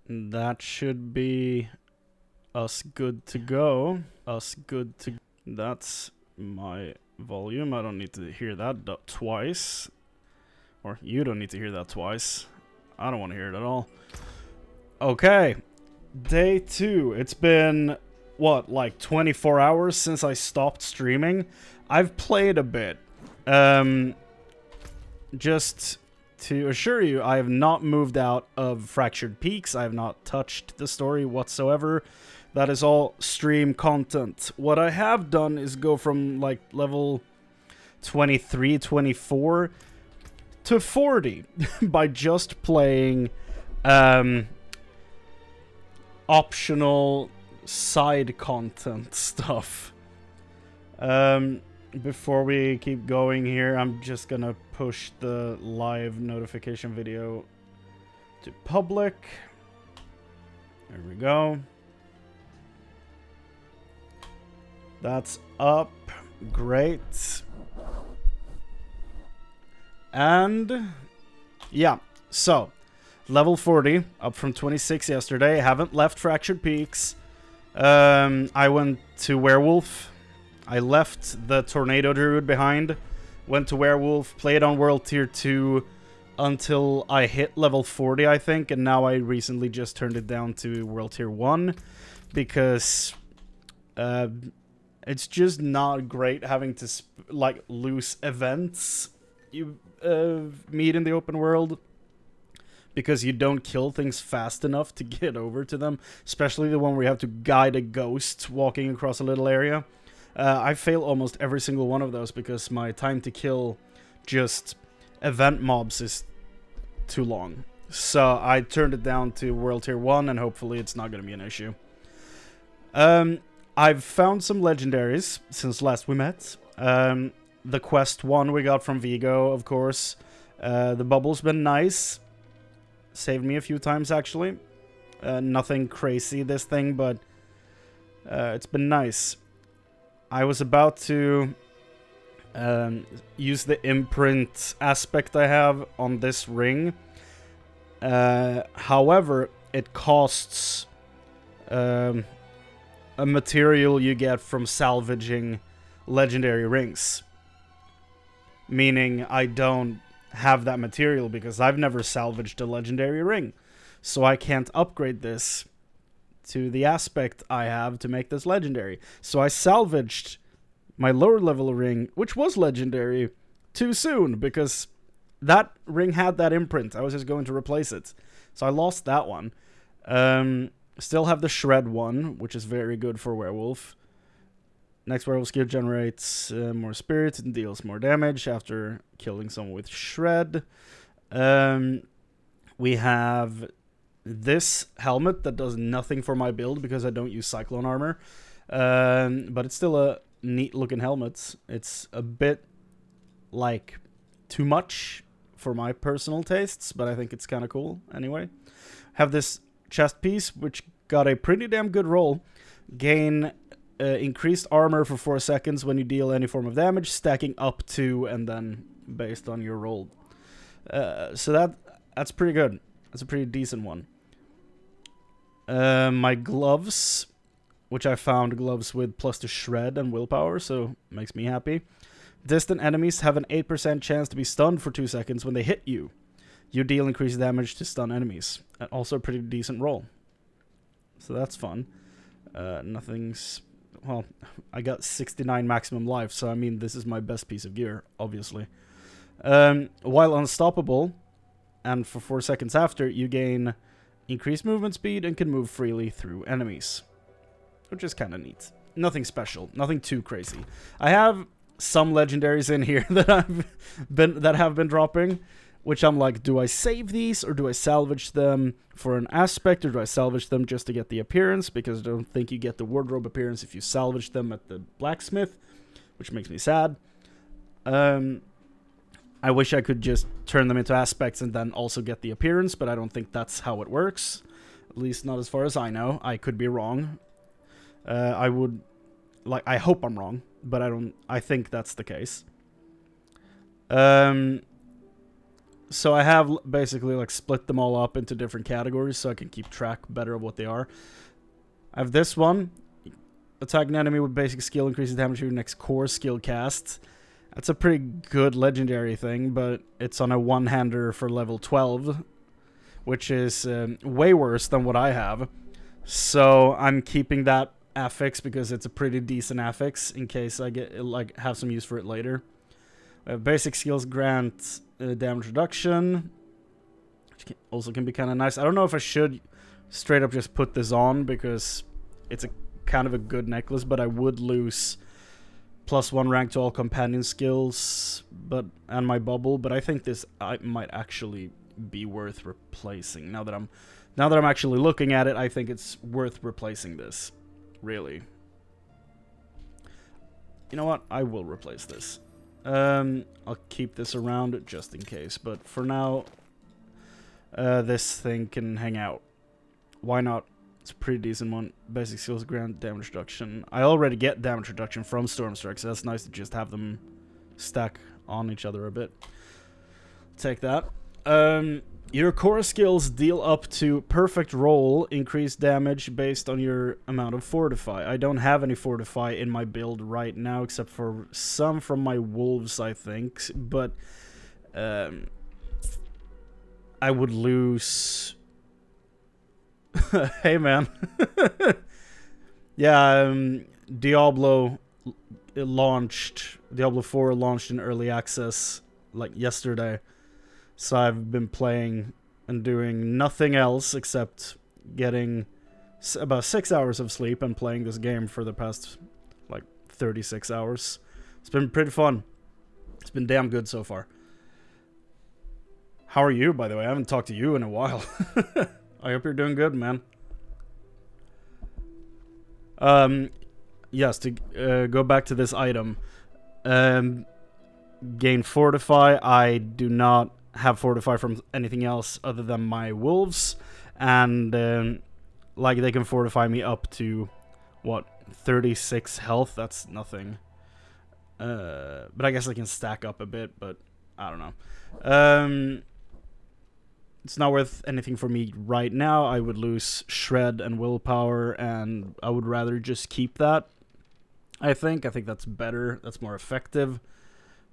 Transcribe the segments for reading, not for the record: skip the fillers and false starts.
That should be us good to go. That's my volume. I don't need to hear that twice. Or you don't need to hear that twice. I don't want to hear it at all. Okay. Day 2. It's been, what, like 24 hours since I stopped streaming? I've played a bit. Just to assure you, I have not moved out of Fractured Peaks. I have not touched the story whatsoever. That is all stream content. What I have done is go from like level 23, 24 to 40 by just playing optional side content stuff. Before we keep going here, I'm just gonna push the live notification video to public. There we go. That's up. Great. And yeah, so level 40, up from 26 yesterday. Haven't left Fractured Peaks. I went to Werewolf. I left the Tornado Druid behind. Went to Werewolf, played on World Tier 2 until I hit level 40, I think. And now I recently just turned it down to World Tier 1. Because it's just not great having to like lose events you meet in the open world. Because you don't kill things fast enough to get over to them. Especially the one where you have to guide a ghost walking across a little area. I fail almost every single one of those because my time to kill just event mobs is too long. So I turned it down to World Tier 1 and hopefully it's not going to be an issue. I've found some legendaries since last we met. The quest 1 we got from Vigo, of course. The bubble's been nice. Saved me a few times, actually. Nothing crazy, this thing, but it's been nice. I was about to use the imprint aspect I have on this ring. However, it costs a material you get from salvaging legendary rings. Meaning I don't have that material because I've never salvaged a legendary ring. So I can't upgrade this to the aspect I have to make this legendary. So I salvaged my lower level ring, which was legendary, too soon because that ring had that imprint. I was just going to replace it. So I lost that one. Still have the shred one, which is very good for Werewolf. Next Werewolf skill generates more spirit and deals more damage after killing someone with shred. We have this helmet that does nothing for my build because I don't use Cyclone armor. But it's still a neat looking helmet. It's a bit like too much for my personal tastes, but I think it's kind of cool anyway. Have this chest piece, which got a pretty damn good roll. Gain increased armor for 4 seconds when you deal any form of damage, stacking up to and then based on your roll. So that's pretty good. That's a pretty decent one. My gloves, which I found gloves with plus to shred and willpower, so makes me happy. Distant enemies have an 8% chance to be stunned for 2 seconds when they hit you. You deal increased damage to stun enemies. Also a pretty decent roll. So that's fun. Nothing's... Well, I got 69 maximum life, so I mean, this is my best piece of gear, obviously. While unstoppable, and for 4 seconds after, you gain increased movement speed and can move freely through enemies. Which is kind of neat. Nothing special. Nothing too crazy. I have some legendaries in here that have been dropping, which I'm like, do I save these or do I salvage them for an aspect, or do I salvage them just to get the appearance? Because I don't think you get the wardrobe appearance if you salvage them at the blacksmith, which makes me sad. I wish I could just turn them into aspects and then also get the appearance, but I don't think that's how it works. At least not as far as I know. I could be wrong. I hope I'm wrong, but I think that's the case. So I have basically like split them all up into different categories so I can keep track better of what they are. I have this one. Attack an enemy with basic skill increases damage to your next core skill cast. That's a pretty good legendary thing, but it's on a one-hander for level 12, which is way worse than what I have. So I'm keeping that affix because it's a pretty decent affix in case I get have some use for it later. Basic skills grant damage reduction, which also can be kind of nice. I don't know if I should straight up just put this on because it's a kind of a good necklace, but I would lose +1 rank to all companion skills and my bubble, but I think this might actually be worth replacing. Now that I'm actually looking at it, I think it's worth replacing this. Really. You know what? I will replace this. I'll keep this around just in case, but for now, this thing can hang out. Why not? It's a pretty decent one. Basic skills grant damage reduction. I already get damage reduction from Stormstrike, so that's nice to just have them stack on each other a bit. Take that. Your core skills deal up to perfect roll, increased damage based on your amount of fortify. I don't have any fortify in my build right now, except for some from my wolves, I think. But I would lose. Hey, man. Yeah, Diablo launched. Diablo 4 launched in early access like yesterday. So I've been playing and doing nothing else except getting about 6 hours of sleep and playing this game for the past like 36 hours. It's been pretty fun. It's been damn good so far. How are you, by the way? I haven't talked to you in a while. I hope you're doing good, man. Yes, to go back to this item. Gain Fortify. I do not have Fortify from anything else other than my wolves. And, like, they can fortify me up to, what, 36 health? That's nothing. But I guess I can stack up a bit, but I don't know. It's not worth anything for me right now. I would lose shred and willpower, and I would rather just keep that. I think that's better. That's more effective.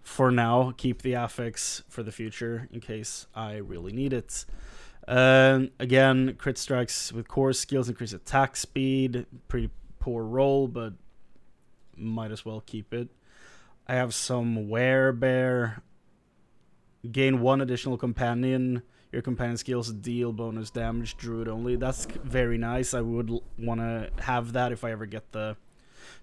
For now, keep the affix for the future in case I really need it. Again, crit strikes with core skills increase attack speed. Pretty poor roll, but might as well keep it. I have some werebear. Gain 1 additional companion. Your companion skills deal bonus damage, druid only. That's very nice. I would want to have that if I ever get the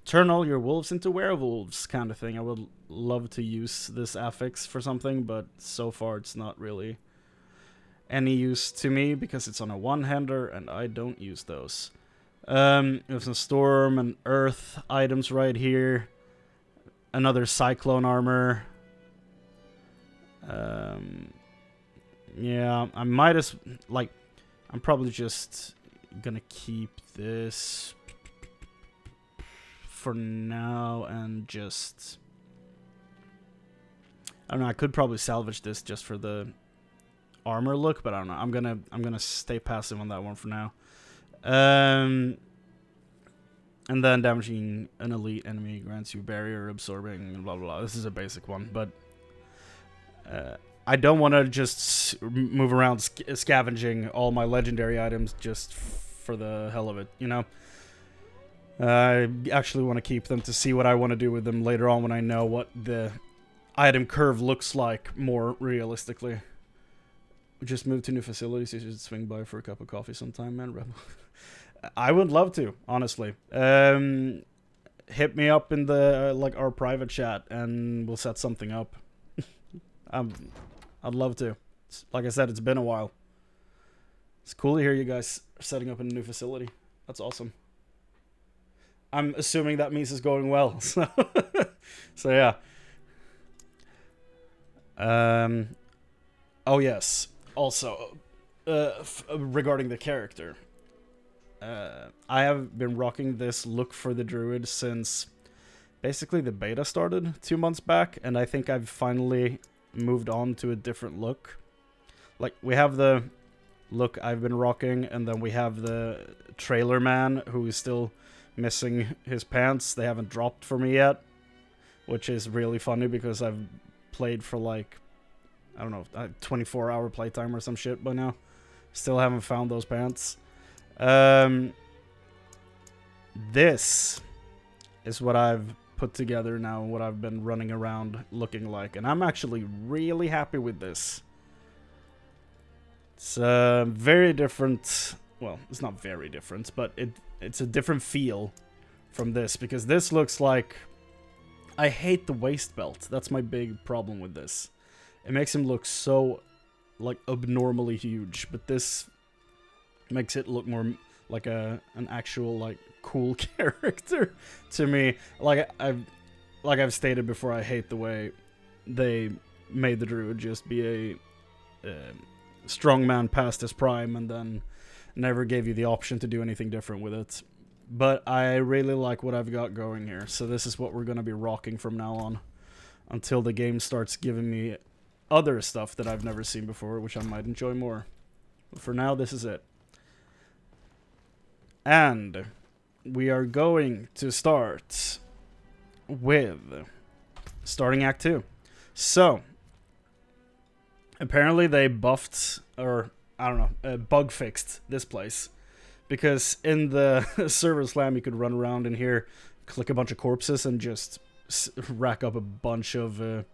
turn all your wolves into werewolves kind of thing. I would love to use this affix for something, but so far it's not really any use to me because it's on a one-hander and I don't use those. We have some storm and earth items right here. Another cyclone armor. Yeah, I might as... like, I'm probably just gonna keep this for now and just... I don't know, I could probably salvage this just for the armor look, but I don't know. I'm gonna stay passive on that one for now. And then damaging an elite enemy grants you barrier, absorbing, and blah blah blah. This is a basic one, but I don't want to just move around scavenging all my legendary items just for the hell of it, you know? I actually want to keep them to see what I want to do with them later on when I know what the item curve looks like more realistically. Just move to new facilities. You should swing by for a cup of coffee sometime, man. Rebel. I would love to, honestly. Hit me up in the like our private chat and we'll set something up. I'd love to. Like I said, it's been a while. It's cool to hear you guys are setting up in a new facility. That's awesome. I'm assuming that means it's going well. So, so yeah. Oh yes. Also, regarding the character, I have been rocking this look for the druid since basically the beta started 2 months back, and I think I've finally moved on to a different look. like, we have the look I've been rocking, and then we have the trailer man who is still missing his pants. They haven't dropped for me yet, which is really funny because I've played for like, I don't know, 24-hour playtime or some shit by now. Still haven't found those pants. This is what I've put together now, what I've been running around looking like, and I'm actually really happy with this. It's very different. Well, it's not very different, but it's a different feel from this, because this looks like... I hate the waist belt. That's my big problem with this. It makes him look so, like, abnormally huge, but this makes it look more like an actual, like, cool character to me. Like I've stated before, I hate the way they made the druid just be a strong man past his prime and then never gave you the option to do anything different with it. But I really like what I've got going here, so this is what we're going to be rocking from now on until the game starts giving me other stuff that I've never seen before, which I might enjoy more. But for now, this is it. And we are going to start with starting Act 2. So, apparently they buffed, or I don't know, bug fixed this place. Because in the server slam, you could run around in here, click a bunch of corpses, and just rack up a bunch of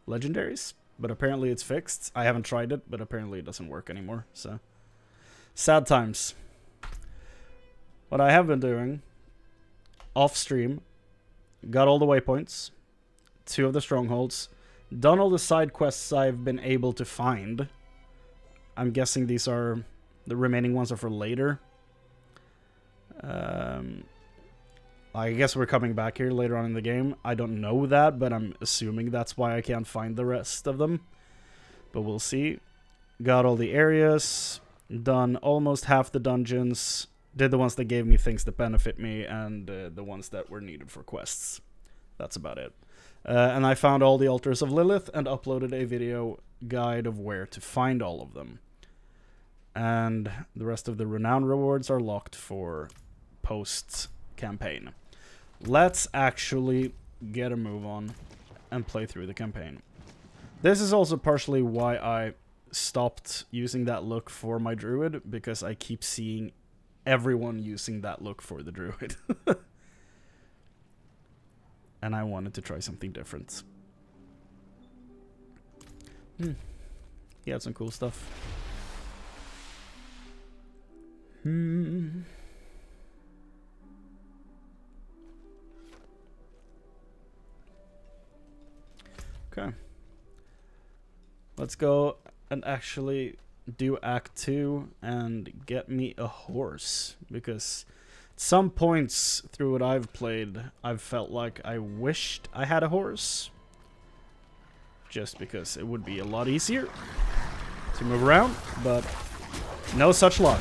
legendaries. But apparently it's fixed. I haven't tried it, but apparently it doesn't work anymore. So, sad times. What I have been doing, off stream, got all the waypoints, 2 of the strongholds, done all the side quests I've been able to find. I'm guessing these are, the remaining ones are for later. I guess we're coming back here later on in the game. I don't know that, but I'm assuming that's why I can't find the rest of them. But we'll see. Got all the areas, done almost half the dungeons, did the ones that gave me things that benefit me, and the ones that were needed for quests. That's about it. And I found all the altars of Lilith and uploaded a video guide of where to find all of them. And the rest of the renown rewards are locked for post-campaign. Let's actually get a move on and play through the campaign. This is also partially why I stopped using that look for my druid, because I keep seeing everyone using that look for the druid. And I wanted to try something different. He had some cool stuff. Okay. Let's go and actually do Act 2 and get me a horse, because at some points through what I've played, I've felt like I wished I had a horse, just because it would be a lot easier to move around, but no such luck.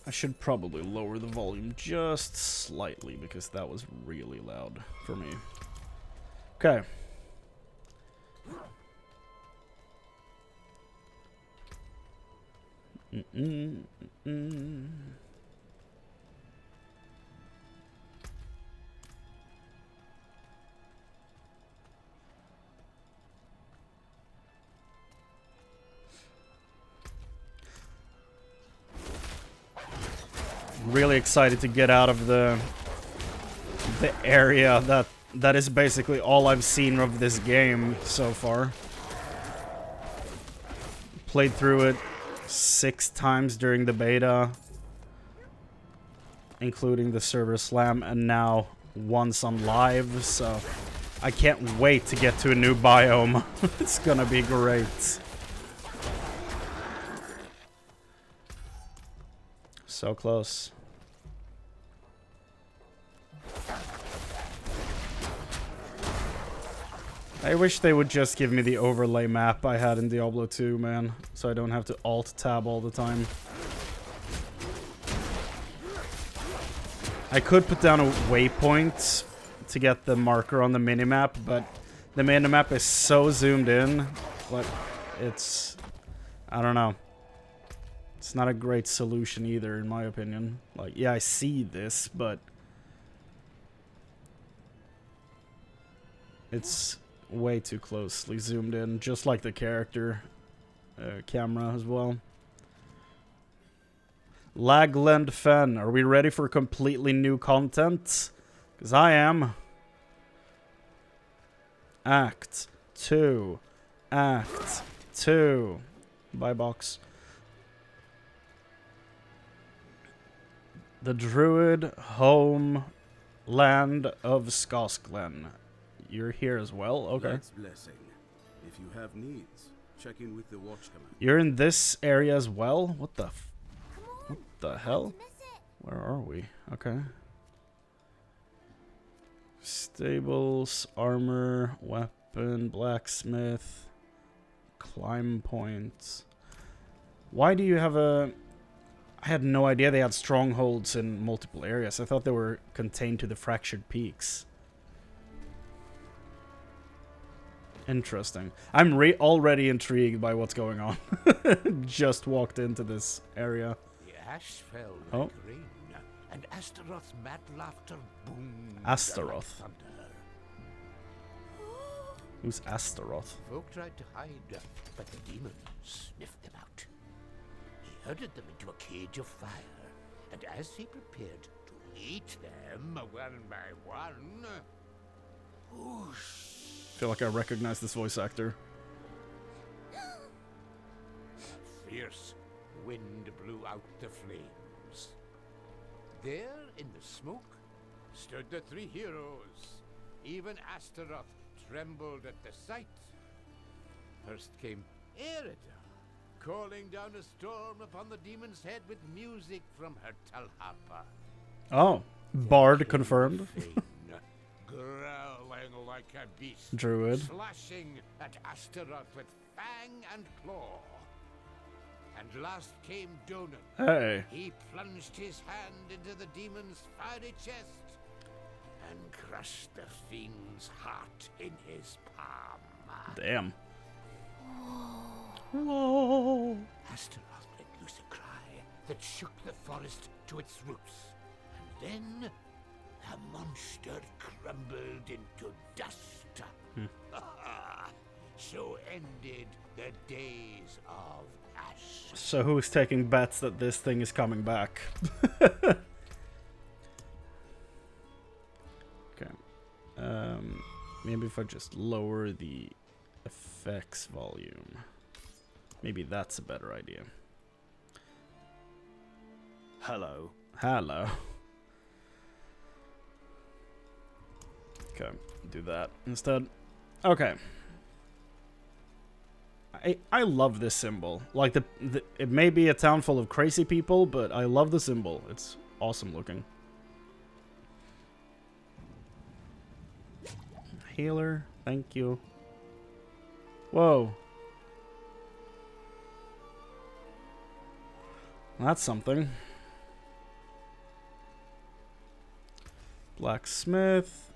I should probably lower the volume just slightly, because that was really loud for me. Okay. Really excited to get out of the area that is basically all I've seen of this game so far. Played through it 6 times during the beta, including the server slam, and now once on live, so I can't wait to get to a new biome. It's gonna be great. So close. I wish they would just give me the overlay map I had in Diablo 2, man. So I don't have to alt-tab all the time. I could put down a waypoint to get the marker on the minimap, but the minimap is so zoomed in, but it's... I don't know. It's not a great solution either, in my opinion. Like, yeah, I see this, but... it's way too closely zoomed in, just like the character camera as well. Lagland Fen, are we ready for completely new content? Because I am. Act 2. Act 2. Buy box. The Druid home land of Skosklen. You're here as well? Okay. God's blessing. If you have needs, check in with the watch command. You're in this area as well? What the what the hell? Where are we? Okay. Stables, armor, weapon, blacksmith, climb points. Why do you have a... I had no idea they had strongholds in multiple areas. I thought they were contained to the fractured peaks. Interesting. I'm already intrigued by what's going on. Just walked into this area. The ash fell Oh. like rain, and Astaroth's mad laughter boomed Astaroth. like thunder. Who's Astaroth? Folk tried to hide, but the demon sniffed them out. He herded them into a cage of fire, and as he prepared to eat them one by one, whoosh, I feel like I recognize this voice actor. a fierce wind blew out the flames. There, in the smoke, stood the three heroes. Even Astaroth trembled at the sight. First came Erida, calling down a storm upon the demon's head with music from her talharpa. Oh, Bard confirmed. Fane, growling like a beast, Druid. slashing at Astaroth with fang and claw. And last came Donan. Hey. He plunged his hand into the demon's fiery chest and crushed the fiend's heart in his palm. Damn. Whoa. Astaroth let loose a cry that shook the forest to its roots. And then the monster crumbled into dust. So ended the days of Ash. So who's taking bets that this thing is coming back? Okay. Maybe if I just lower the effects volume. Maybe that's a better idea. Hello. Hello. Okay, do that instead. Okay. I love this symbol. Like it may be a town full of crazy people, but I love the symbol. It's awesome looking. Healer, thank you. Whoa. That's something. Blacksmith.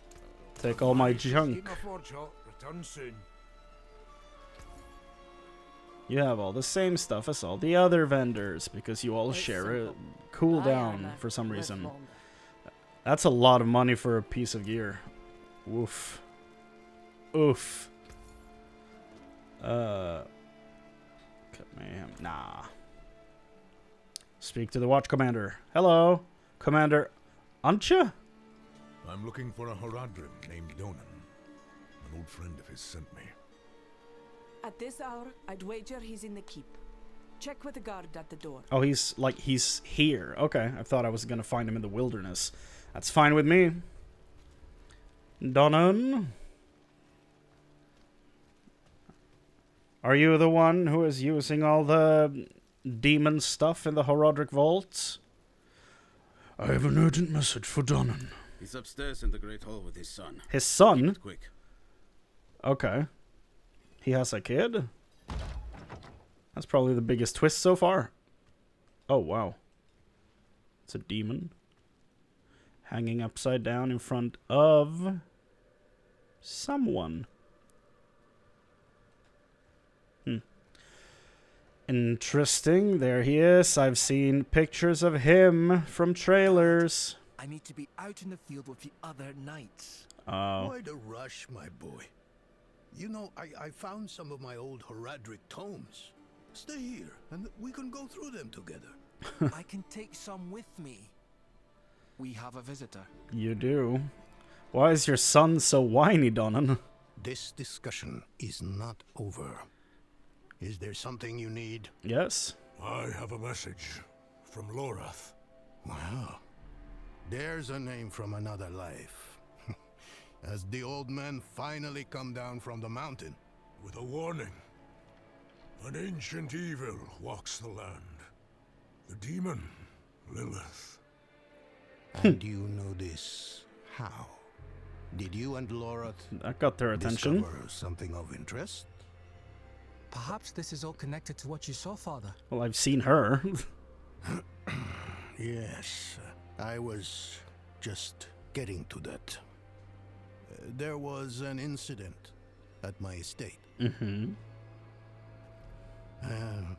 Take all my junk. Return soon. You have all the same stuff as all the other vendors because you all share a cooldown for some reason. That's a lot of money for a piece of gear. Oof. Oof. Mayhem. Nah. Speak to the watch commander. Hello, Commander Ancha? I'm looking for a Horadrim named Donan. An old friend of his sent me. At this hour, I'd wager he's in the keep. Check with the guard at the door. Oh, he's here. Okay, I thought I was gonna find him in the wilderness. That's fine with me. Donan? Are you the one who is using all the demon stuff in the Horadric vaults? I have an urgent message for Donan. He's upstairs in the Great Hall with his son. His son? Quick. Okay. He has a kid? That's probably the biggest twist so far. Oh, wow. It's a demon. Hanging upside down in front of someone. Interesting. There he is. I've seen pictures of him from trailers. I need to be out in the field with the other knights. Oh. Why the rush, my boy? You know, I found some of my old Horadric tomes. Stay here, and we can go through them together. I can take some with me. We have a visitor. You do. Why is your son so whiny, Donnan? This discussion is not over. Is there something you need? Yes. I have a message from Lorath. Wow. There's a name from another life. Has the old man finally come down from the mountain? With a warning. An ancient evil walks the land. The demon, Lilith. And you know this how? Did you and Lorath That got their attention. discover something of interest? Perhaps this is all connected to what you saw, Father. Well, I've seen her. Yes, I was just getting to that. There was an incident at my estate. Mm-hmm.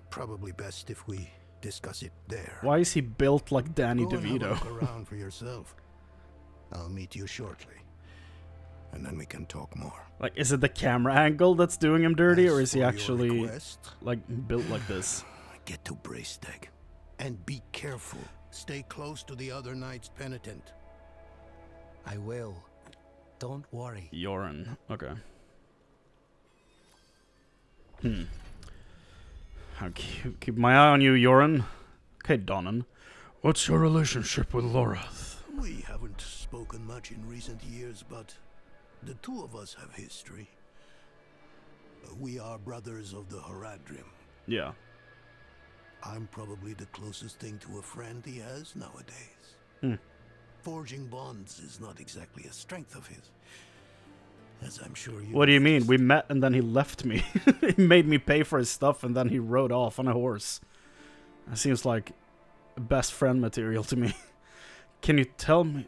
Probably best if we discuss it there. Why is he built like Danny Go and have a DeVito? look around for yourself. I'll meet you shortly, and then we can talk more. Like, is it the camera angle that's doing him dirty, or is he As for your actually request, like built like this? get to Braystag, and be careful. Stay close to the other knight's penitent. I will. Don't worry. Yoren. Okay. I'll keep my eye on you, Yoren. Okay, Donnan. What's your relationship with Lorath? We haven't spoken much in recent years, but the two of us have history. We are brothers of the Horadrim. Yeah. I'm probably the closest thing to a friend he has nowadays. Hmm. Forging bonds is not exactly a strength of his, as I'm sure you. What do you mean? noticed. We met and then he left me. He made me pay for his stuff and then he rode off on a horse. That seems like best friend material to me. Can you tell me...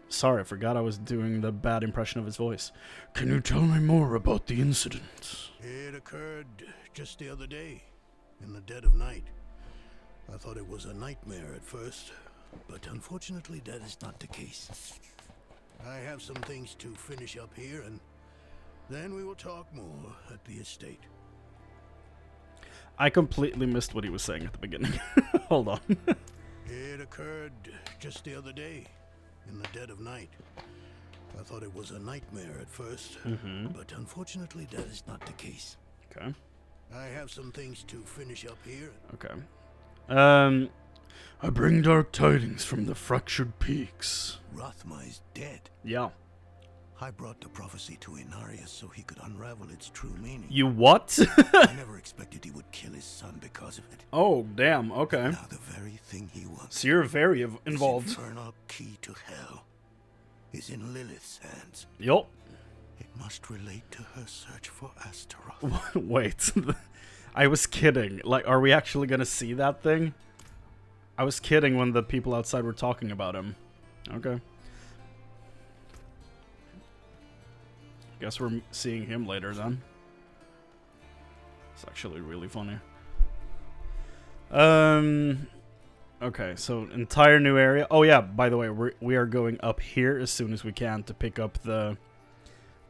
sorry, I forgot I was doing the bad impression of his voice. Can you tell me more about the incident? It occurred just the other day, in the dead of night. I thought it was a nightmare at first, but unfortunately that is not the case. I have some things to finish up here, and then we will talk more at the estate. I completely missed what he was saying at the beginning. Hold on. It occurred just the other day, in the dead of night. I thought it was a nightmare at first, but unfortunately that is not the case. Okay. I have some things to finish up here. Okay. I bring dark tidings from the fractured peaks. Rothma is dead. Yeah. I brought the prophecy to Inarius so he could unravel its true meaning. You what? I never expected he would kill his son because of it. Oh, damn. Okay. Now the very thing he wants, So you're very involved. his infernal key to hell, is in Lilith's hands. Yup. It must relate to her search for Astaroth. Wait. I was kidding. Like, are we actually gonna see that thing? I was kidding when the people outside were talking about him. Okay. Guess we're seeing him later then. It's actually really funny. Okay, so entire new area. Oh yeah, by the way, we are going up here as soon as we can to pick up the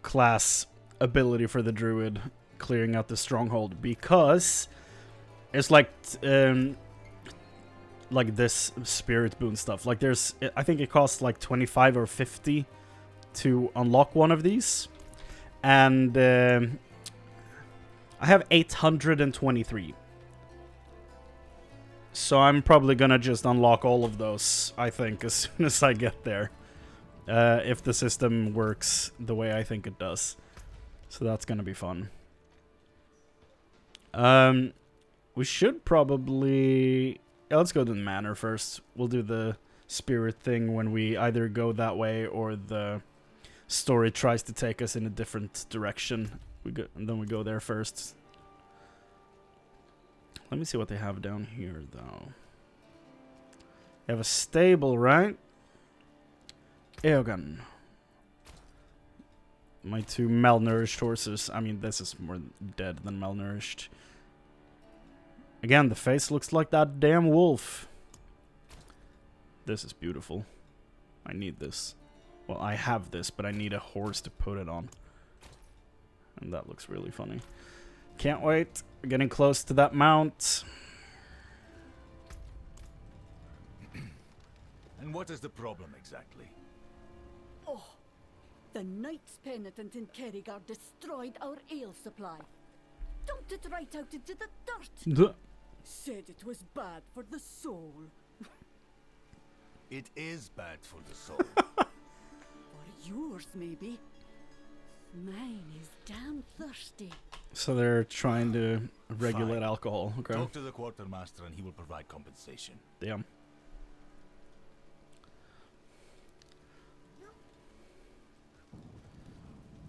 class ability for the druid, clearing out the stronghold, because it's like this spirit boon stuff. Like there's, I think it costs like 25 or 50 to unlock one of these, and I have 823. So I'm probably gonna just unlock all of those, I think, as soon as I get there. If the system works the way I think it does. So that's gonna be fun. We should probably... Yeah, let's go to the manor first. We'll do the spirit thing when we either go that way or the story tries to take us in a different direction we go there first. Let me see what they have down here, though. They have a stable, right? Eogan. My 2 malnourished horses. I mean, this is more dead than malnourished. Again, the face looks like that damn wolf. This is beautiful. I need this. Well, I have this, but I need a horse to put it on. And that looks really funny. Can't wait. We're getting close to that mount. And what is the problem exactly? Oh, the Knights Penitent in Kerrigar destroyed our ale supply. Dumped it right out into the dirt. Said it was bad for the soul. It is bad for the soul. For yours, maybe. Mine is damn thirsty. So they're trying to regulate alcohol. Okay. Talk to the quartermaster and he will provide compensation. Damn.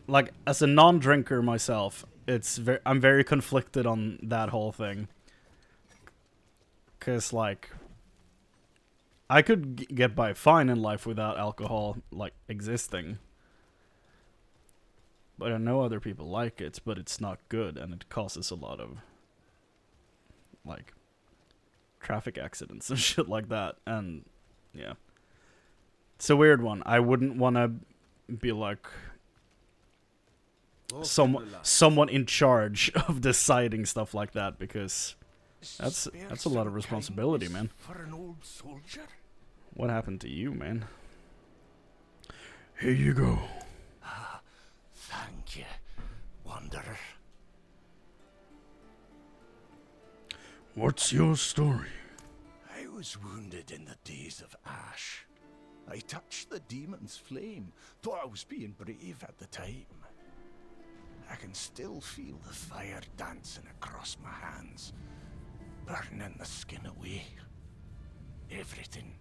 Like, as a non-drinker myself, I'm very conflicted on that whole thing. 'Cause, like, I could get by fine in life without alcohol, like, existing. But I know other people like it, but it's not good, and it causes a lot of, like, traffic accidents and shit like that, and, yeah. It's a weird one. I wouldn't want to be, like, someone in charge of deciding stuff like that, because that's a lot of responsibility, man. For an old soldier? What happened to you, man? Here you go. Thank you, Wanderer. What's your story? I was wounded in the days of Ash. I touched the demon's flame. Thought I was being brave at the time. I can still feel the fire dancing across my hands, burning the skin away. Everything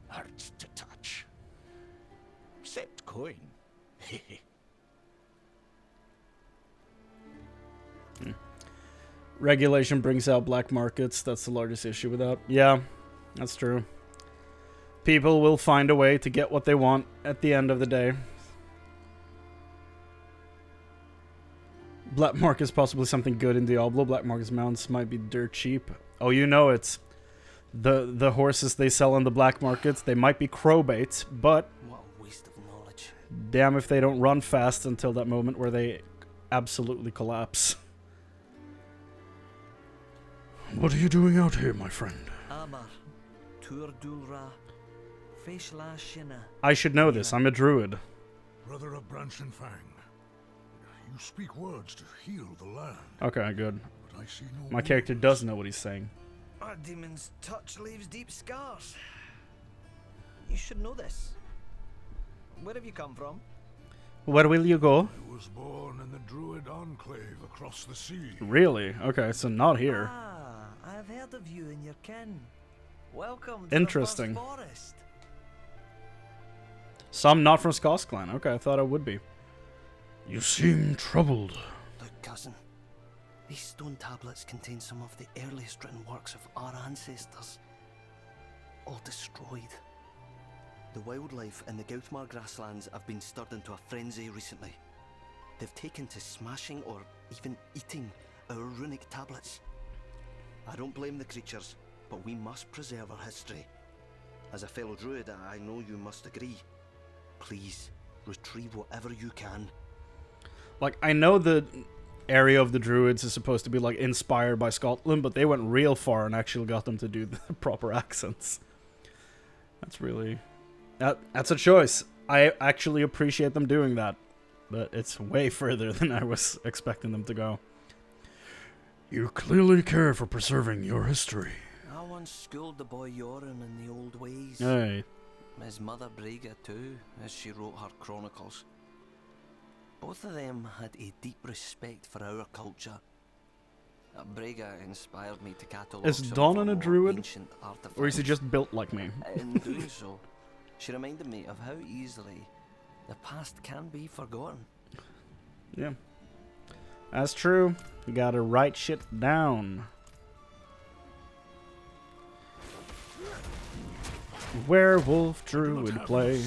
hurts to touch. Except coin. Regulation brings out black markets. That's the largest issue with that. Yeah, that's true. People will find a way to get what they want at the end of the day. Black market is possibly something good in Diablo. Black market's mounts might be dirt cheap. Oh, you know it's the horses they sell on the black markets. They might be crowbait, but What a waste of knowledge. damn if they don't run fast until that moment where they absolutely collapse. What are you doing out here, my friend? Amar, Tur Dulra, Feshla Shina. I should know this. I'm a druid. Brother of Branch and Fang. You speak words to heal the land, Okay, good. but I see no My character wounds. does know what he's saying. A demon's touch leaves deep scars. You should know this. Where have you come from? Where will you go? I was born in the Druid Enclave across the sea. Really? Okay, so not here. Ah, I've heard of you and your kin. Welcome to Interesting. the First Forest. So I'm not from Skoss Clan. Okay, I thought I would be. You seem troubled. Look, cousin. These stone tablets contain some of the earliest written works of our ancestors. All destroyed. The wildlife in the Gauthmar grasslands have been stirred into a frenzy recently. They've taken to smashing or even eating our runic tablets. I don't blame the creatures, but we must preserve our history. As a fellow druid, I know you must agree. Please, retrieve whatever you can. Like, I know the area of the druids is supposed to be, like, inspired by Scotland, but they went real far and actually got them to do the proper accents. That's really... That's a choice. I actually appreciate them doing that, but it's way further than I was expecting them to go. You clearly care for preserving your history. I once schooled the boy Yoren in the old ways. Hey. His mother Brega too, as she wrote her chronicles. Both of them had a deep respect for our culture. Brega inspired me to catalogue Is some Dawn of a our druid? ancient artifacts. Or is he just built like me? In doing so, she reminded me of how easily the past can be forgotten. Yeah. That's true. You gotta write shit down. Werewolf Druid play.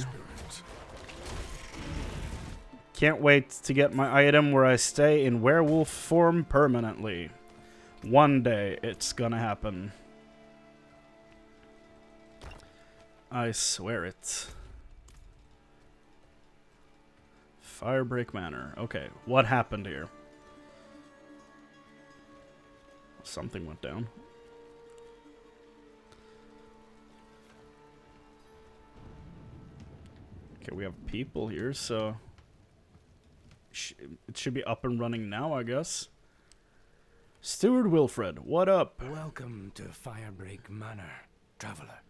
Can't wait to get my item where I stay in werewolf form permanently. One day it's gonna happen. I swear it. Firebreak Manor. Okay, what happened here? Something went down. Okay, we have people here, so it should be up and running now, I guess. Steward Wilfred, what up? Welcome to Firebreak Manor, traveler.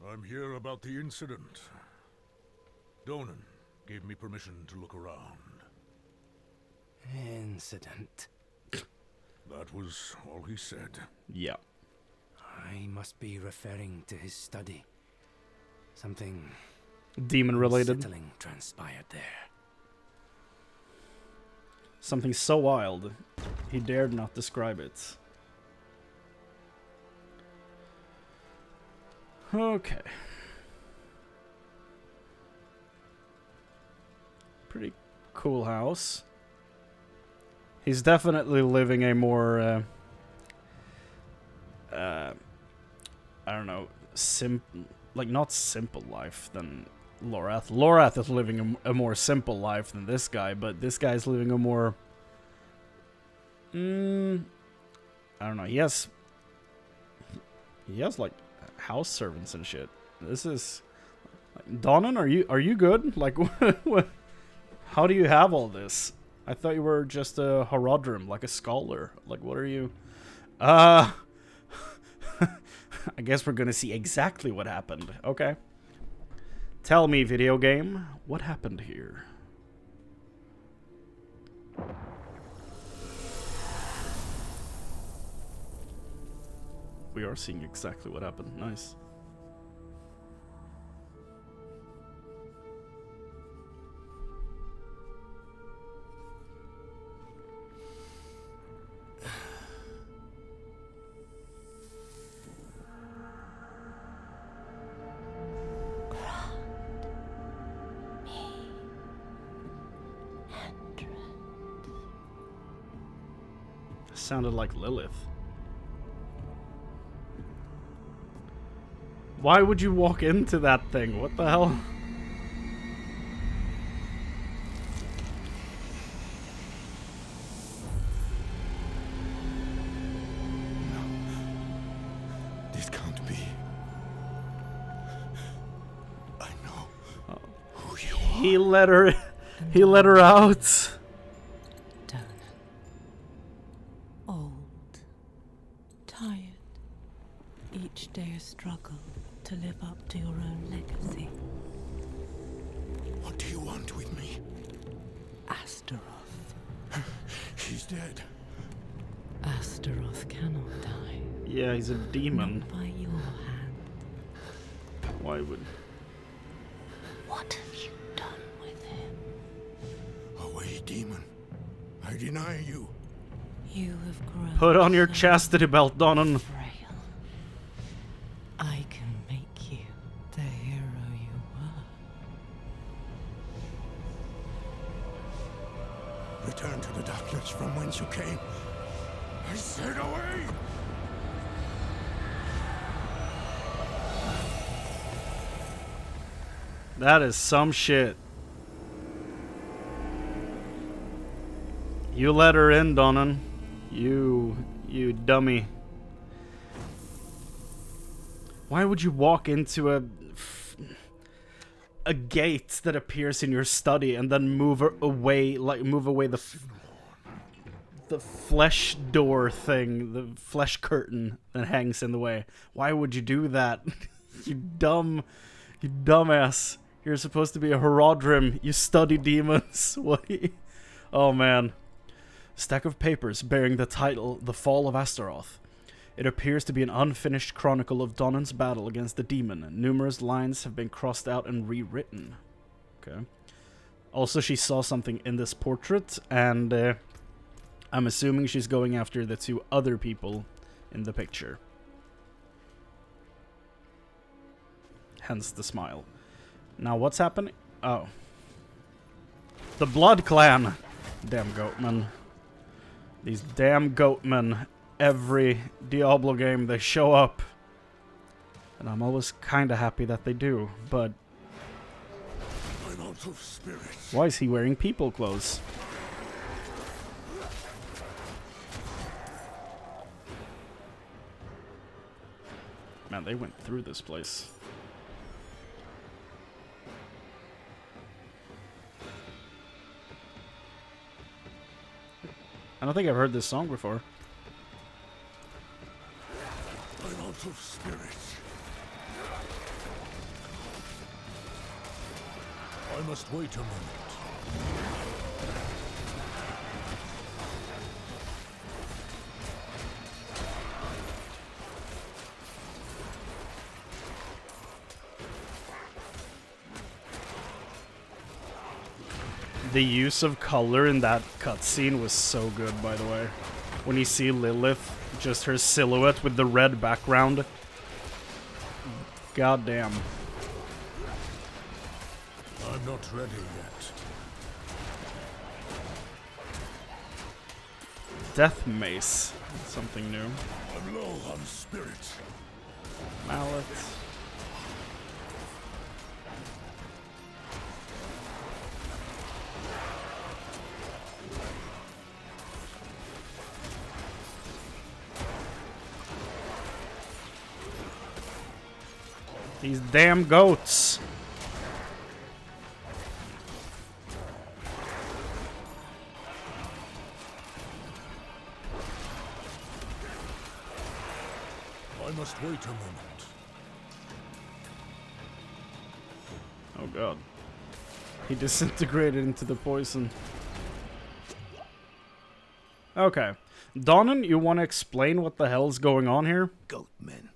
I'm here about the incident. Donan gave me permission to look around. Incident. That was all he said. Yeah. I must be referring to his study. Something demon related. unsettling transpired there. Something so wild, he dared not describe it. Okay. Pretty cool house. He's definitely living a more, I don't know, not simple life than Lorath. Lorath is living a more simple life than this guy, but this guy's living a more, I don't know, he has like house servants and shit. This is, like, Donan, are you good? Like, what, how do you have all this? I thought you were just a Horodrim, like a scholar. Like, what are you? I guess we're gonna see exactly what happened. Okay. Tell me, video game, what happened here? We are seeing exactly what happened. Nice. Sounded like Lilith. Why would you walk into that thing? What the hell? No. This can't be. I know who you are. He let her out. Each day a struggle to live up to your own legacy. What do you want with me? Astaroth. He's dead. Astaroth cannot die. Yeah, he's a demon. Not by your hand. Why would... What have you done with him? Away, demon. I deny you. You have grown. Put on your so chastity belt, Donan. frail. I can make you the hero you were. Return to the darkness from whence you came. I said away! That is some shit. You let her in, Donan. You dummy. Why would you walk into a gate that appears in your study and then move away the flesh door thing, the flesh curtain that hangs in the way? Why would you do that? you dumbass. You're supposed to be a Horodrim. You study demons. What? Oh man. Stack of papers bearing the title The Fall of Astaroth. It appears to be an unfinished chronicle of Donan's battle against the demon. Numerous lines have been crossed out and rewritten. Okay. Also, she saw something in this portrait, and I'm assuming she's going after the two other people in the picture. Hence the smile. Now what's happening? Oh. The Blood Clan! Damn goatmen. These damn goatmen. Every Diablo game they show up. And I'm always kinda happy that they do, but... I'm out of spirit. Why is he wearing people clothes? Man, they went through this place. I don't think I've heard this song before. I'm out of spirit. I must wait a moment. The use of color in that cutscene was so good, by the way. When you see Lilith, just her silhouette with the red background. God damn. I'm not ready yet. Death Mace. Something new. I'm low on spirit. Mallet. These damn goats. I must wait a moment. Oh god. He disintegrated into the poison. Okay. Donnan, you want to explain what the hell's going on here? Goat men.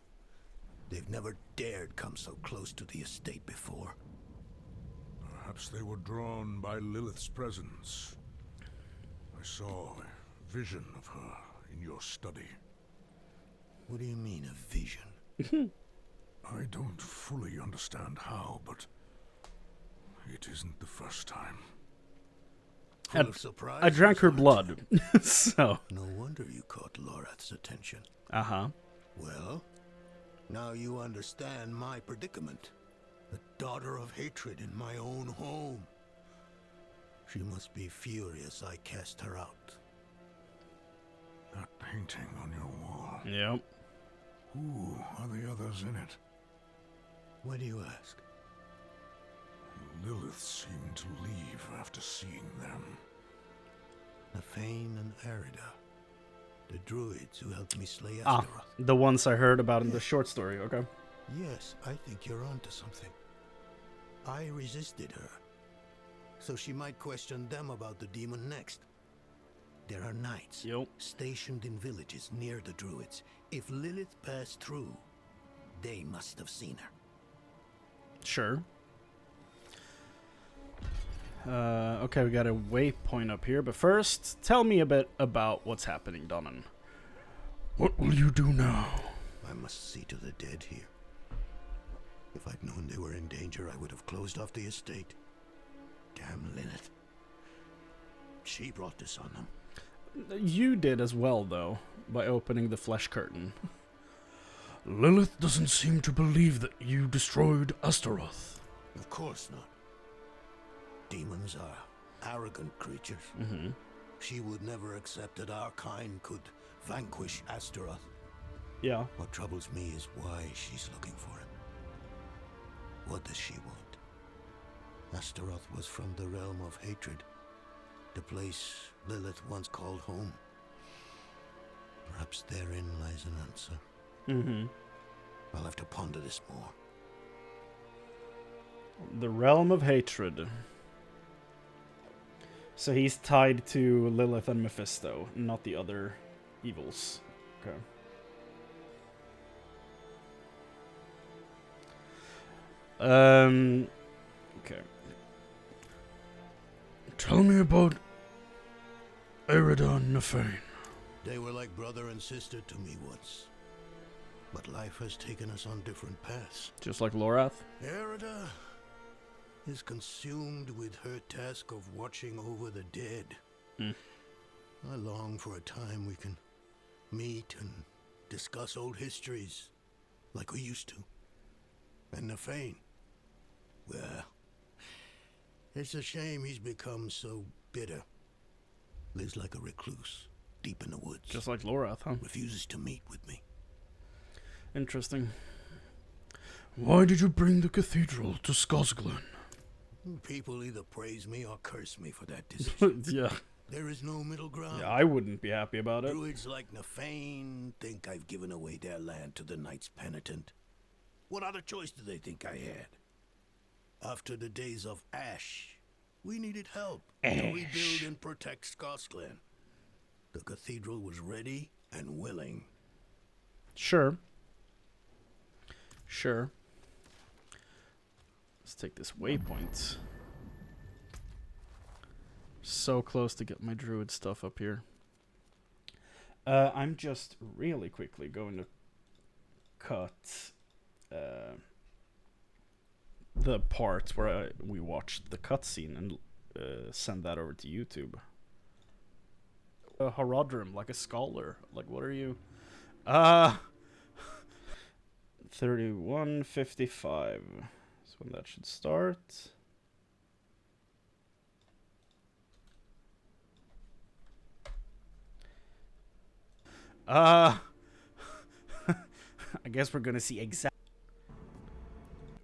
They've never dared come so close to the estate before. Perhaps they were drawn by Lilith's presence. I saw a vision of her in your study. What do you mean, a vision? I don't fully understand how, but it isn't the first time. Full of surprise, I drank her blood, so... No wonder you caught Lorath's attention. Uh-huh. Well, now you understand my predicament. A daughter of hatred in my own home. She must be furious I cast her out. That painting on your wall. Yep. Who are the others in it? Why do you ask? Lilith seemed to leave after seeing them. Nafane and Arida. The druids who helped me slay Astaroth. Ah, the ones I heard about in the short story, okay. Yes, I think you're onto something. I resisted her, so she might question them about the demon next. There are knights stationed in villages near the druids. If Lilith passed through, they must have seen her. Sure. Okay, we got a waypoint up here, but first, tell me a bit about what's happening, Donnan. What will you do now? I must see to the dead here. If I'd known they were in danger, I would have closed off the estate. Damn Lilith. She brought this on them. You did as well, though, by opening the flesh curtain. Lilith doesn't seem to believe that you destroyed Astaroth. Of course not. Demons are arrogant creatures. Mm-hmm. She would never accept that our kind could vanquish Astaroth. Yeah. What troubles me is why she's looking for him. What does she want? Astaroth was from the realm of hatred. The place Lilith once called home. Perhaps therein lies an answer. Mm-hmm. I'll have to ponder this more. The realm of hatred. So he's tied to Lilith and Mephisto, not the other evils. Okay. Okay. Tell me about Eridan Nefane. They were like brother and sister to me once. But life has taken us on different paths. Just like Lorath? Erida is consumed with her task of watching over the dead. I long for a time we can meet and discuss old histories like we used to. And Nefane, well, it's a shame he's become so bitter. Lives like a recluse, deep in the woods. Just like Lorath, huh? Refuses to meet with me. Interesting. Why did you bring the cathedral to Skosglen? People either praise me or curse me for that decision. Yeah. There is no middle ground. Yeah, I wouldn't be happy about it. Druids like Nefane think I've given away their land to the Knights Penitent. What other choice do they think I had? After the days of Ash, we needed help to rebuild and protect Skosglen. The cathedral was ready and willing. Sure. Sure. Let's take this waypoint. So close to get my druid stuff up here. I'm just really quickly going to cut the parts where we watched the cutscene and send that over to YouTube. A Horodrim, like a scholar. Like, what are you? 31:55. That's when that should start. I guess we're gonna see exact.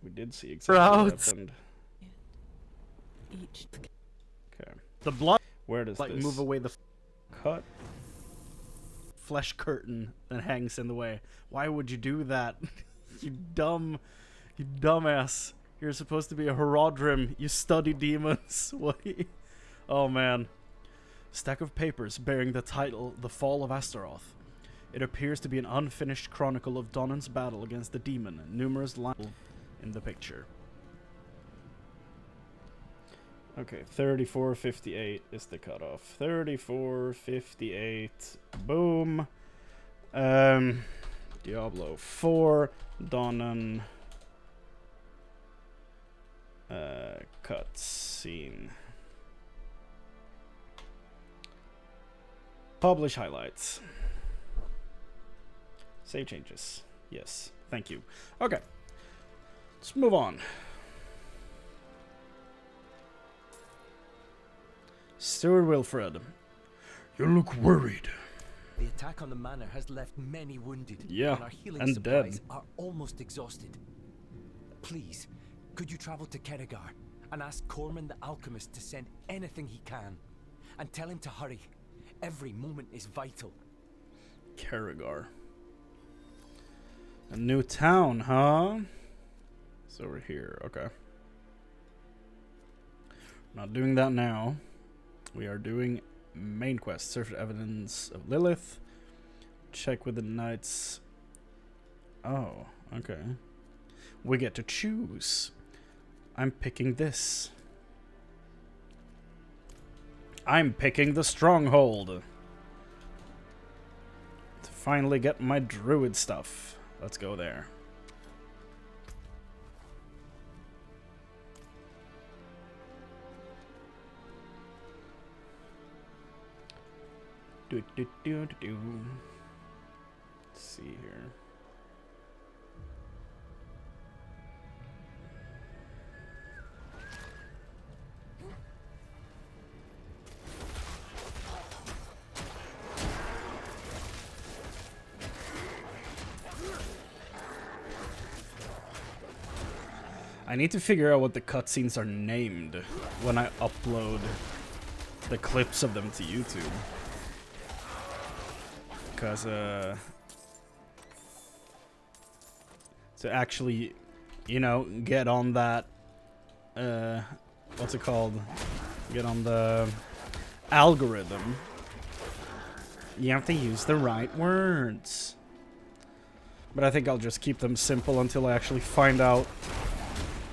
We did see exactly what happened. Okay. The blood. Where does this move away the cut? Flesh curtain that hangs in the way. Why would you do that? You dumbass. You're supposed to be a Horodrim. You study demons. What? Oh man. Stack of papers bearing the title The Fall of Astaroth. It appears to be an unfinished chronicle of Donan's battle against the demon. Numerous lines in the picture. Okay, 34:58 is the cutoff. 34:58. Boom. Diablo 4. Donan. Cutscene. Publish highlights. Save changes. Yes. Thank you. Okay. Let's move on. Steward Wilfred. You look worried. The attack on the manor has left many wounded. Yeah, and our healing and supplies dead. are almost exhausted. Please, could you travel to Keregar and ask Corman the alchemist to send anything he can? And tell him to hurry. Every moment is vital. Keregar. A new town, huh? It's over here. Okay. Not doing that now. We are doing main quest. Search for evidence of Lilith. Check with the knights. Oh, okay. We get to choose. I'm picking this. I'm picking the stronghold. To finally get my druid stuff. Let's go there. Let's see here. I need to figure out what the cutscenes are named when I upload the clips of them to YouTube. Because, to actually, you know, get on that, what's it called? Get on the algorithm. You have to use the right words. But I think I'll just keep them simple until I actually find out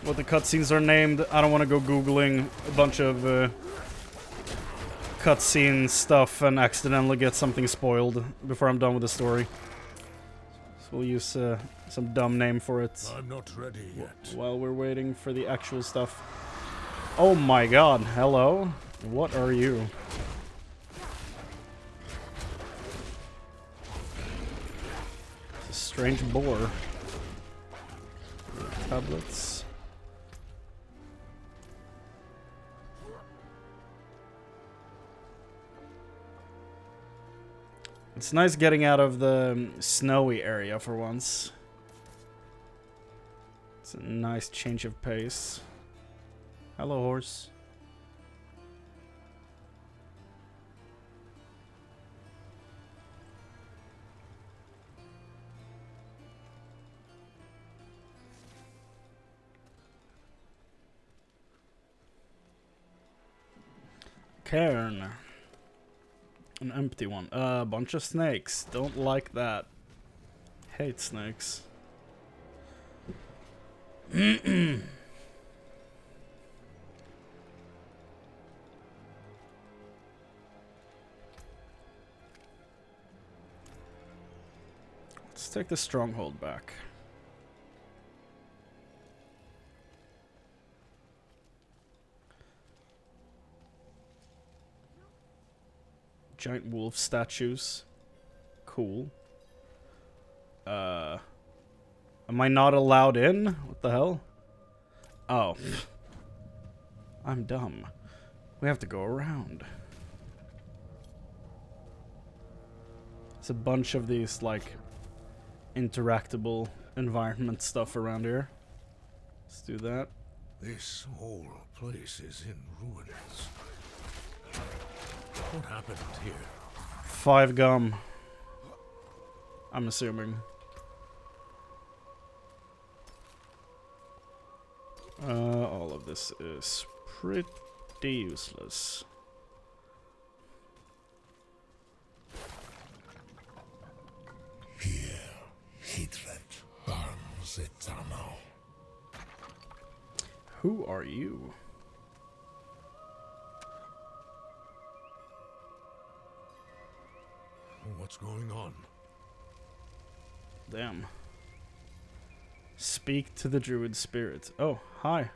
what the cutscenes are named. I don't want to go Googling a bunch of cutscene stuff and accidentally get something spoiled before I'm done with the story. So we'll use some dumb name for it. I'm not ready yet. While we're waiting for the actual stuff. Oh my god, hello? What are you? It's a strange boar. Tablets. It's nice getting out of the snowy area for once. It's a nice change of pace. Hello, horse. Cairn. An empty one. A bunch of snakes. Don't like that. Hate snakes. Let's take the stronghold back. Giant wolf statues. Cool. Am I not allowed in? What the hell? Oh. I'm dumb. We have to go around. There's a bunch of these, like, interactable environment stuff around here. Let's do that. This whole place is in ruins. What happened here? 5 gum. I'm assuming. All of this is pretty useless. Here, hatred burns eternal. Who are you? What's going on? Damn. Speak to the druid spirit. Oh, hi.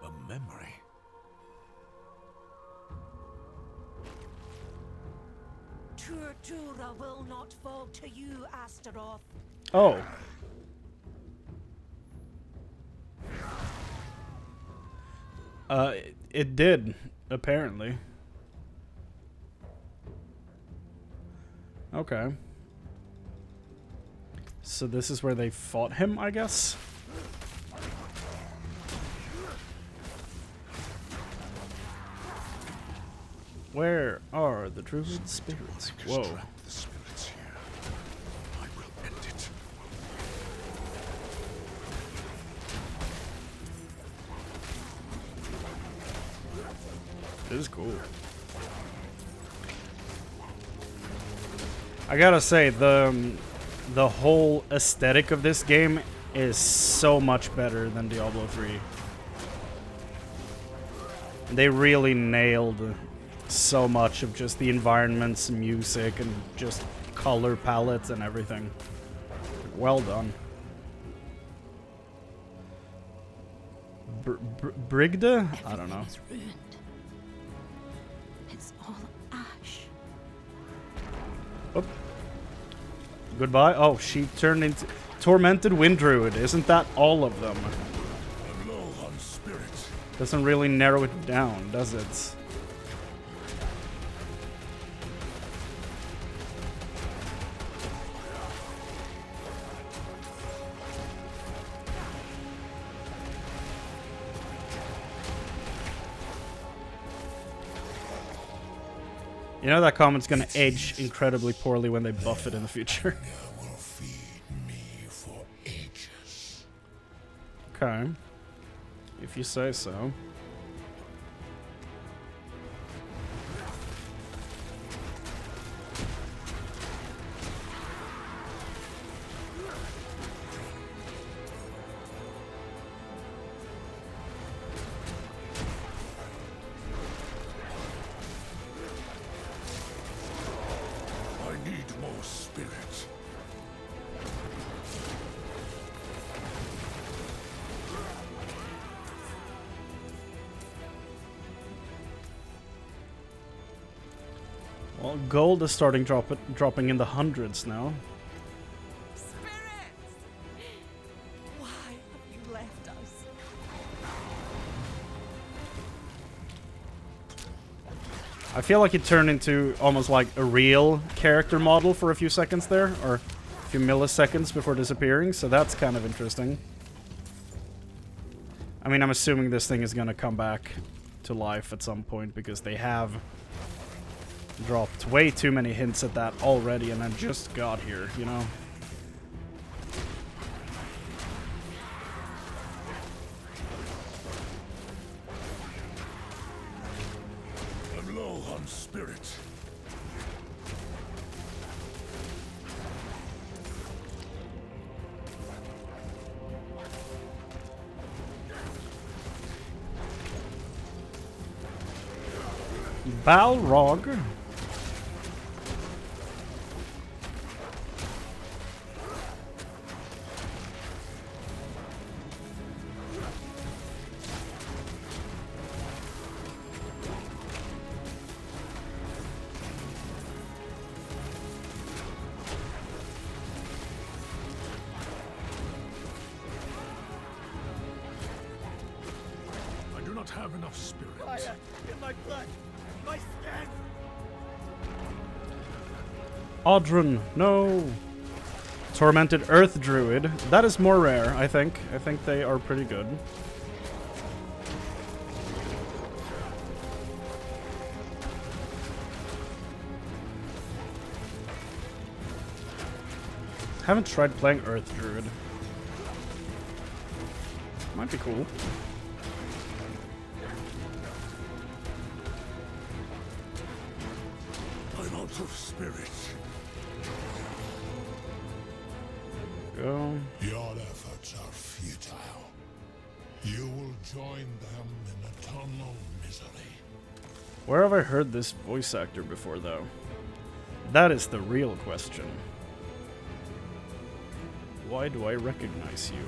A memory. Tortura will not fall to you, Astaroth. Oh. It did, apparently. Okay. So this is where they fought him, I guess? Where are the druid spirits? Whoa. The spirits here. I will end it. This is cool. I gotta say, the whole aesthetic of this game is so much better than Diablo 3. They really nailed so much of just the environments, music, and just color palettes and everything. Well done. Brigda? I don't know. Everything is ruined. It's all ash. Oh. Goodbye. Oh, she turned into Tormented Wind Druid. Isn't that all of them? I'm low on spirit. Doesn't really narrow it down, does it? You know that comment's gonna age incredibly poorly when they buff it in the future. Will feed me for ages. Okay. If you say so. Well, gold is starting dropping in the hundreds now. Spirits! Why have you left us? I feel like it turned into almost like a real character model for a few seconds there, or a few milliseconds before disappearing, so that's kind of interesting. I mean, I'm assuming this thing is gonna come back to life at some point, because they have dropped way too many hints at that already, and I just got here, you know? I'm low on spirit. Balrog. I do not have enough spirit. Fire in my blood! My skin! Audrun, no. Tormented Earth Druid. That is more rare, I think. I think they are pretty good. Haven't tried playing Earth Druid. Might be cool. I'm out of spirit. Go. Your efforts are futile. You will join them in eternal misery. Where have I heard this voice actor before, though? That is the real question. Why do I recognize you?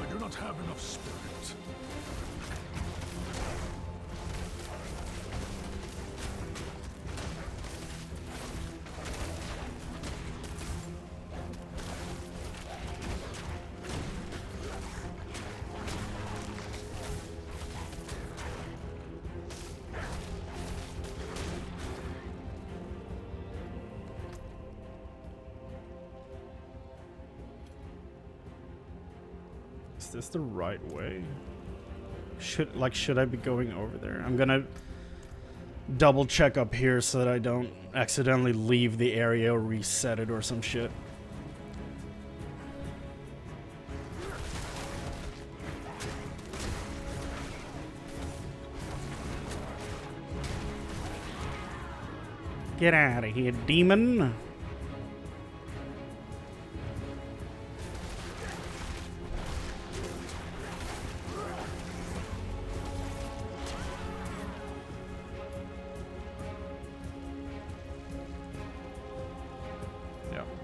I do not have enough spirit. Is this the right way? Should I be going over there? I'm gonna double check up here so that I don't accidentally leave the area or reset it or some shit. Get out of here, demon!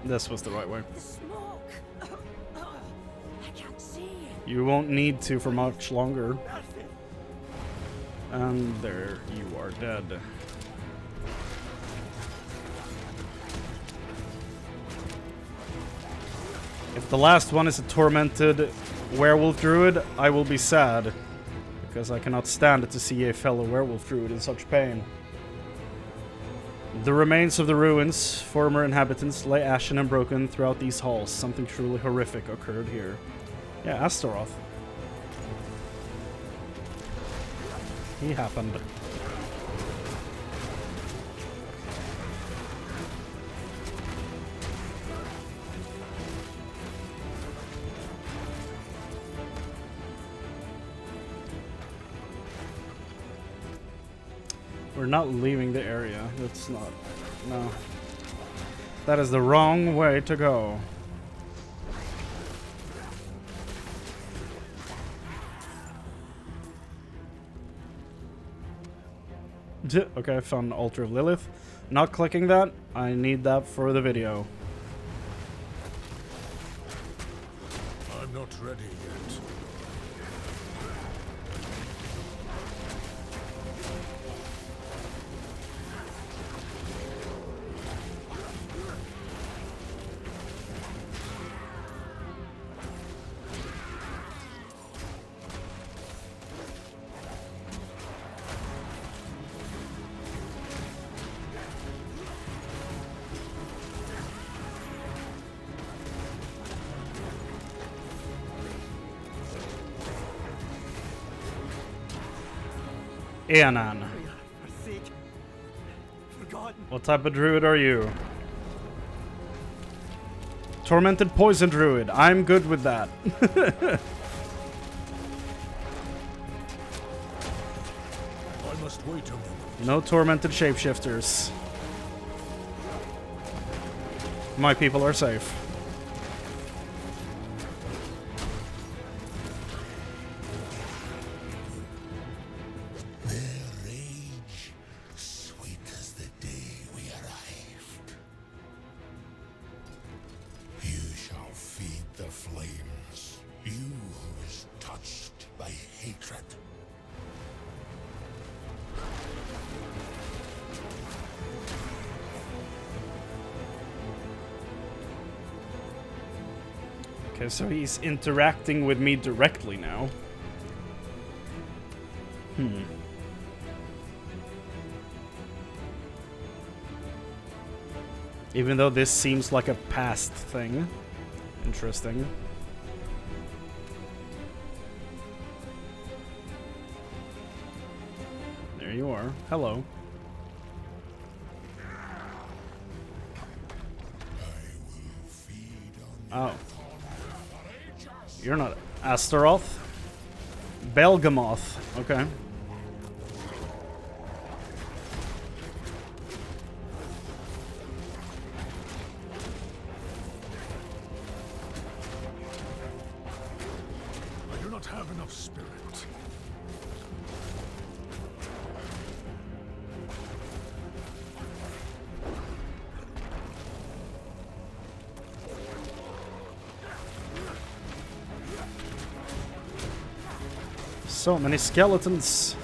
This was the right way. The smoke! I can't see it. You won't need to for much longer. And there you are dead. If the last one is a tormented werewolf druid, I will be sad. Because I cannot stand it to see a fellow werewolf druid in such pain. The remains of the ruins, former inhabitants, lay ashen and broken throughout these halls. Something truly horrific occurred here. Yeah, Astaroth. He happened. We're not leaving the area. That's not... No. That is the wrong way to go. Okay, I found an Altar of Lilith. Not clicking that. I need that for the video. Eanan. What type of druid are you? Tormented poison druid. I'm good with that. I must wait a moment. No tormented shapeshifters. My people are safe. Their rage, sweet as the day we arrived. You shall feed the flames, you who is touched by hatred. Okay, so he's interacting with me directly now. Even though this seems like a past thing. Interesting. There you are. Hello. Oh. You're not Astaroth? Belgamoth. Okay. I do not have enough spirit. So many skeletons.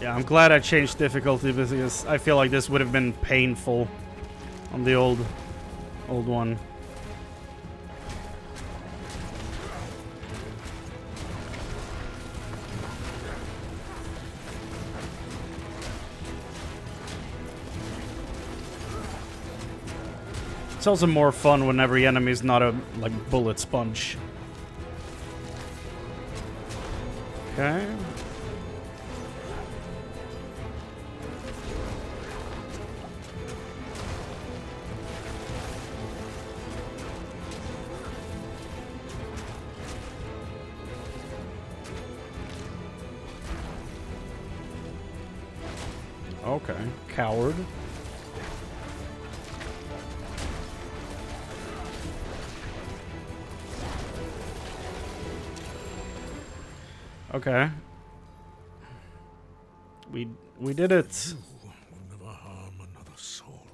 Yeah, I'm glad I changed difficulty because I feel like this would have been painful on the old one. It's also more fun when every enemy is not a bullet sponge. Okay. Okay, coward. Okay. We did it. You will never harm another soul.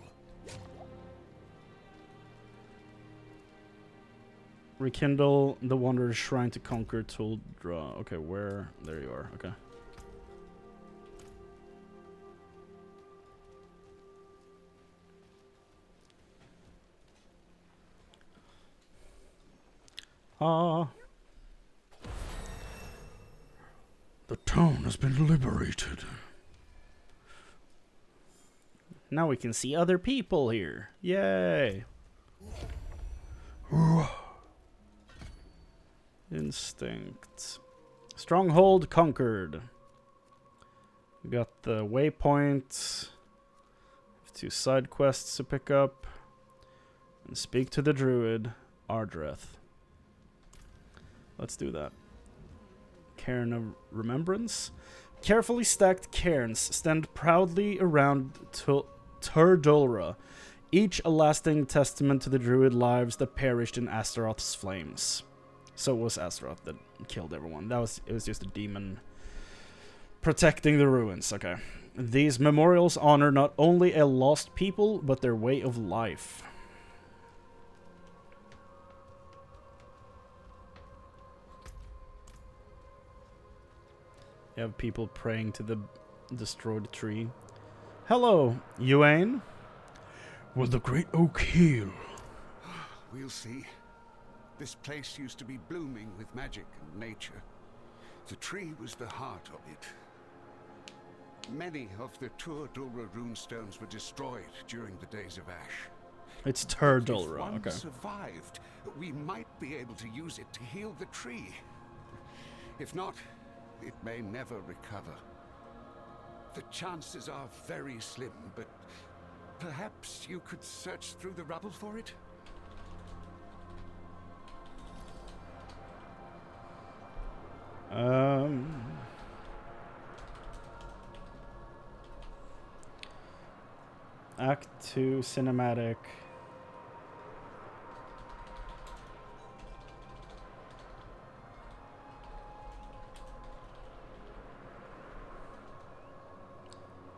Rekindle the Wanderer's Shrine to conquer tool draw. Okay, where? There you are. Okay. The town has been liberated. Now we can see other people here. Yay. Instinct. Stronghold conquered. We got the waypoint. 2 side quests to pick up. And speak to the druid, Ardreth. Let's do that. Cairn of Remembrance. Carefully stacked cairns stand proudly around Turdulra, each a lasting testament to the druid lives that perished in Astaroth's flames. So it was Astaroth that killed everyone. It was just a demon protecting the ruins. Okay. These memorials honor not only a lost people, but their way of life. You have people praying to the destroyed tree. Hello, Yuane. Will the great oak heal? We'll see. This place used to be blooming with magic and nature. The tree was the heart of it. Many of the Tur Dulra runestones were destroyed during the Days of Ash. It's Tur Dulra, If one okay. survived, we might be able to use it to heal the tree. If not, it may never recover. The chances are very slim, but perhaps you could search through the rubble for it? Act 2 cinematic.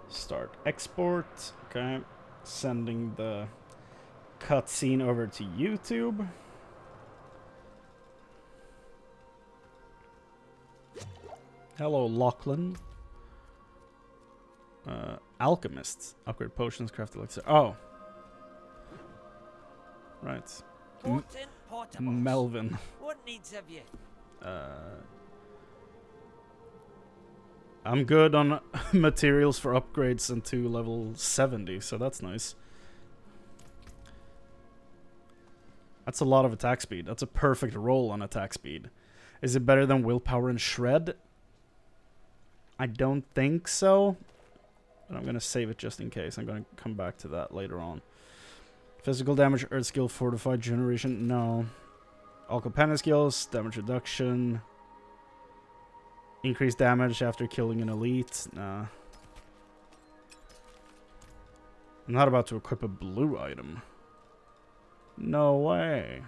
Start export. Okay. Sending the cutscene over to YouTube. Hello, Lachlan. Alchemists. Upgrade potions, craft elixir. Oh. Right. Potent potables. Melvin. What needs have you? I'm good on materials for upgrades until level 70, so that's nice. That's a lot of attack speed. That's a perfect roll on attack speed. Is it better than willpower and shred? I don't think so. But I'm going to save it just in case. I'm going to come back to that later on. Physical damage, earth skill, fortified generation. No. Alcopenna skills, damage reduction. Increased damage after killing an elite. Nah. I'm not about to equip a blue item. No way.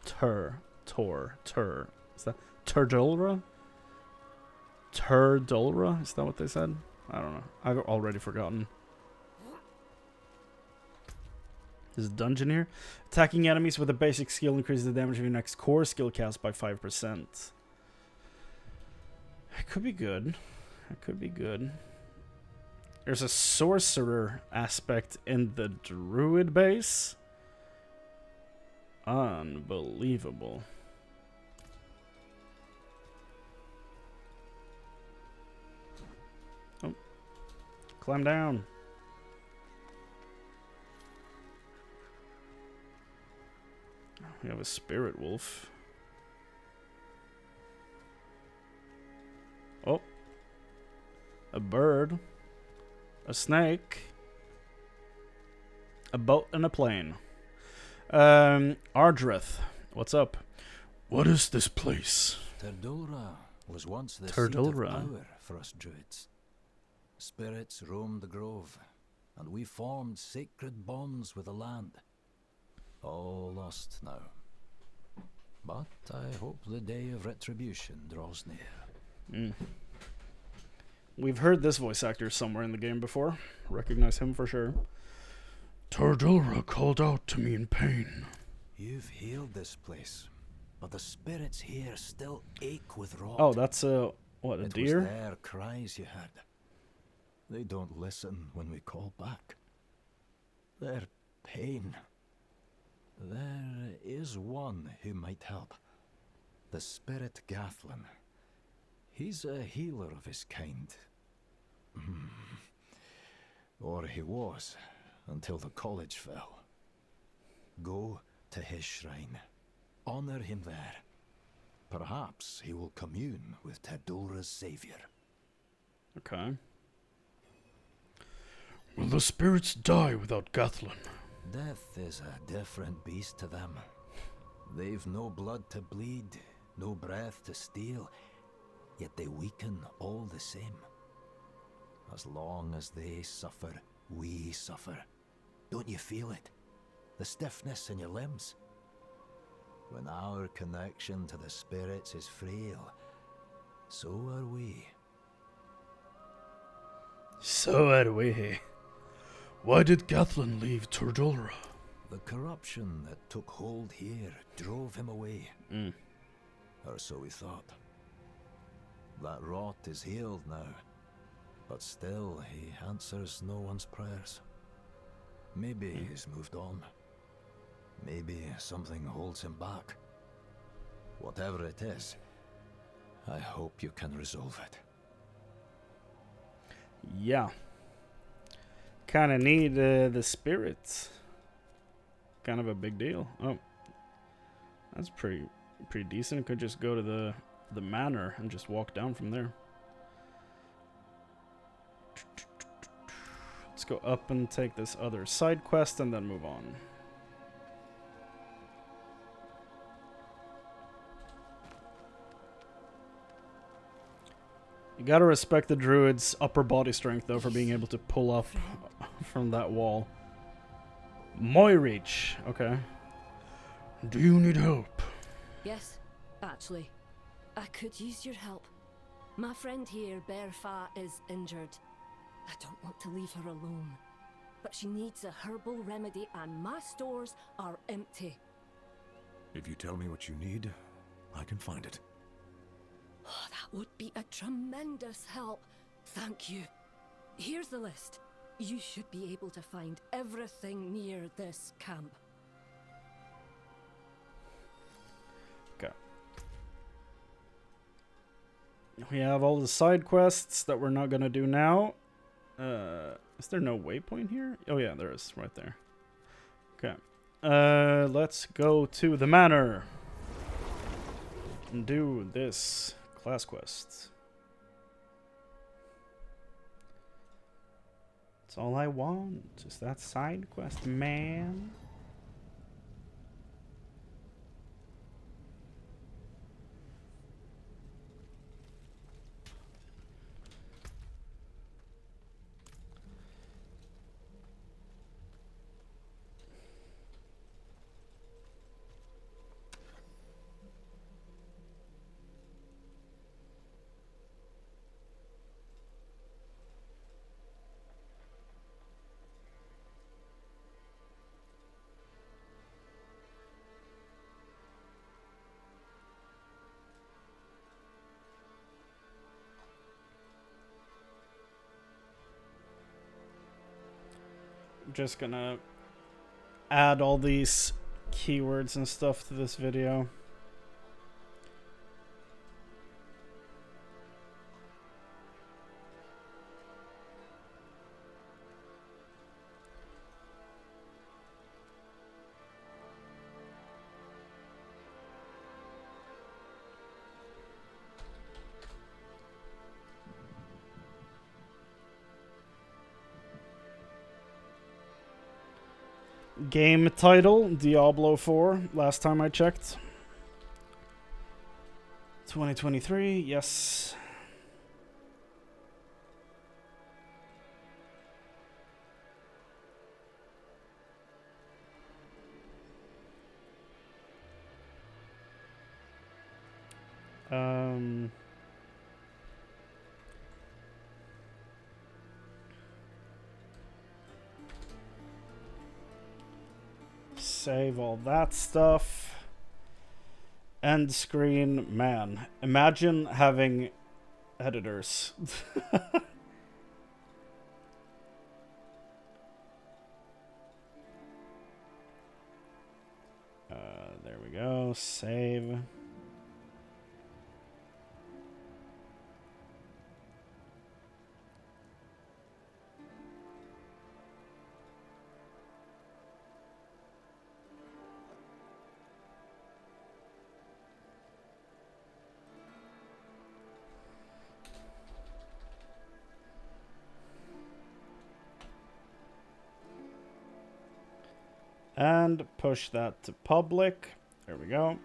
Tur. Is that Turdulra? Turdulra? Is that what they said? I don't know. I've already forgotten. There's a dungeon here. Attacking enemies with a basic skill increases the damage of your next core skill cast by 5%. It could be good. It could be good. There's a sorcerer aspect in the druid base. Unbelievable. Oh. Climb down. We have a spirit wolf. Oh. A bird. A snake. A boat and a plane. Ardrith, what's up? What is this place? Turdulra was once the seat of power for us druids. Spirits roamed the grove, and we formed sacred bonds with the land. All lost now. But I hope the day of retribution draws near. We've heard this voice actor somewhere in the game before. Recognize him for sure. Turdulra called out to me in pain. You've healed this place, but the spirits here still ache with rot. Oh, that's what, a deer? It was their cries you heard. They don't listen when we call back. Their pain. There is one who might help. The spirit Gathlin. He's a healer of his kind. Or he was, until the college fell. Go to his shrine. Honor him there. Perhaps he will commune with Turdulra's savior. Okay. Will the spirits die without Gathlin? Death is a different beast to them. They've no blood to bleed, no breath to steal, yet they weaken all the same. As long as they suffer, we suffer. Don't you feel it? The stiffness in your limbs? When our connection to the spirits is frail, so are we. So are we. Why did Gathlin leave Turdulra? The corruption that took hold here drove him away. Or so we thought. That rot is healed now, but still he answers no one's prayers. Maybe he's moved on. Maybe something holds him back. Whatever it is, I hope you can resolve it. Yeah. Kinda need the spirits. Kind of a big deal. Oh. That's pretty decent. Could just go to the manor and just walk down from there. Let's go up and take this other side quest and then move on. You gotta respect the druid's upper body strength, though, for being able to pull up from that wall. Moirich. Okay. Do you need help? Yes, actually. I could use your help. My friend here, Berfa, is injured. I don't want to leave her alone. But she needs a herbal remedy and my stores are empty. If you tell me what you need, I can find it. Oh, that would be a tremendous help. Thank you. Here's the list. You should be able to find everything near this camp. Okay. We have all the side quests that we're not gonna do now. Is there no waypoint here? Oh yeah, there is, right there. Okay. Let's go to the manor and do this class quest. That's all I want, is that side quest, man. Just gonna add all these keywords and stuff to this video. Game title, Diablo 4, last time I checked. 2023, yes. Save all that stuff. End screen. Man, imagine having editors. There we go. Save. And push that to public. There we go.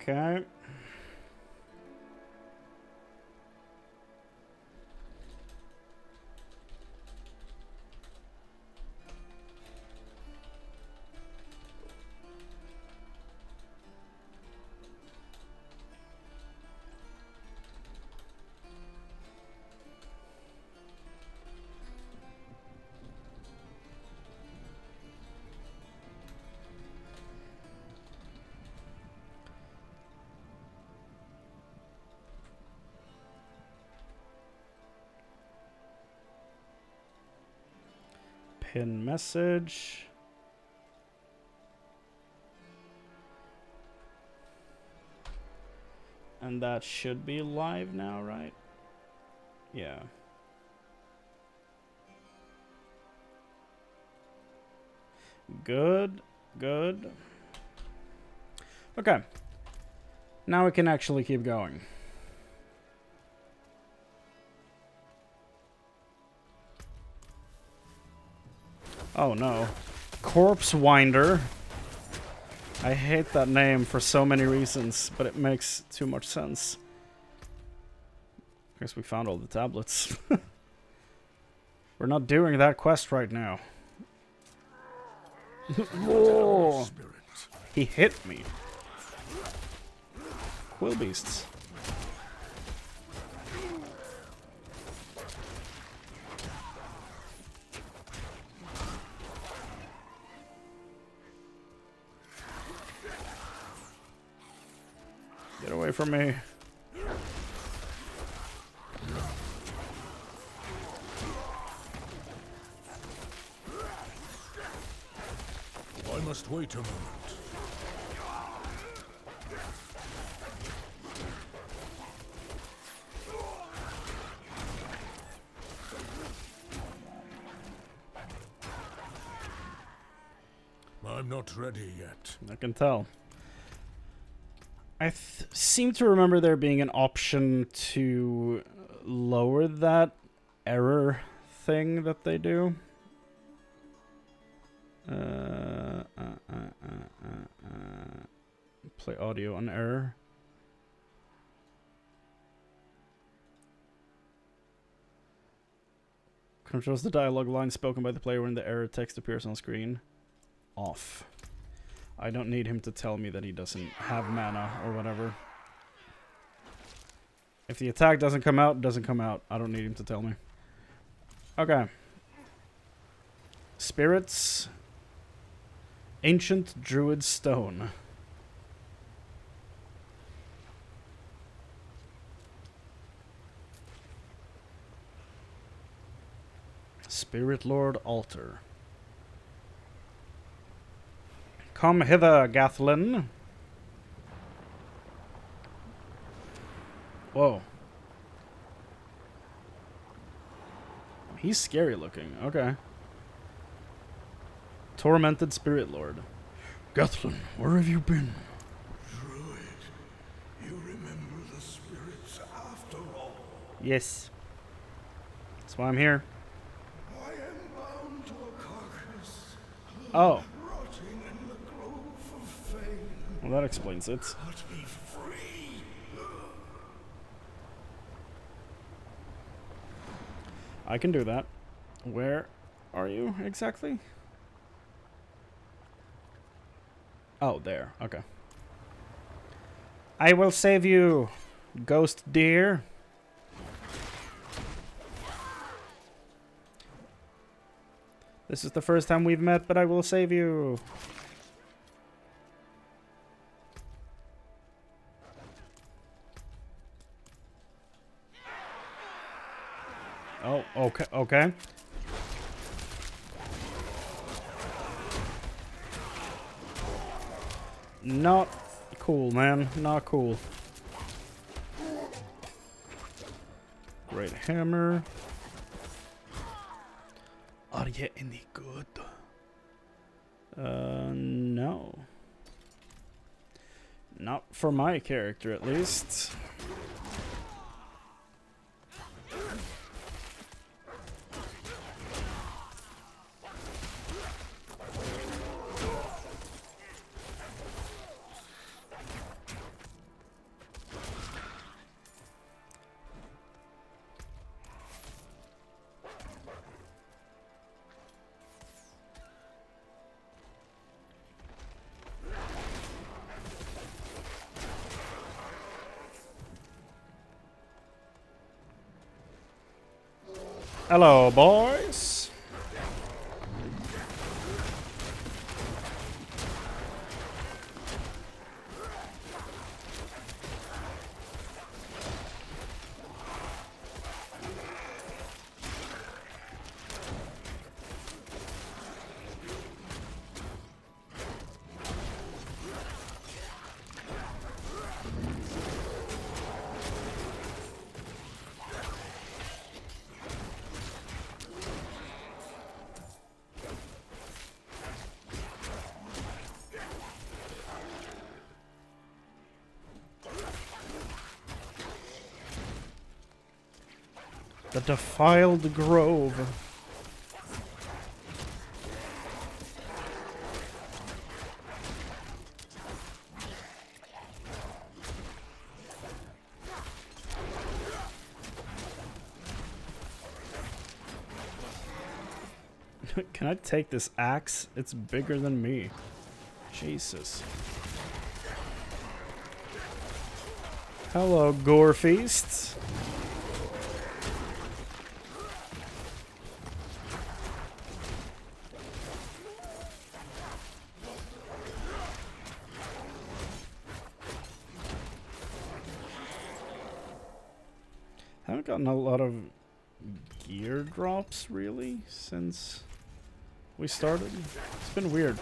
Okay. Pin message. And that should be live now, right? Yeah. Good, good. Okay. Now we can actually keep going. Oh no. Corpse Winder. I hate that name for so many reasons, but it makes too much sense. I guess we found all the tablets. We're not doing that quest right now. Whoa. He hit me. Quill beasts. Get away from me. I must wait a moment. I'm not ready yet. I can tell. I seem to remember there being an option to lower that error thing that they do. Play audio on error. Controls the dialogue line spoken by the player when the error text appears on screen. Off. I don't need him to tell me that he doesn't have mana or whatever. If the attack doesn't come out, it doesn't come out. I don't need him to tell me. Okay. Spirits. Ancient Druid Stone. Spirit Lord Altar. Come hither, Gathlin. Whoa. He's scary looking. Okay. Tormented Spirit Lord. Gathlin, where have you been? Druid, you remember the spirits after all. Yes. That's why I'm here. I am bound to a carcass. Oh. Rotting in the grove of fame. Well, that explains it. Let me free. I can do that. Where are you exactly? Oh, there. Okay. I will save you, ghost deer. This is the first time we've met, but I will save you. Oh, okay, okay. Not cool, man. Not cool. Great hammer. Are you any good? No. Not for my character, at least. Hello, boys. The defiled grove. Can I take this axe? It's bigger than me. Jesus. Hello, gore feasts. Haven't gotten a lot of gear drops really since we started. It's been weird.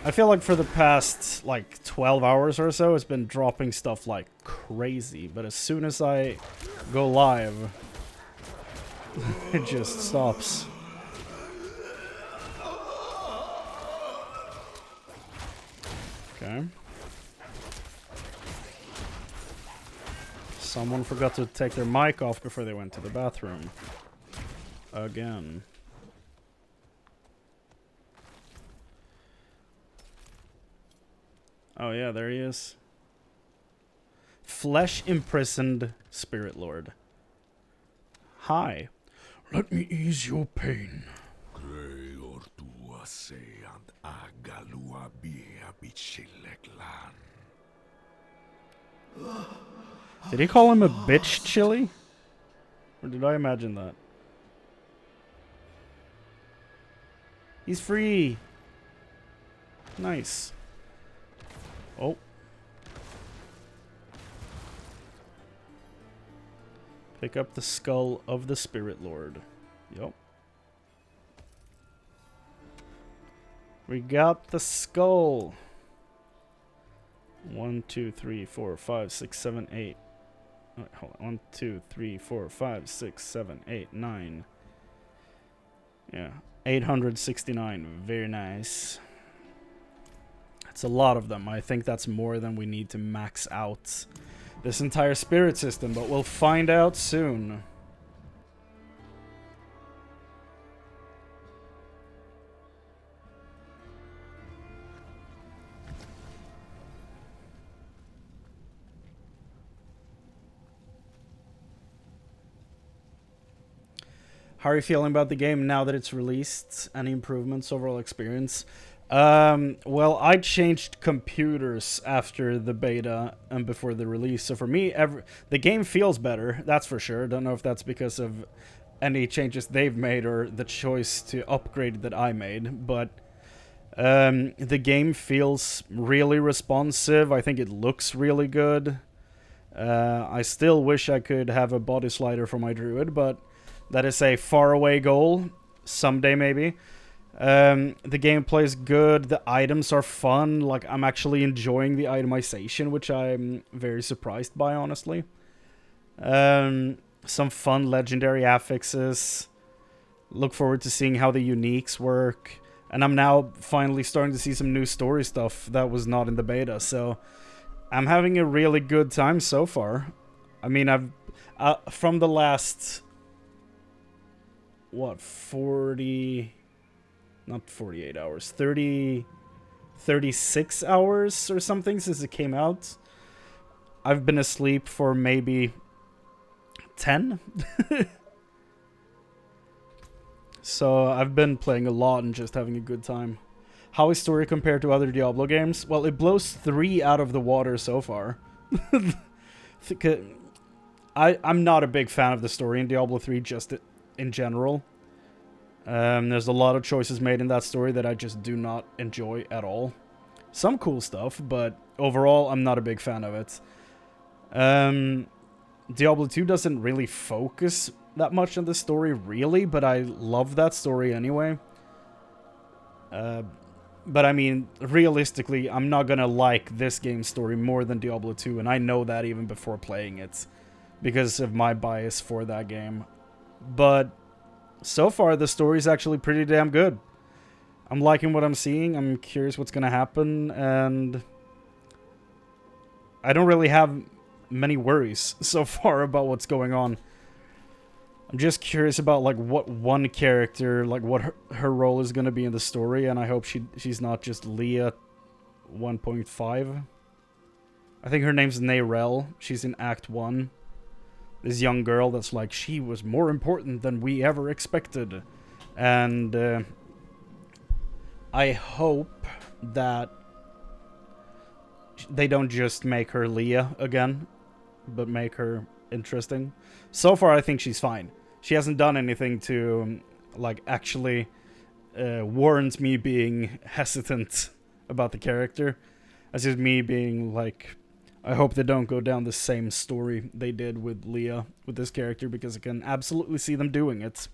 I feel like for the past like 12 hours or so it's been dropping stuff like crazy, but as soon as I go live it just stops. Okay. Someone forgot to take their mic off before they went to the bathroom. Again. Oh yeah, there he is. Flesh-imprisoned Spirit Lord. Hi. Let me ease your pain. Did he call him a bitch chili? Or did I imagine that? He's free. Nice. Oh. Pick up the skull of the Spirit Lord. Yup. We got the skull. 1, 2, 3, 4, 5, 6, 7, 8. Wait, hold on. 1, 2, 3, 4, 5, 6, 7, 8, 9. Yeah. 869. Very nice. That's a lot of them. I think that's more than we need to max out this entire spirit system, but we'll find out soon. How are you feeling about the game now that it's released? Any improvements, overall experience? Well, I changed computers after the beta and before the release. So for me, the game feels better, that's for sure. Don't know if that's because of any changes they've made or the choice to upgrade that I made. But the game feels really responsive. I think it looks really good. I still wish I could have a body slider for my druid, but that is a faraway goal. Someday, maybe. The gameplay is good. The items are fun. Like, I'm actually enjoying the itemization, which I'm very surprised by, honestly. Some fun legendary affixes. Look forward to seeing how the uniques work. And I'm now finally starting to see some new story stuff that was not in the beta. So, I'm having a really good time so far. I mean, I've... from the last... What, 40... Not 48 hours. 36 hours or something since it came out. I've been asleep for maybe 10. So I've been playing a lot and just having a good time. How is story compared to other Diablo games? Well, it blows 3 out of the water so far. I'm not a big fan of the story in Diablo 3 just in general. There's a lot of choices made in that story that I just do not enjoy at all. Some cool stuff, but overall, I'm not a big fan of it. Diablo 2 doesn't really focus that much on the story, really, but I love that story anyway. But I mean, realistically, I'm not gonna like this game's story more than Diablo 2, and I know that even before playing it, because of my bias for that game. But so far, the story's actually pretty damn good. I'm liking what I'm seeing. I'm curious what's going to happen, and I don't really have many worries so far about what's going on. I'm just curious about like what one character, like what her role is going to be in the story, and I hope she's not just Leah 1.5. I think her name's Nayrel. She's in Act 1. This young girl that's like, she was more important than we ever expected. And I hope that they don't just make her Leah again, but make her interesting. So far, I think she's fine. She hasn't done anything to, like, actually warrant me being hesitant about the character. It's just me being like, I hope they don't go down the same story they did with Leah, with this character, because I can absolutely see them doing it.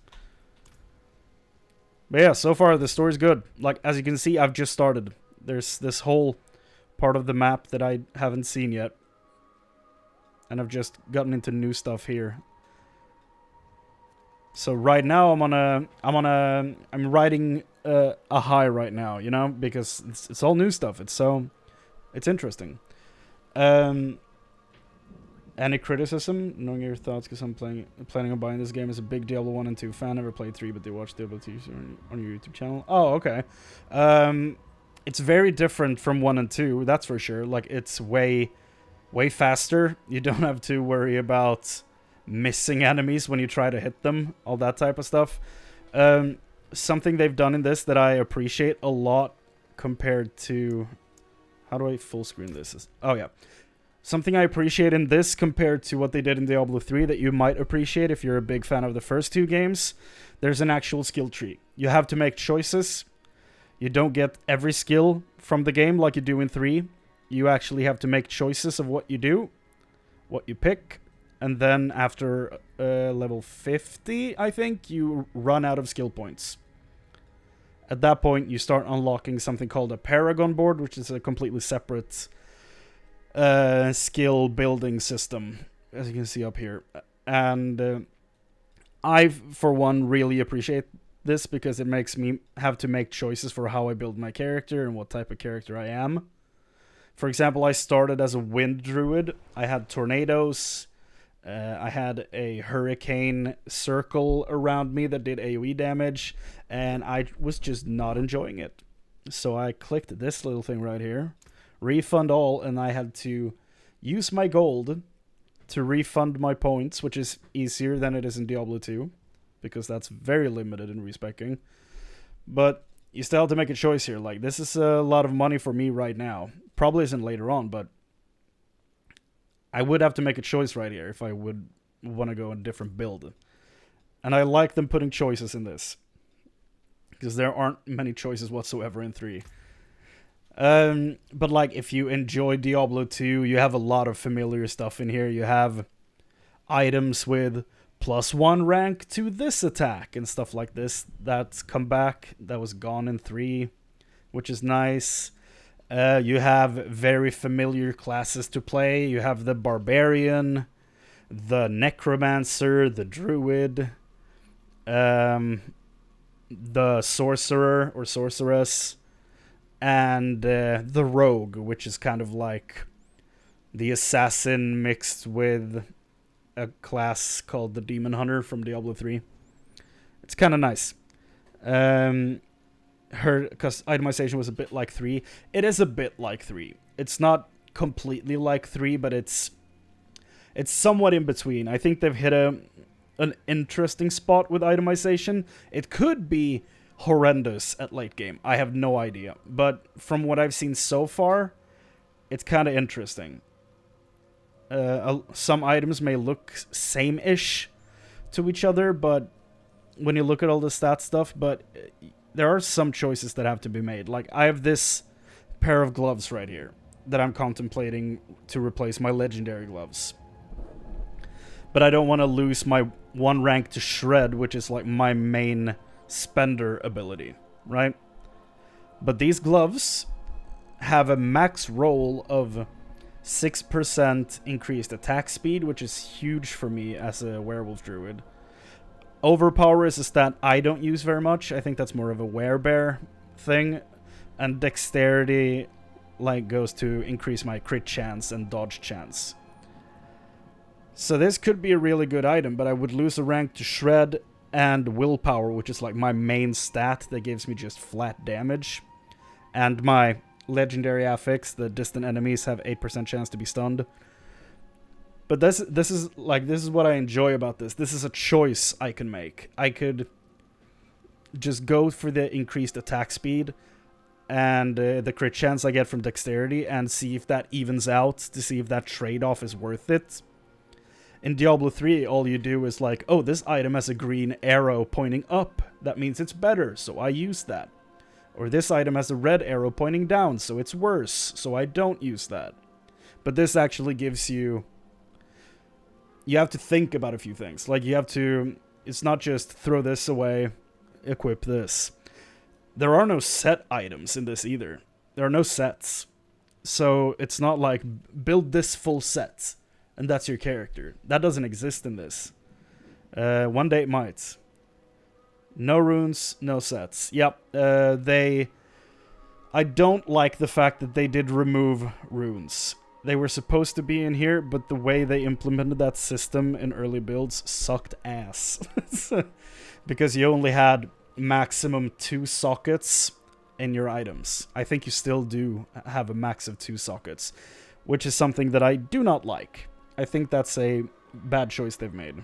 But yeah, so far the story's good. Like, as you can see, I've just started. There's this whole part of the map that I haven't seen yet. And I've just gotten into new stuff here. So right now I'm riding a high right now, you know, because it's all new stuff. It's interesting. Any criticism? Knowing your thoughts, because I'm planning on buying this game as a big Diablo 1 and 2 fan. Never played 3, but they watched Diablo 2 on your YouTube channel. Oh, okay. It's very different from 1 and 2, that's for sure. Like, it's way faster. You don't have to worry about missing enemies when you try to hit them, all that type of stuff. Something they've done in this that I appreciate a lot compared to... How do I full screen this? Oh, yeah. Something I appreciate in this compared to what they did in Diablo 3 that you might appreciate if you're a big fan of the first 2 games, there's an actual skill tree. You have to make choices. You don't get every skill from the game like you do in 3. You actually have to make choices of what you do, what you pick, and then after level 50, I think, you run out of skill points. At that point, you start unlocking something called a Paragon board, which is a completely separate skill building system, as you can see up here. And I, for one, really appreciate this because it makes me have to make choices for how I build my character and what type of character I am. For example, I started as a wind druid. I had tornadoes. I had a hurricane circle around me that did AoE damage, and I was just not enjoying it. So I clicked this little thing right here, refund all, and I had to use my gold to refund my points, which is easier than it is in Diablo 2, because that's very limited in respecking. But you still have to make a choice here. Like, this is a lot of money for me right now. Probably isn't later on, but I would have to make a choice right here if I would want to go in a different build. And I like them putting choices in this, because there aren't many choices whatsoever in 3. But like, if you enjoy Diablo 2, you have a lot of familiar stuff in here. You have items with +1 rank to this attack and stuff like this that's come back, that was gone in 3, which is nice. You have very familiar classes to play. You have the Barbarian, the Necromancer, the Druid, the Sorcerer or Sorceress, and the Rogue, which is kind of like the Assassin mixed with a class called the Demon Hunter from Diablo 3. It's kind of nice. Because itemization was a bit like 3. It is a bit like 3. It's not completely like 3, but it's somewhat in between. I think they've hit an interesting spot with itemization. It could be horrendous at late game. I have no idea. But from what I've seen so far, it's kind of interesting. Some items may look same-ish to each other, but when you look at all the stat stuff, but there are some choices that have to be made. Like, I have this pair of gloves right here that I'm contemplating to replace my legendary gloves. But I don't want to lose my 1 rank to Shred, which is like my main spender ability, right? But these gloves have a max roll of 6% increased attack speed, which is huge for me as a Werewolf Druid. Overpower is a stat I don't use very much. I think that's more of a werebear thing. And Dexterity like goes to increase my crit chance and dodge chance. So this could be a really good item, but I would lose a rank to Shred and Willpower, which is like my main stat that gives me just flat damage. And my legendary affix, the distant enemies have 8% chance to be stunned. But this is what I enjoy about this. This is a choice I can make. I could just go for the increased attack speed and the crit chance I get from dexterity and see if that evens out, to see if that trade-off is worth it. In Diablo 3, all you do is like, oh, this item has a green arrow pointing up. That means it's better, so I use that. Or this item has a red arrow pointing down, so it's worse, so I don't use that. But this actually gives you... You have to think about a few things. Like, you have to... It's not just throw this away, equip this. There are no set items in this either. There are no sets. So it's not like, build this full set, and that's your character. That doesn't exist in this. One day it might. No runes, no sets. Yep, I don't like the fact that they did remove runes. They were supposed to be in here, but the way they implemented that system in early builds sucked ass. Because you only had maximum 2 sockets in your items. I think you still do have a max of 2 sockets, which is something that I do not like. I think that's a bad choice they've made.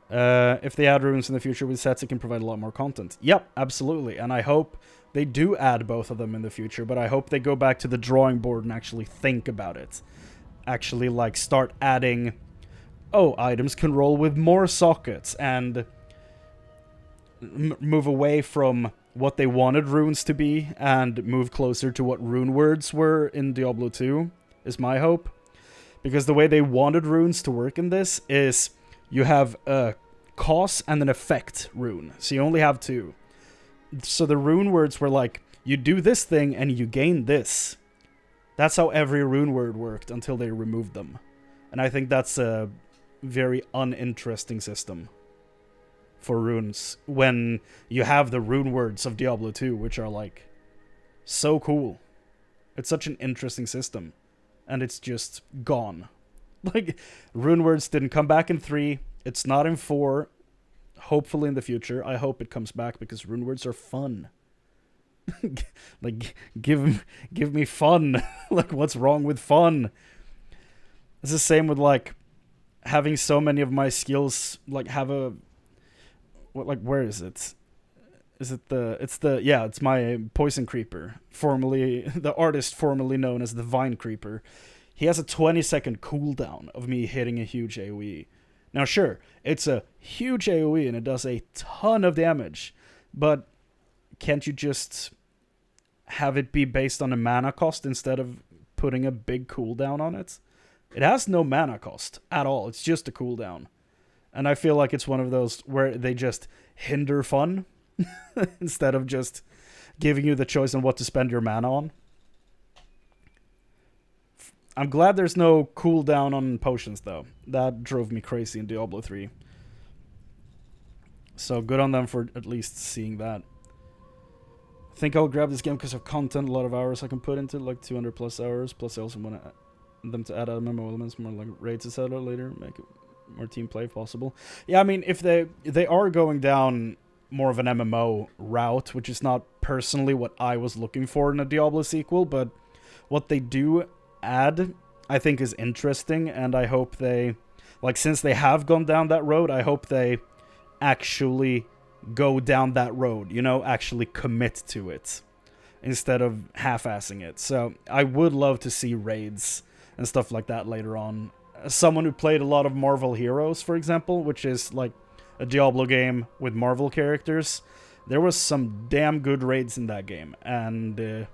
If they add runes in the future with sets, it can provide a lot more content. Yep, absolutely. And I hope they do add both of them in the future, but I hope they go back to the drawing board and actually think about it. Actually, like, start adding, oh, items can roll with more sockets, and move away from what they wanted runes to be and move closer to what rune words were in Diablo 2, is my hope. Because the way they wanted runes to work in this is you have a cause and an effect rune. So you only have 2. So the rune words were like, you do this thing and you gain this. That's how every rune word worked until they removed them. And I think that's a very uninteresting system for runes when you have the rune words of Diablo 2, which are like so cool. It's such an interesting system. And it's just gone. Like, rune words didn't come back in 3. It's not in 4. Hopefully in the future. I hope it comes back because rune words are fun. Like, give me fun. Like, what's wrong with fun? It's the same with, like, having so many of my skills, like, have a... What, like, where is it? Is it the... it's my Poison Creeper. The artist formerly known as the Vine Creeper. He has a 20-second cooldown of me hitting a huge AoE. Now, sure, it's a huge AoE and it does a ton of damage, but can't you just have it be based on a mana cost instead of putting a big cooldown on it? It has no mana cost at all. It's just a cooldown. And I feel like it's one of those where they just hinder fun instead of just giving you the choice on what to spend your mana on. I'm glad there's no cooldown on potions, though. That drove me crazy in Diablo 3. So good on them for at least seeing that. I think I'll grab this game because of content, a lot of hours I can put into it, like 200 plus hours. Plus I also want them to add MMO elements, more like raids, etc. later, make it more team play if possible. Yeah, I mean, if they are going down more of an MMO route, which is not personally what I was looking for in a Diablo sequel, but what they do add, I think, is interesting, and I hope they, like, since they have gone down that road, I hope they actually go down that road, you know, actually commit to it, instead of half-assing it. So, I would love to see raids and stuff like that later on. As someone who played a lot of Marvel Heroes, for example, which is, like, a Diablo game with Marvel characters, there was some damn good raids in that game, and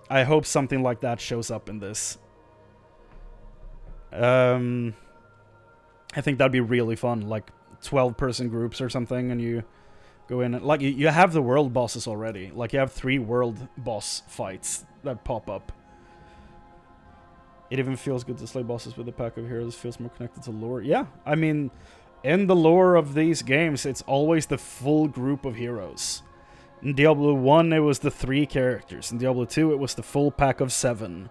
I hope something like that shows up in this. I think that'd be really fun, like 12-person groups or something, and you go in and, like, you have the world bosses already. Like, you have 3 world boss fights that pop up. It even feels good to slay bosses with a pack of heroes. It feels more connected to lore. Yeah, I mean, in the lore of these games, it's always the full group of heroes. In Diablo 1, it was the 3 characters. In Diablo 2, it was the full pack of 7.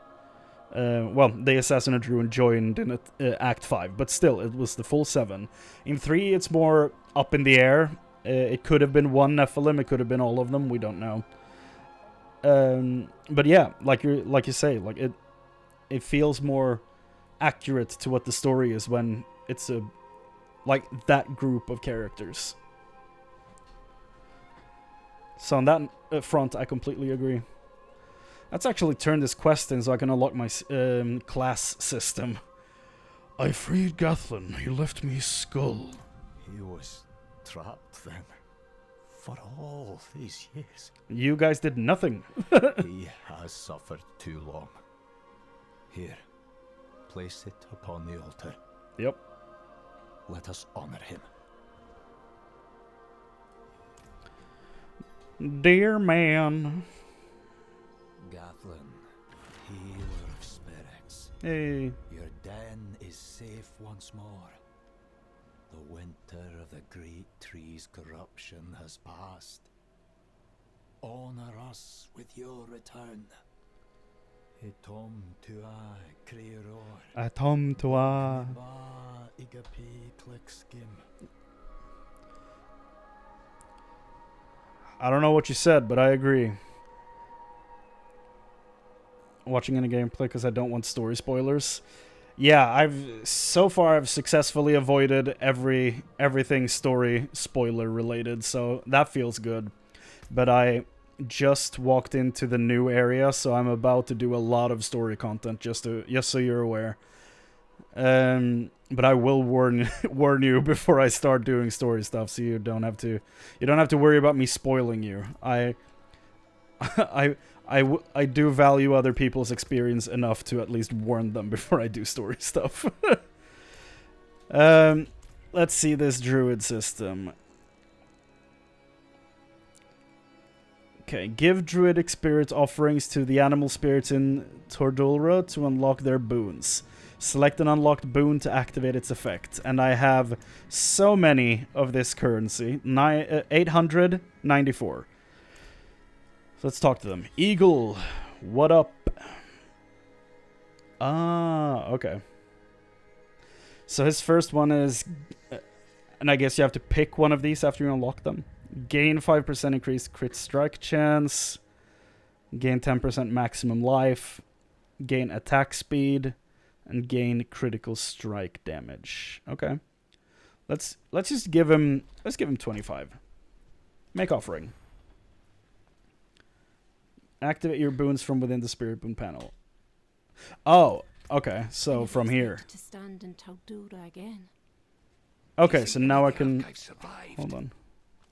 Well, the Assassinate Druid joined in Act 5, but still, it was the full 7. In 3, it's more up in the air. It could have been one Nephilim, it could have been all of them, we don't know. But yeah, like you say, like it feels more accurate to what the story is when it's like that group of characters. So on that front, I completely agree. Let's actually turn this quest in so I can unlock my class system. I freed Gathlin. He left me skull. He was trapped then. For all these years. You guys did nothing. He has suffered too long. Here, place it upon the altar. Yep. Let us honor him. Dear man. Gathlin, healer of spirits. Hey. Your den is safe once more. The winter of the great tree's corruption has passed. Honor us with your return. Etom tua creoror. Atom tua. Ba igapi klickskim. I don't know what you said, but I agree. Watching any gameplay because I don't want story spoilers. Yeah, I've successfully avoided everything story spoiler related, so that feels good. But I just walked into the new area, so I'm about to do a lot of story content just so you're aware. But I will warn you before I start doing story stuff, so you don't have to worry about me spoiling you. I do value other people's experience enough to at least warn them before I do story stuff. Let's see this druid system. Okay, give druidic spirit offerings to the animal spirits in Tordulra to unlock their boons. Select an unlocked boon to activate its effect. And I have so many of this currency. 894. So let's talk to them. Eagle, what up? Ah, okay. So his first one is... and I guess you have to pick one of these after you unlock them. Gain 5% increased crit strike chance. Gain 10% maximum life. Gain attack speed. And gain critical strike damage. Okay. Let's just give him... let's give him 25. Make offering. Activate your boons from within the spirit boon panel. Oh, okay. So from here. To stand in Taldura again. Okay, so now I can... hold on.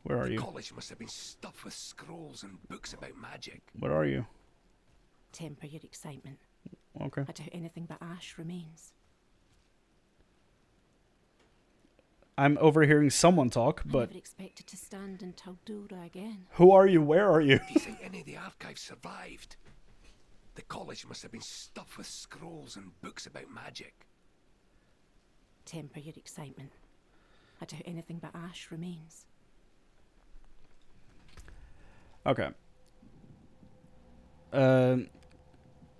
Where are you? The college must have been stuffed with scrolls and books about magic. Where are you? Temper your excitement. Okay. I doubt anything but ash remains. I'm overhearing someone talk, but... I never expected to stand in Taldura again. Who are you? Where are you? Do you think any of the archives survived? The college must have been stuffed with scrolls and books about magic. Temper your excitement. I doubt anything but ash remains. Okay.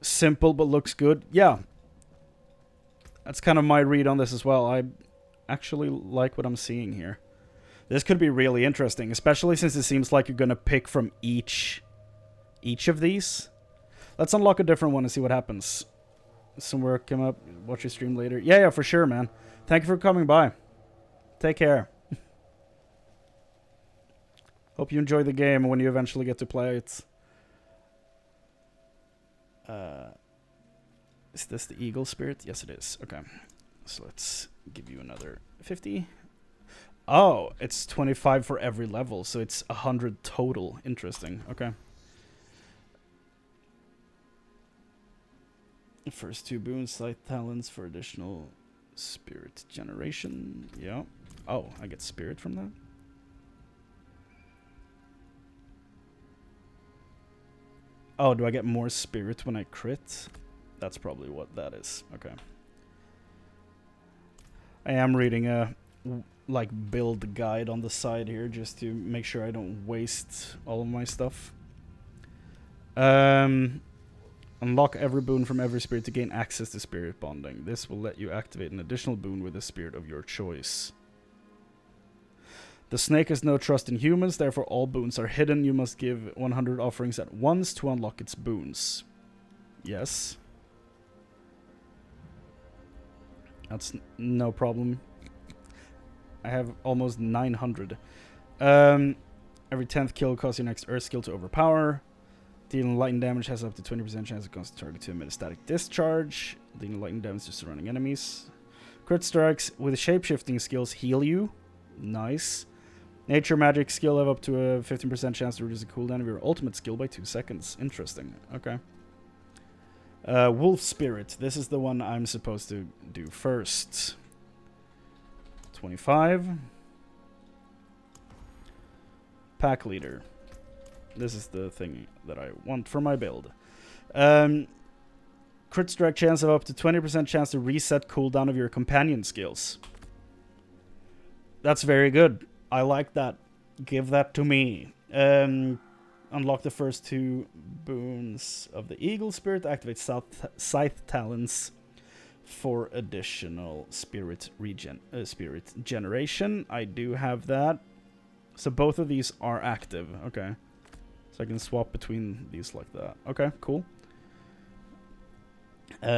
Simple but looks good. Yeah. That's kind of my read on this as well. I actually like what I'm seeing here. This could be really interesting, especially since it seems like you're going to pick from each of these. Let's unlock a different one and see what happens. Somewhere come up, watch your stream later. Yeah, for sure, man. Thank you for coming by. Take care. Hope you enjoy the game when you eventually get to play it. Is this the eagle spirit? Yes, it is. Okay. So let's give you another 50. Oh, it's 25 for every level, so it's 100 total. Interesting. Okay. First 2 boons, slight talents for additional spirit generation. Yeah. Oh, I get spirit from that? Oh, do I get more spirit when I crit? That's probably what that is. Okay. I am reading a like build guide on the side here just to make sure I don't waste all of my stuff. Let's Unlock every boon from every spirit to gain access to spirit bonding. This will let you activate an additional boon with a spirit of your choice. The snake has no trust in humans, therefore all boons are hidden. You must give 100 offerings at once to unlock its boons. Yes. That's no problem. I have almost 900. Every 10th kill causes your next earth skill to overpower. Dealing lightning damage has up to 20% chance to cause the target to emit a static discharge. Dealing lightning damage to surrounding enemies. Crit strikes with shape-shifting skills heal you. Nice. Nature magic skill have up to a 15% chance to reduce the cooldown of your ultimate skill by 2 seconds. Interesting. Okay. Wolf Spirit. This is the one I'm supposed to do first. 25. Pack Leader. This is the thing that I want for my build. Crit strike chance of up to 20% chance to reset cooldown of your companion skills. That's very good. I like that. Give that to me. Unlock the first 2 boons of the Eagle Spirit. Activate Scythe Talons for additional spirit generation. I do have that. So both of these are active. Okay. So I can swap between these like that. Okay, cool.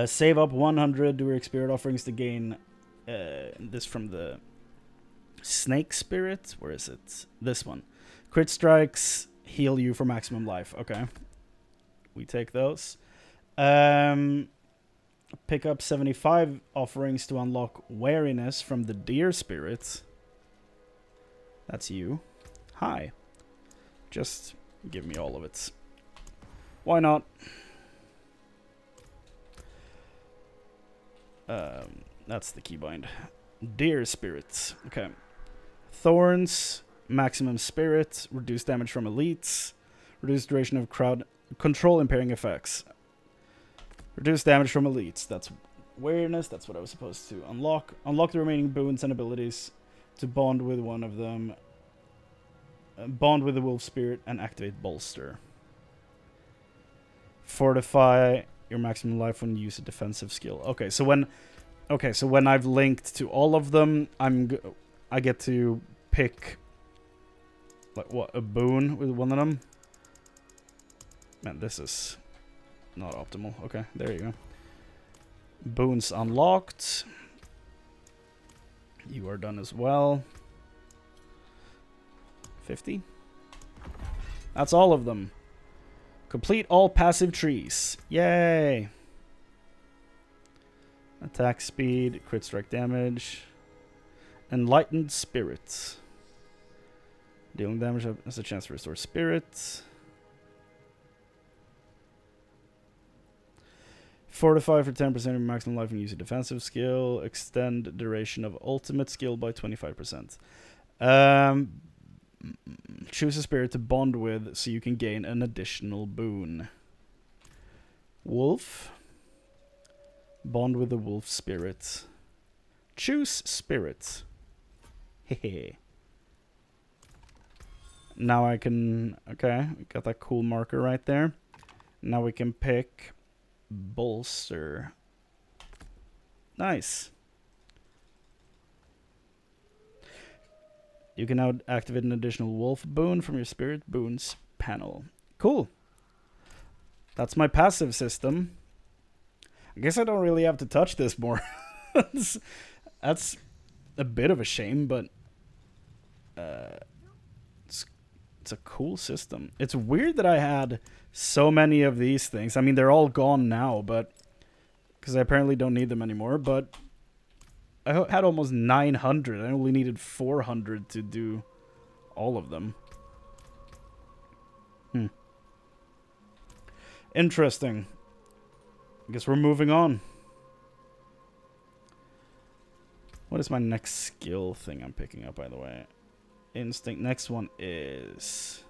Save up 100 to your spirit offerings to gain this from the Snake Spirit. Where is it? This one. Crit strikes heal you for maximum life. Okay. We take those. Pick up 75 offerings to unlock wariness from the Deer Spirit. That's you. Hi. Just give me all of it. Why not? That's the keybind. Deer Spirits. Okay. Thorns. Maximum Spirit. Reduce damage from elites. Reduce duration of crowd control impairing effects. Reduce damage from elites. That's awareness. That's what I was supposed to unlock. Unlock the remaining boons and abilities to bond with one of them. Bond with the Wolf Spirit and activate Bolster. Fortify your maximum life when you use a defensive skill. Okay, so when I've linked to all of them, I get to pick like what, a boon with one of them. Man, this is not optimal. Okay, there you go. Boons unlocked. You are done as well. 50. That's all of them. Complete all passive trees. Yay! Attack speed, crit strike damage. Enlightened Spirit. Dealing damage has a chance to restore spirit. Fortify for 10% of your maximum life and use a defensive skill. Extend duration of ultimate skill by 25%. Choose a spirit to bond with so you can gain an additional boon. Wolf. Bond with the wolf spirit. Choose spirit. Hehe. Now I can... Okay, we got that cool marker right there. Now we can pick Bolster. Nice. You can now activate an additional wolf boon from your spirit boons panel. Cool. That's my passive system. I guess I don't really have to touch this more. That's a bit of a shame, but it's a cool system. It's weird that I had so many of these things. I mean, they're all gone now, but because I apparently don't need them anymore, but I had almost 900. I only needed 400 to do all of them. Interesting. I guess we're moving on. What is my next skill thing I'm picking up, by the way? Instinct. Next one is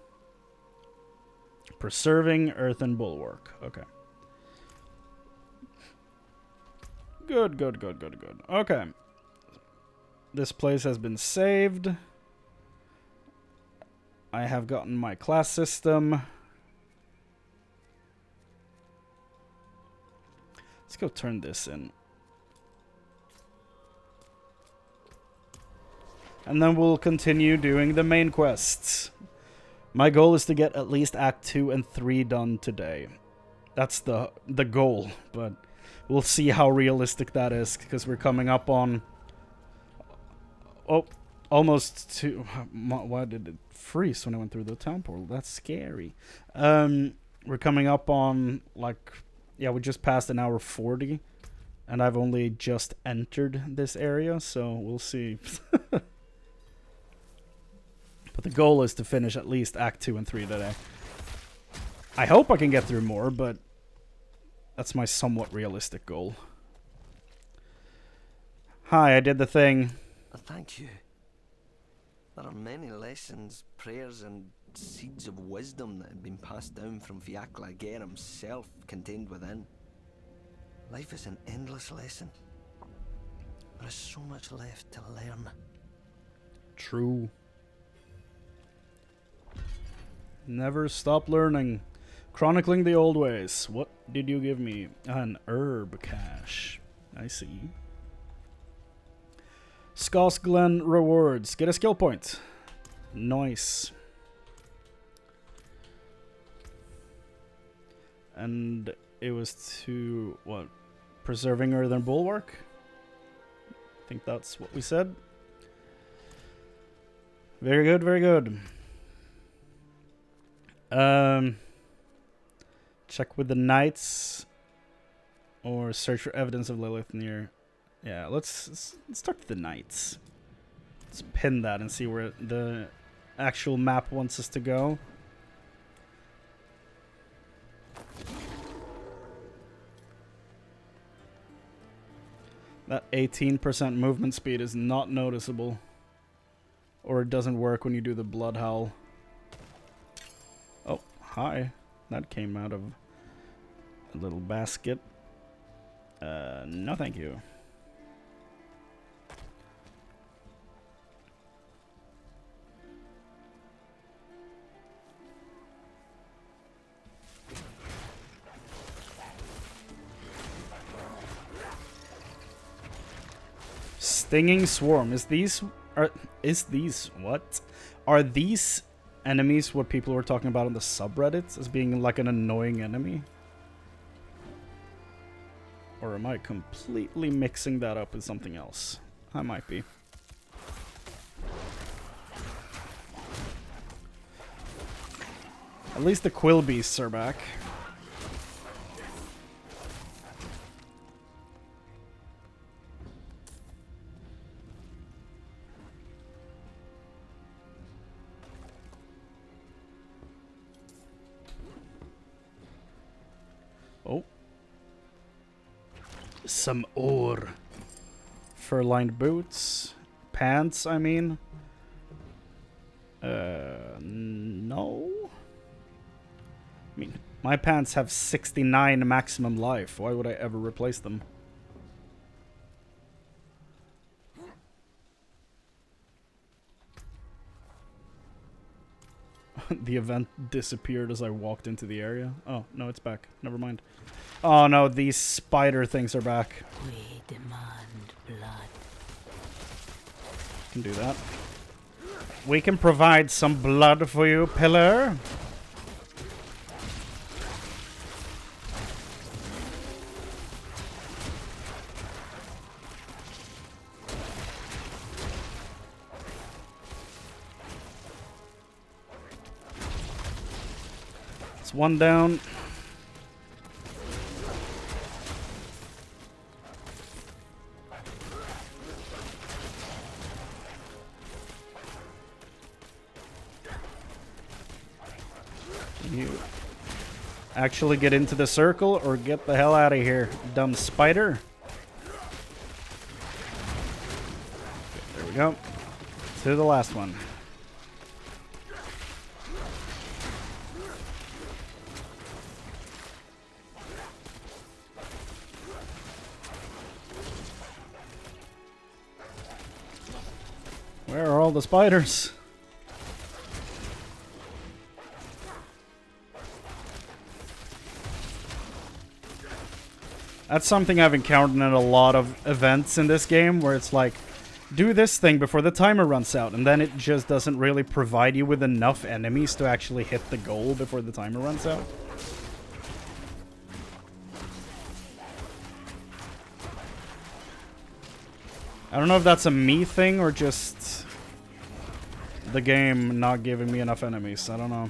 Preserving Earthen Bulwark. Okay. Good. Okay. This place has been saved. I have gotten my class system. Let's go turn this in. And then we'll continue doing the main quests. My goal is to get at least Act 2 and 3 done today. That's the goal, but we'll see how realistic that is, because we're coming up on... Oh, almost to... Why did it freeze when I went through the town portal? That's scary. We're coming up on, like... Yeah, we just passed an hour 40, and I've only just entered this area, so we'll see. But the goal is to finish at least Act 2 and 3 today. I hope I can get through more, but that's my somewhat realistic goal. Hi, I did the thing. Thank you. There are many lessons, prayers, and seeds of wisdom that have been passed down from Fiacla Ger himself contained within. Life is an endless lesson. There is so much left to learn. True. Never stop learning. Chronicling the old ways. What did you give me? An herb cache. I see. Scoss Glen rewards. Get a skill point. Nice. And it was to, what? Preserving Earthen Bulwark? I think that's what we said. Very good, very good. Check with the knights, or search for evidence of Lilith near. Yeah, let's start with the knights. Let's pin that and see where the actual map wants us to go. That 18% movement speed is not noticeable, or it doesn't work when you do the blood howl. Oh, hi. That came out of a little basket. No thank you. Stinging Swarm. Is these what? Are these enemies what people were talking about on the subreddits as being like an annoying enemy? Or am I completely mixing that up with something else? I might be. At least the quill beasts are back. Oh. Some ore. Fur-lined boots. Pants, I mean. No. I mean, my pants have 69 maximum life. Why would I ever replace them? The event disappeared as I walked into the area. Oh, no, it's back. Never mind. Oh, no, these spider things are back. We demand blood. Can do that. We can provide some blood for you, Pillar. It's one down. You actually get into the circle or get the hell out of here, dumb spider. Okay, there we go. To the last one. Where are all the spiders? That's something I've encountered in a lot of events in this game, where it's like, do this thing before the timer runs out, and then it just doesn't really provide you with enough enemies to actually hit the goal before the timer runs out. I don't know if that's a me thing or just the game not giving me enough enemies. I don't know.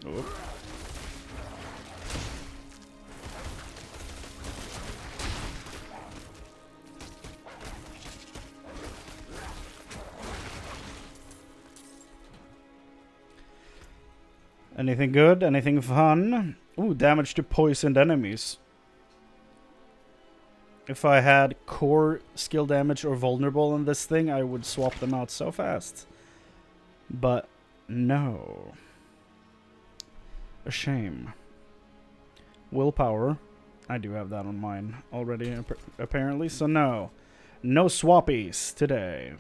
Oop. Anything good? Anything fun? Ooh, damage to poisoned enemies. If I had core skill damage or vulnerable in this thing, I would swap them out so fast. But no. A shame. Willpower. I do have that on mine already, apparently. So no. No swappies today.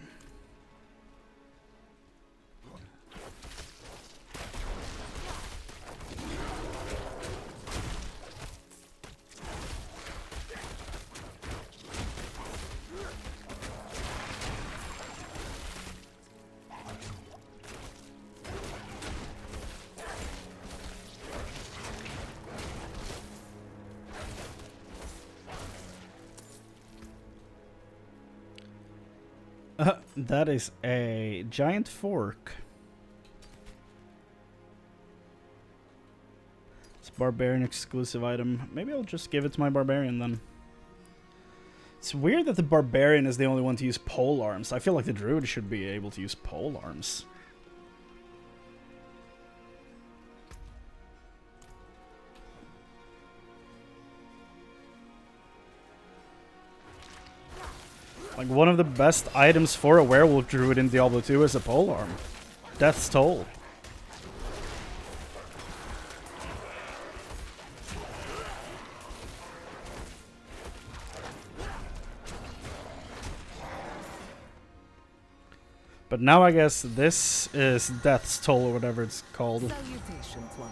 That is a giant fork. It's a Barbarian exclusive item. Maybe I'll just give it to my Barbarian then. It's weird that the Barbarian is the only one to use pole arms. I feel like the Druid should be able to use pole arms. Like, one of the best items for a Werewolf Druid in Diablo 2 is a polearm. Death's Toll. But now I guess this is Death's Toll or whatever it's called. Salutations, one.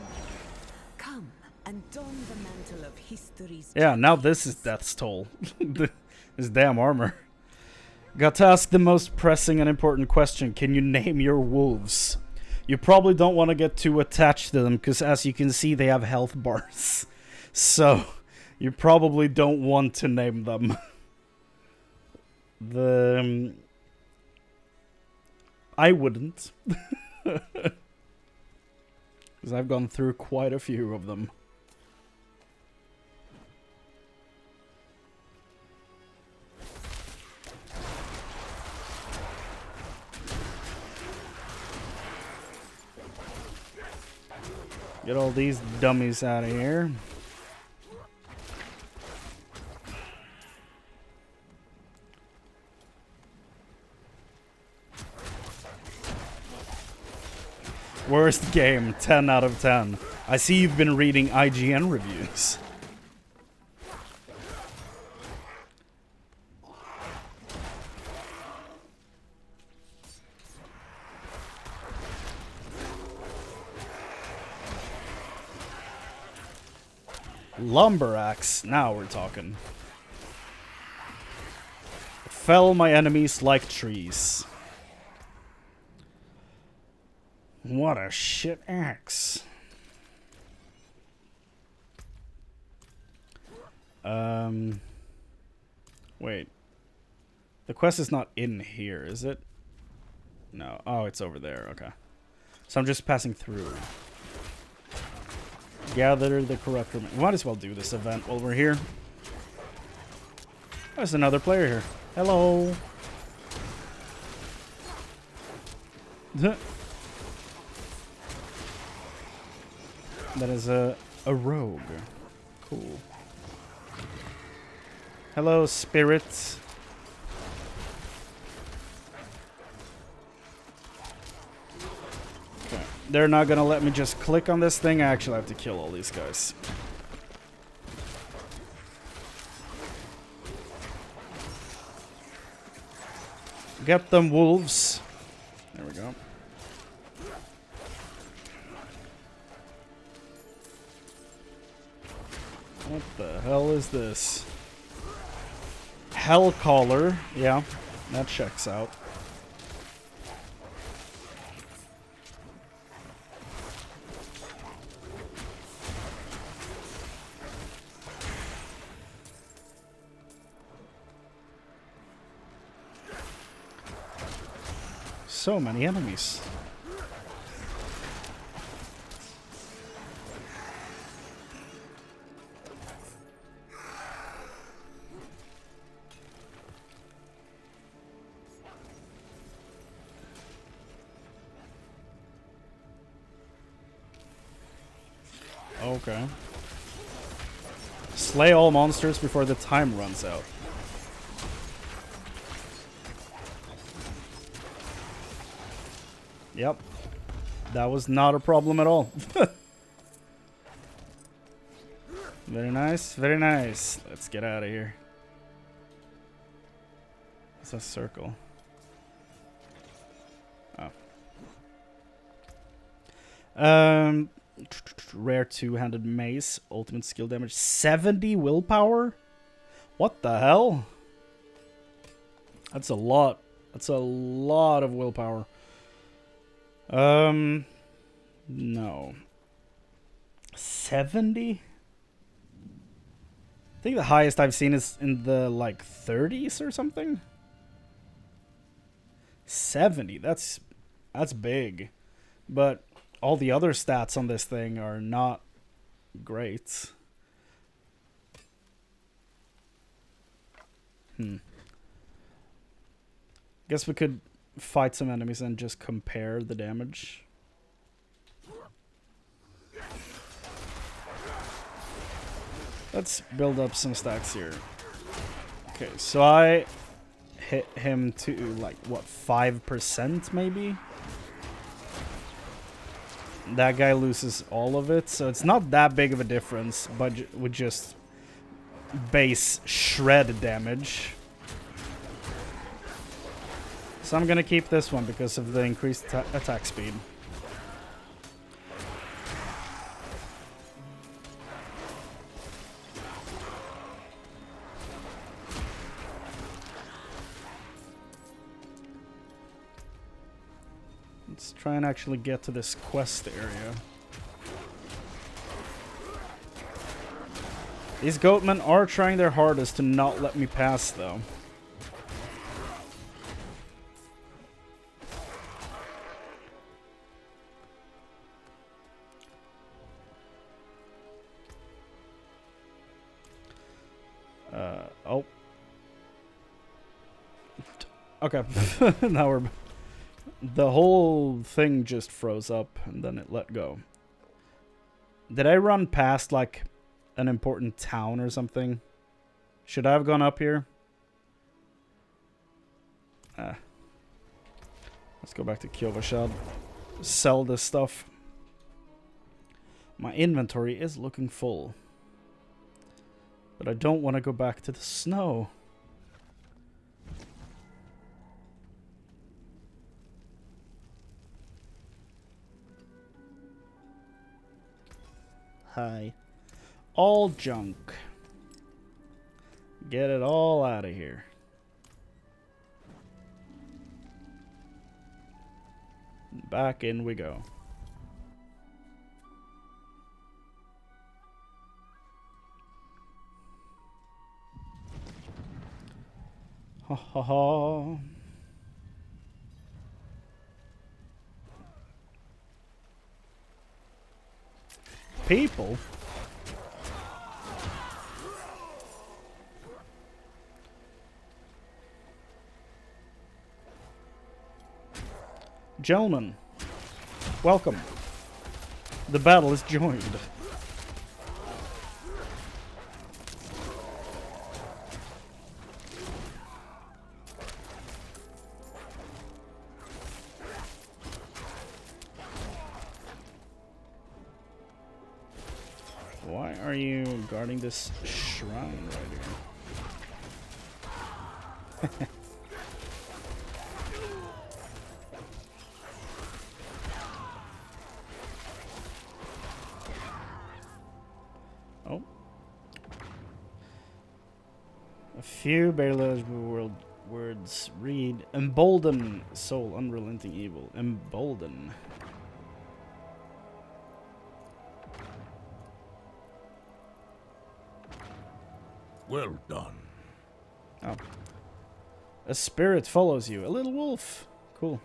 Come and don the mantle of history's. Yeah, now this is Death's Toll. This damn armor. Got to ask the most pressing and important question. Can you name your wolves? You probably don't want to get too attached to them, because as you can see, they have health bars. So, you probably don't want to name them. I wouldn't. Because I've gone through quite a few of them. Get all these dummies out of here. Worst game, 10 out of 10. I see you've been reading IGN reviews. Lumberaxe, now we're talking. Fell my enemies like trees. What a shit axe. Wait. The quest is not in here, is it? No. Oh, it's over there. Okay. So I'm just passing through. Gather the corrupt remains. Might as well do this event while we're here. There's another player here. Hello. That is a rogue. Cool. Hello, spirits. Okay. They're not gonna let me just click on this thing. I actually have to kill all these guys. Get them wolves. There we go. What the hell is this? Hellcaller. Yeah, that checks out. So many enemies. Okay. Slay all monsters before the time runs out. Yep. That was not a problem at all. Very nice, very nice. Let's get out of here. It's a circle. Oh. Rare two-handed mace, ultimate skill damage, 70 willpower? What the hell? That's a lot. That's a lot of willpower. No. 70? I think the highest I've seen is in the, like, 30s or something? 70, that's big. But all the other stats on this thing are not great. Guess we could fight some enemies and just compare the damage. Let's build up some stacks here. Okay, so I hit him to, like, what, 5% maybe? That guy loses all of it, so it's not that big of a difference, but with just base shred damage. So I'm gonna keep this one because of the increased attack speed. Let's try and actually get to this quest area. These goatmen are trying their hardest to not let me pass, though. Oh. Okay. Now we're... The whole thing just froze up, and then it let go. Did I run past, like, an important town or something? Should I have gone up here? Let's go back to Kyovashad. Sell this stuff. My inventory is looking full. But I don't want to go back to the snow. Hi. All junk. Get it all out of here. Back in we go. Ha ha ha. People? Gentlemen, welcome. The battle is joined. Why are you guarding this shrine right here? Few barely legible words. Read. Embolden. Soul. Unrelenting evil. Embolden. Well done. Oh. A spirit follows you. A little wolf. Cool.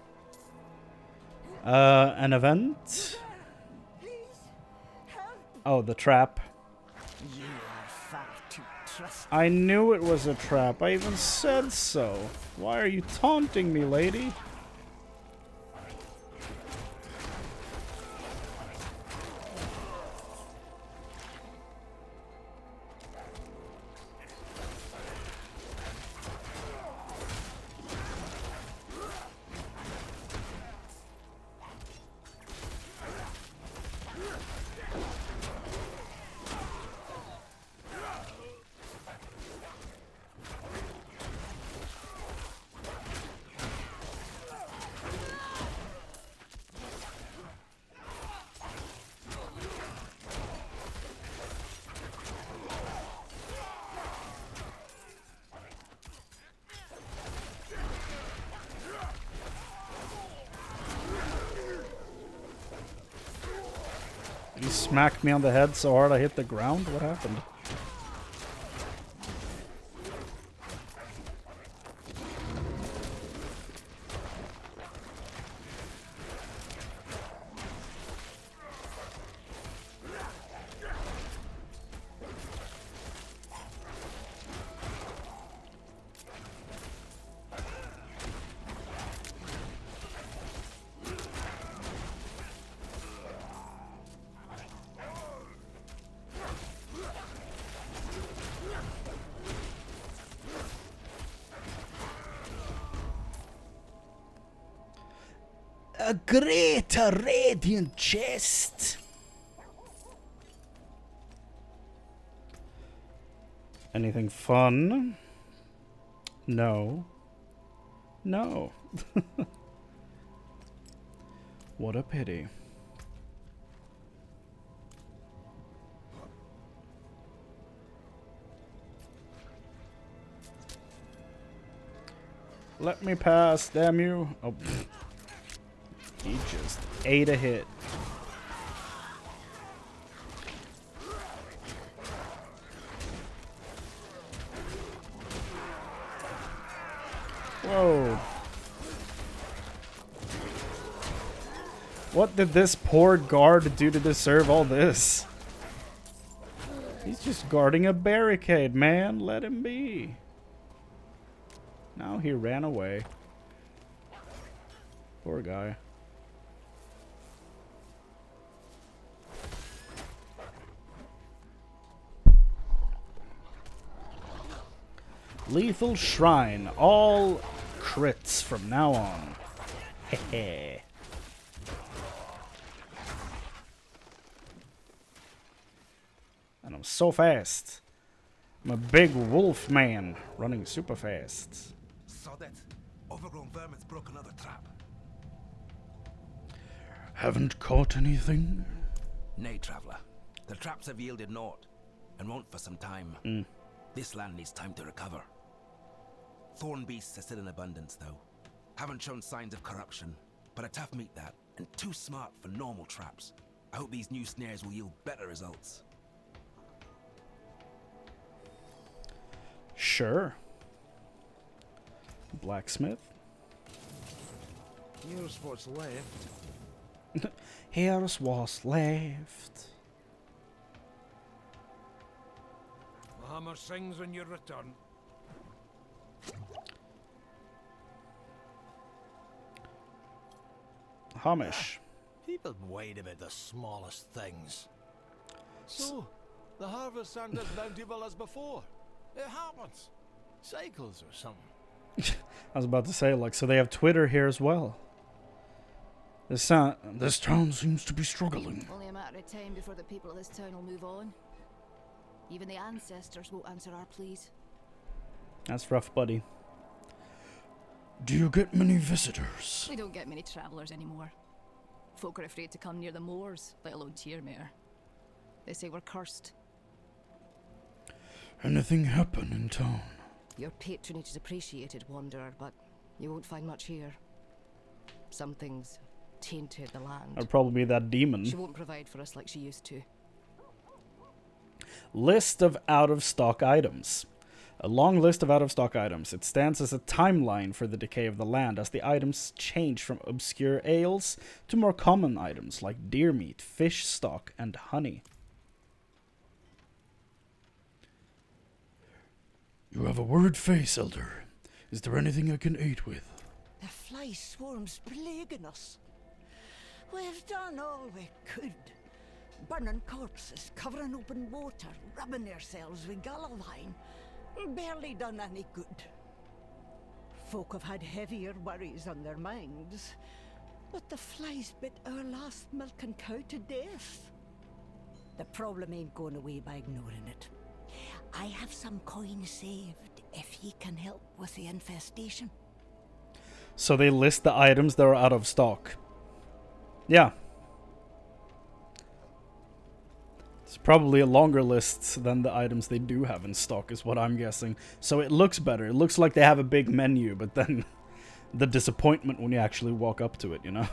An event. Oh, the trap. You are far too trusting. I knew it was a trap. I even said so. Why are you taunting me, lady? You smacked me on the head so hard I hit the ground? What happened? A great radiant chest. Anything fun? No. No. What a pity. Let me pass, damn you. Oh. He just ate a hit. Whoa. What did this poor guard do to deserve all this? He's just guarding a barricade, man. Let him be. Now he ran away. Poor guy. Lethal Shrine. All crits from now on. Hehe. And I'm so fast. I'm a big wolf man running super fast. Saw that. Overgrown vermin's broke another trap. Haven't caught anything? Nay, traveller. The traps have yielded naught, and won't for some time. This land needs time to recover. Thorn beasts are still in abundance, though. Haven't shown signs of corruption, but a tough meat that, and too smart for normal traps. I hope these new snares will yield better results. Sure. Blacksmith. Here's what's left. Here's what's left. The hammer sings when you return. Hamish. People whine about the smallest things. So, the harvest aren't as bountiful as before. It happens. Cycles or something. I was about to say, like, so they have Twitter here as well. This town seems to be struggling. Only a matter of time before the people of this town will move on. Even the ancestors won't answer our pleas. That's rough, buddy. Do you get many visitors? We don't get many travellers anymore. Folk are afraid to come near the moors, let alone Tyrmere. They say we're cursed. Anything happen in town? Your patronage is appreciated, Wanderer, but you won't find much here. Something's tainted the land. I'd probably be that demon. She won't provide for us like she used to. List of out-of-stock items. A long list of out-of-stock items. It stands as a timeline for the decay of the land, as the items change from obscure ales to more common items like deer meat, fish stock, and honey. You have a worried face, Elder. Is there anything I can aid with? The fly swarm's plaguing us. We've done all we could. Burning corpses, covering open water, rubbing ourselves with gallowine. Barely done any good. Folk have had heavier worries on their minds. But the flies bit our last milking cow to death. The problem ain't going away by ignoring it. I have some coin saved if he can help with the infestation. So they list the items that are out of stock. Yeah. It's probably a longer list than the items they do have in stock, is what I'm guessing. So it looks better. It looks like they have a big menu, but then the disappointment when you actually walk up to it, you know?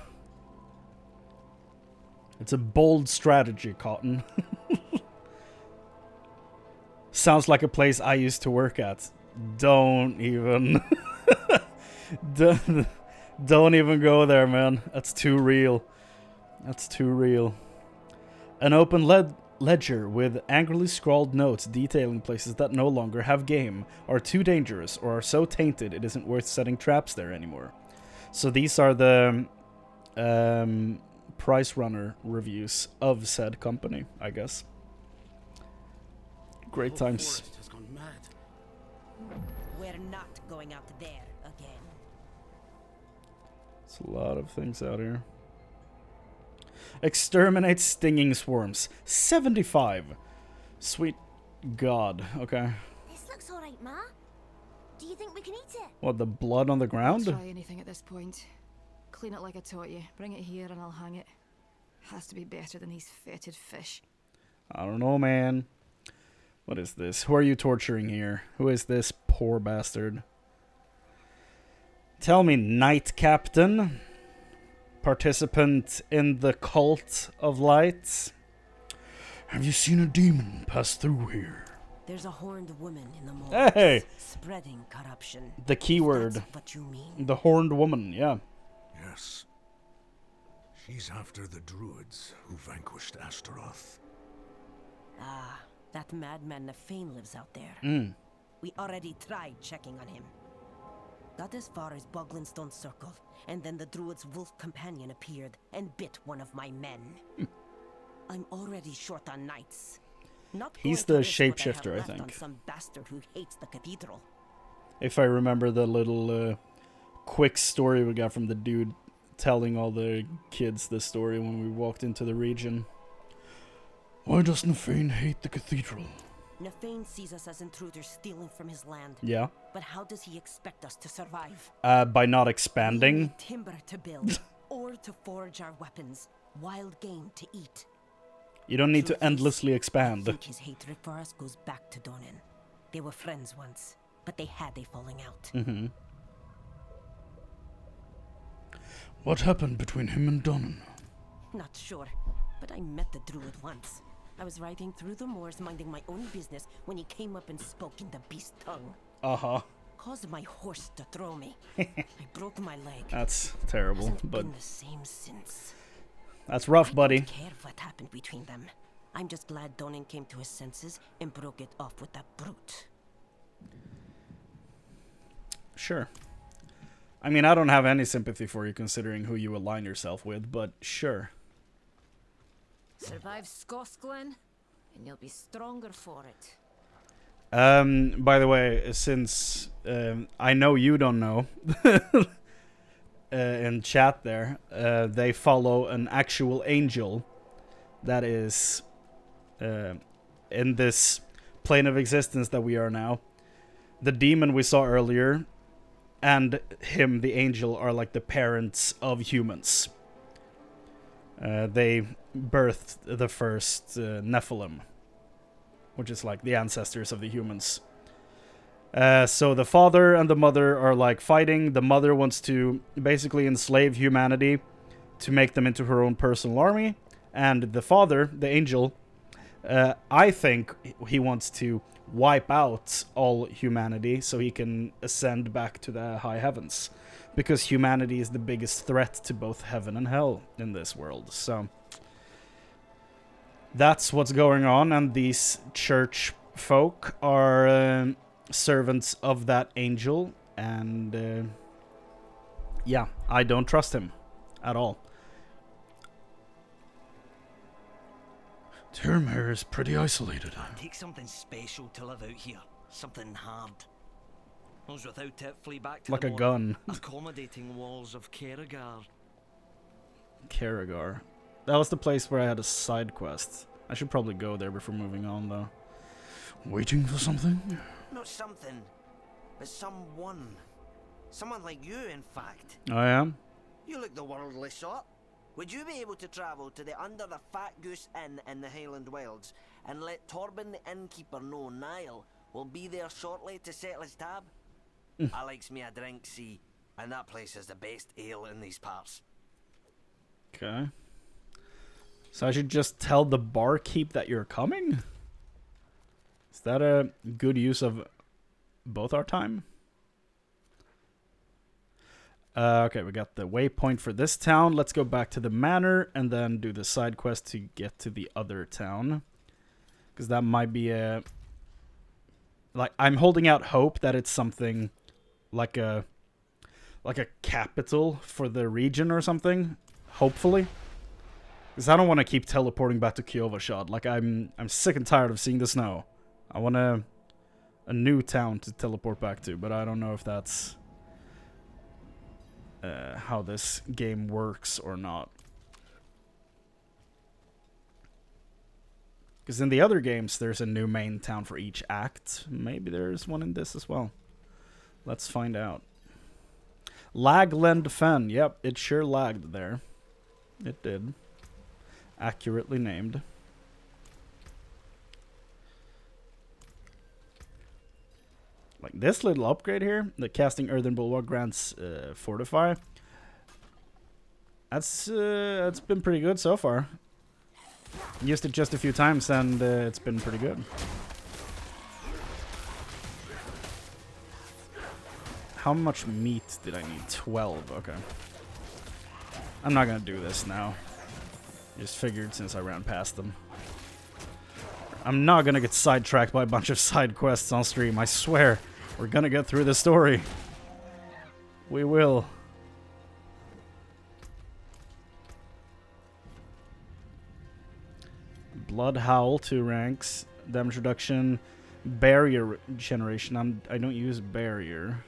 It's a bold strategy, Cotton. Sounds like a place I used to work at. Don't even... don't even go there, man. That's too real. That's too real. An open ledger with angrily scrawled notes detailing places that no longer have game, are too dangerous, or are so tainted it isn't worth setting traps there anymore. So these are the price runner reviews of said company, I guess. Great times. Has gone mad. We're not going out there again. It's a lot of things out here. Exterminate stinging swarms. 75. Sweet God. Okay. This looks alright, Ma. Do you think we can eat it? What, the blood on the ground? I'll try anything at this point. Clean it like I taught you. Bring it here and I'll hang it. Has to be better than these fetid fish. I don't know, man. What is this? Who are you torturing here? Who is this poor bastard? Tell me, Knight Captain. Participant in the Cult of Light. Have you seen a demon pass through here? There's a horned woman in the moors, Hey! spreading corruption. The keyword. That's what you mean. The horned woman, yeah. Yes. She's after the druids who vanquished Astaroth. Ah, that madman Nefane lives out there. Mm. We already tried checking on him. Got as far as Boglinstone Circle, and then the druid's wolf companion appeared and bit one of my men. I'm already short on knights. Not He's going the to risk what shapeshifter, I have left think. on some bastard who hates the cathedral. If I remember the little quick story we got from the dude telling all the kids this story when we walked into the region. Why does Nefane hate the cathedral? Nefane sees us as intruders stealing from his land. Yeah. But how does he expect us to survive? By not We expanding. need timber to build, or to forge our weapons, wild game to eat. You don't need to Truth is, endlessly I expand. think his hatred for us goes back to Donan. They were friends once, but they had a falling out. Mm-hmm. What happened between him and Donan? Not sure, but I met the druid once. I was riding through the moors minding my own business when he came up and spoke in the beast tongue. Uh-huh. Caused my horse to throw me. I broke my leg. That's terrible, Hasn't but been the same since. that's rough, buddy. I don't care what happened between them. I'm just glad Donan came to his senses and broke it off with that brute. Sure. I mean, I don't have any sympathy for you considering who you align yourself with, but sure. Survive Skosglen, and you'll be stronger for it. By the way, since I know you don't know, in chat there, they follow an actual angel that is in this plane of existence that we are now. The demon we saw earlier and him, the angel, are like the parents of humans. They birthed the first Nephilim, which is like the ancestors of the humans. So the father and the mother are like fighting. The mother wants to basically enslave humanity to make them into her own personal army. And the father, the angel, I think he wants to wipe out all humanity so he can ascend back to the high heavens. Because humanity is the biggest threat to both heaven and hell in this world. So that's what's going on. And these church folk are servants of that angel. And yeah, I don't trust him at all. Termare is pretty isolated. Take something special to live out here. Something hard. Those without it flee back to like the a more gun. accommodating walls of Kerrigar. Kerrigar. That was the place where I had a side quest. I should probably go there before moving on, though. Waiting for something? Not something, but someone. Someone like you, in fact. I am? You look the worldly sort. Would you be able to travel to the Under the Fat Goose Inn in the Highland Wilds and let Torben the innkeeper know Niall will be there shortly to settle his tab? I likes me a drink, see, and that place is the best ale in these parts. Okay. So I should just tell the barkeep that you're coming? Is that a good use of both our time? Okay, we got the waypoint for this town. Let's go back to the manor and then do the side quest to get to the other town. Because that might be a... Like, I'm holding out hope that it's something like a capital for the region or something. Hopefully. Because I don't want to keep teleporting back to Kyovashad. Like, I'm sick and tired of seeing the snow. I want a new town to teleport back to, but I don't know if that's... how this game works or not. Because in the other games, there's a new main town for each act. Maybe there's one in this as well. Let's find out. Lagland Fen. Yep, it sure lagged there. It did. Accurately named. Like this little upgrade here, the casting Earthen Bulwark grants Fortify. That's been pretty good so far. Used it just a few times and it's been pretty good. How much meat did I need? 12, okay. I'm not gonna do this now. Just figured since I ran past them. I'm not gonna get sidetracked by a bunch of side quests on stream, I swear. We're gonna get through the story. We will. Blood Howl, 2 ranks. Damage reduction. Barrier generation. I don't use barrier.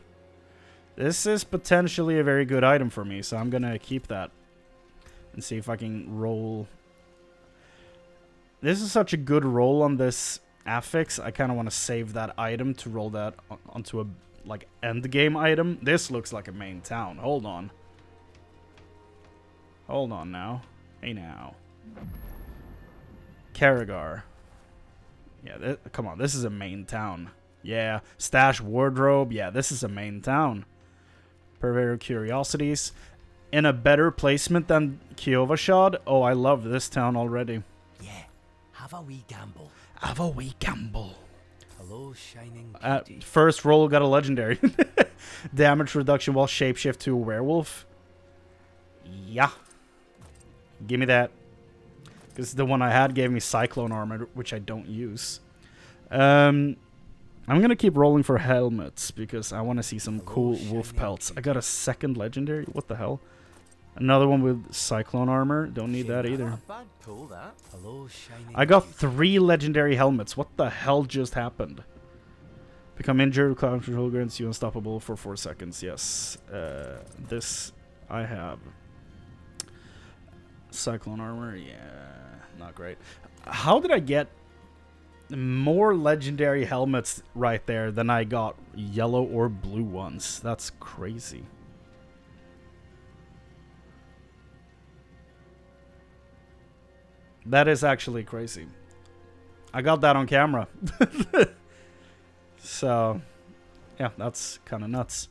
This is potentially a very good item for me, so I'm gonna keep that. And see if I can roll. This is such a good roll on this affix. I kind of want to save that item to roll that onto a like end game item. This looks like a main town. Hold on. Hold on now. Hey now. Kerrigar. Yeah, come on. This is a main town. Yeah. Stash wardrobe. Yeah, this is a main town. Purveyor of Curiosities. In a better placement than Kyovashad. Oh, I love this town already. Yeah. Have a wee gamble. Have a wee gamble. Hello, shining beauty. First roll got a legendary. Damage reduction while shapeshift to a werewolf. Yeah. Give me that. Because the one I had gave me cyclone armor, which I don't use. I'm going to keep rolling for helmets because I want to see some cool wolf pelts. I got a second legendary. What the hell? Another one with cyclone armor. Don't need that either. Bad pull, that. Hello, shining I got 3 legendary helmets. What the hell just happened? Become injured. Cloud control grants you unstoppable for 4 seconds. Yes. This I have. Cyclone armor. Yeah. Not great. How did I get more legendary helmets right there than I got yellow or blue ones? That's crazy. That is actually crazy. I got that on camera. So, Yeah, that's kind of nuts.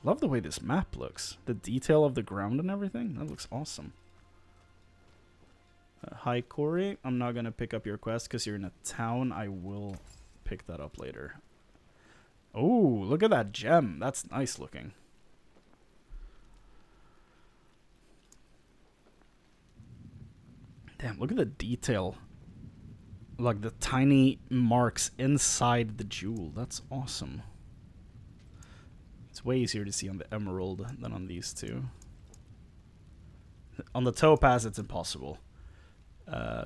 Love the way this map looks. The detail of the ground and everything. That looks awesome. Hi, Corey. I'm not going to pick up your quest because you're in a town. I will pick that up later. Oh, look at that gem. That's nice looking. Damn, look at the detail. Like the tiny marks inside the jewel. That's awesome. It's way easier to see on the emerald than on these two. On the topaz, it's impossible.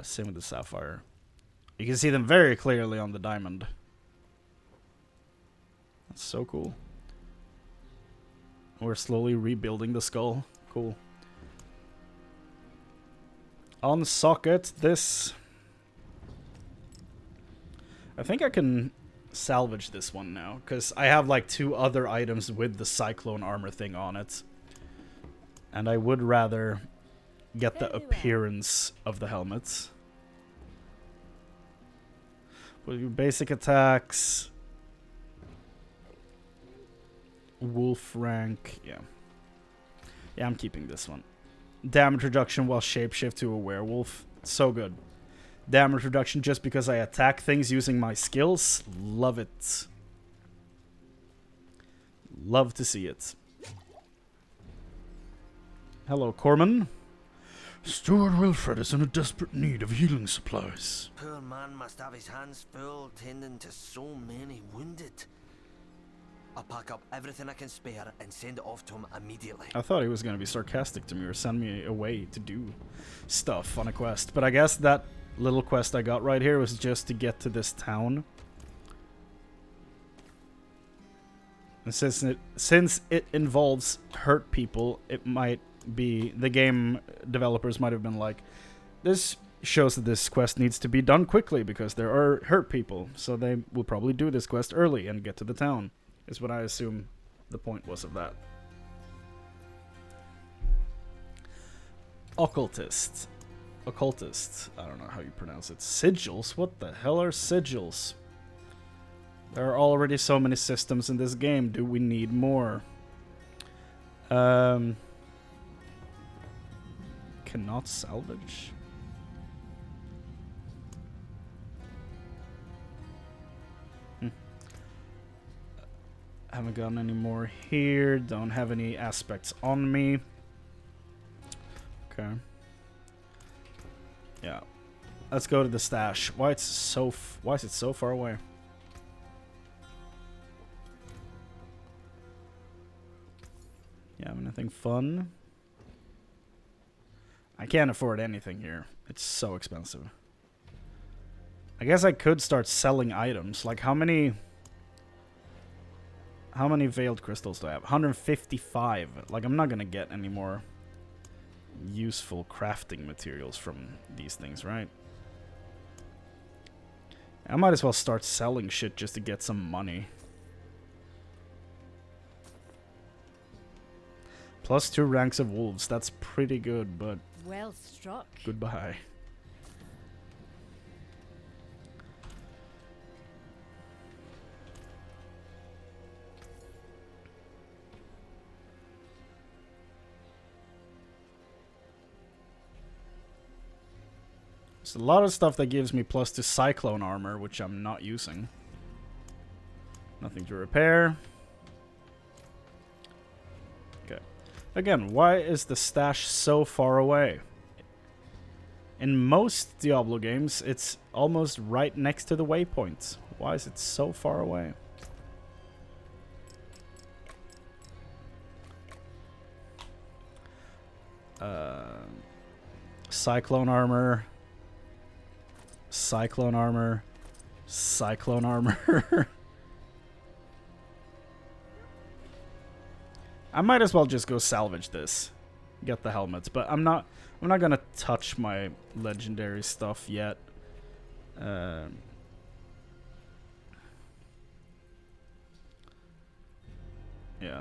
Same with the sapphire. You can see them very clearly on the diamond. That's so cool. We're slowly rebuilding the skull. Cool. On socket, this... I think I can salvage this one now, because I have like 2 other items with the cyclone armor thing on it. And I would rather get the appearance of the helmets. With your basic attacks... Wolf rank, yeah. Yeah, I'm keeping this one. Damage reduction while shapeshift to a werewolf. So good. Damage reduction just because I attack things using my skills. Love it. Love to see it. Hello, Corman. Steward Wilfred is in a desperate need of healing supplies. Poor man must have his hands full tending to so many wounded. I'll pack up everything I can spare and send it off to him immediately. I thought he was going to be sarcastic to me or send me away to do stuff on a quest. But I guess that little quest I got right here was just to get to this town. And since it involves hurt people, it might be... The game developers might have been like, this shows that this quest needs to be done quickly because there are hurt people. So they will probably do this quest early and get to the town. Is what I assume the point was of that. Occultist. Occultist. I don't know how you pronounce it. Sigils? What the hell are sigils? There are already so many systems in this game. Do we need more? Cannot salvage? Haven't gotten any more here. Don't have any aspects on me. Okay. Yeah. Let's go to the stash. Why is it so far away? You have anything fun? I can't afford anything here. It's so expensive. I guess I could start selling items. Like how many veiled crystals do I have? 155. Like I'm not gonna get any more useful crafting materials from these things, right? I might as well start selling shit just to get some money. Plus 2 ranks of wolves. That's pretty good, but... Well struck. Goodbye. There's a lot of stuff that gives me plus to cyclone armor, which I'm not using. Nothing to repair. Okay. Again, why is the stash so far away? In most Diablo games, it's almost right next to the waypoint. Why is it so far away? Cyclone armor. Cyclone armor. Cyclone armor. I might as well just go salvage this. Get the helmets, but I'm not gonna touch my legendary stuff yet. Yeah,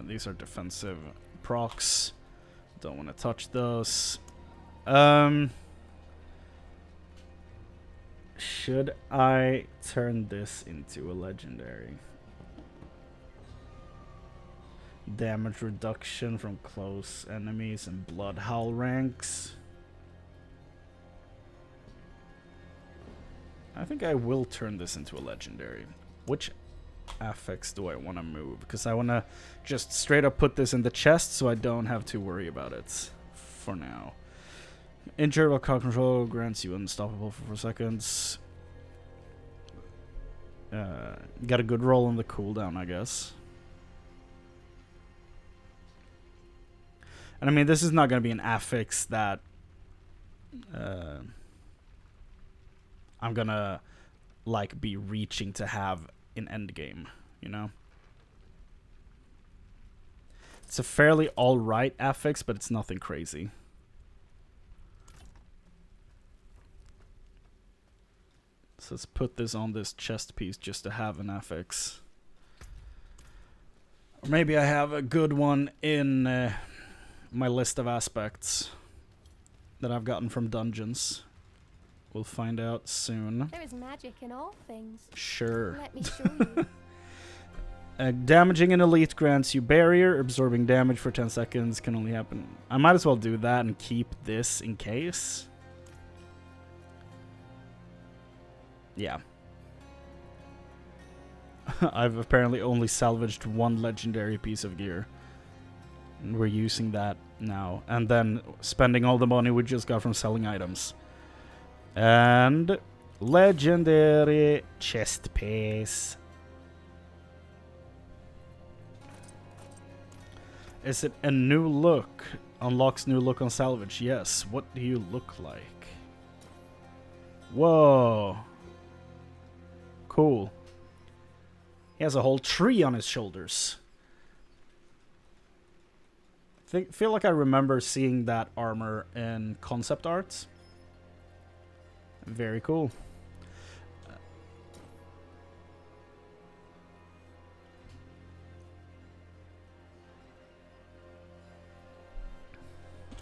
these are defensive procs. Don't want to touch those. Should I turn this into a legendary? damage reduction from close enemies and blood howl ranks. I think I will turn this into a legendary. Which affix do I want to move? Because I want to just straight up put this in the chest so I don't have to worry about it for now. Injured while crowd control grants you unstoppable for 4 seconds. Got a good roll on the cooldown, I guess. And I mean, this is not going to be an affix that I'm going to like be reaching to have in endgame, you know? It's a fairly alright affix, but it's nothing crazy. So let's put this on this chest piece just to have an affix. Or maybe I have a good one in my list of aspects that I've gotten from dungeons. We'll find out soon. There is magic in all things. Sure. Let me show you. Damaging an elite grants you barrier. Absorbing damage for 10 seconds can only happen. I might as well do that and keep this in case. Yeah. I've apparently only salvaged one legendary piece of gear. And we're using that now. And then spending all the money we just got from selling items. And legendary chest piece. Is it a new look? Unlocks new look on salvage. Yes. What do you look like? Whoa. Cool. He has a whole tree on his shoulders. Feel like I remember seeing that armor in concept art. Very cool.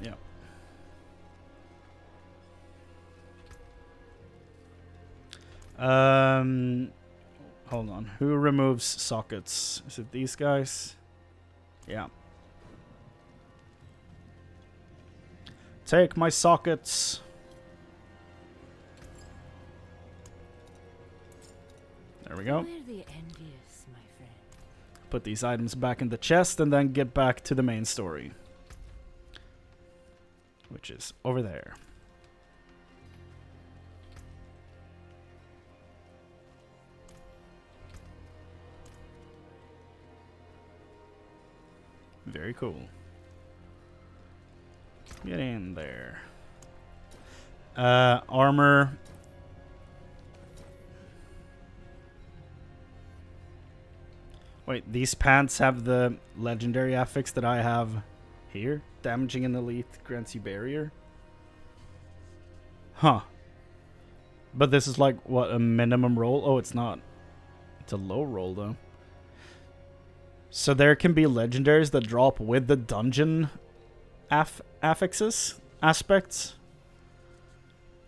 Yeah. Hold on. Who removes sockets? Is it these guys? Yeah. Take my sockets. There we go. We're the envious, my friend. Put these items back in the chest and then get back to the main story. Which is over there. Very cool. Get in there. Armor. Wait, these pants have the legendary affix that I have here. Damaging an elite grants you barrier. Huh. But this is like, what, a minimum roll? Oh, it's not. It's a low roll, though. So there can be legendaries that drop with the dungeon affixes, aspects.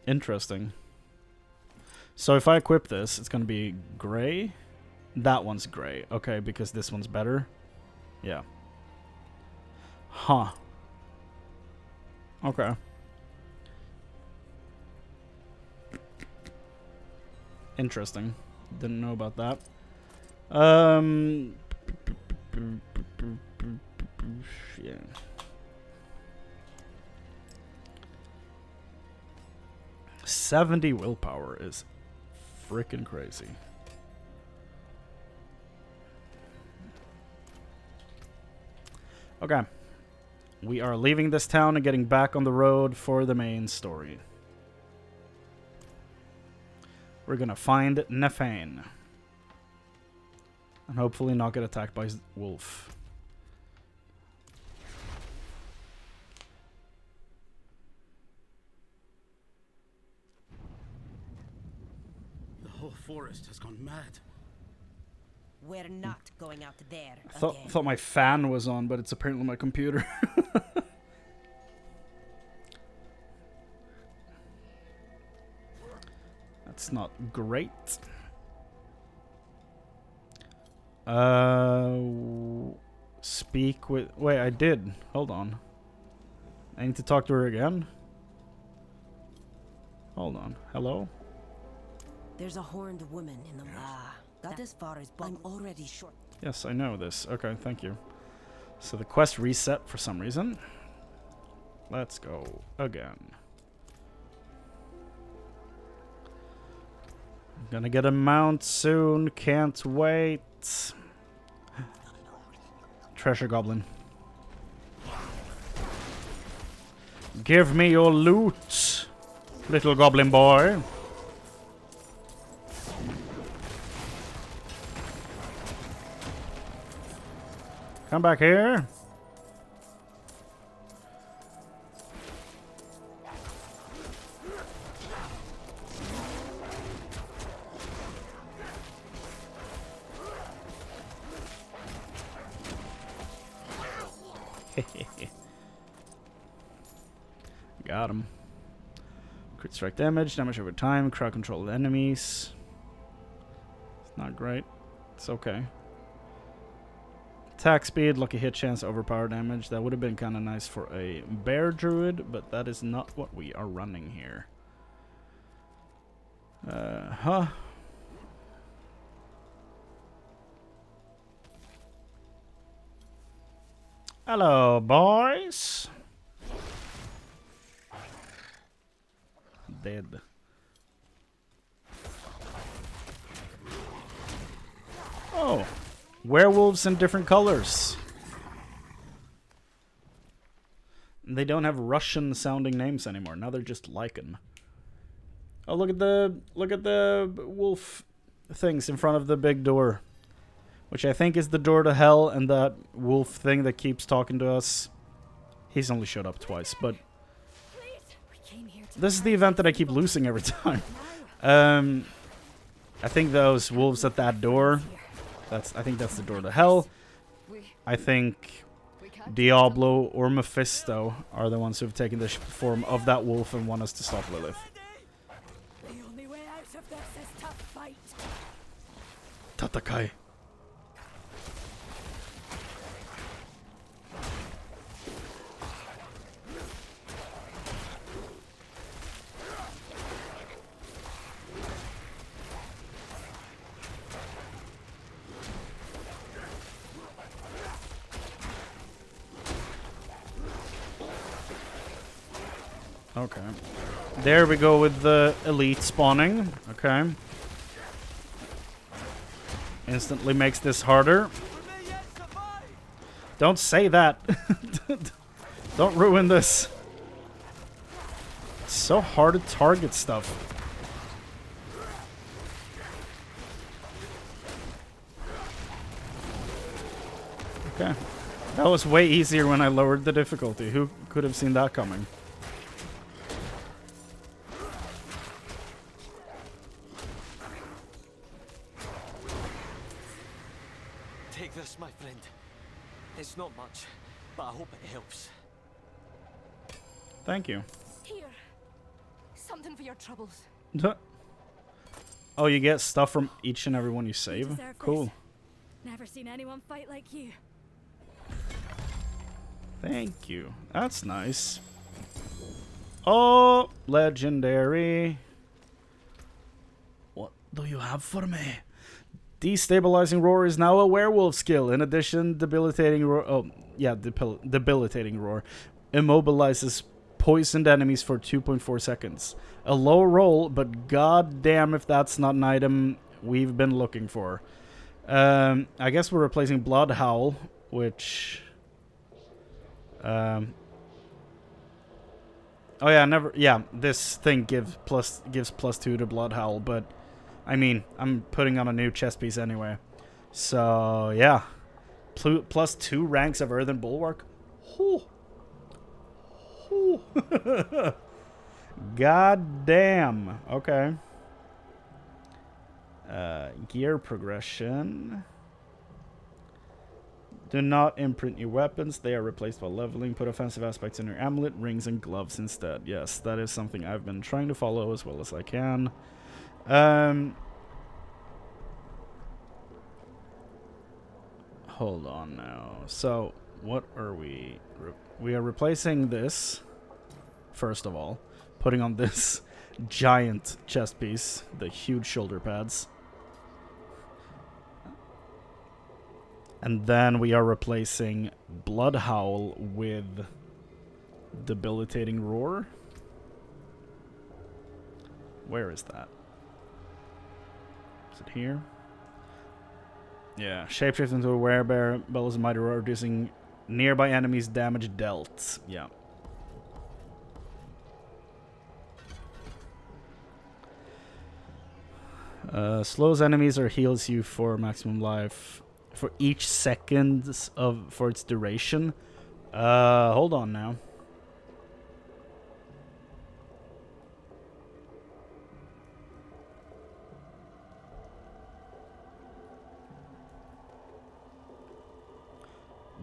Interesting. So if I equip this, it's going to be gray. That one's gray. Okay, because this one's better. Yeah. Huh. Okay. Interesting. Didn't know about that. Yeah. $70 willpower is freaking crazy. Okay. We are leaving this town and getting back on the road for the main story. We're gonna find Nefane. And hopefully not get attacked by wolf. The whole forest has gone mad. We're not going out there I thought my fan was on, but it's apparently my computer. That's not great. speak with... Wait, I did. Hold on. I need to talk to her again? Hold on. Hello? There's a horned woman in the... That as far as... I'm already short. Yes, I know this. Okay, thank you. So the quest reset for some reason. Let's go again. Gonna get a mount soon. Can't wait. Treasure goblin. Give me your loot, little goblin boy. Come back here. Got him. Crit strike damage over time, crowd control of enemies. It's not great. It's okay. Attack speed, lucky hit chance, overpower damage. That would have been kind of nice for a bear druid, but that is not what we are running here. Hello, boys. Dead. Oh, werewolves in different colors. They don't have Russian sounding names anymore. Now they're just Lycan. Oh, look at the wolf things in front of the big door, which I think is the door to hell, and that wolf thing that keeps talking to us. He's only showed up twice, but this is the event that I keep losing every time. I think those wolves at that door, I think that's the door to hell. I think Diablo or Mephisto are the ones who have taken the form of that wolf and want us to stop Lilith. The only way out of this is to fight. Tatakai. Okay. There we go with the elite spawning. Okay. Instantly makes this harder. Don't say that. Don't ruin this. It's so hard to target stuff. Okay. That was way easier when I lowered the difficulty. Who could have seen that coming? Take this, my friend. It's not much, but I hope it helps. Thank you. Here. Something for your troubles. Oh, you get stuff from each and every one you save? deserve Cool. this. Never seen anyone fight like you. Thank you. That's nice. Oh, legendary. What do you have for me? Destabilizing Roar is now a werewolf skill. In addition, debilitating roar... Oh, yeah, debilitating Roar immobilizes poisoned enemies for 2.4 seconds. A low roll, but goddamn if that's not an item we've been looking for. I guess we're replacing Blood Howl, which... oh yeah, this thing gives +2 to Blood Howl, but I mean, I'm putting on a new chest piece anyway. So, yeah. +2 ranks of Earthen Bulwark. Whew. Whew. God damn. Okay. Gear progression. Do not imprint your weapons. They are replaced by leveling. Put offensive aspects in your amulet, rings, and gloves instead. Yes, that is something I've been trying to follow as well as I can. Hold on now. So, what are we? We are replacing this, first of all. Putting on this giant chest piece, the huge shoulder pads. And then we are replacing Blood Howl with Debilitating Roar. Where is that? Is it here? Yeah, shapeshift into a werebear, bellows a mighty roar, reducing nearby enemies' damage dealt. Yeah. Slows enemies or heals you for maximum life for each second for its duration. Hold on now.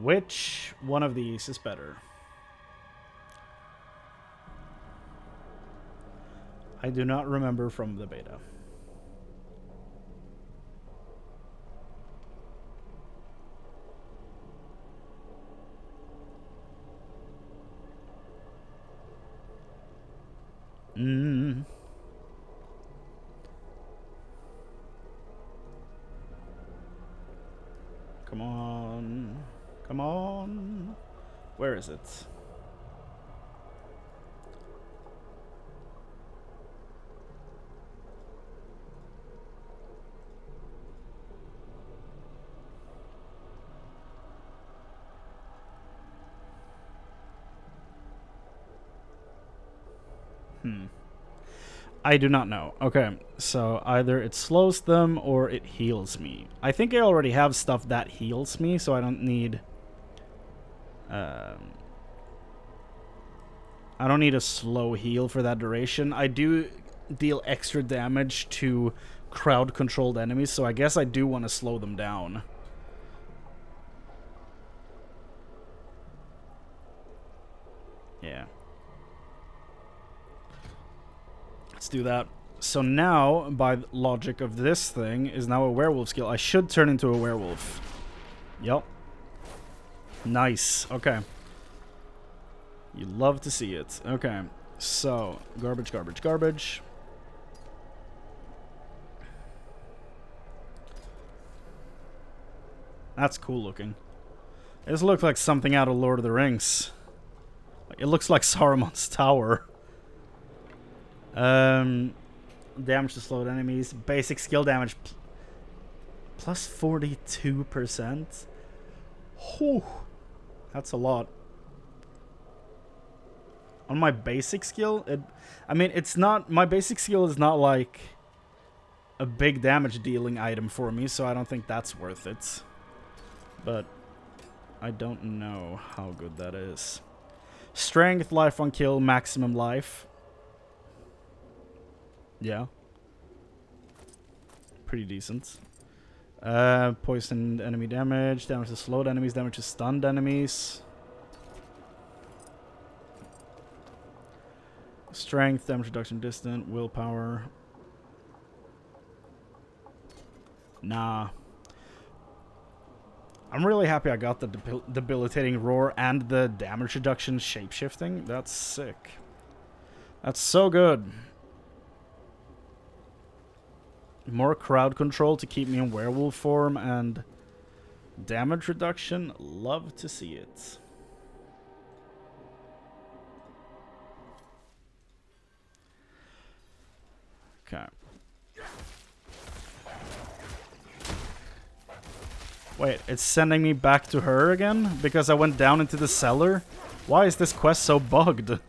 Which one of these is better? I do not remember from the beta. Come on. Come on. Where is it? I do not know. Okay, so either it slows them or it heals me. I think I already have stuff that heals me, so I don't need... I don't need a slow heal for that duration. I do deal extra damage to crowd-controlled enemies, so I guess I do want to slow them down. Yeah. Let's do that. So now, by logic of this thing, is now a werewolf skill. I should turn into a werewolf. Yup. Nice. Okay. You love to see it. Okay. So, garbage, garbage, garbage. That's cool looking. This looks like something out of Lord of the Rings. It looks like Saruman's tower. Damage to slowed enemies. Basic skill damage plus 42%. Whew. That's a lot. On my basic skill, I mean, it's not... My basic skill is not like a big damage dealing item for me, so I don't think that's worth it. But I don't know how good that is. Strength, life on kill, maximum life. Yeah. Pretty decent. Poisoned enemy damage. Damage to slowed enemies. Damage to stunned enemies. Strength. Damage reduction distant. Willpower. Nah. I'm really happy I got the debilitating roar and the damage reduction shapeshifting. That's sick. That's so good. More crowd control to keep me in werewolf form and damage reduction. Love to see it. Okay. Wait, it's sending me back to her again? Because I went down into the cellar? Why is this quest so bugged?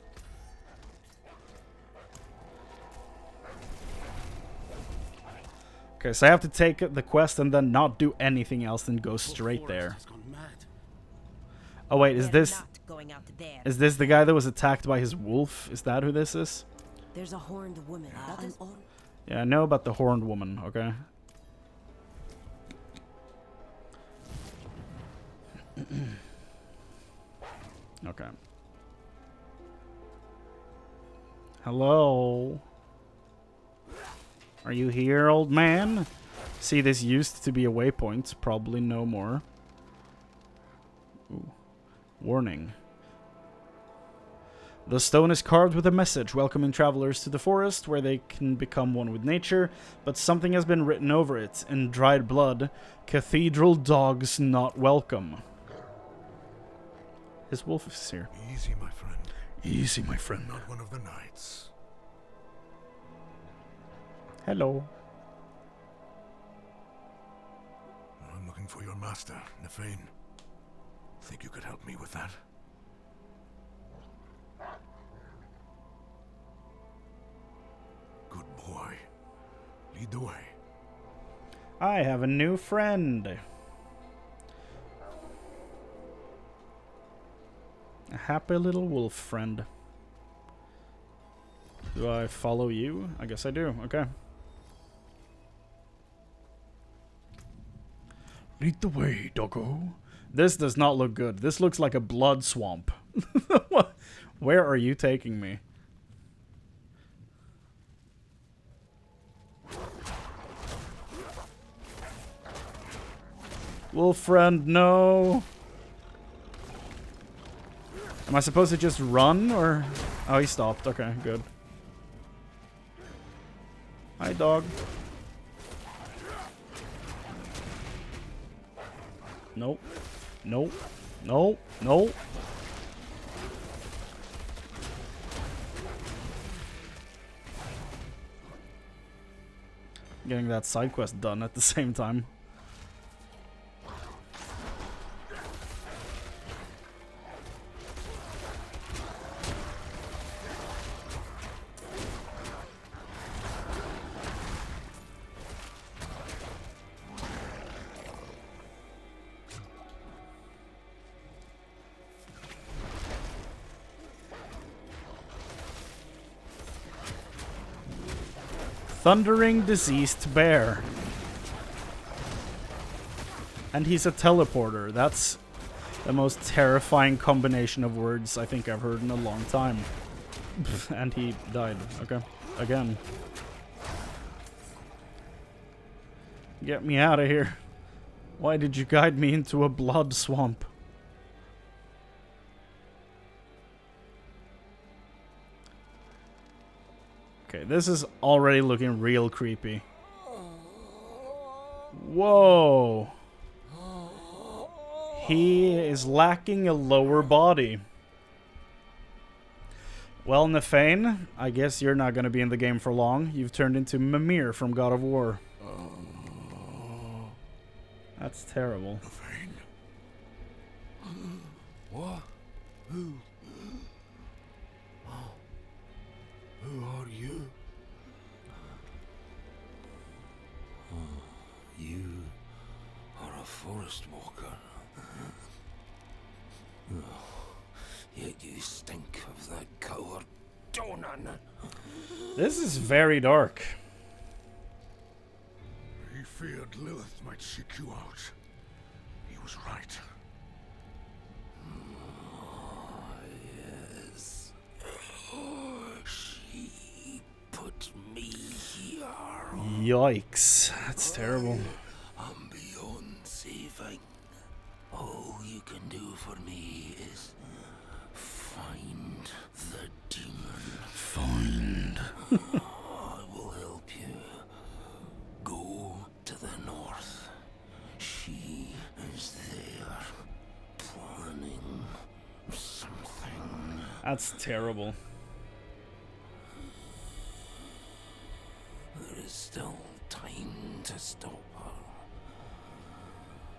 Okay, so I have to take the quest and then not do anything else and go straight there. Oh wait, is this the guy that was attacked by his wolf? Is that who this is? There's a horned woman. Yeah, I know about the horned woman, okay? Okay. Hello? Are you here, old man? See, this used to be a waypoint. Probably no more. Warning. The stone is carved with a message welcoming travelers to the forest where they can become one with nature, but something has been written over it in dried blood. Cathedral dogs not welcome. His wolf is here. Easy, my friend. Easy, my friend. Not one of the knights. Hello. I'm looking for your master, Nefane. Think you could help me with that? Good boy. Lead the way. I have a new friend. A happy little wolf friend. Do I follow you? I guess I do. Okay. Lead the way, doggo. This does not look good. This looks like a blood swamp. What? Where are you taking me? Wolf friend, no. Am I supposed to just run, or... Oh, he stopped. Okay, good. Hi, dog. Nope. Nope. Nope. Nope. Getting that side quest done at the same time. Thundering diseased bear. And he's a teleporter. That's the most terrifying combination of words I think I've heard in a long time. And he died. Okay. Again. Get me out of here. Why did you guide me into a blood swamp? Okay, this is already looking real creepy. Whoa. He is lacking a lower body. Well, Nefane, I guess you're not going to be in the game for long. You've turned into Mimir from God of War. That's terrible. Nefane. What? Who? Who are you? You are a forest walker. Yet you stink of that coward Donan. This is very dark. He feared Lilith might seek you out. He was right. Yes. She put me here. Yikes. That's terrible. I'm beyond saving. All you can do for me is find the demon. Find. I will help you. Go to the north. She is there, planning something. That's terrible. There is still time to stop her.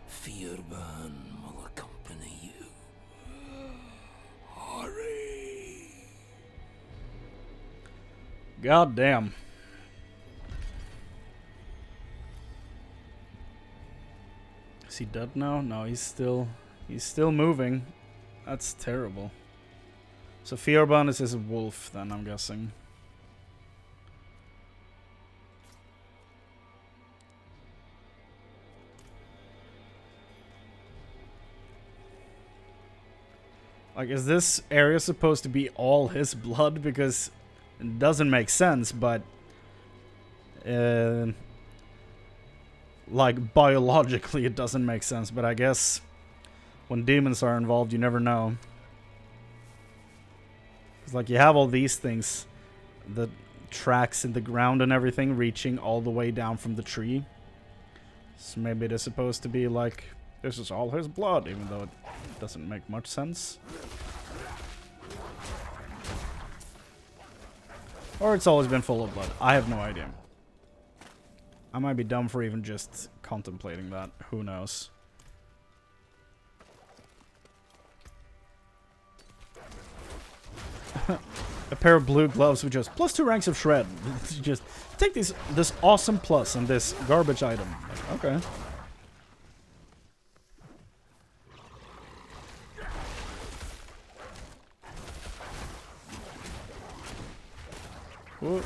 Fearban will accompany you. Hurry! God damn. Is he dead now? No, he's still moving. That's terrible. So Fearban is his wolf then, I'm guessing. Like, is this area supposed to be all his blood? Because it doesn't make sense, but... like, biologically it doesn't make sense, but I guess... when demons are involved, you never know. It's like you have all these things, the tracks in the ground and everything reaching all the way down from the tree. So maybe it is supposed to be like, this is all his blood, even though it doesn't make much sense. Or it's always been full of blood. I have no idea. I might be dumb for even just contemplating that. Who knows? A pair of blue gloves with just +2 ranks of shred. Just take this awesome plus and this garbage item. Like, okay. Whoa.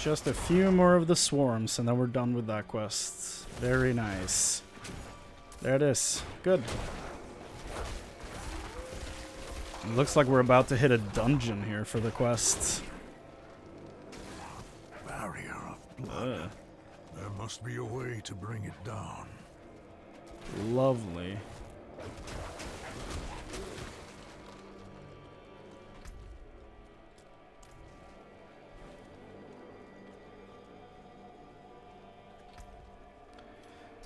Just a few more of the swarms, and then we're done with that quest. Very nice. There it is. Good. It looks like we're about to hit a dungeon here for the quest. Barrier of blood. There must be a way to bring it down. Lovely.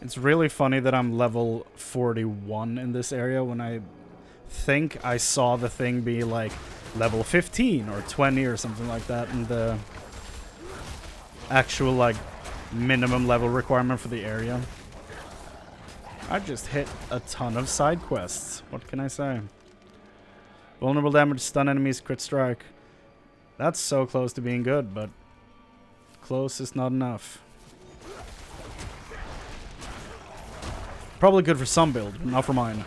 It's really funny that I'm level 41 in this area when I think I saw the thing be like level 15 or 20 or something like that in the actual like minimum level requirement for the area. I just hit a ton of side quests. What can I say? Vulnerable damage, stun enemies, crit strike. That's so close to being good, but close is not enough. Probably good for some build, but not for mine.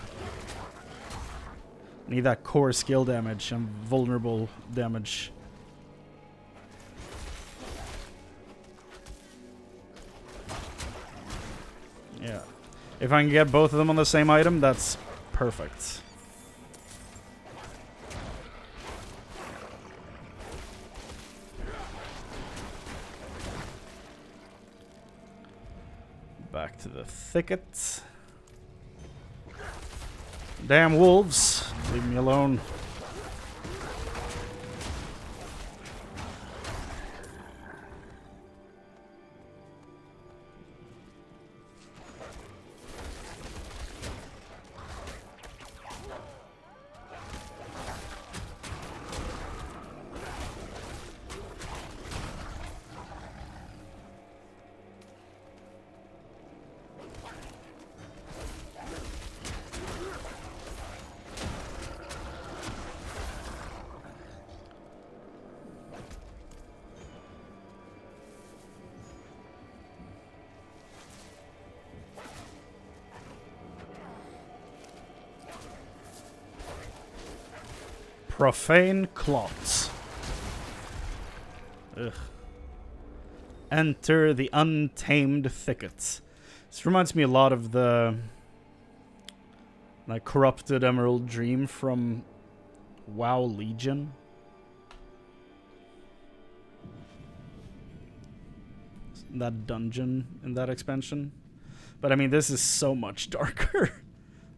Need that core skill damage and vulnerable damage. Yeah. If I can get both of them on the same item, that's perfect. Back to the thicket. Damn wolves, leave me alone. Profane clots. Ugh. Enter the untamed thickets. This reminds me a lot of the like corrupted emerald dream from WoW Legion. That dungeon in that expansion. But I mean, this is so much darker.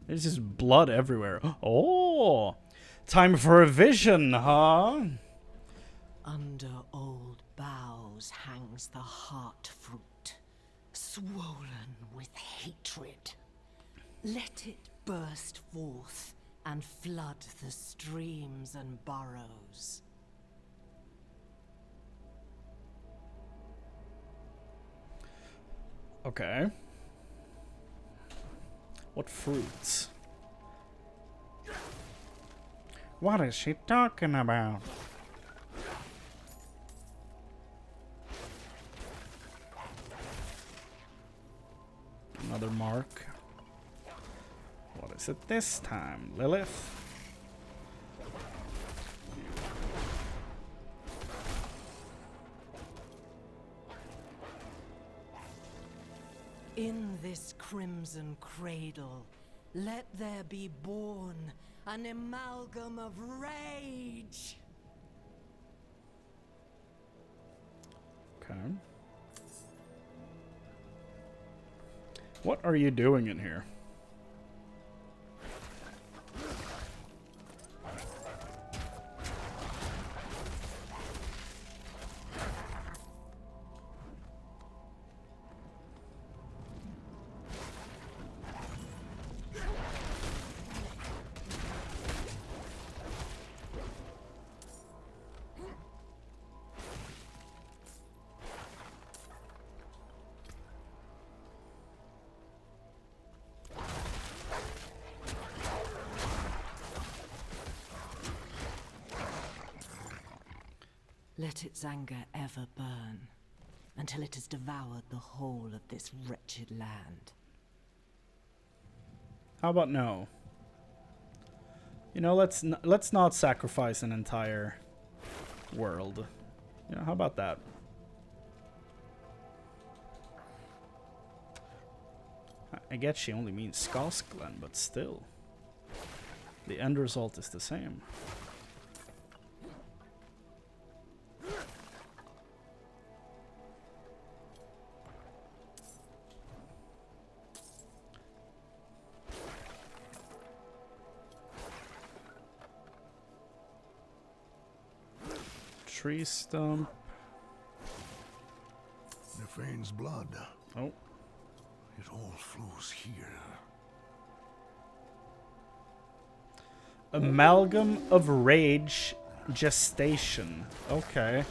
There's just blood everywhere. Oh! Time for a vision, huh? Under old boughs hangs the heart fruit, swollen with hatred. Let it burst forth and flood the streams and burrows. Okay. What fruits? What is she talking about? Another mark. What is it this time, Lilith? In this crimson cradle, let there be born an amalgam of rage. Okay. What are you doing in here? Let its anger ever burn, until it has devoured the whole of this wretched land. How about no? You know, let's not sacrifice an entire world. You know, how about that? I guess she only means Skarsglen, but still. The end result is the same. Tree stump. Nefane's blood. Oh. It all flows here. Amalgam of rage gestation. Okay.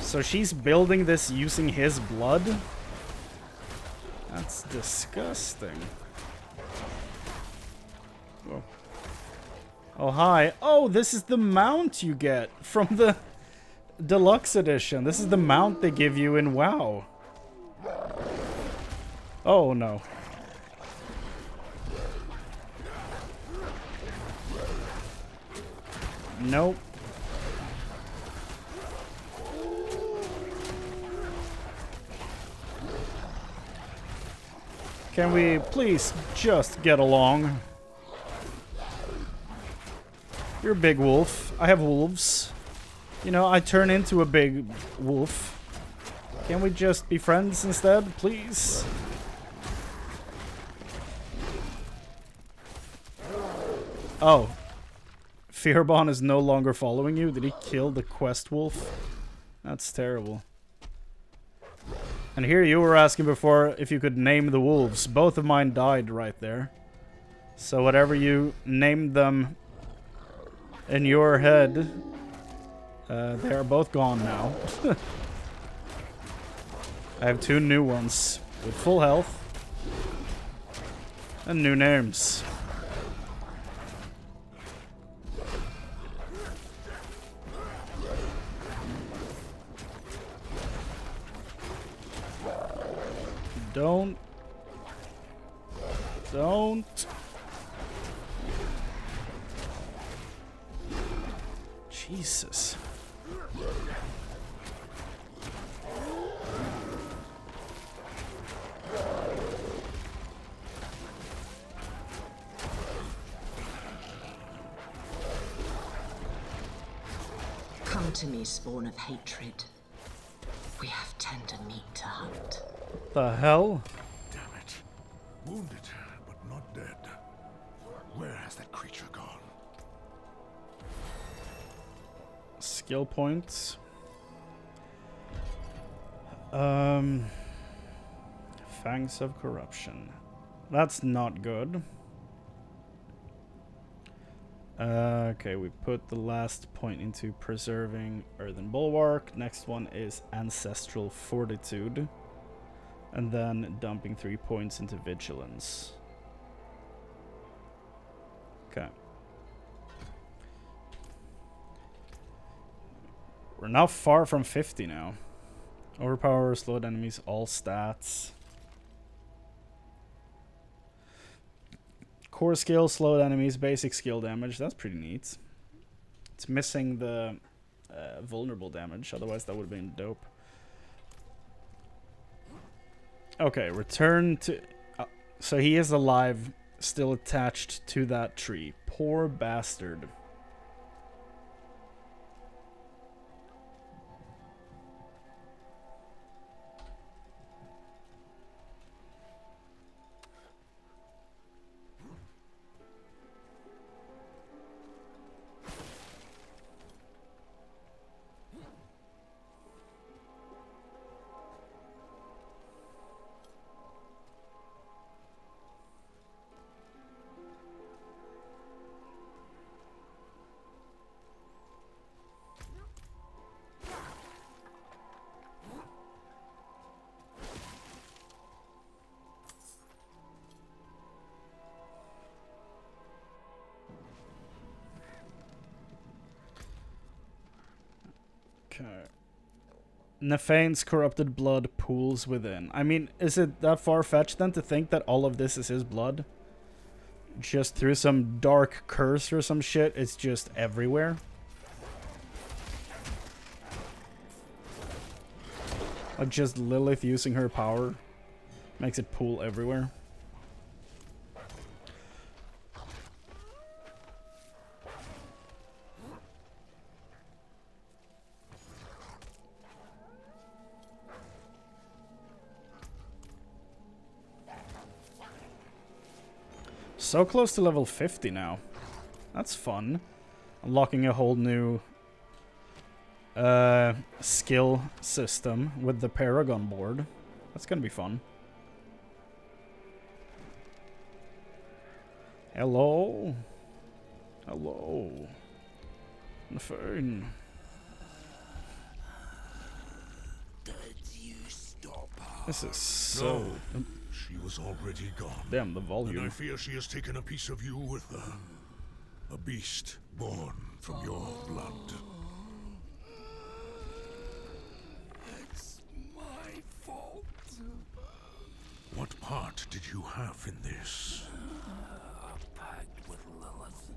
So she's building this using his blood? That's disgusting. Whoa. Oh, hi. Oh, this is the mount you get from the deluxe edition. This is the mount they give you in WoW. Oh, no. Nope. Can we please just get along? You're a big wolf. I have wolves. You know, I turn into a big wolf. Can we just be friends instead, please? Oh. Fearbon is no longer following you? Did he kill the quest wolf? That's terrible. And here you were asking before if you could name the wolves. Both of mine died right there. So whatever you named them in your head, they are both gone now. I have 2 new ones with full health and new names. Don't. Jesus. Come to me, spawn of hatred. We have tender meat to hunt. The hell? Damn it. Wounded, but not dead. Where has that creature gone? Skill points. Fangs of Corruption. That's not good. Okay, we put the last point into Preserving Earthen Bulwark. Next one is Ancestral Fortitude. And then dumping 3 points into Vigilance. We're now far from 50 now. Overpower, slowed enemies, all stats. Core skill, slowed enemies, basic skill damage. That's pretty neat. It's missing the vulnerable damage, otherwise that would have been dope. Okay, return to... so he is alive, still attached to that tree. Poor bastard. Okay. Nephane's corrupted blood pools within. I mean, is it that far-fetched then to think that all of this is his blood? Just through some dark curse or some shit, it's just everywhere? Like just Lilith using her power makes it pool everywhere. So close to level 50 now. That's fun. Unlocking a whole new skill system with the Paragon board. That's gonna be fun. Hello? Hello? On the phone. Did you stop her? This is so... No. She was already gone. Damn, the volume. And I fear she has taken a piece of you with her. A beast born from your blood. It's my fault. What part did you have in this? A pact with Lilith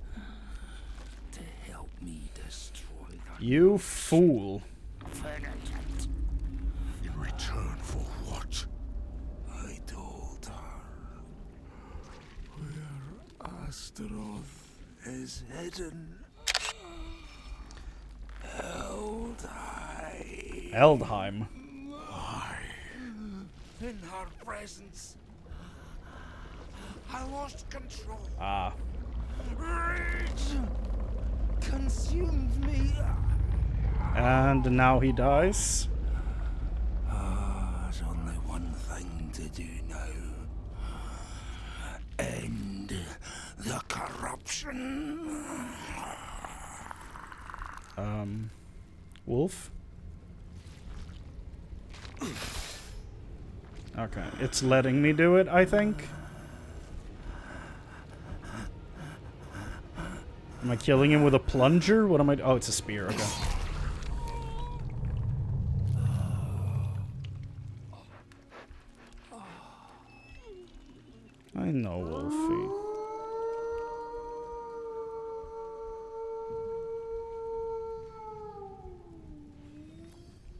to help me destroy her. You fool. In return for what? I told her where Astaroth is hidden. Eldheim. Why? In her presence, I lost control. Ah. Rage consumed me. And now he dies. There's only one thing to do now. End the corruption. Wolf? Okay, it's letting me do it, I think. Am I killing him with a plunger? What am I... oh, it's a spear, okay. I know, Wolfie.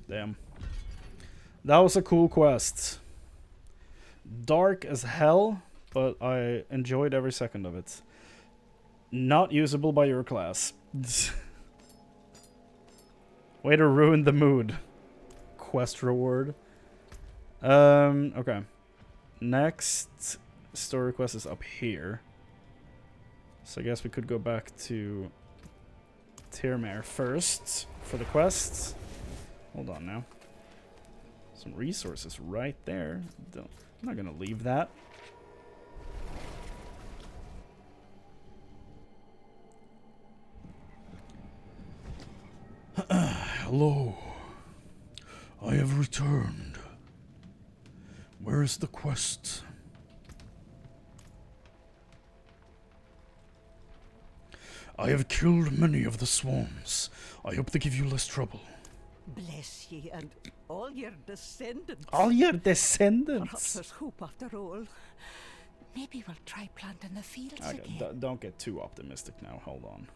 Damn. That was a cool quest. Dark as hell, but I enjoyed every second of it. Not usable by your class. Way to ruin the mood. Quest reward. Okay. Next story quest is up here. So I guess we could go back to Tyrmare first for the quests. Hold on now. Some resources right there. I'm not gonna leave that. Hello. I have returned. Where is the quest? I have killed many of the swarms. I hope they give you less trouble. Bless ye and all your descendants. All your Perhaps descendants. there's hope after all. Maybe we'll try planting the fields Okay, again. don't get too optimistic now. Hold on.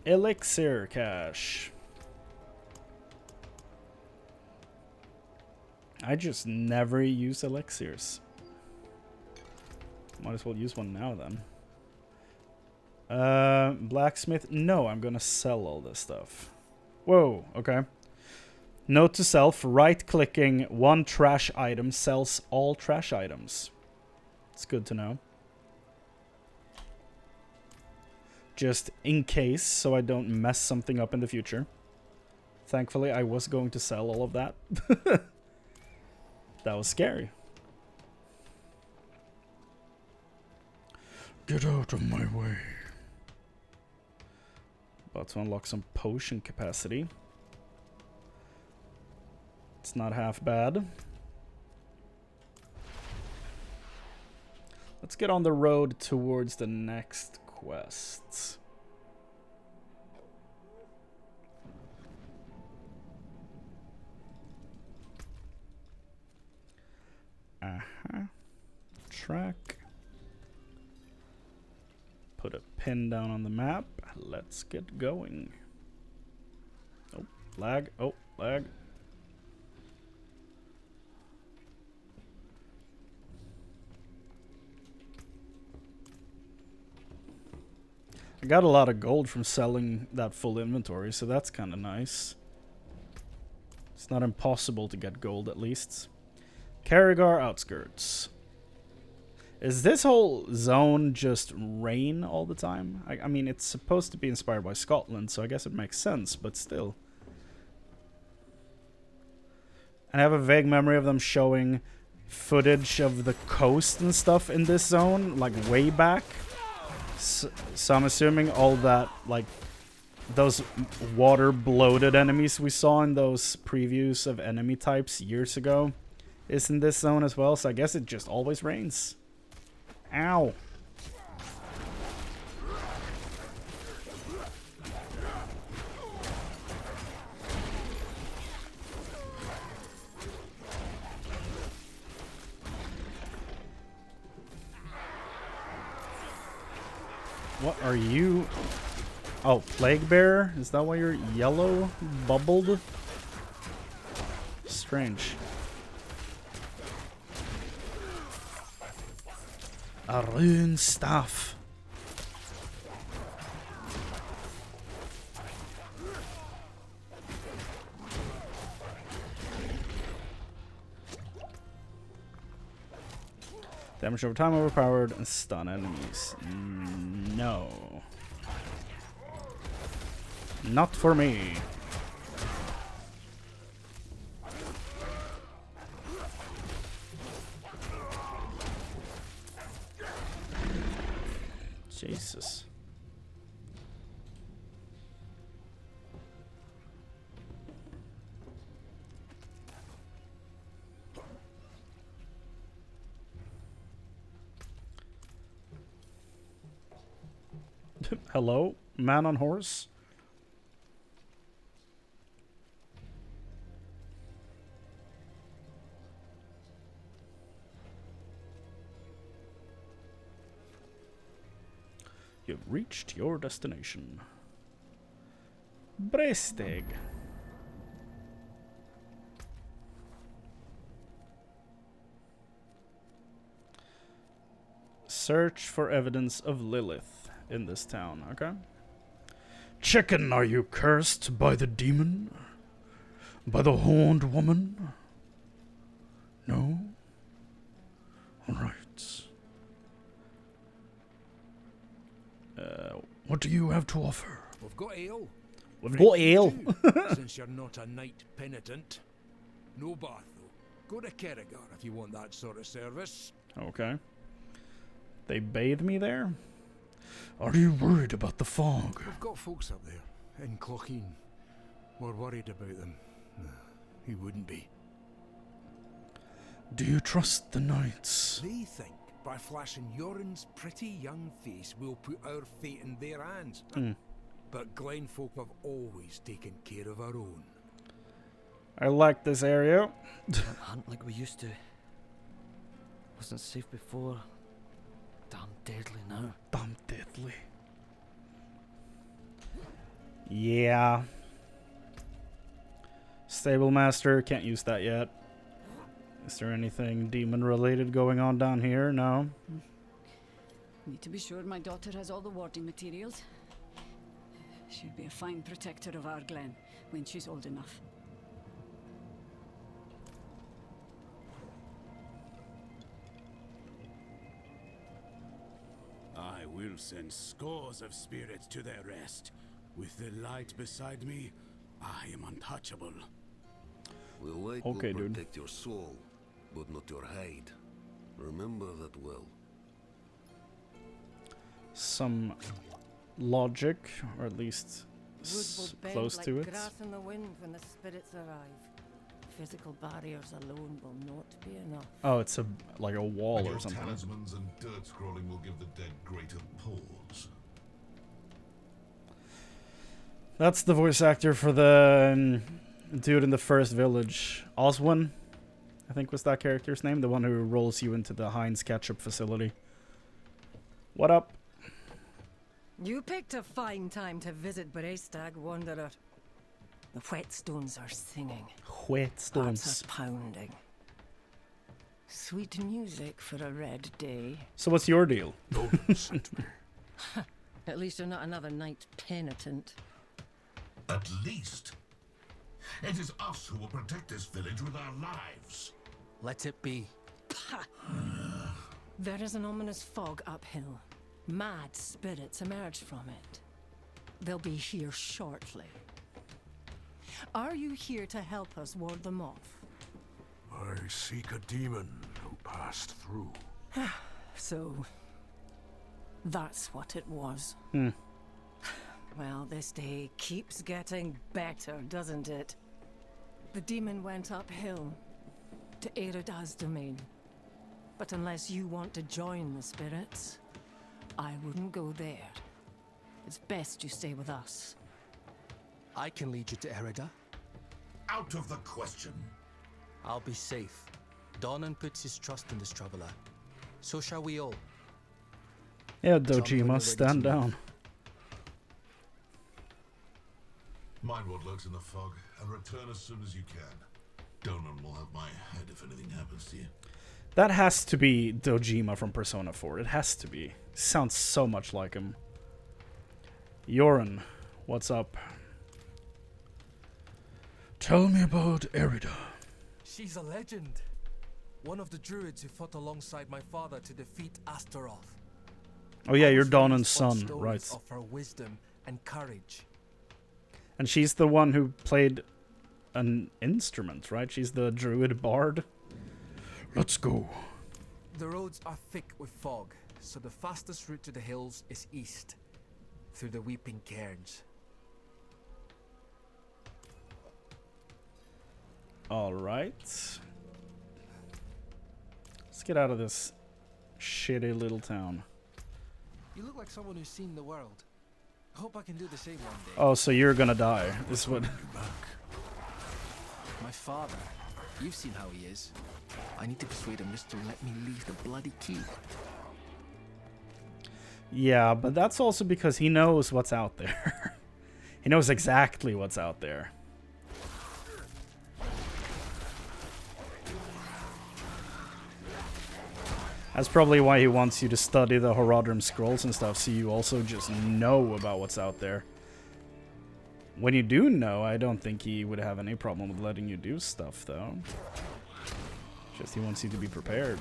Elixir cache. I just never use elixirs. Might as well use one now then. Blacksmith. No, I'm gonna sell all this stuff. Whoa, okay. Note to self, right-clicking one trash item sells all trash items. It's good to know. Just in case, so I don't mess something up in the future. Thankfully, I was going to sell all of that. That was scary. Get out of my way. About to unlock some potion capacity. It's not half bad. Let's get on the road towards the next quests. Track. Put a pin down on the map. Let's get going. Oh, lag. Oh, lag. I got a lot of gold from selling that full inventory, so that's kind of nice. It's not impossible to get gold, at least. Carragher outskirts. Is this whole zone just rain all the time? I mean, it's supposed to be inspired by Scotland, so I guess it makes sense, but still. And I have a vague memory of them showing footage of the coast and stuff in this zone, like way back. So I'm assuming all that, like, those water-bloated enemies we saw in those previews of enemy types years ago is in this zone as well, so I guess it just always rains. Ow. What are you? Oh, Plague Bearer? Is that why you're yellow bubbled? Strange. A rune staff. Damage over time overpowered and stun enemies. No. Not for me. Jesus. Hello, man on horse. You've reached your destination. Bresteg. Search for evidence of Lilith in this town, okay? Chicken, are you cursed by the demon? By the horned woman? No? Alright. What do you have to offer? We've got ale. We've got ale. Since you're not a knight penitent. No bath, though. Go to Carragher if you want that sort of service. Okay. They bathe me there? Are you worried about the fog? We've got folks up there, in Clocheen. We're worried about them. He wouldn't be. Do you trust the knights? They think By flashing Yoren's pretty young face, we'll put our fate in their hands. But Glenfolk have always taken care of our own. I like this area. Can't hunt like we used to. Wasn't safe before. Damn deadly now. Damn deadly. Yeah. Stable Master, can't use that yet. Is there anything demon related going on down here? No. Need to be sure my daughter has all the warding materials. She'll be a fine protector of our glen when she's old enough. I will send scores of spirits to their rest. With the light beside me, I am untouchable. The light will protect your soul, but not your hide. Remember that well. Some logic, or at least close to it. Grass in the wind when the spirits arrive. Physical barriers alone will not be enough. Oh, it's like a wall And or your something. talismans and dirt scrolling will give the dead greater pause. That's the voice actor for the dude in the first village. Oswin, I think was that character's name. The one who rolls you into the Heinz ketchup facility. What up? You picked a fine time to visit Breistag, Wanderer. The whetstones are singing. Whetstones. Hearts are pounding. Sweet music for a red day. So what's your deal? At least you're not another knight penitent. At least. It is us who will protect this village with our lives. Let it be. There is an ominous fog uphill. Mad spirits emerge from it. They'll be here shortly. Are you here to help us ward them off? I seek a demon who passed through. So, that's what it was. Well, this day keeps getting better, doesn't it? The demon went uphill to Erida's domain. But unless you want to join the spirits, I wouldn't go there. It's best you stay with us. I can lead you to Erida. Out of the question. I'll be safe. Donan puts his trust in this traveler. So shall we all. Yeah, Dojima, stand down. Mind what lurks in the fog, and return as soon as you can. Donan will have my head if anything happens to you. That has to be Dojima from Persona 4. It has to be. Sounds so much like him. Yoren, what's up? Tell me about Erida. She's a legend. One of the druids who fought alongside my father to defeat Astaroth. Oh yeah, you're Raised Donan's on son, stories right. Of her wisdom and courage. And she's the one who played an instrument, right? She's the druid bard. Let's go. The roads are thick with fog, so the fastest route to the hills is east, through the Weeping Cairns. Alright. Let's get out of this shitty little town. You look like someone who's seen the world. I hope I can do the same one day. Oh, so you're gonna die. This is what... My father. You've seen how he is. I need to persuade him just to let me leave the bloody key. Yeah, but that's also because he knows what's out there. He knows exactly what's out there. That's probably why he wants you to study the Horadrim scrolls and stuff, so you also just know about what's out there. When you do know, I don't think he would have any problem with letting you do stuff, though. Just he wants you to be prepared.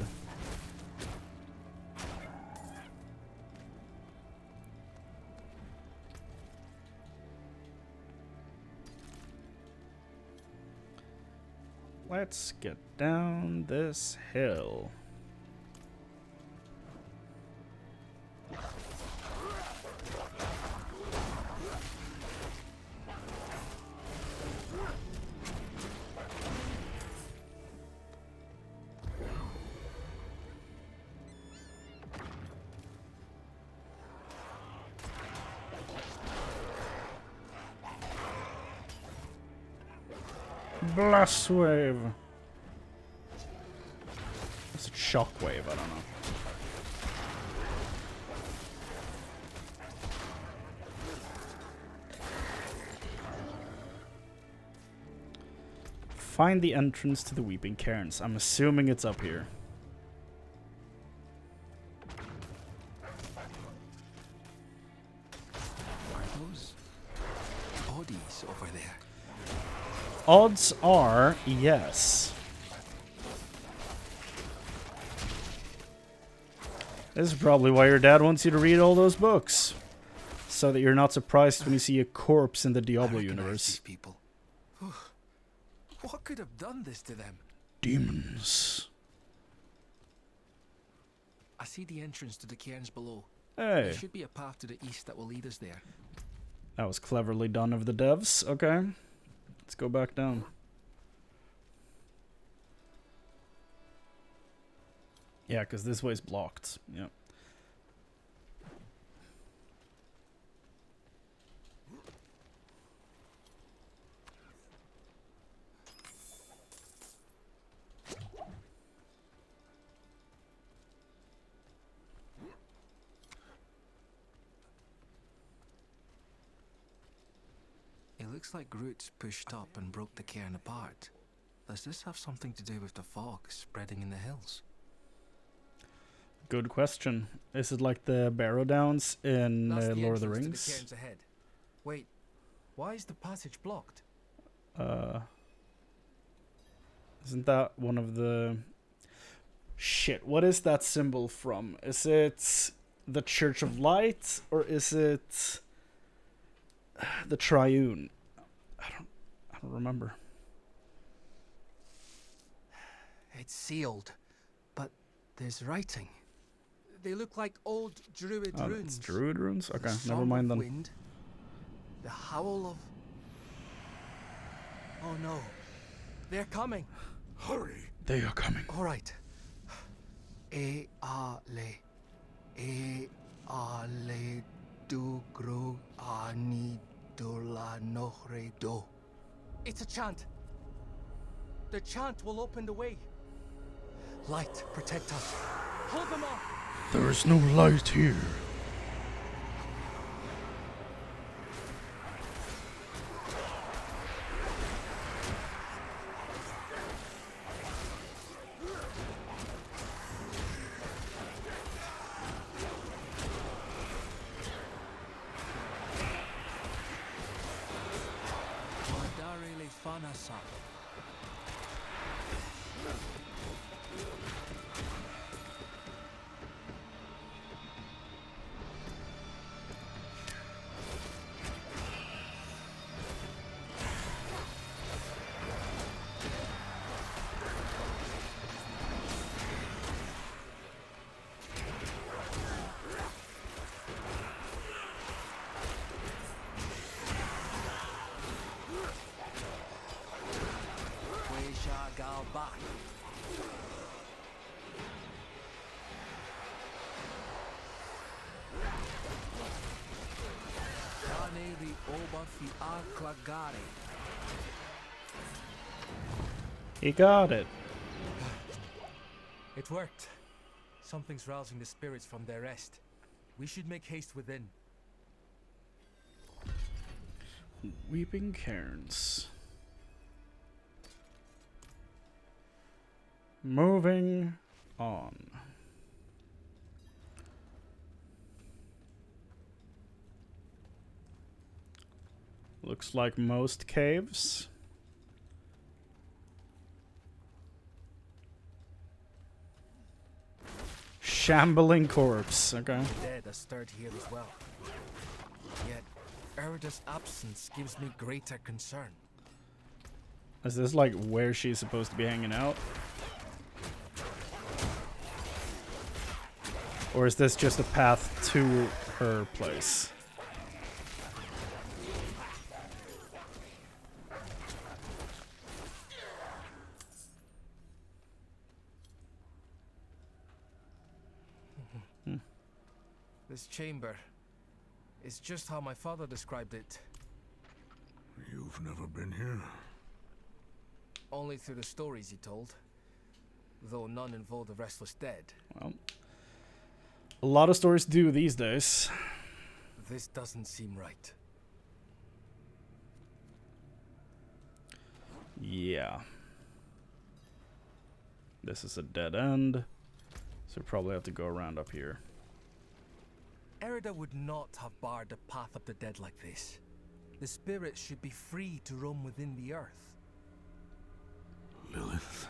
Let's get down this hill. Blast wave. It's a shock wave, I don't know. Find the entrance to the Weeping Cairns. I'm assuming it's up here. Are those bodies over there? Odds are yes. This is probably why your dad wants you to read all those books. So that you're not surprised when you see a corpse in the Diablo universe. People. What could have done this to them? Demons. I see the entrance to the cairns below. Hey. There should be a path to the east that will lead us there. That was cleverly done of the devs. Okay. Let's go back down. Yeah, because this way's blocked. Yep. It looks like roots pushed up and broke the cairn apart. Does this have something to do with the fog spreading in the hills? Good question. Is it like the Barrow Downs in Lord of the To the Rings? cairns ahead. Wait, why is the passage blocked? Isn't that one of the... Shit, what is that symbol from? Is it the Church of Light, or is it the Triune? I don't remember. It's sealed, but there's writing. They look like old druid Oh, runes. it's Druid runes? Okay, The never song mind of then. Wind, the howl of... Oh no, they're coming. Hurry. They are coming. All right. E a le du gro ani do la nohre do. It's a chant. The chant will open the way. Light, protect us. Hold them off. There is no light here. Madare le fanasa. He got it. It worked. Something's rousing the spirits from their rest. We should make haste within. Weeping Cairns. Moving on. Looks like most caves. Shambling corpse. Okay. The dead are stirred here as well. Yet, Erida's absence gives me greater concern. Is this like where she's supposed to be hanging out? Or is this just a path to her place? This chamber is just how my father described it. You've never been here? Only through the stories he told. Though none involved the restless dead. Well, a lot of stories do these days. This doesn't seem right. Yeah. This is a dead end. So we probably have to go around up here. Erida would not have barred the path of the dead like this. The spirits should be free to roam within the earth. Lilith.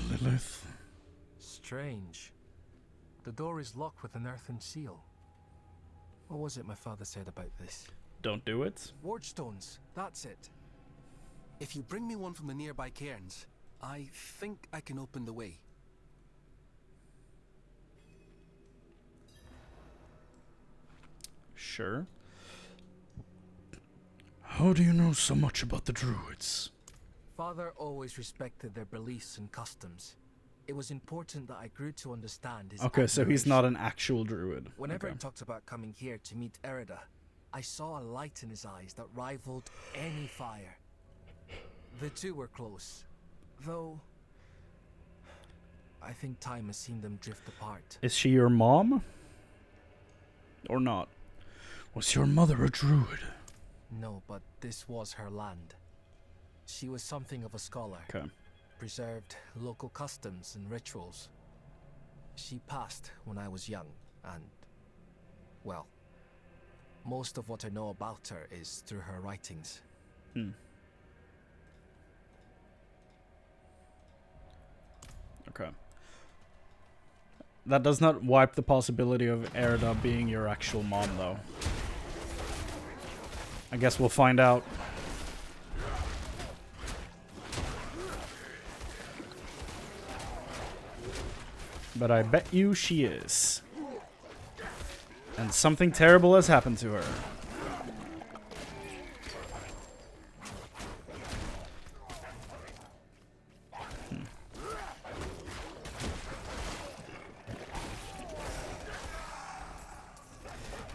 Lilith. Strange. The door is locked with an earthen seal. What was it my father said about this? Don't do it. Ward stones, that's it. If you bring me one from the nearby cairns, I think I can open the way. Sure. How do you know so much about the druids? Father always respected their beliefs and customs. It was important that I grew to understand his Okay, so he's admiration. not an actual druid. Whenever Okay. he talked about coming here to meet Erida, I saw a light in his eyes that rivaled any fire. The two were close, though I think time has seen them drift apart. Is she your mom? Or not? Was your mother a druid? No, but this was her land. She was something of a scholar. Okay. Preserved local customs and rituals. She passed when I was young, and, well, most of what I know about her is through her writings. Okay. That does not wipe the possibility of Erida being your actual mom, though. I guess we'll find out. But I bet you she is. And something terrible has happened to her.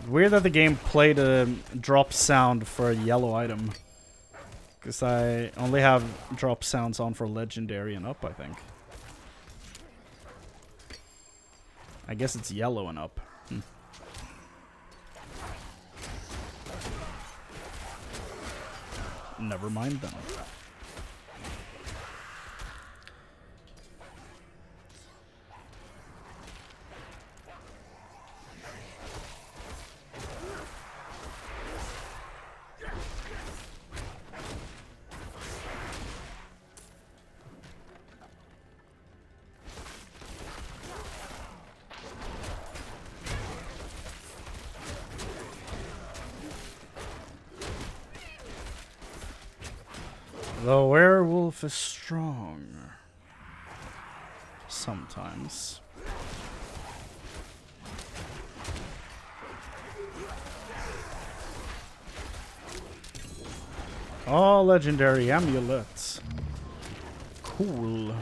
Weird that the game played a drop sound for a yellow item. Because I only have drop sounds on for legendary and up, I think. I guess it's yellow and up. Never mind then. The werewolf is strong. Sometimes. Oh, legendary amulets. Cool.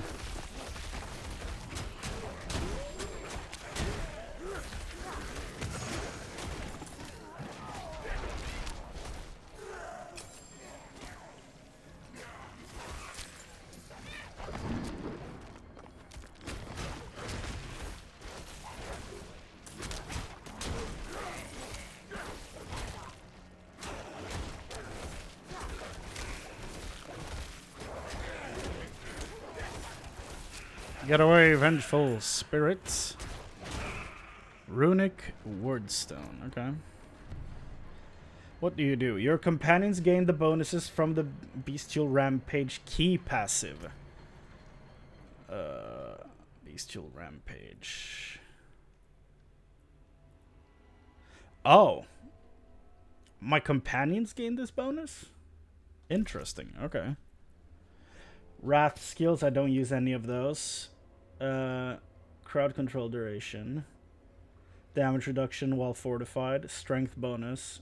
Get away, vengeful spirits. Runic Wordstone, okay. What do? Your companions gain the bonuses from the Bestial Rampage key passive. Bestial Rampage. Oh. My companions gain this bonus? Interesting, okay. Wrath skills, I don't use any of those. Crowd control duration. Damage reduction while fortified. Strength bonus.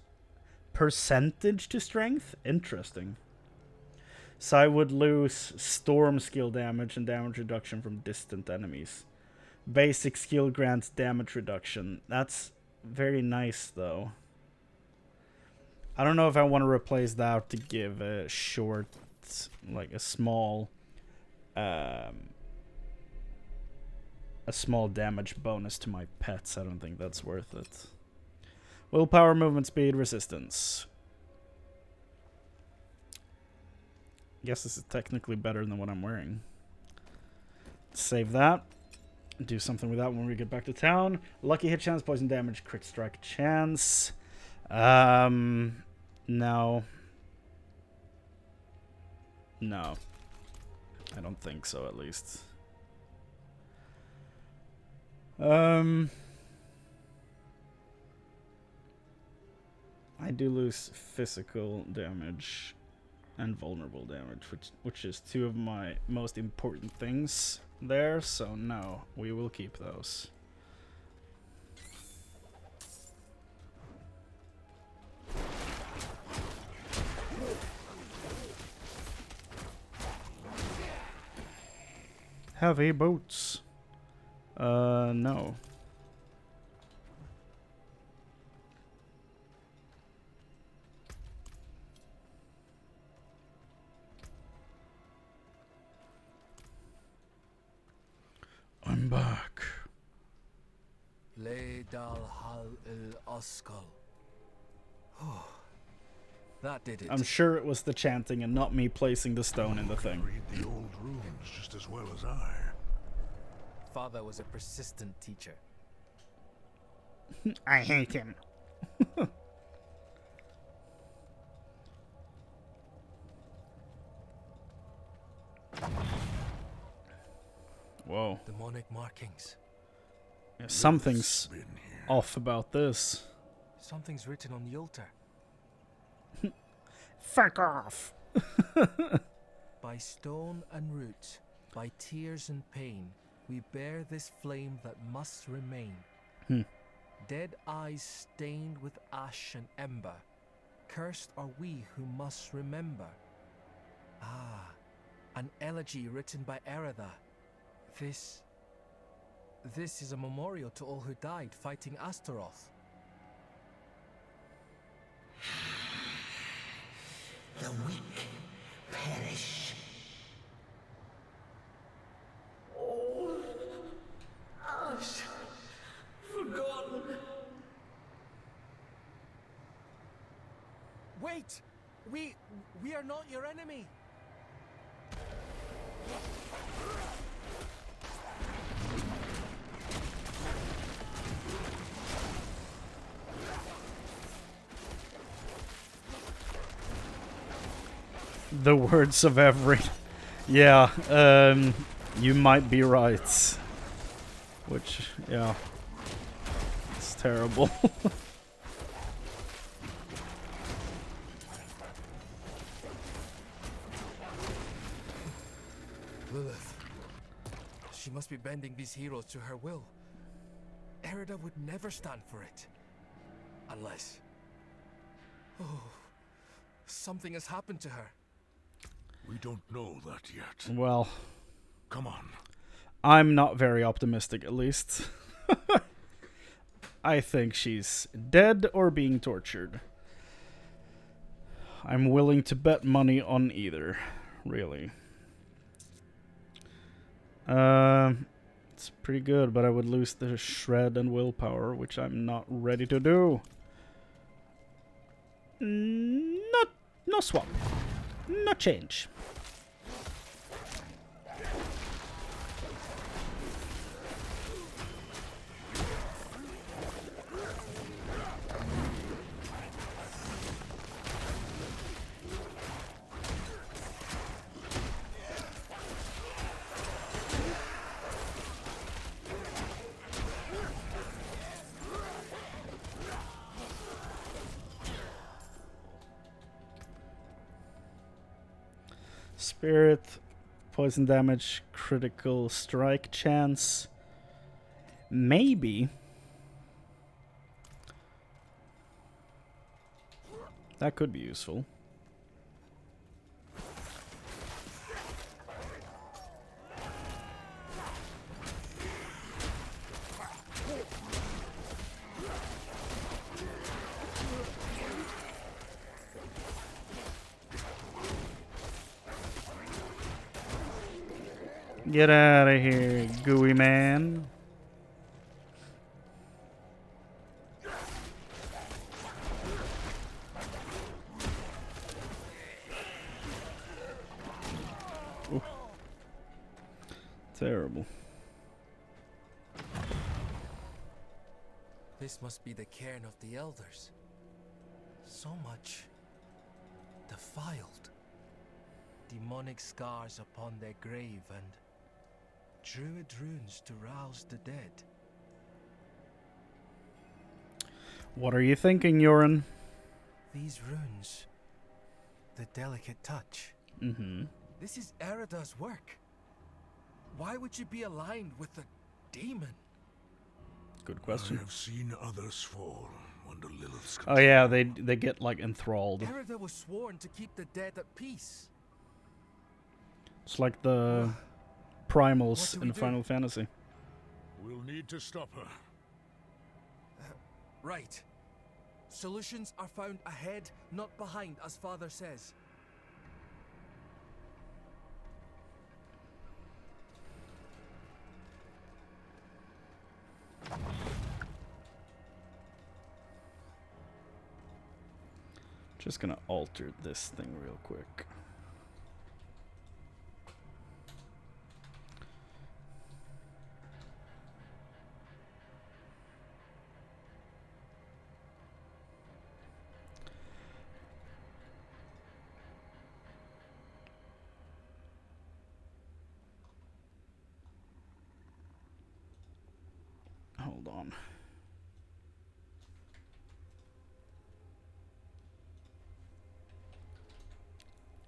Percentage to strength? Interesting. So I would lose storm skill damage and damage reduction from distant enemies. Basic skill grants damage reduction. That's very nice though. I don't know if I want to replace that to give a short, like a small a small damage bonus to my pets. I don't think that's worth it. Willpower, movement speed, resistance. Guess this is technically better than what I'm wearing. Save that. Do something with that when we get back to town. Lucky hit chance, poison damage, crit strike chance. No. No. I don't think so, at least. I do lose physical damage and vulnerable damage, which is two of my most important things there, so no, we will keep those. Heavy boots. No. I'm back. Le dal hal il oskal. Oh, that did it. I'm sure it was the chanting and not me placing the stone in the thing. Read the old runes just as well as I. Father was a persistent teacher. I hate him. Whoa. Demonic markings. Yeah, something's off about this. Something's written on the altar. Fuck off. By stone and root, by tears and pain, we bear this flame that must remain. Dead eyes stained with ash and ember, cursed are we who must remember. Ah, an elegy written by Eretha. This is a memorial to all who died fighting Astaroth. The weak perish. Oh, ash, forgotten. Wait! We are not your enemy! The words of every... Yeah, you might be right. Which, yeah. It's terrible. Lilith. She must be bending these heroes to her will. Erida would never stand for it. Unless... Oh... Something has happened to her. We don't know that yet. Well... Come on. I'm not very optimistic, at least. I think she's dead or being tortured. I'm willing to bet money on either, really. It's pretty good, but I would lose the shred and willpower, which I'm not ready to do. No swap. No change. Spirit, poison damage, critical strike chance. Maybe. That could be useful. Get out of here, gooey man. Ooh. Terrible. This must be the cairn of the elders. So much defiled. Demonic scars upon their grave and druid runes to rouse the dead. What are you thinking, Yoren? These runes, the delicate touch. Mm-hmm. This is Erida's work. Why would you be aligned with a demon? Good question. I have seen others fall under Lilith's control. Oh yeah, they get like enthralled. Erida was sworn to keep the dead at peace. It's like the primals in Final Fantasy. We'll need to stop her. Right. Solutions are found ahead, not behind, as Father says. Just gonna alter this thing real quick. Hold on.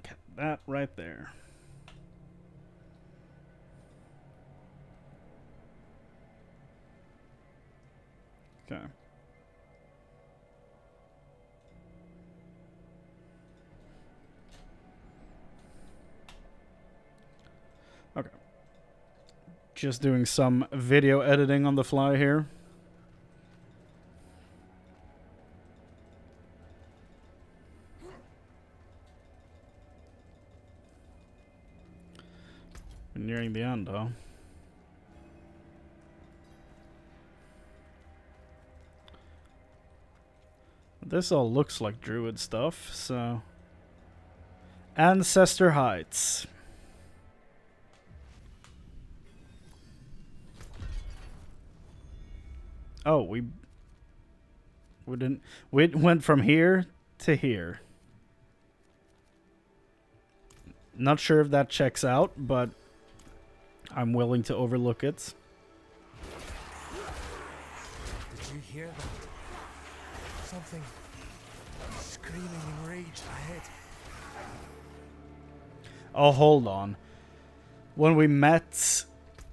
Get that right there. Okay. Okay. Just doing some video editing on the fly here. We're nearing the end, though. This all looks like druid stuff, so... Ancestor Heights. Oh, we went from here to here. Not sure if that checks out, but I'm willing to overlook it. Did you hear that? Something screaming in rage ahead. Oh, hold on. When we met,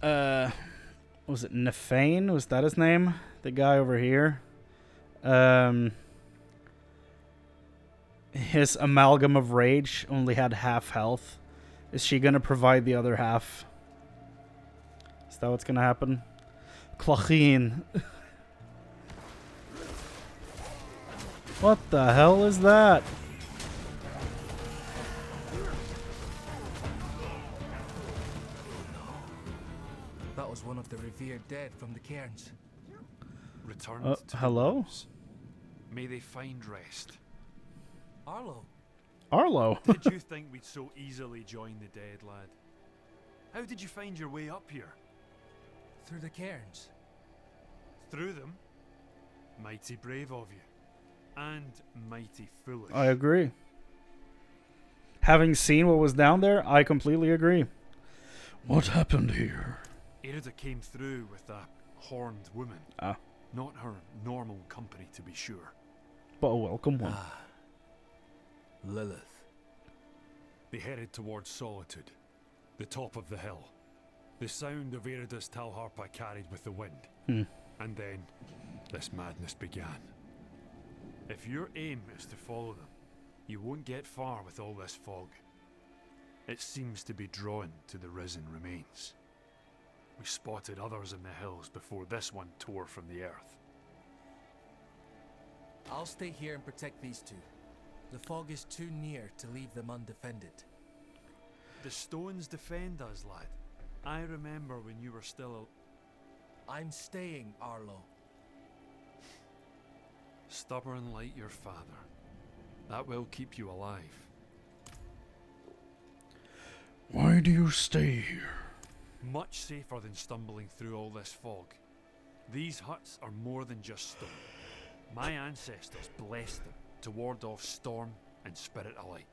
was it Nefane? Was that his name? The guy over here. His amalgam of rage only had half health. Is she gonna provide the other half? Is that what's gonna happen? Chrane. What the hell is that? That was one of the revered dead from the cairns. Returned to hello? the woods. May they find rest. Arlo. Arlo? Did you think we'd so easily join the dead, lad? How did you find your way up here? Through the cairns. Through them? Mighty brave of you. And mighty foolish. I agree. Having seen what was down there, I completely agree. What happened here? Erida came through with a horned woman. Ah. Not her normal company, to be sure. But a welcome one. Lilith. They headed towards Solitude, the top of the hill. The sound of Erida's Talharpa carried with the wind. And then, this madness began. If your aim is to follow them, you won't get far with all this fog. It seems to be drawn to the risen remains. We spotted others in the hills before this one tore from the earth. I'll stay here and protect these two. The fog is too near to leave them undefended. The stones defend us, lad. I remember when you were still I'm staying, Arlo. stubborn like your father. That will keep you alive. Why do you stay here? Much safer than stumbling through all this fog. These huts are more than just stone. My ancestors blessed them to ward off storm and spirit alike.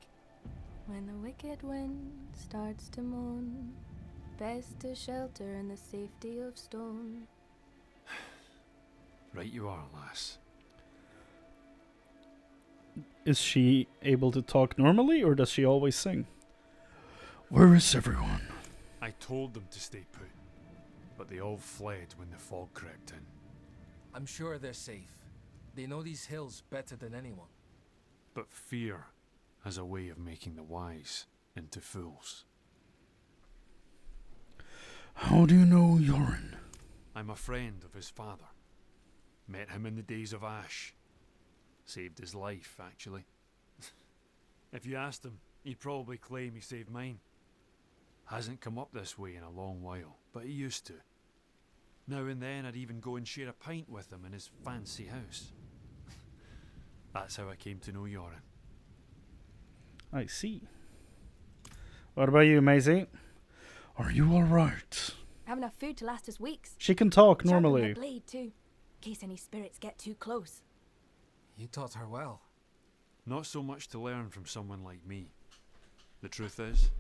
When the wicked wind starts to moan, best to shelter in the safety of stone. Right you are, lass. Is she able to talk normally, or does she always sing? Where is everyone? I told them to stay put, but they all fled when the fog crept in. I'm sure they're safe. They know these hills better than anyone. But fear has a way of making the wise into fools. How do you know Yorin? I'm a friend of his father. Met him in the days of Ash. Saved his life, actually. If you asked him, he'd probably claim he saved mine. Hasn't come up this way in a long while, but he used to. Now and then I'd even go and share a pint with him in his fancy house. That's how I came to know Yorin. I see. What about you, Maisie? Are you alright? I have enough food to last us weeks. She can talk Sharpen normally. my blade too, in case any spirits get too close. You taught her well. Not so much to learn from someone like me. The truth is,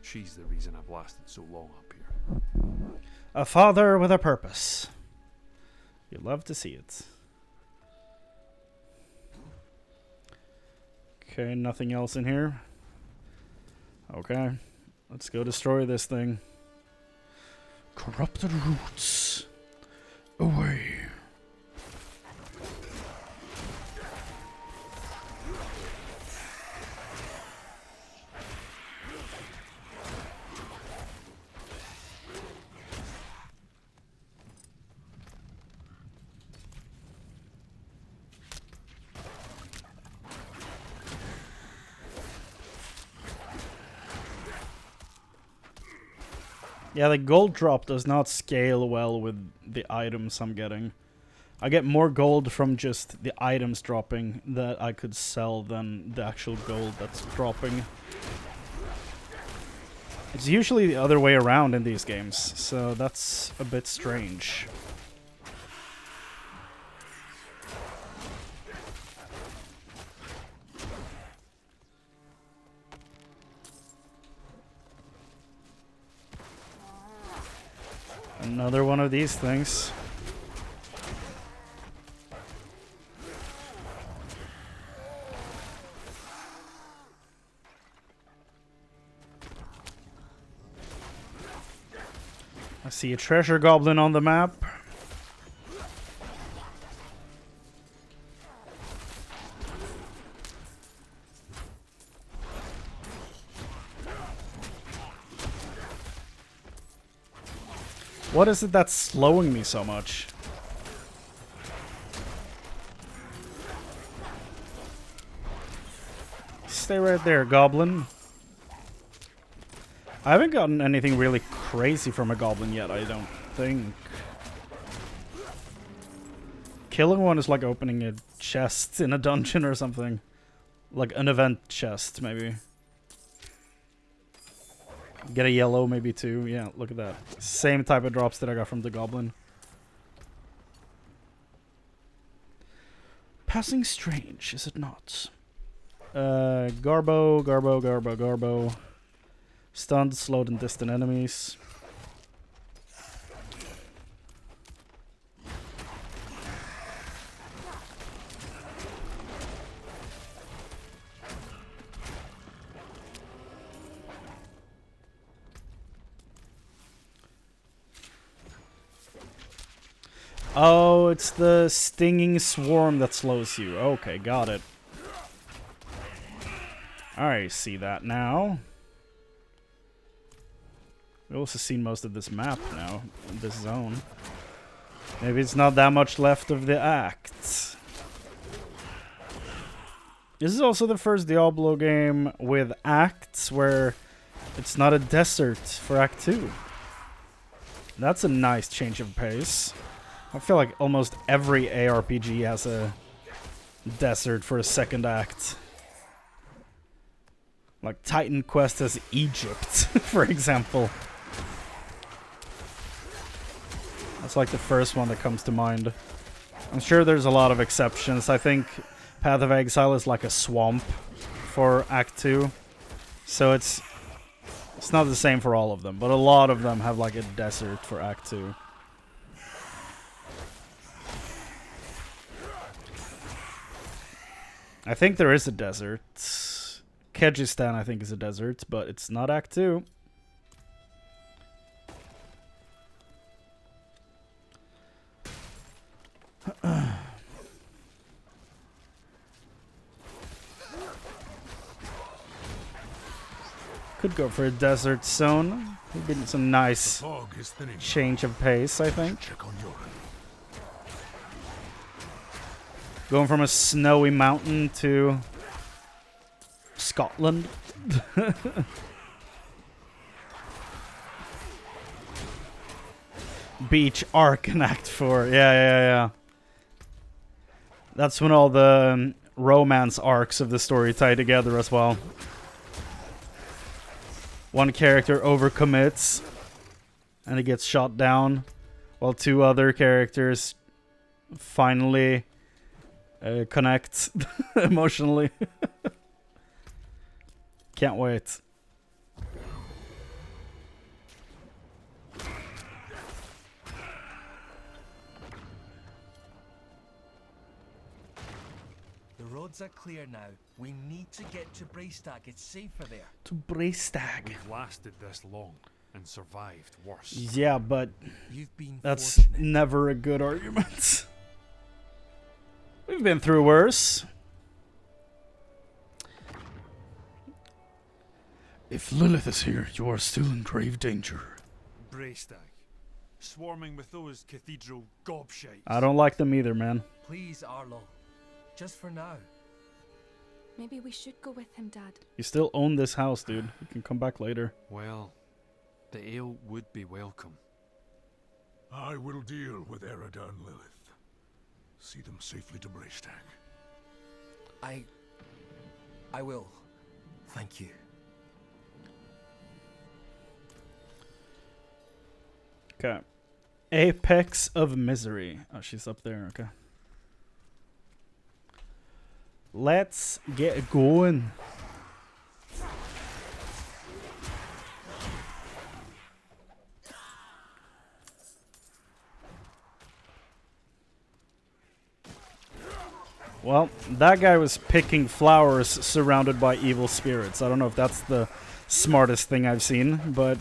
she's the reason I've lasted so long up here. A father with a purpose. You love to see it. Okay, nothing else in here. Okay, let's go destroy this thing. Corrupted roots. Away. Yeah, the gold drop does not scale well with the items I'm getting. I get more gold from just the items dropping that I could sell than the actual gold that's dropping. It's usually the other way around in these games, so that's a bit strange. Another one of these things. I see a treasure goblin on the map. What is it that's slowing me so much? Stay right there, goblin. I haven't gotten anything really crazy from a goblin yet, I don't think. Killing one is like opening a chest in a dungeon or something. Like an event chest, maybe. Get a yellow, maybe too. Yeah, look at that. Same type of drops that I got from the goblin. Passing strange, is it not? Garbo. Stunned, slowed, and distant enemies. Oh, it's the stinging swarm that slows you. Okay, got it. I see that now. We've also seen most of this map now, in this zone. Maybe it's not that much left of the act. This is also the first Diablo game with acts where it's not a desert for Act 2. That's a nice change of pace. I feel like almost every ARPG has a desert for a second act. Like Titan Quest has Egypt, for example. That's like the first one that comes to mind. I'm sure there's a lot of exceptions. I think Path of Exile is like a swamp for Act 2. So it's not the same for all of them, but a lot of them have like a desert for Act 2. I think there is a desert. Kyrgyzstan, I think, is a desert, but it's not Act 2. Could go for a desert zone. Would be some nice change of pace, I think. Going from a snowy mountain to Scotland. Beach arc in Act 4. Yeah. That's when all the romance arcs of the story tie together as well. One character overcommits and he gets shot down, while two other characters finally connect emotionally. Can't wait. The roads are clear now. We need to get to Braystag. It's safer there. To Braystag. We've lasted this long and survived worse. Yeah, but you've been that's fortunate. Never a good argument. We've been through worse. If Lilith is here, you are still in grave danger. Braystag, swarming with those cathedral gobshites. I don't like them either, man. Please, Arlo. Just for now. Maybe we should go with him, Dad. You still own this house, dude. You can come back later. Well, the ale would be welcome. I will deal with Erida and Lilith. See them safely to Braystag. I will. Thank you. Okay. Apex of Misery. Oh, she's up there. Okay. Let's get going. Well, that guy was picking flowers surrounded by evil spirits. I don't know if that's the smartest thing I've seen, but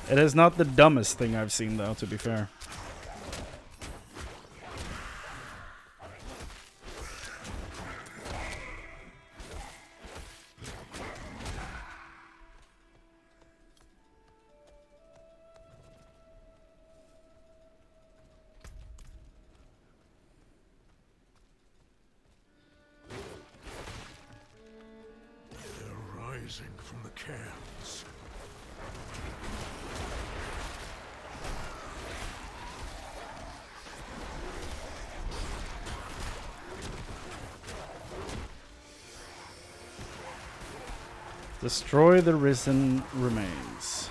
it is not the dumbest thing I've seen, though, to be fair. From the cairns. Destroy the risen remains.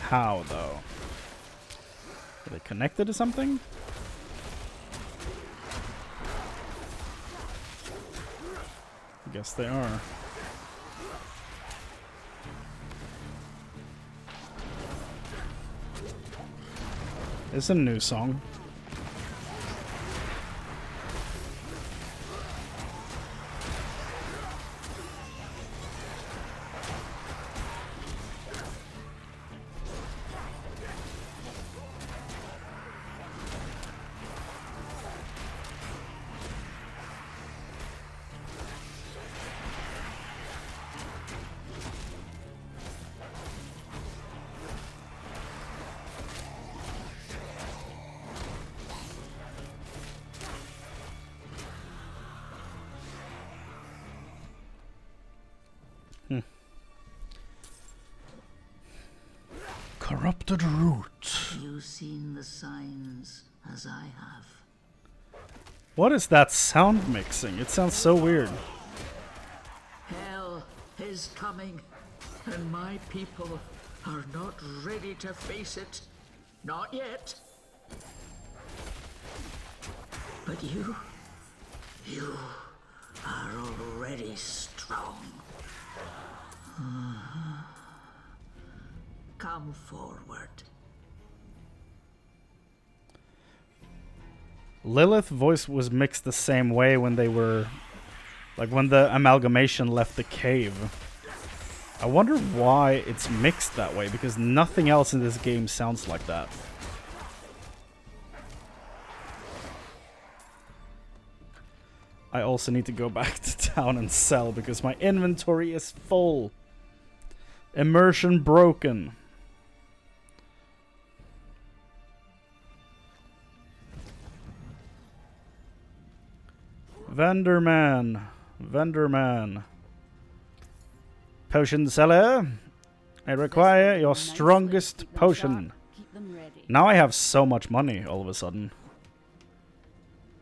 How, though? Are they connected to something? I guess they are. It's a new song. to the root. You've seen the signs as I have. What is that sound mixing? It sounds so weird. Hell is coming, and my people are not ready to face it. Not yet. But you are already strong. Come forward. Lilith's voice was mixed the same way when they were... like when the amalgamation left the cave. I wonder why it's mixed that way, because nothing else in this game sounds like that. I also need to go back to town and sell because my inventory is full. Immersion broken. Vendor man. Potion seller. I require your strongest potion. Now I have so much money all of a sudden.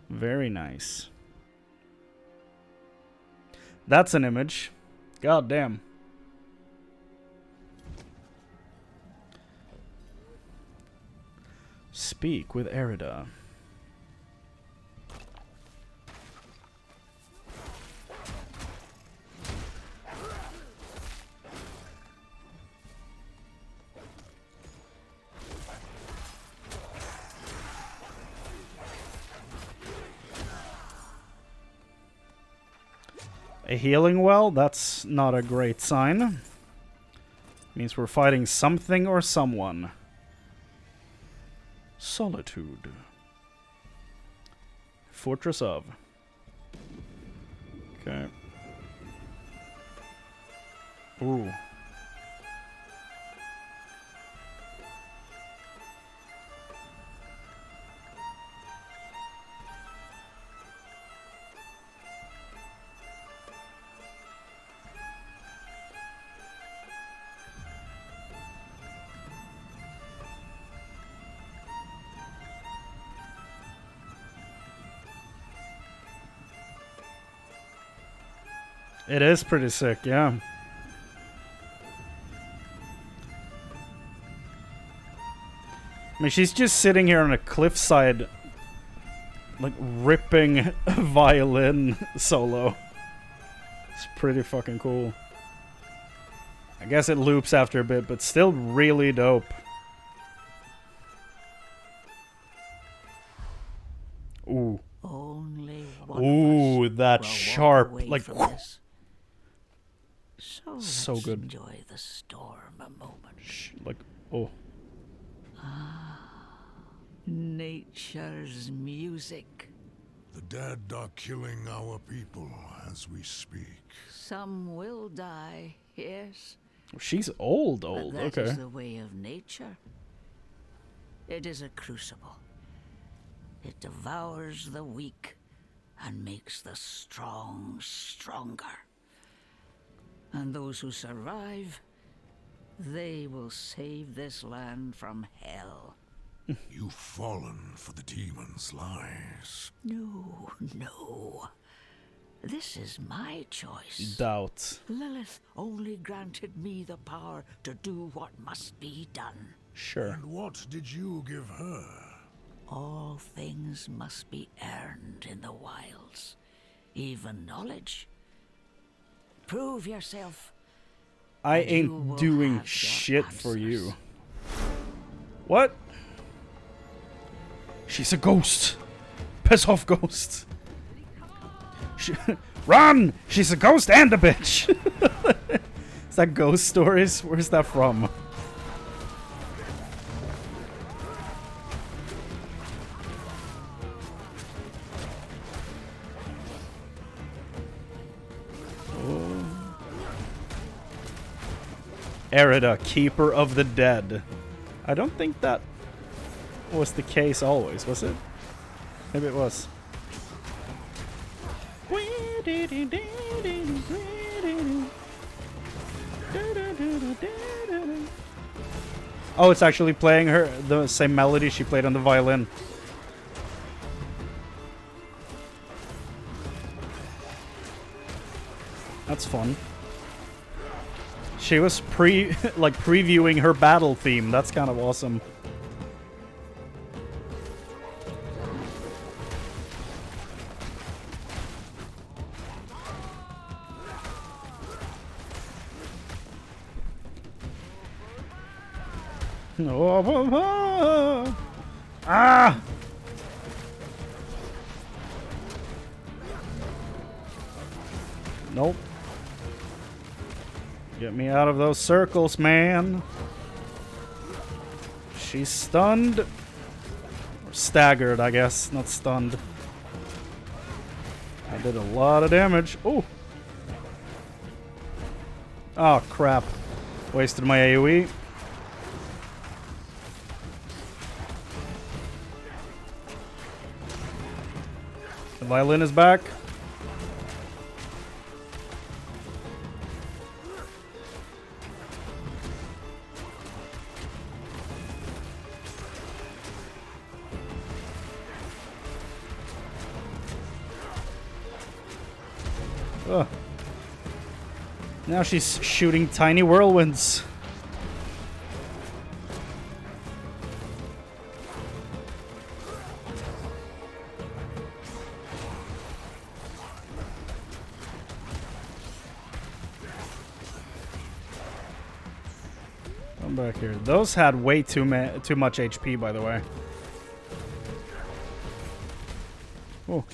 Very nice. That's an image. God damn. Speak with Erida. A healing well? That's not a great sign. Means we're fighting something or someone. Solitude. Fortress of. Okay. Ooh. It is pretty sick, yeah. I mean, she's just sitting here on a cliffside, like, ripping a violin solo. It's pretty fucking cool. I guess it loops after a bit, but still really dope. Ooh. Ooh, that sharp, like... So good. Enjoy the storm a moment. Like, oh. Nature's music. The dead are killing our people as we speak. Some will die, yes. She's old, But that okay. is the way of nature. It is a crucible. It devours the weak and makes the strong stronger. And those who survive, they will save this land from hell. You've fallen for the demon's lies. No. This is my choice. Doubt. Lilith only granted me the power to do what must be done. Sure. And what did you give her? All things must be earned in the wilds, even knowledge. Prove yourself. I ain't doing shit for you. What? She's a ghost. Piss off, ghost. Run! She's a ghost and a bitch. Is that Ghost Stories? Where's that from? Erida, Keeper of the Dead. I don't think that was the case always, was it? Maybe it was. Oh, it's actually playing her the same melody she played on the violin. That's fun. She was previewing her battle theme. That's kind of awesome. Ah! Nope. Get me out of those circles, man. She's stunned. Or staggered, I guess. Not stunned. I did a lot of damage. Oh! Oh, crap. Wasted my AoE. The violin is back. Ugh. Now she's shooting tiny whirlwinds. Come back here. Those had way too much HP, by the way. Oh.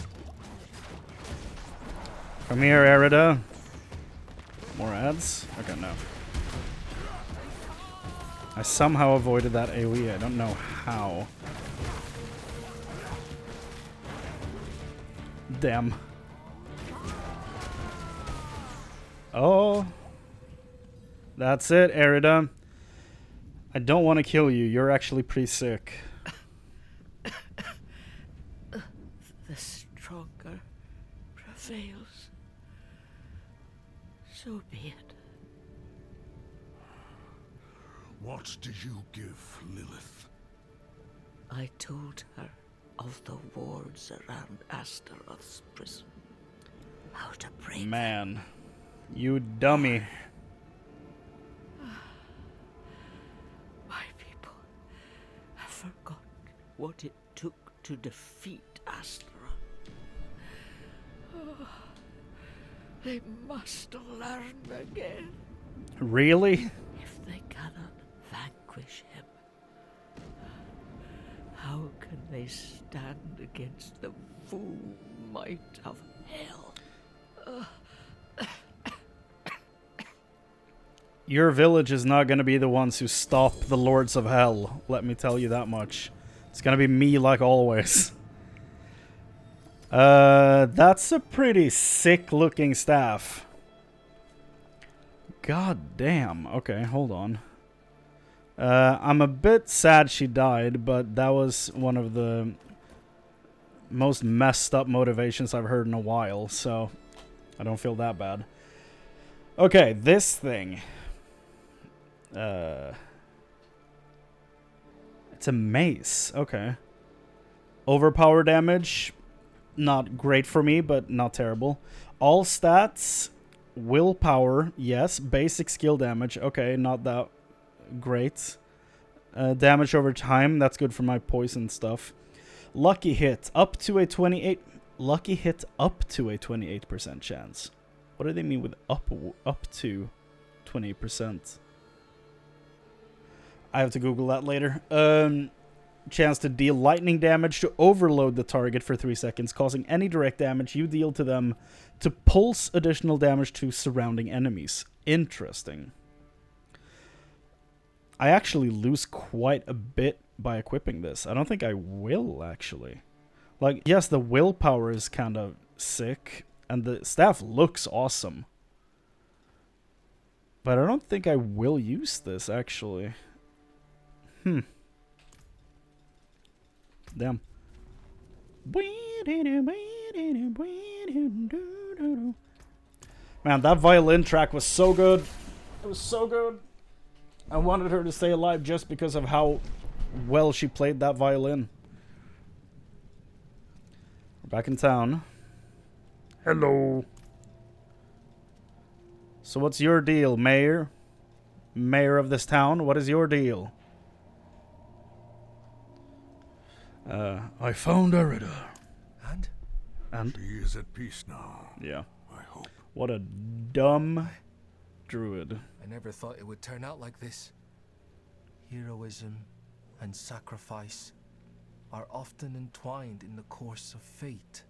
Come here, Erida. More ads? Okay, no. I somehow avoided that AoE. I don't know how. Damn. Oh. That's it, Erida. I don't want to kill you. You're actually pretty sick. The stronger prevails. So be it. What did you give Lilith? I told her of the wards around Astaroth's prison. How to break Man, you dummy. My people have forgotten what it took to defeat Astaroth. They must learn again. Really? If they cannot vanquish him, how can they stand against the full might of hell? Your village is not going to be the ones who stop the Lords of Hell. Let me tell you that much. It's going to be me like always. That's a pretty sick looking staff. God damn. Okay, hold on. I'm a bit sad she died, but that was one of the most messed up motivations I've heard in a while, so I don't feel that bad. Okay, this thing. It's a mace. Okay. Overpower damage. Not great for me, but not terrible. All stats. Willpower. Yes. Basic skill damage. Okay, not that great. Damage over time. That's good for my poison stuff. Lucky hit. Up to a 28... Lucky hit up to a 28% chance. What do they mean with up to 20%? I have to Google that later. Chance to deal lightning damage to overload the target for 3 seconds, causing any direct damage you deal to them to pulse additional damage to surrounding enemies. Interesting. I actually lose quite a bit by equipping this. I don't think I will, actually. Like, yes, the willpower is kind of sick, and the staff looks awesome. But I don't think I will use this, actually. Damn. Man, that violin track was so good. It was so good. I wanted her to stay alive just because of how well she played that violin. We're back in town. Hello. So what's your deal, Mayor? Mayor of this town, what is your deal? I found Erida. And? She is at peace now. Yeah. I hope. What a dumb druid. I never thought it would turn out like this. Heroism and sacrifice are often entwined in the course of fate.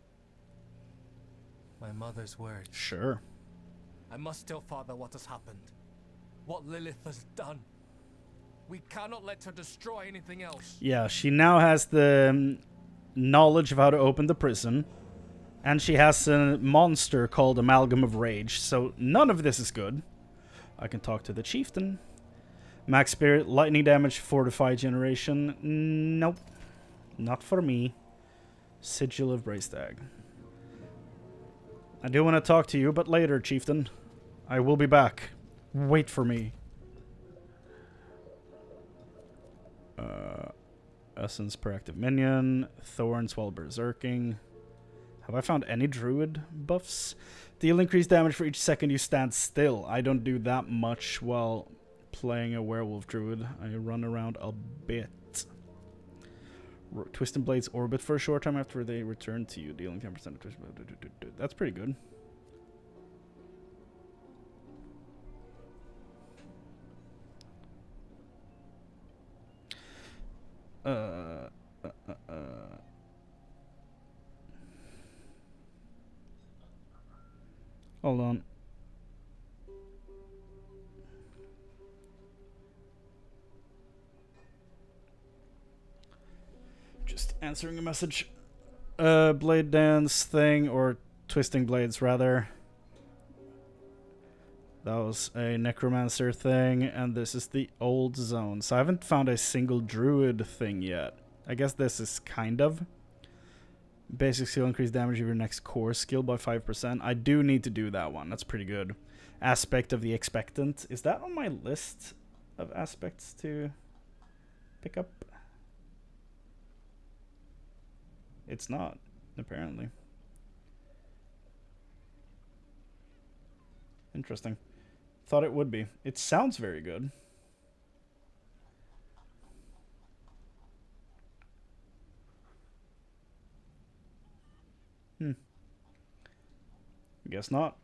My mother's words. Sure. I must tell Father what has happened. What Lilith has done. We cannot let her destroy anything else. Yeah, she now has the knowledge of how to open the prison. And she has a monster called Amalgam of Rage. So none of this is good. I can talk to the chieftain. Max Spirit, lightning damage, fortified generation. Nope. Not for me. Sigil of Braystag. I do want to talk to you, but later, chieftain. I will be back. Wait for me. Essence per active minion. Thorns while berserking. Have I found any druid buffs? Deal increased damage for each second you stand still. I don't do that much while playing a werewolf druid. I run around a bit. Twisted Blades orbit for a short time after they return to you, dealing 10% of twist. That's pretty good. Hold on. Just answering a message. Blade dance thing, or twisting blades rather. That was a Necromancer thing, and this is the old zone. So I haven't found a single druid thing yet. I guess this is kind of. Basic skill, increase damage of your next core skill by 5%. I do need to do that one. That's pretty good. Aspect of the Expectant. Is that on my list of aspects to pick up? It's not, apparently. Interesting. Thought it would be. It sounds very good. Guess not.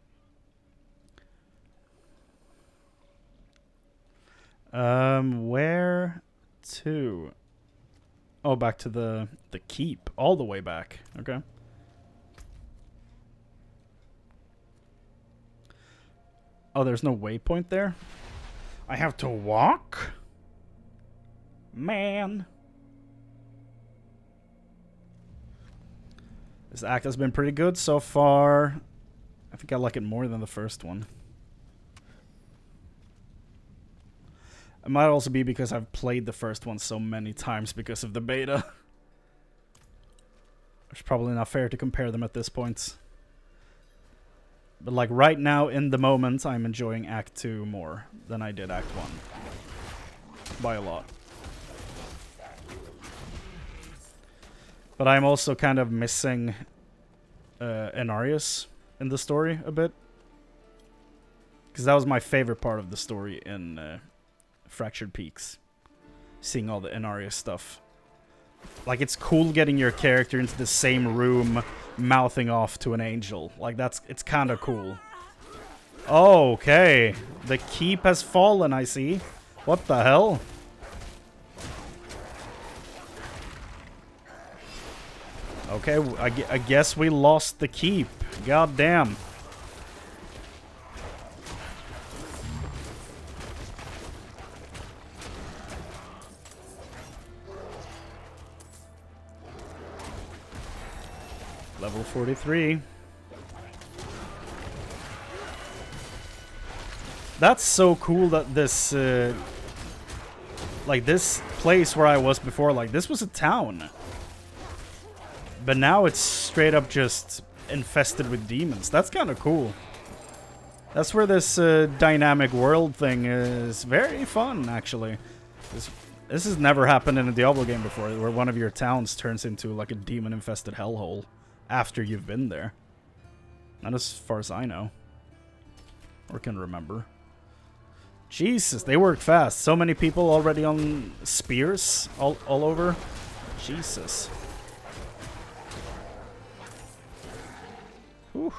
Where to? Oh, back to the keep. All the way back. Okay. Oh, there's no waypoint there? I have to walk? Man. This act has been pretty good so far. I think I like it more than the first one. It might also be because I've played the first one so many times because of the beta. It's probably not fair to compare them at this point. But like right now, in the moment, I'm enjoying Act 2 more than I did Act 1. By a lot. But I'm also kind of missing Enarius in the story a bit. Because that was my favorite part of the story in Fractured Peaks. Seeing all the Enarius stuff. Like, it's cool getting your character into the same room, mouthing off to an angel. Like, it's kind of cool. Okay. The keep has fallen, I see. What the hell? Okay, I guess we lost the keep. God damn. Level 43. That's so cool that this, like this place where I was before, like this was a town. But now it's straight up just infested with demons. That's kind of cool. That's where this dynamic world thing is very fun, actually. This has never happened in a Diablo game before, where one of your towns turns into like a demon-infested hellhole after you've been there. Not as far as I know. Or can remember. Jesus, they work fast. So many people already on spears all over. Jesus. Whew.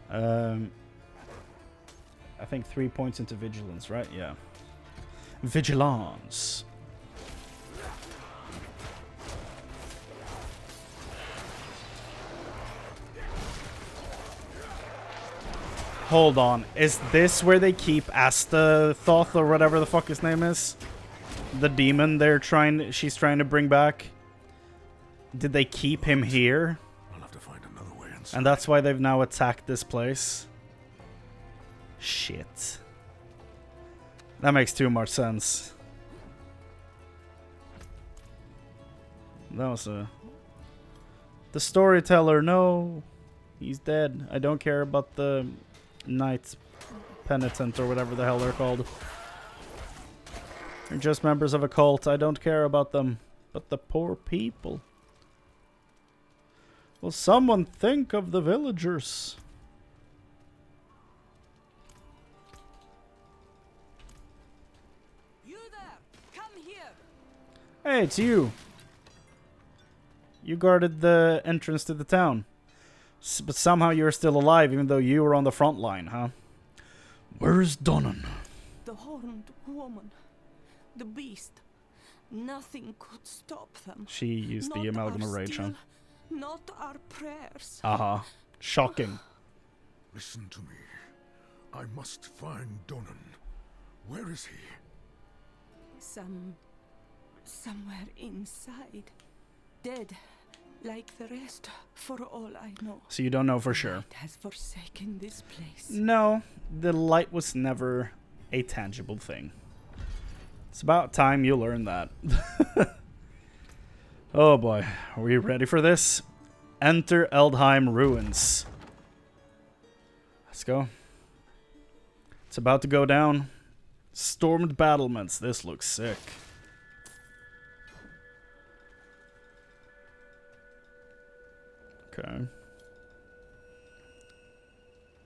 I think 3 points into vigilance, right? Yeah. Vigilance. Hold on. Is this where they keep Asthathoth or whatever the fuck his name is? The demon she's trying to bring back? Did they keep him here? I'll have to find another way inside. And that's why they've now attacked this place? Shit. That makes too much sense. That was the storyteller, no. He's dead. I don't care about the Knight Penitent or whatever the hell they're called. They're just members of a cult. I don't care about them. But the poor people. Will someone think of the villagers? You there! Come here! Hey, it's you. You guarded the entrance to the town. But somehow you're still alive, even though you were on the front line, huh? Where's Donnan? The horned woman. The beast. Nothing could stop them. She used the amalgam of rage, huh? Not our prayers. Uh-huh. Shocking. Listen to me. I must find Donnan. Where is he? Somewhere inside. Dead. Like the rest, for all I know. So you don't know for sure. Light has forsaken this place. No, the light was never a tangible thing. It's about time you learn that. Oh boy, are we ready for this? Enter Eldheim Ruins. Let's go. It's about to go down. Stormed battlements. This looks sick. Okay.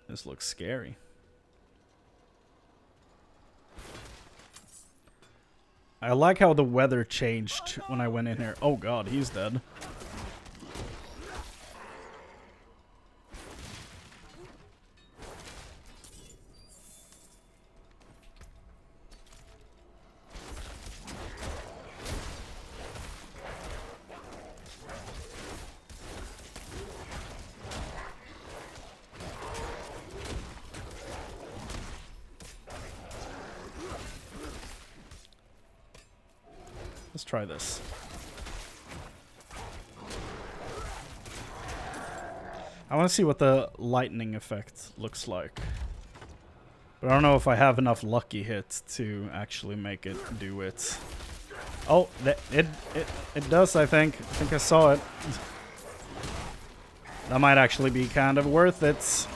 This looks scary. I like how the weather changed when I went in here. Oh god, he's dead. Let's try this. I want to see what the lightning effect looks like. But I don't know if I have enough lucky hits to actually make it do it. Oh, it does, I think. I think I saw it. That might actually be kind of worth it.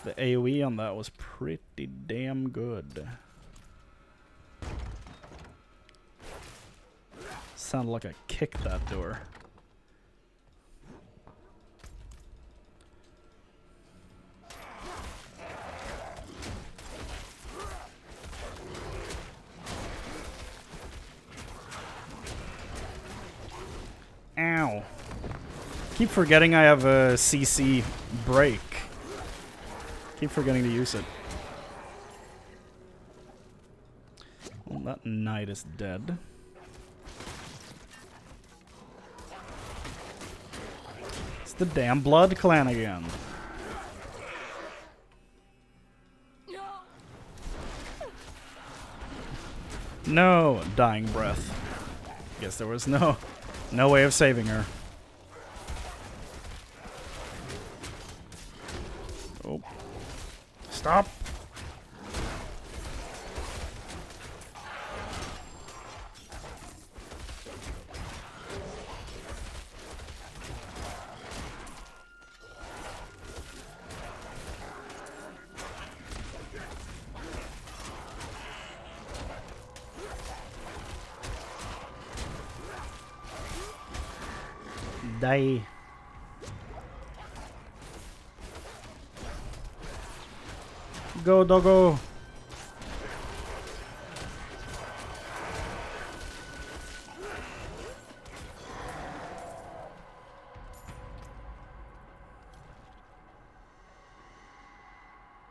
The AoE on that was pretty damn good. Sounded like I kicked that door. Ow. Keep forgetting I have a CC break. Keep forgetting to use it. Well, that knight is dead. It's the damn Blood Clan again. No, dying breath. Guess there was no way of saving her. Oh. Stop. Die. Go, doggo.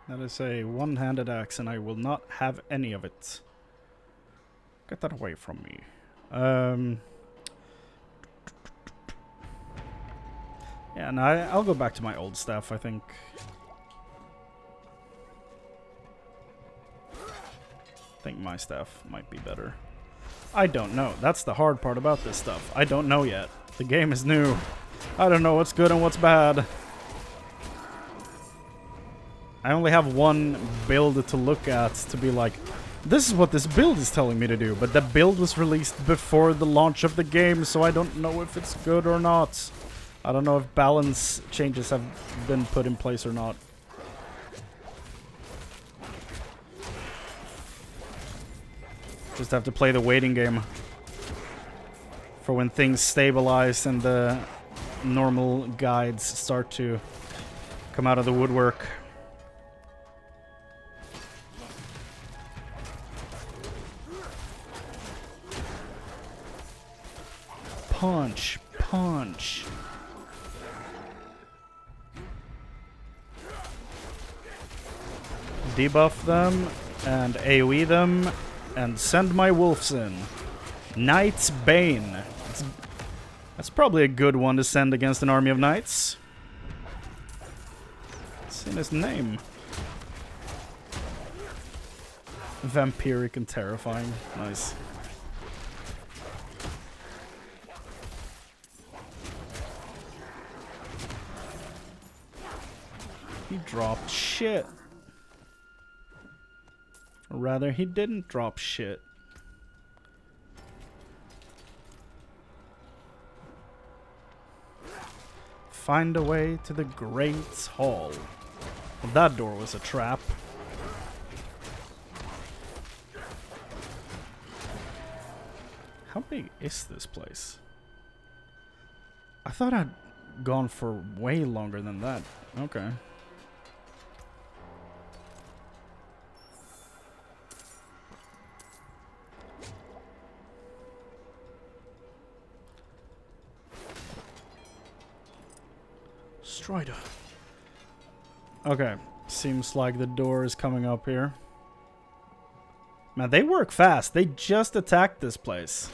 That is a one-handed axe, and I will not have any of it. Get that away from me. Yeah, and I'll go back to my old stuff, I think. I think my stuff might be better. I don't know. That's the hard part about this stuff. I don't know yet. The game is new. I don't know what's good and what's bad. I only have one build to look at to be like, this is what this build is telling me to do. But the build was released before the launch of the game, so I don't know if it's good or not. I don't know if balance changes have been put in place or not. Just have to play the waiting game for when things stabilize and the normal guides start to come out of the woodwork. Punch, punch. Debuff them and AoE them and send my wolves in. Knight's Bane. That's probably a good one to send against an army of knights. It's in his name. Vampiric and terrifying. Nice. He dropped shit. Or rather, he didn't drop shit. Find a way to the Great Hall. Well, that door was a trap. How big is this place? I thought I'd gone for way longer than that. Okay. Strider. Okay, seems like the door is coming up here. Man, they work fast. They just attacked this place.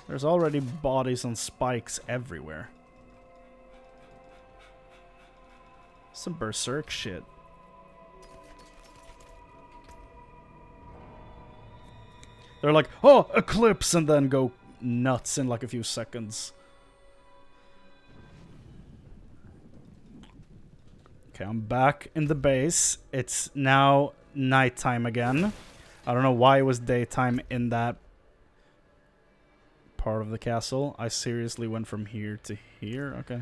There's already bodies on spikes everywhere. Some berserk shit. They're like, oh, eclipse, and then go nuts in like a few seconds. Okay, I'm back in the base. It's now nighttime again. I don't know why it was daytime in that part of the castle. I seriously went from here to here. Okay.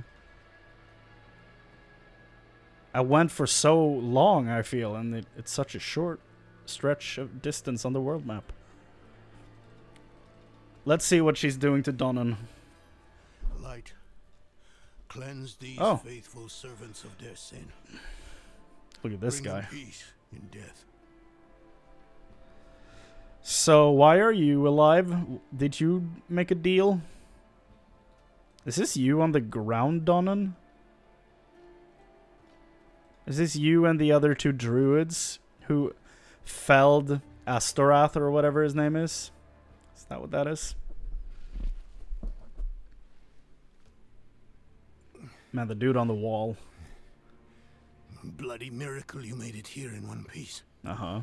I went for so long, I feel, and it's such a short stretch of distance on the world map. Let's see what she's doing to Donnan. Light. Cleanse these faithful servants of their sin. Look at this Bring guy. them peace in death. So, why are you alive? Did you make a deal? Is this you on the ground, Donnan? Is this you and the other two druids who felled Astorath or whatever his name is? Is that what that is? Man, the dude on the wall. Bloody miracle you made it here in one piece. Uh-huh.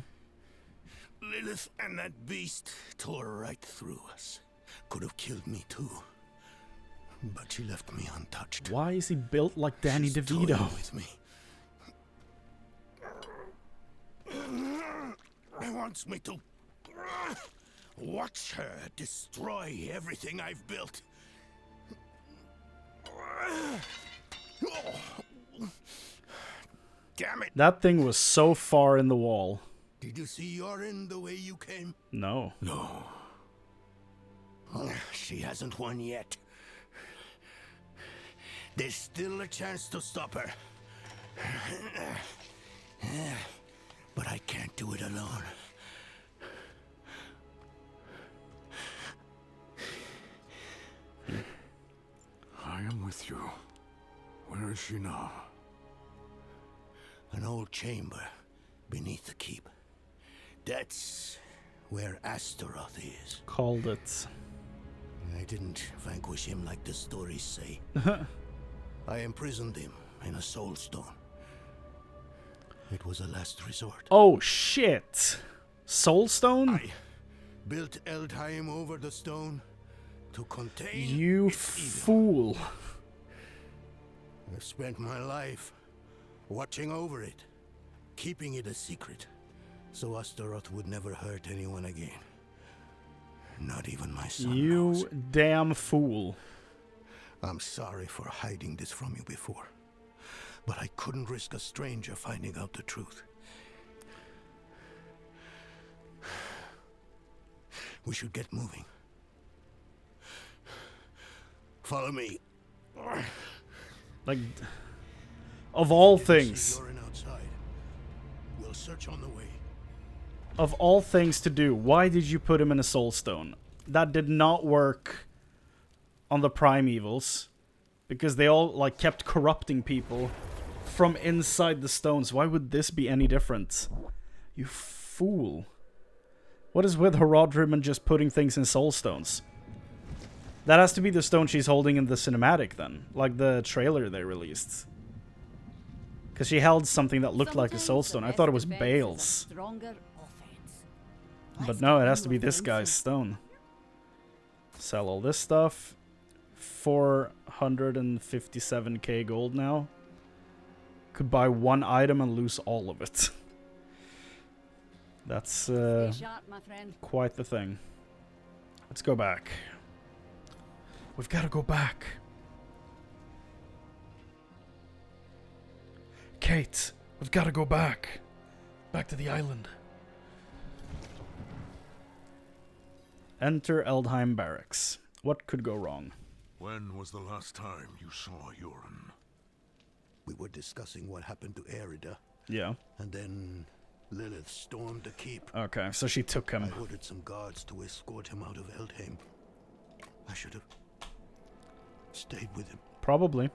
Lilith and that beast tore right through us. Could have killed me too. But she left me untouched. Why is he built like Danny DeVito? With me. Wants me to watch her destroy everything I've built. Damn it. That thing was so far in the wall. Did you see Yorin the way you came? No. No. She hasn't won yet. There's still a chance to stop her. But I can't do it alone. I am with you. Where is she now? An old chamber beneath the keep. That's where Astaroth is. Called it. I didn't vanquish him like the stories say. I imprisoned him in a soul stone. It was a last resort. Oh shit! Soulstone? I built Eldheim over the stone to contain You its evil. fool. I've spent my life watching over it, keeping it a secret, so Astaroth would never hurt anyone again. Not even my son knows. You damn fool. I'm sorry for hiding this from you before, but I couldn't risk a stranger finding out the truth. We should get moving. Follow me. Like, of all things. You're in outside. We'll search on the way. Of all things to do, why did you put him in a soulstone? That did not work on the primevals, because they all like kept corrupting people from inside the stones. Why would this be any different? You fool. What is with Horodrim and just putting things in soulstones? That has to be the stone she's holding in the cinematic then, like the trailer they released. Because she held something that looked like a soulstone. I thought it was Bale's. But no, it has to be this guy's stone. Sell all this stuff. 457k gold now. Could buy one item and lose all of it. That's quite the thing. Let's go back. We've got to go back. Kate, we've got to go back. Back to the island. Enter Eldheim Barracks. What could go wrong? When was the last time you saw Yoren? We were discussing what happened to Erida. Yeah. And then Lilith stormed the keep. Okay, so she took him. I ordered some guards to escort him out of Eldheim. I should have stayed with him. Probably.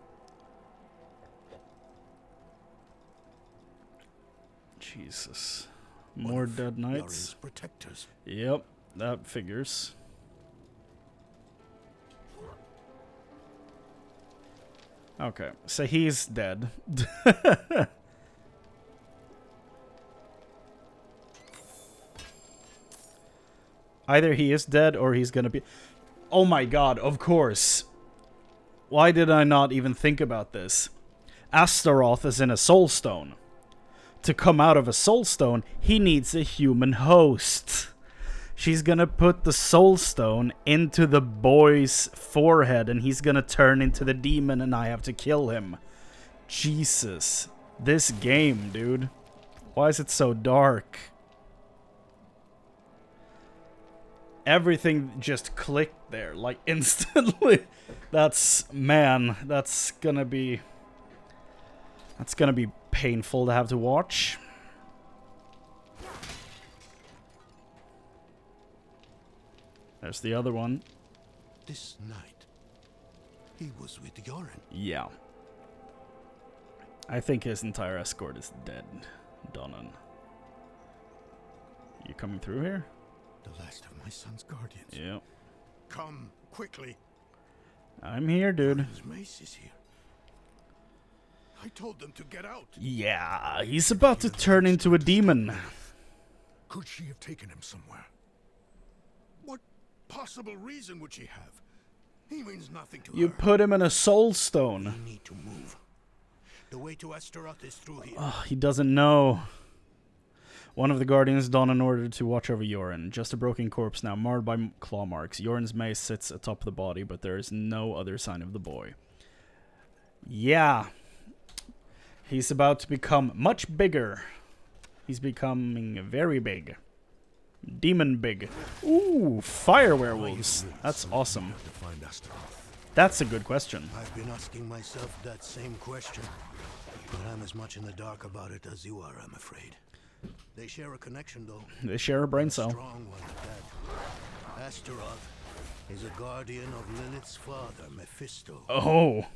Jesus. More dead knights. Protectors. Yep, that figures. Okay, so he's dead. Either he is dead or he's gonna be... Oh my god, of course. Why did I not even think about this? Astaroth is in a soulstone. To come out of a soulstone, he needs a human host. She's gonna put the soulstone into the boy's forehead and he's gonna turn into the demon and I have to kill him. Jesus. This game, dude. Why is it so dark? Everything just clicked there, like instantly. That's, man, that's gonna be painful to have to watch. There's the other one. This night, he was with Yoren. Yeah. I think his entire escort is dead, Donnan. You coming through here? The last of my son's guardians. Yep. Come, quickly. I'm here, dude. His mace is here. I told them to get out. Yeah, he's about to turn into a demon. Could she have taken him somewhere? What possible reason would she have? He means nothing to You her. put him in a soul stone. We need to move. The way to Astaroth is through here. Oh, he doesn't know. One of the guardians donned an order to watch over Yoren. Just a broken corpse now, marred by claw marks. Yoren's mace sits atop the body, but there is no other sign of the boy. Yeah. He's about to become much bigger. He's becoming very big. Demon big. Ooh, fire werewolves. That's awesome. To find Astaroth. That's a good question. I've been asking myself that same question, but I'm as much in the dark about it as you are, I'm afraid. They share a connection, though. They share a brain cell. Strong one at that. Astaroth is a guardian of Lilith's father, Mephisto. Oh.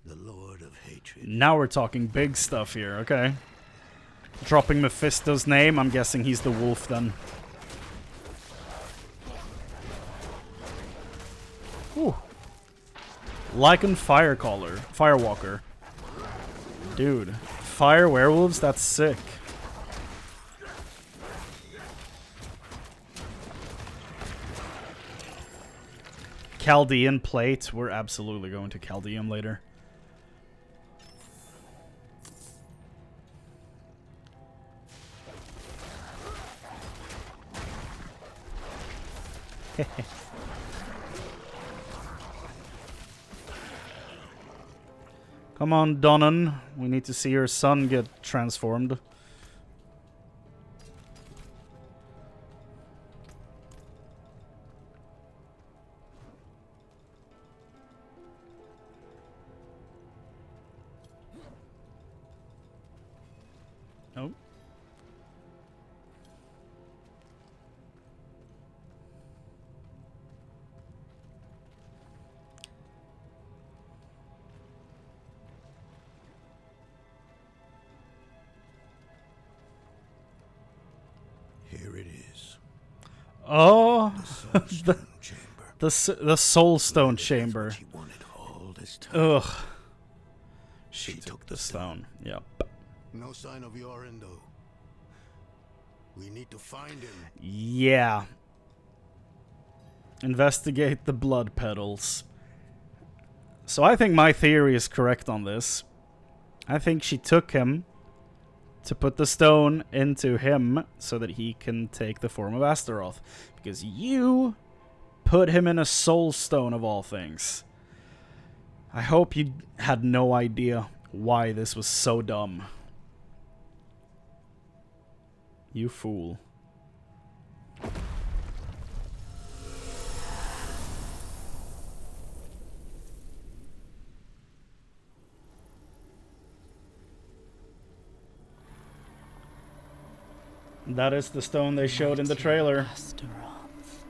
The Lord of Hatred. Now we're talking big stuff here, okay. Dropping Mephisto's name, I'm guessing he's the wolf then. Ooh. Lycan Firewalker. Dude, fire werewolves, that's sick. Chaldean plate, we're absolutely going to Chaldean later. Come on, Donnan. We need to see your son get transformed. Oh. Here it is. Oh, the Soulstone Chamber. She wanted all this time. Ugh. She took the stone. Yep. No sign of Yorin, though. We need to find him. Yeah. Investigate the blood petals. So I think my theory is correct on this. I think she took him to put the stone into him so that he can take the form of Astaroth. Because you put him in a soul stone of all things. I hope you had no idea why this was so dumb. You fool. That is the stone they showed in the trailer. Astaroth.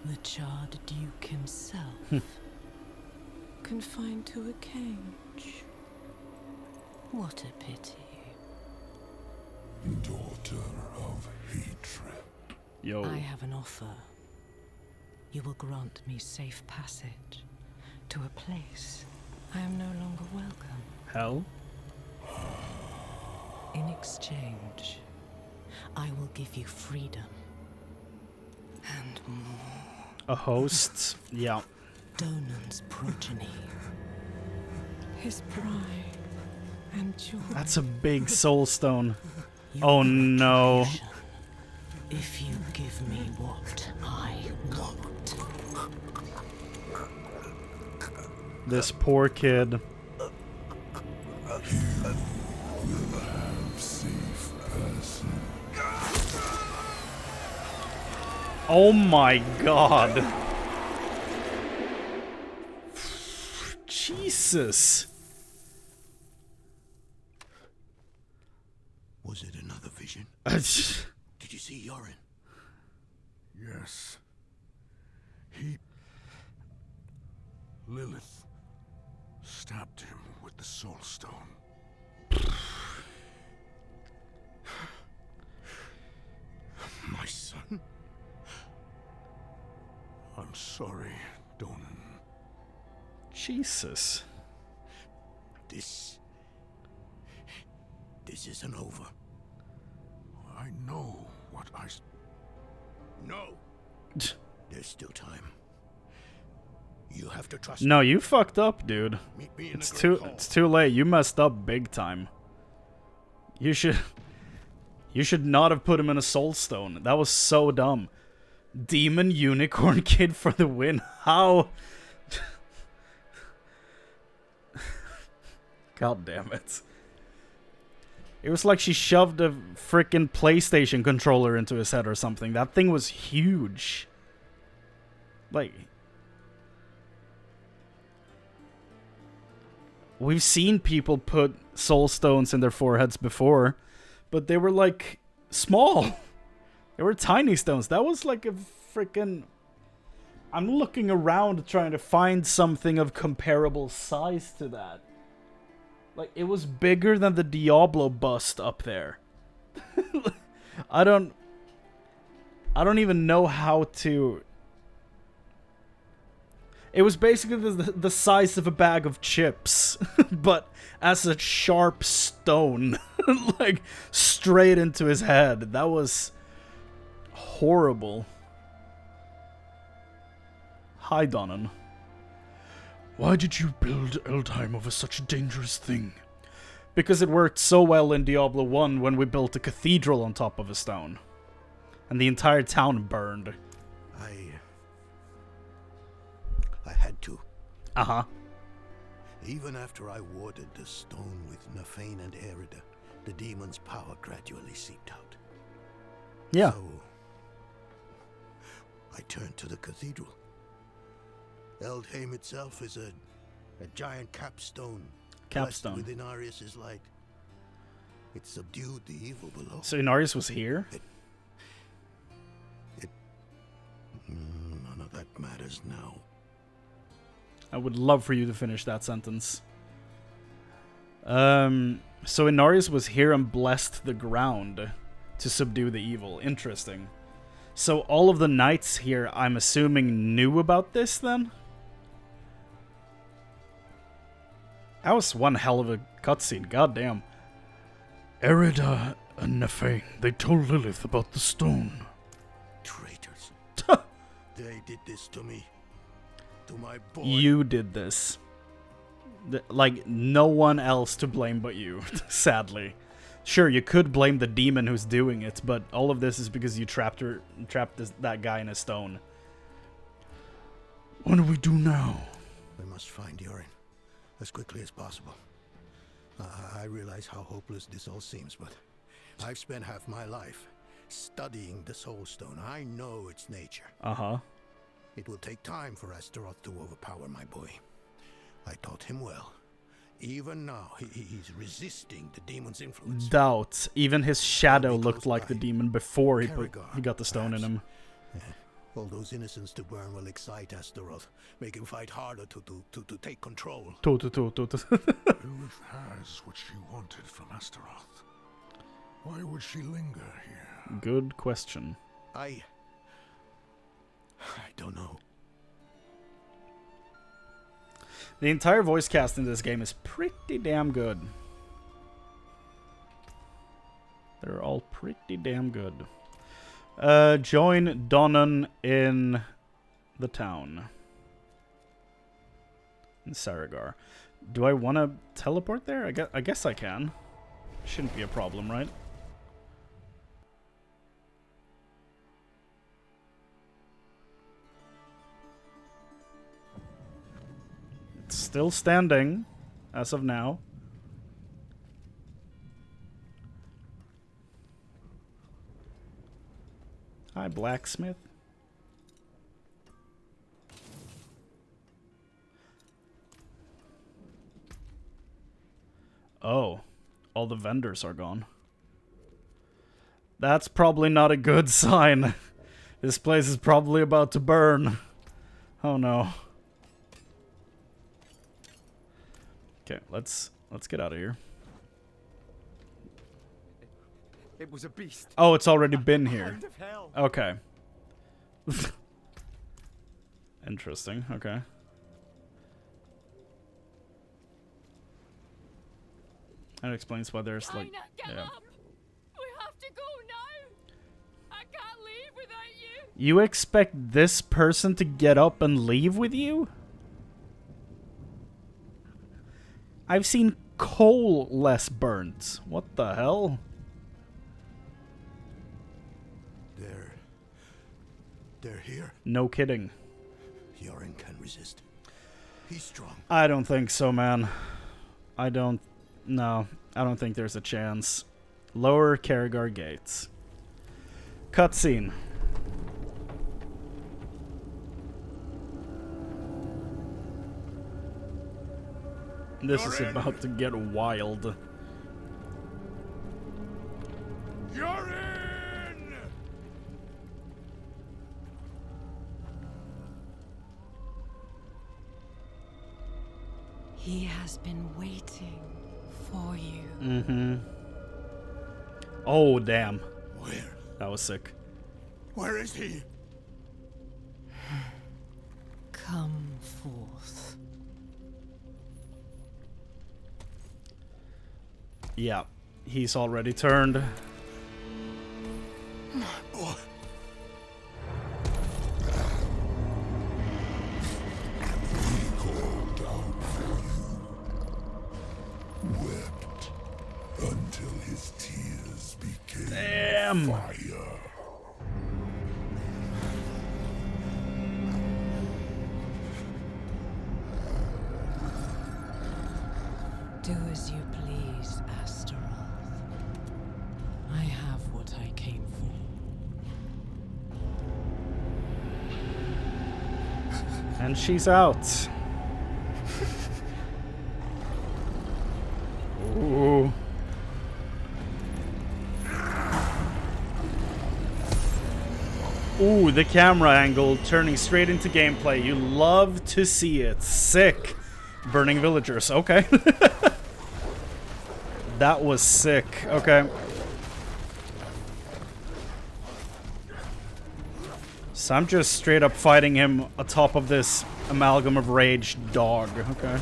The charred duke himself. Confined to a cage. What a pity. Daughter of hatred. Yo. I have an offer. You will grant me safe passage to a place I am no longer welcome. Hell? In exchange, I will give you freedom. And more. A host? Yeah. Donan's progeny. His pride and joy. That's a big soul stone. Oh no. If you give me what I want. This poor kid. Oh my god. Jesus. Was it another vision? Did you see Yorin? Yes. Lilith stabbed him with the soul stone. My son? I'm sorry, Donan. Jesus. This isn't over. I know what I... No! There's still time. You have to trust No, me. you fucked up, dude. Meet me in It's the Great it's too late. You messed up big time. You should not have put him in a soul stone. That was so dumb. Demon unicorn kid for the win. How? God damn it. It was like she shoved a freaking PlayStation controller into his head or something. That thing was huge. Like, we've seen people put soul stones in their foreheads before, but they were like small. They were tiny stones. That was like a freaking... I'm looking around trying to find something of comparable size to that. Like, it was bigger than the Diablo bust up there. I don't even know how to... It was basically the size of a bag of chips, but as a sharp stone, like, straight into his head. That was horrible. Hi, Donnan. Why did you build Eldheim over such a dangerous thing? Because it worked so well in Diablo 1 when we built a cathedral on top of a stone. And the entire town burned. I had to. Uh-huh. Even after I warded the stone with Nefane and Erida, the demon's power gradually seeped out. Yeah. So, I turned to the cathedral. Eldheim itself is a giant capstone. Capstone. With Inarius' light. It subdued the evil below. So Inarius was here? None of that matters now. I would love for you to finish that sentence. So Inarius was here and blessed the ground to subdue the evil. Interesting. So all of the knights here, I'm assuming, knew about this then? That was one hell of a cutscene, goddamn. Erida and Nefane, they told Lilith about the stone. Traitors. They did this to me. To my boy. You did this. Like, no one else to blame but you, sadly. Sure, you could blame the demon who's doing it, but all of this is because you trapped that guy in a stone. What do we do now? We must find Yorin as quickly as possible. I realize how hopeless this all seems, but I've spent half my life studying the Soul Stone. I know its nature. Uh-huh. It will take time for Astaroth to overpower my boy. I taught him well. Even now, he's resisting the demon's influence. Doubt. Even his shadow looked like the demon before he got the stone in him. All those innocents to burn will excite Astaroth, make him fight harder to take control. Lilith has what she wanted from Astaroth. Why would she linger here? Good question. I don't know. The entire voice cast in this game is pretty damn good. They're all pretty damn good. Join Donnan in the town. In Saragar. Do I want to teleport there? I guess I can. Shouldn't be a problem, right? It's still standing as of now. Hi, blacksmith. Oh, all the vendors are gone. That's probably not a good sign. This place is probably about to burn. Oh no. Okay, let's get out of here. It was a beast. Oh, it's already been here. Hound of hell. Okay. Interesting. Okay. That explains why there's like. Get Yeah. up! We have to go now! I can't leave without you! You expect this person to get up and leave with you? I've seen coal less burnt. What the hell? They're here. No kidding. Yorin can resist. He's strong. I don't think so, man. No, I don't think there's a chance. Lower Karagar gates. Cutscene. This is about to get wild. You're in! He has been waiting for you. Mm-hmm. Oh, damn. Where? That was sick. Where is he? Come forth. Yeah, he's already turned. My boy. He called out for you, wept until his tears became fire. Do as you please, Astaroth. I have what I came for. And she's out. Ooh. Ooh, the camera angle turning straight into gameplay. You love to see it. Sick. Burning villagers. Okay. That was sick. Okay. So I'm just straight up fighting him atop of this amalgam of rage dog. Okay.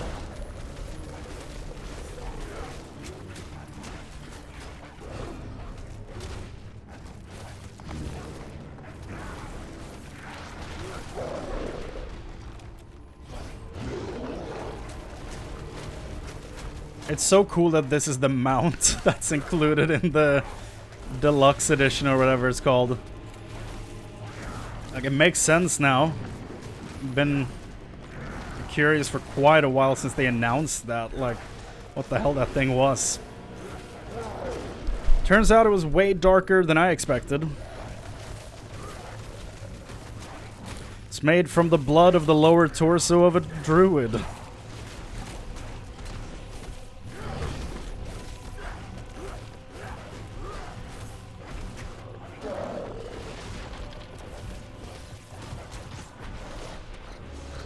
It's so cool that this is the mount that's included in the deluxe edition or whatever it's called. Like, it makes sense now. Been curious for quite a while since they announced that, like, what the hell that thing was. Turns out it was way darker than I expected. It's made from the blood of the lower torso of a druid.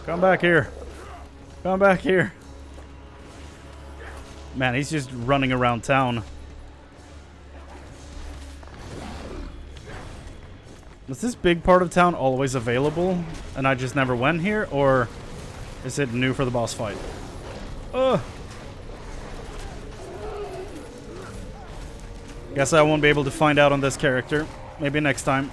Come back here. Come back here. Man, he's just running around town. Was this big part of town always available and I just never went here? Or is it new for the boss fight? Ugh. Guess I won't be able to find out on this character. Maybe next time.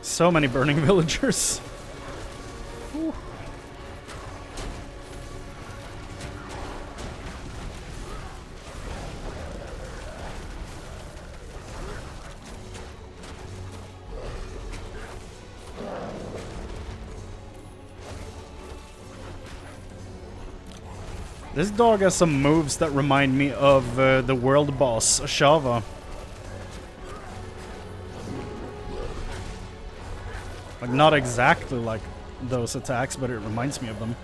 So many burning villagers. Whew. This dog has some moves that remind me of the world boss, Shava. Like, not exactly like those attacks, but it reminds me of them.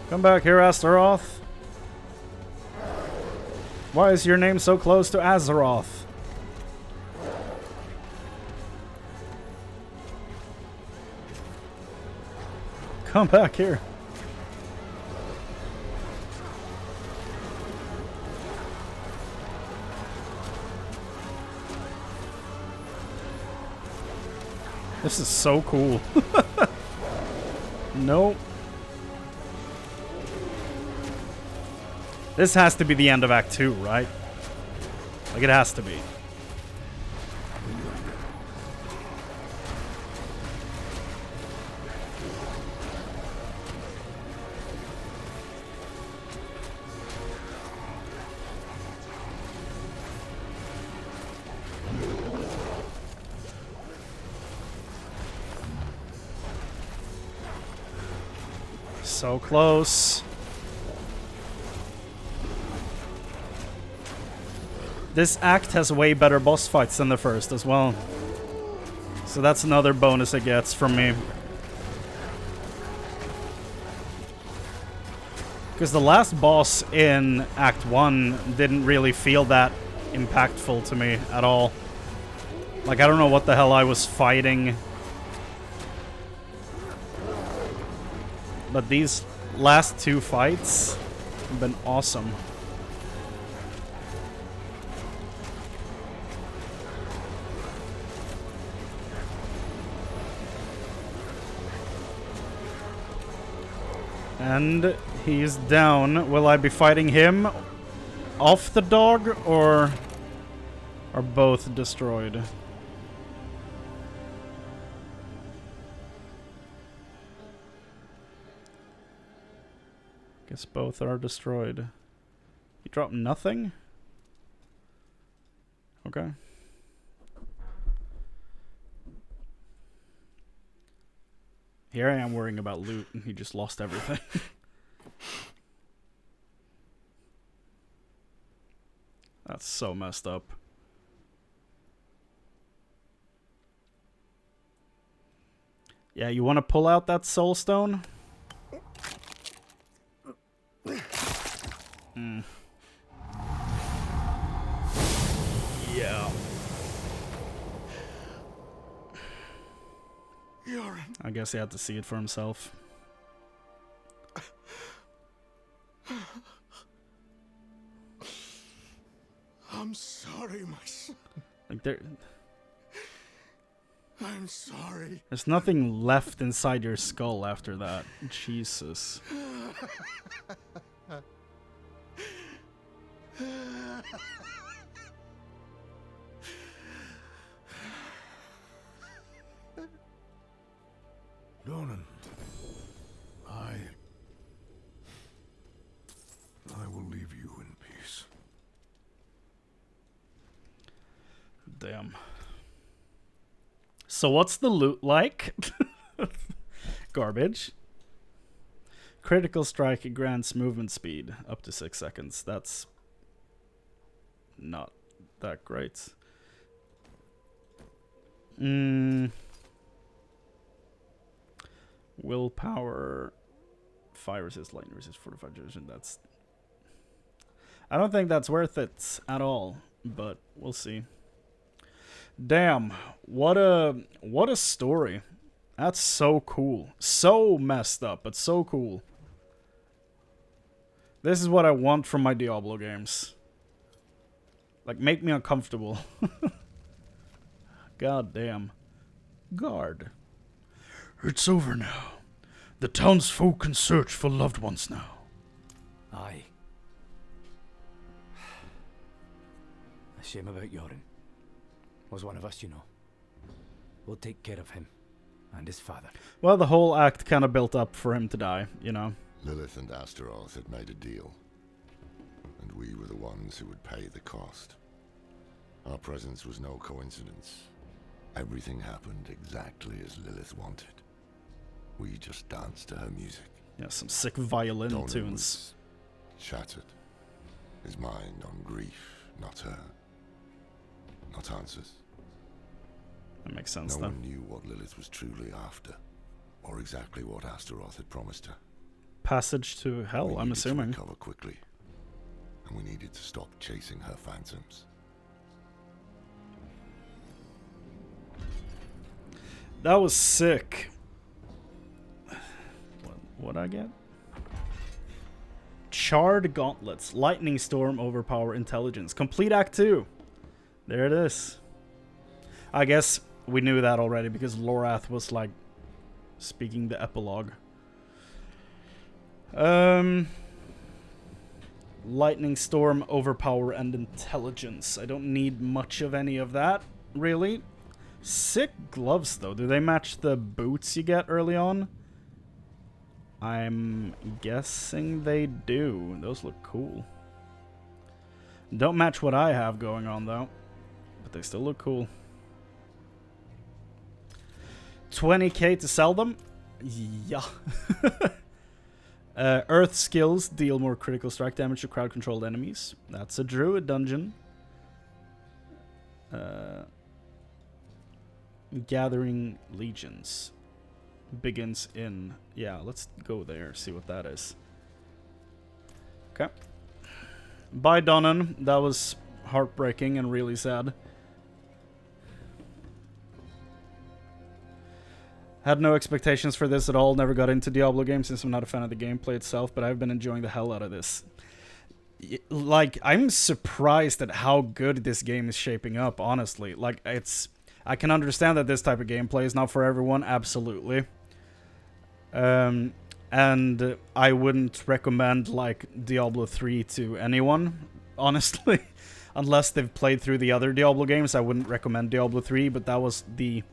Come back here, Astaroth. Why is your name so close to Azeroth? Come back here. This is so cool. Nope. This has to be the end of Act 2, right? Like, it has to be. So close. This act has way better boss fights than the first as well. So that's another bonus it gets from me. Because the last boss in Act 1 didn't really feel that impactful to me at all. Like, I don't know what the hell I was fighting. But these last two fights have been awesome. And he's down. Will I be fighting him off the dog, or are both destroyed? Guess both are destroyed. He dropped nothing? Okay. Here I am worrying about loot, and he just lost everything. That's so messed up. Yeah, you want to pull out that soul stone? Yeah. I guess he had to see it for himself. I'm sorry, my son. Like I'm sorry. there's nothing left inside your skull after that. Jesus. Donan, I will leave you in peace. Damn. So what's the loot like? Garbage. Critical strike grants movement speed up to 6 seconds. That's not that great. Willpower, fire resist, lightning resist, fortified duration. That's... I don't think that's worth it at all, but we'll see. Damn, what a story. That's so cool. So messed up, but so cool. This is what I want from my Diablo games. Like, make me uncomfortable. God damn. Guard. It's over now. The townsfolk can search for loved ones now. Aye. A shame about Yorin. Was one of us, you know. We'll take care of him and his father. Well, the whole act kind of built up for him to die, you know. Lilith and Astaroth had made a deal, and we were the ones who would pay the cost. Our presence was no coincidence. Everything happened exactly as Lilith wanted. We just danced to her music. Yeah, some sick violin Donan tunes. Was shattered. His mind on grief, not her. Not answers. That makes sense, No though. one knew what Lilith was truly after, or exactly what Astaroth had promised her. Passage to hell, I'm assuming. We needed to recover quickly, and we needed to stop chasing her phantoms. That was sick. What'd I get? Charred Gauntlets. Lightning Storm, Overpower, Intelligence. Complete Act 2. There it is. I guess we knew that already because Lorath was, like, speaking the epilogue. Lightning Storm, Overpower, and Intelligence. I don't need much of any of that, really. Sick gloves, though. Do they match the boots you get early on? I'm guessing they do. Those look cool. Don't match what I have going on, though. But they still look cool. 20k to sell them? Yeah. Earth skills deal more critical strike damage to crowd-controlled enemies. That's a druid dungeon. Gathering Legions begins in... Yeah, let's go there, see what that is. Okay. Bye, Donnan. That was heartbreaking and really sad. Had no expectations for this at all. Never got into Diablo games since I'm not a fan of the gameplay itself, but I've been enjoying the hell out of this. Like, I'm surprised at how good this game is shaping up, honestly. Like, it's... I can understand that this type of gameplay is not for everyone, absolutely. And I wouldn't recommend, like, Diablo 3 to anyone, honestly. Unless they've played through the other Diablo games, I wouldn't recommend Diablo 3, but that was the...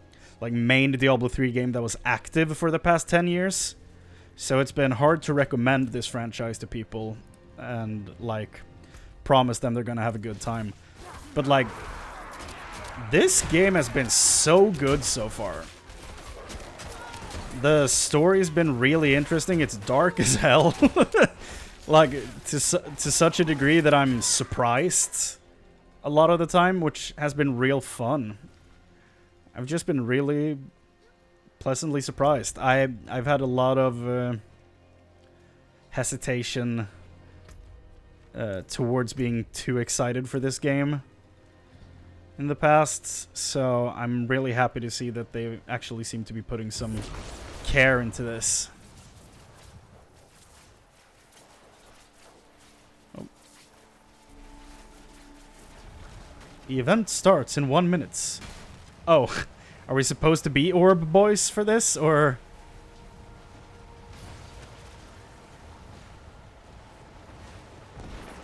like, main Diablo 3 game that was active for the past 10 years. So it's been hard to recommend this franchise to people and, like, promise them they're gonna have a good time. But, like, this game has been so good so far. The story's been really interesting. It's dark as hell. Like, to such a degree that I'm surprised a lot of the time, which has been real fun. I've just been really pleasantly surprised. I've had a lot of hesitation towards being too excited for this game in the past, so I'm really happy to see that they actually seem to be putting some care into this. Oh. The event starts in 1 minute. Oh, are we supposed to be orb boys for this, or...?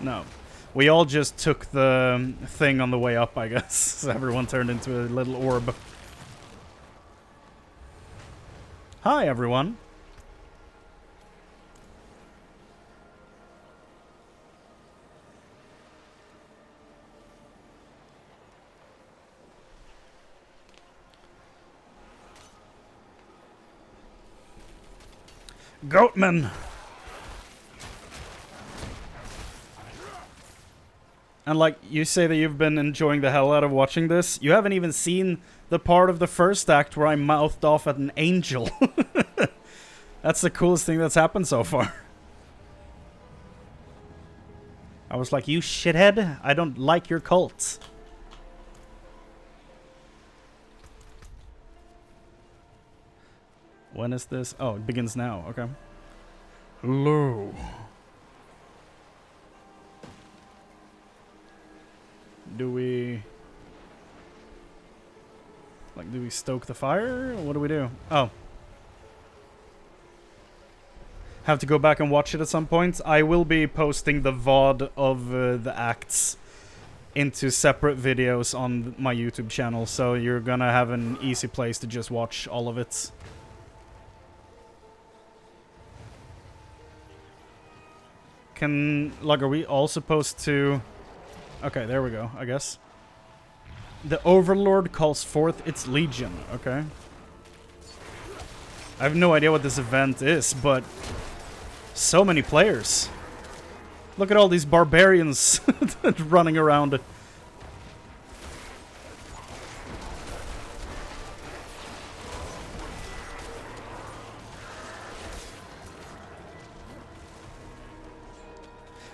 No. We all just took the thing on the way up, I guess. So everyone turned into a little orb. Hi, everyone. Goatman! And, like, you say that you've been enjoying the hell out of watching this. You haven't even seen the part of the first act where I mouthed off at an angel. That's the coolest thing that's happened so far. I was like, you shithead, I don't like your cult. When is this? Oh, it begins now. Okay. Hello. Do we... like, do we stoke the fire? Or what do we do? Oh. Have to go back and watch it at some point. I will be posting the VOD of the acts into separate videos on my YouTube channel, so you're gonna have an easy place to just watch all of it. Like, are we all supposed to... Okay, there we go, I guess. The Overlord calls forth its legion, okay. I have no idea what this event is, but... so many players. Look at all these barbarians running around.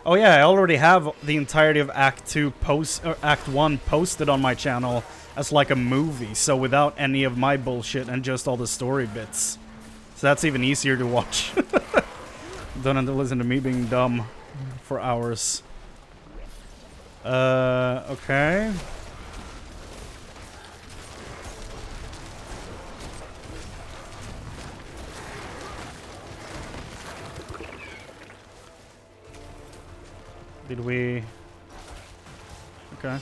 Oh yeah, I already have the entirety of Act 1 posted on my channel as like a movie, so without any of my bullshit and just all the story bits. So that's even easier to watch. Don't have to listen to me being dumb for hours. Okay. Did we... okay.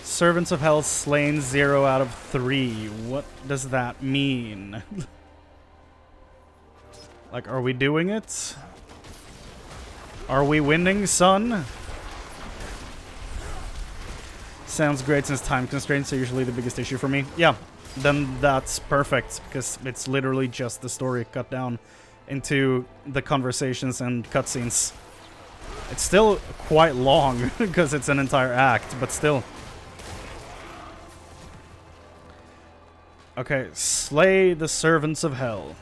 Servants of Hell slain 0 out of 3. What does that mean? Like, are we doing it? Are we winning, son? Sounds great since time constraints are usually the biggest issue for me. Yeah, then that's perfect, because it's literally just the story cut down into the conversations and cutscenes. It's still quite long, because it's an entire act, but still. Okay, slay the servants of hell.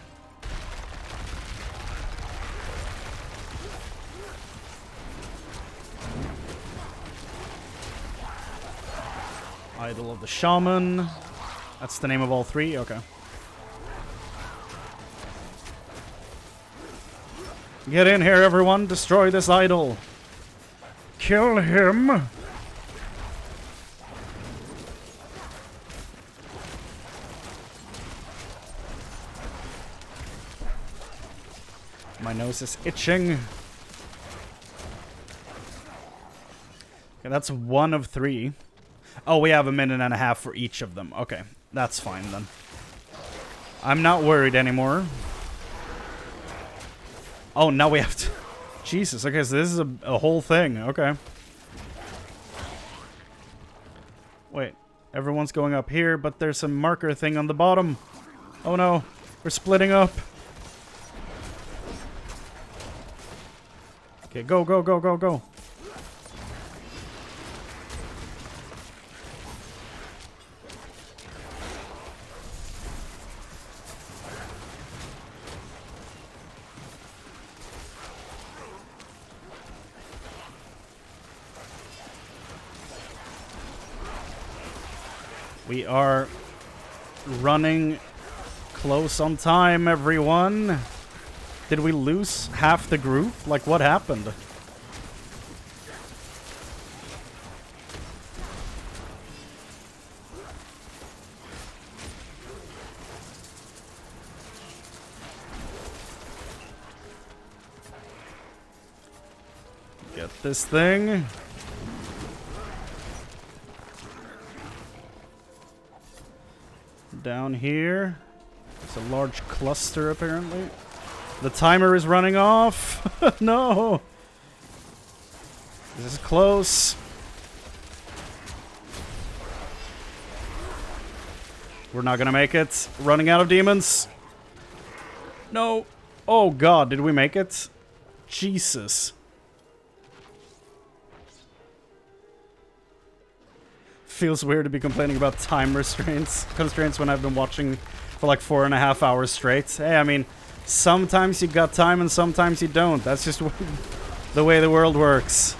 Idol of the Shaman. That's the name of all three? Okay. Get in here, everyone. Destroy this idol. Kill him. My nose is itching. Okay, that's 1 of 3. Oh, we have a minute and a half for each of them. Okay, that's fine then. I'm not worried anymore. Oh, now we have to... Jesus, okay, so this is a whole thing. Okay. Wait, everyone's going up here, but there's a marker thing on the bottom. Oh no, we're splitting up. Okay, go, go, go, go, go. We are running close on time, everyone. Did we lose half the group? Like, what happened? Get this thing. Down here. It's a large cluster, apparently. The timer is running off. No. This is close. We're not gonna make it. Running out of demons. No. Oh god, did we make it? Jesus. Feels weird to be complaining about time constraints when I've been watching for like 4.5 hours straight. Hey, I mean, sometimes you got time and sometimes you don't. That's just the way the world works.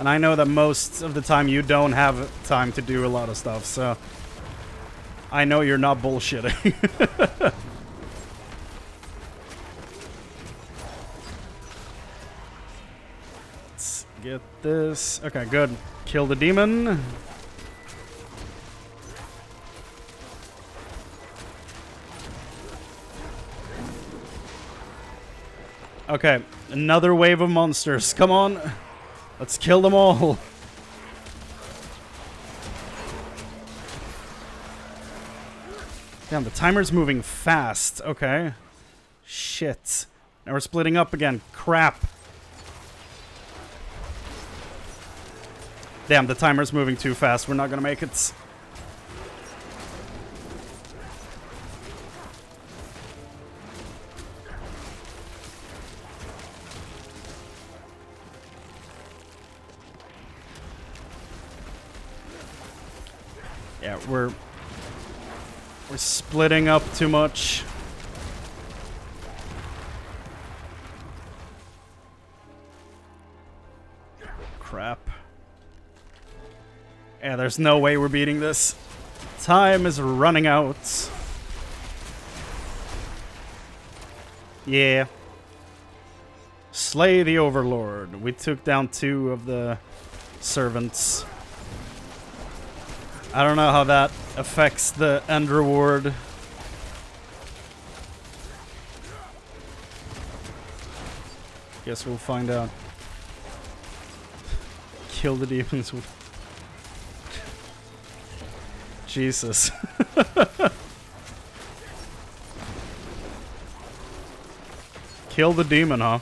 And I know that most of the time you don't have time to do a lot of stuff, so I know you're not bullshitting. Let's get this. Okay, good. Kill the demon. Okay, another wave of monsters. Come on. Let's kill them all. Damn, the timer's moving fast. Okay. Shit. Now we're splitting up again. Crap. Damn, the timer's moving too fast. We're not gonna make it. Yeah, we're splitting up too much. Crap. Yeah, there's no way we're beating this. Time is running out. Yeah. Slay the Overlord. We took down 2 of the servants. I don't know how that affects the end reward. Guess we'll find out. Kill the demons with... Jesus. Kill the demon, huh?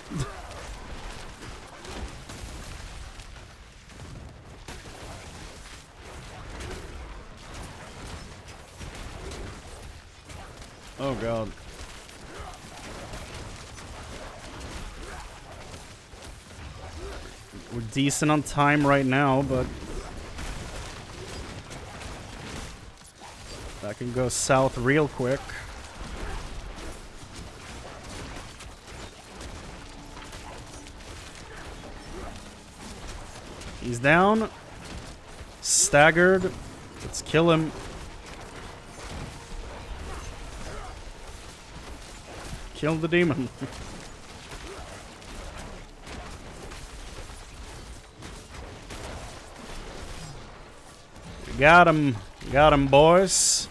Oh god. We're decent on time right now, but that can go south real quick. He's down. Staggered. Let's kill him. Kill the demon. Got him. Got him, boys.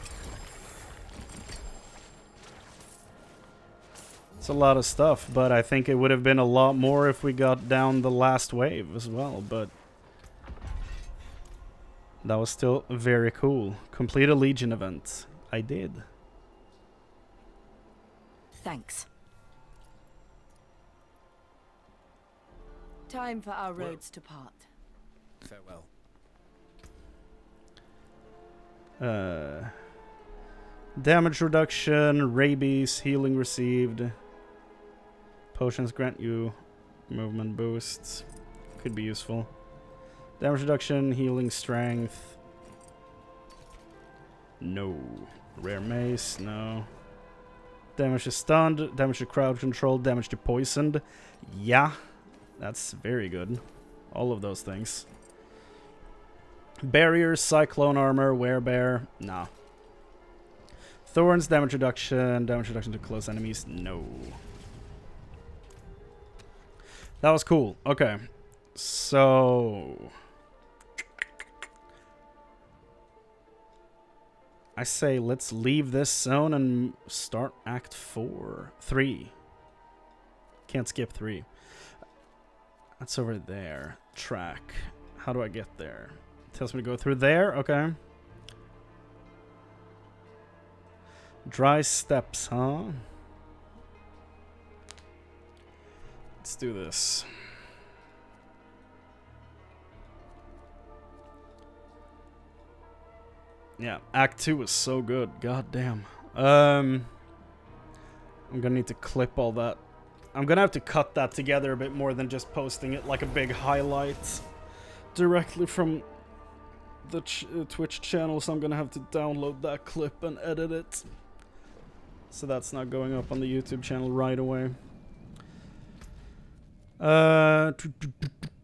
It's a lot of stuff, but I think it would have been a lot more if we got down the last wave as well, but that was still very cool. Complete a Legion event. I did. Thanks. Time for our roads to part. Farewell. Damage reduction, rabies, healing received. Potions grant you movement boosts. Could be useful. Damage reduction, healing strength. No. Rare mace, no. Damage to stunned, damage to crowd control, damage to poisoned. Yeah, that's very good. All of those things. Barriers, cyclone armor, werebear. Nah. Thorns, damage reduction to close enemies. No. That was cool. Okay. So I say let's leave this zone and start Act 3. Can't skip 3. That's over there. Track. How do I get there? Tells me to go through there. Okay. Dry steps, huh? Let's do this. Yeah, Act 2 was so good. God damn. I'm gonna need to clip all that. I'm gonna have to cut that together a bit more than just posting it like a big highlight directly from the Twitch channel, so I'm gonna have to download that clip and edit it. So that's not going up on the YouTube channel right away. There's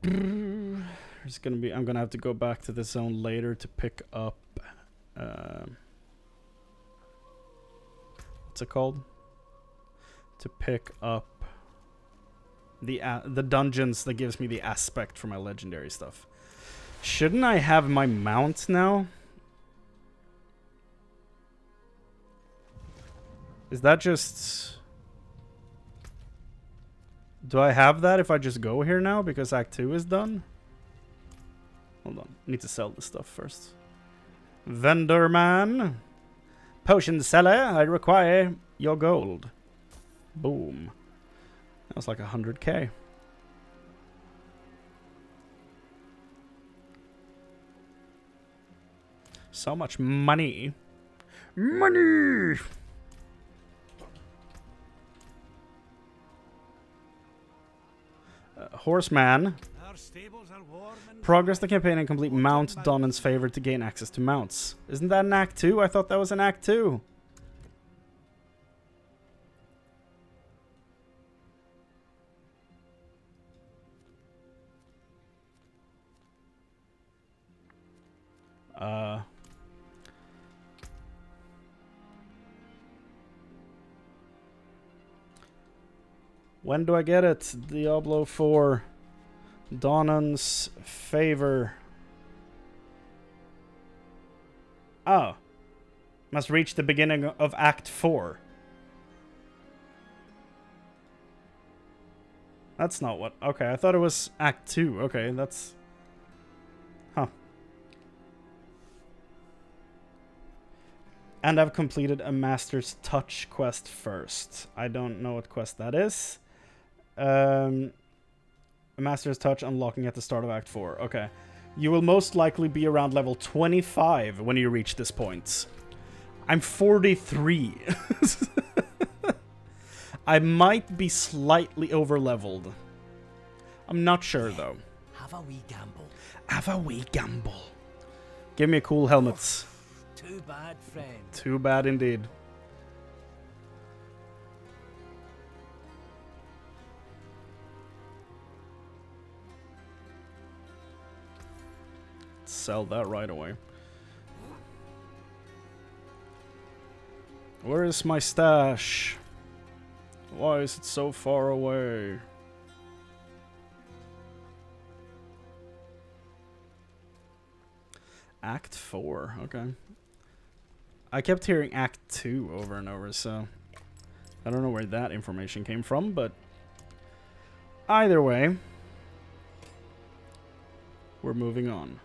gonna be. I'm gonna have to go back to the zone later to pick up. What's it called? To pick up the dungeons that gives me the aspect for my legendary stuff. Shouldn't I have my mount now? Is that just... Do I have that if I just go here now because Act 2 is done? Hold on. I need to sell this stuff first. Vendor man. Potion seller, I require your gold. Boom. That was like 100k. So much money. Money! Horseman. Progress the campaign and complete Mount Donan's favor to gain access to mounts. Isn't that an Act 2? I thought that was an Act 2. When do I get it? Diablo 4. Donan's favor. Oh. Must reach the beginning of Act 4. That's not what... Okay, I thought it was Act 2. Okay, that's... Huh. And I've completed a Master's Touch quest first. I don't know what quest that is. A Master's Touch unlocking at the start of Act 4. Okay. You will most likely be around level 25 when you reach this point. I'm 43. I might be slightly over-leveled. I'm not sure, though. have a wee gamble. Have a wee gamble. Give me a cool helmet. Too bad, friend. Too bad indeed. Sell that right away. Where is my stash? Why is it so far away? Act 4, okay. I kept hearing Act 2 over and over, so I don't know where that information came from, but either way, we're moving on.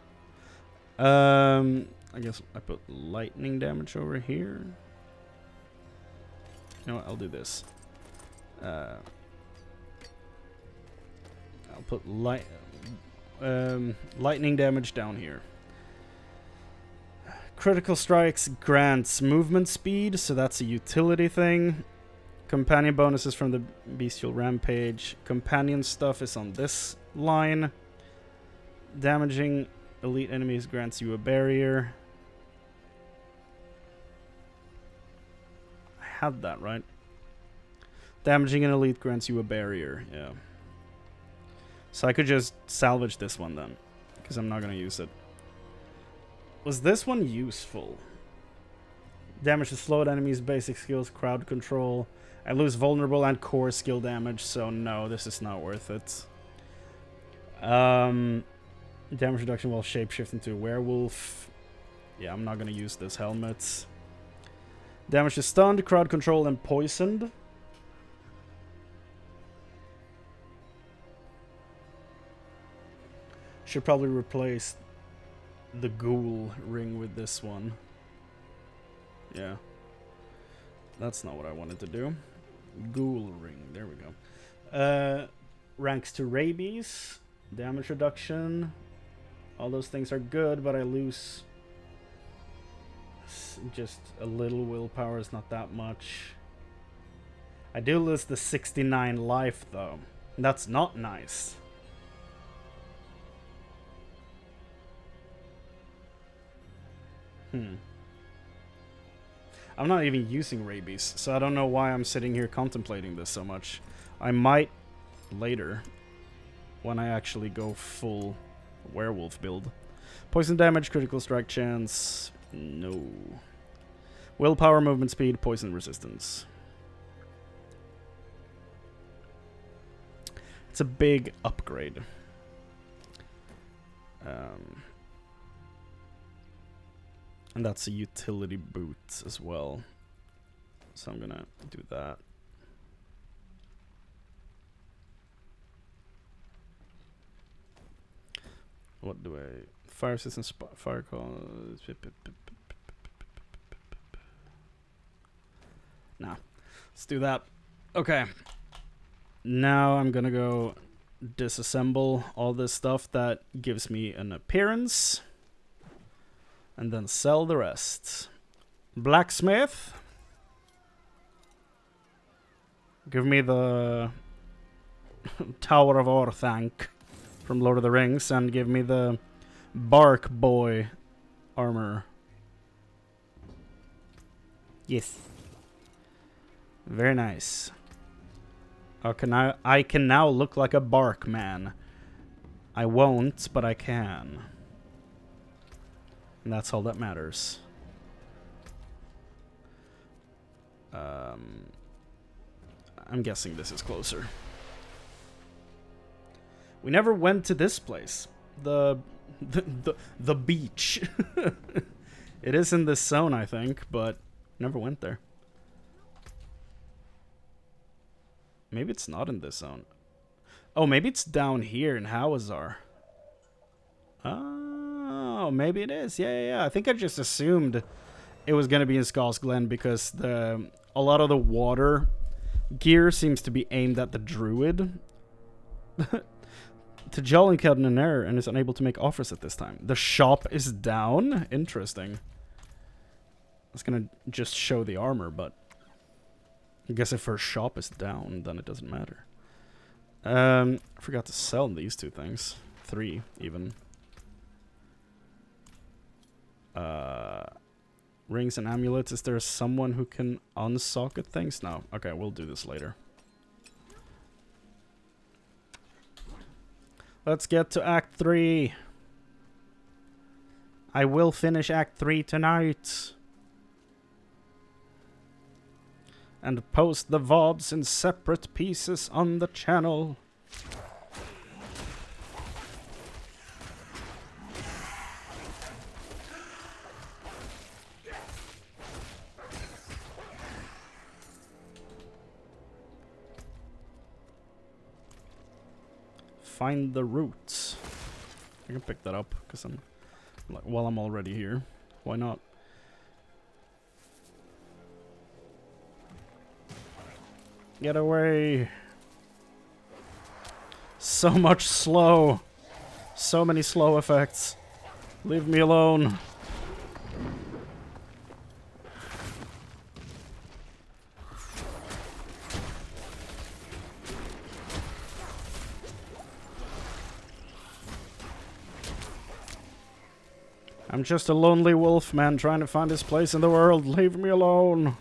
I guess I put lightning damage over here. You know what, I'll do this. I'll put lightning damage down here. Critical strikes grants movement speed, so that's a utility thing. Companion bonuses from the bestial rampage. Companion stuff is on this line. Damaging elite enemies grants you a barrier. I had that right. Damaging an elite grants you a barrier, yeah. So I could just salvage this one then, because I'm not going to use it. Was this one useful? Damage to slowed enemies, basic skills, crowd control. I lose vulnerable and core skill damage, so no, this is not worth it. Damage reduction while shapeshift into a werewolf. Yeah, I'm not going to use this helmet. Damage to stunned, crowd control, and poisoned. Should probably replace the ghoul ring with this one. Yeah. That's not what I wanted to do. Ghoul ring. There we go. Ranks to rabies. Damage reduction. All those things are good, but I lose just a little willpower. Is not that much. I do lose the 69 life, though. That's not nice. I'm not even using rabies, so I don't know why I'm sitting here contemplating this so much. I might later, when I actually go full werewolf build. Poison damage, critical strike chance, no. Willpower, movement speed, poison resistance. It's a big upgrade. And that's a utility boot as well. So I'm gonna do that. What do I... Fire resistance, fire call... Nah. Let's do that. Okay. Now I'm gonna go disassemble all this stuff that gives me an appearance. And then sell the rest. Blacksmith. Give me the Tower of Orthanc from Lord of the Rings. And give me the Bark Boy armor. Yes. Very nice. I can now look like a bark man. I won't, but I can. And that's all that matters. I'm guessing this is closer. We never went to this place. The beach. It is in this zone, I think, but never went there. Maybe it's not in this zone. Oh, maybe it's down here in Hawazar. Oh, maybe it is. Yeah. I think I just assumed it was going to be in Skull's Glen because a lot of the water gear seems to be aimed at the druid. Tajal encountered an error and is unable to make offers at this time. The shop is down? Interesting. It's going to just show the armor, but I guess if her shop is down, then it doesn't matter. I forgot to sell these two things. 3, even. Rings and amulets. Is there someone who can unsocket things? No. Okay, we'll do this later. Let's get to Act 3. I will finish Act 3 tonight. And post the Vods in separate pieces on the channel. Find the roots. I can pick that up because I'm like, while I'm already here. Why not? Get away. So much slow. So many slow effects. Leave me alone. I'm just a lonely wolf man trying to find his place in the world. Leave me alone.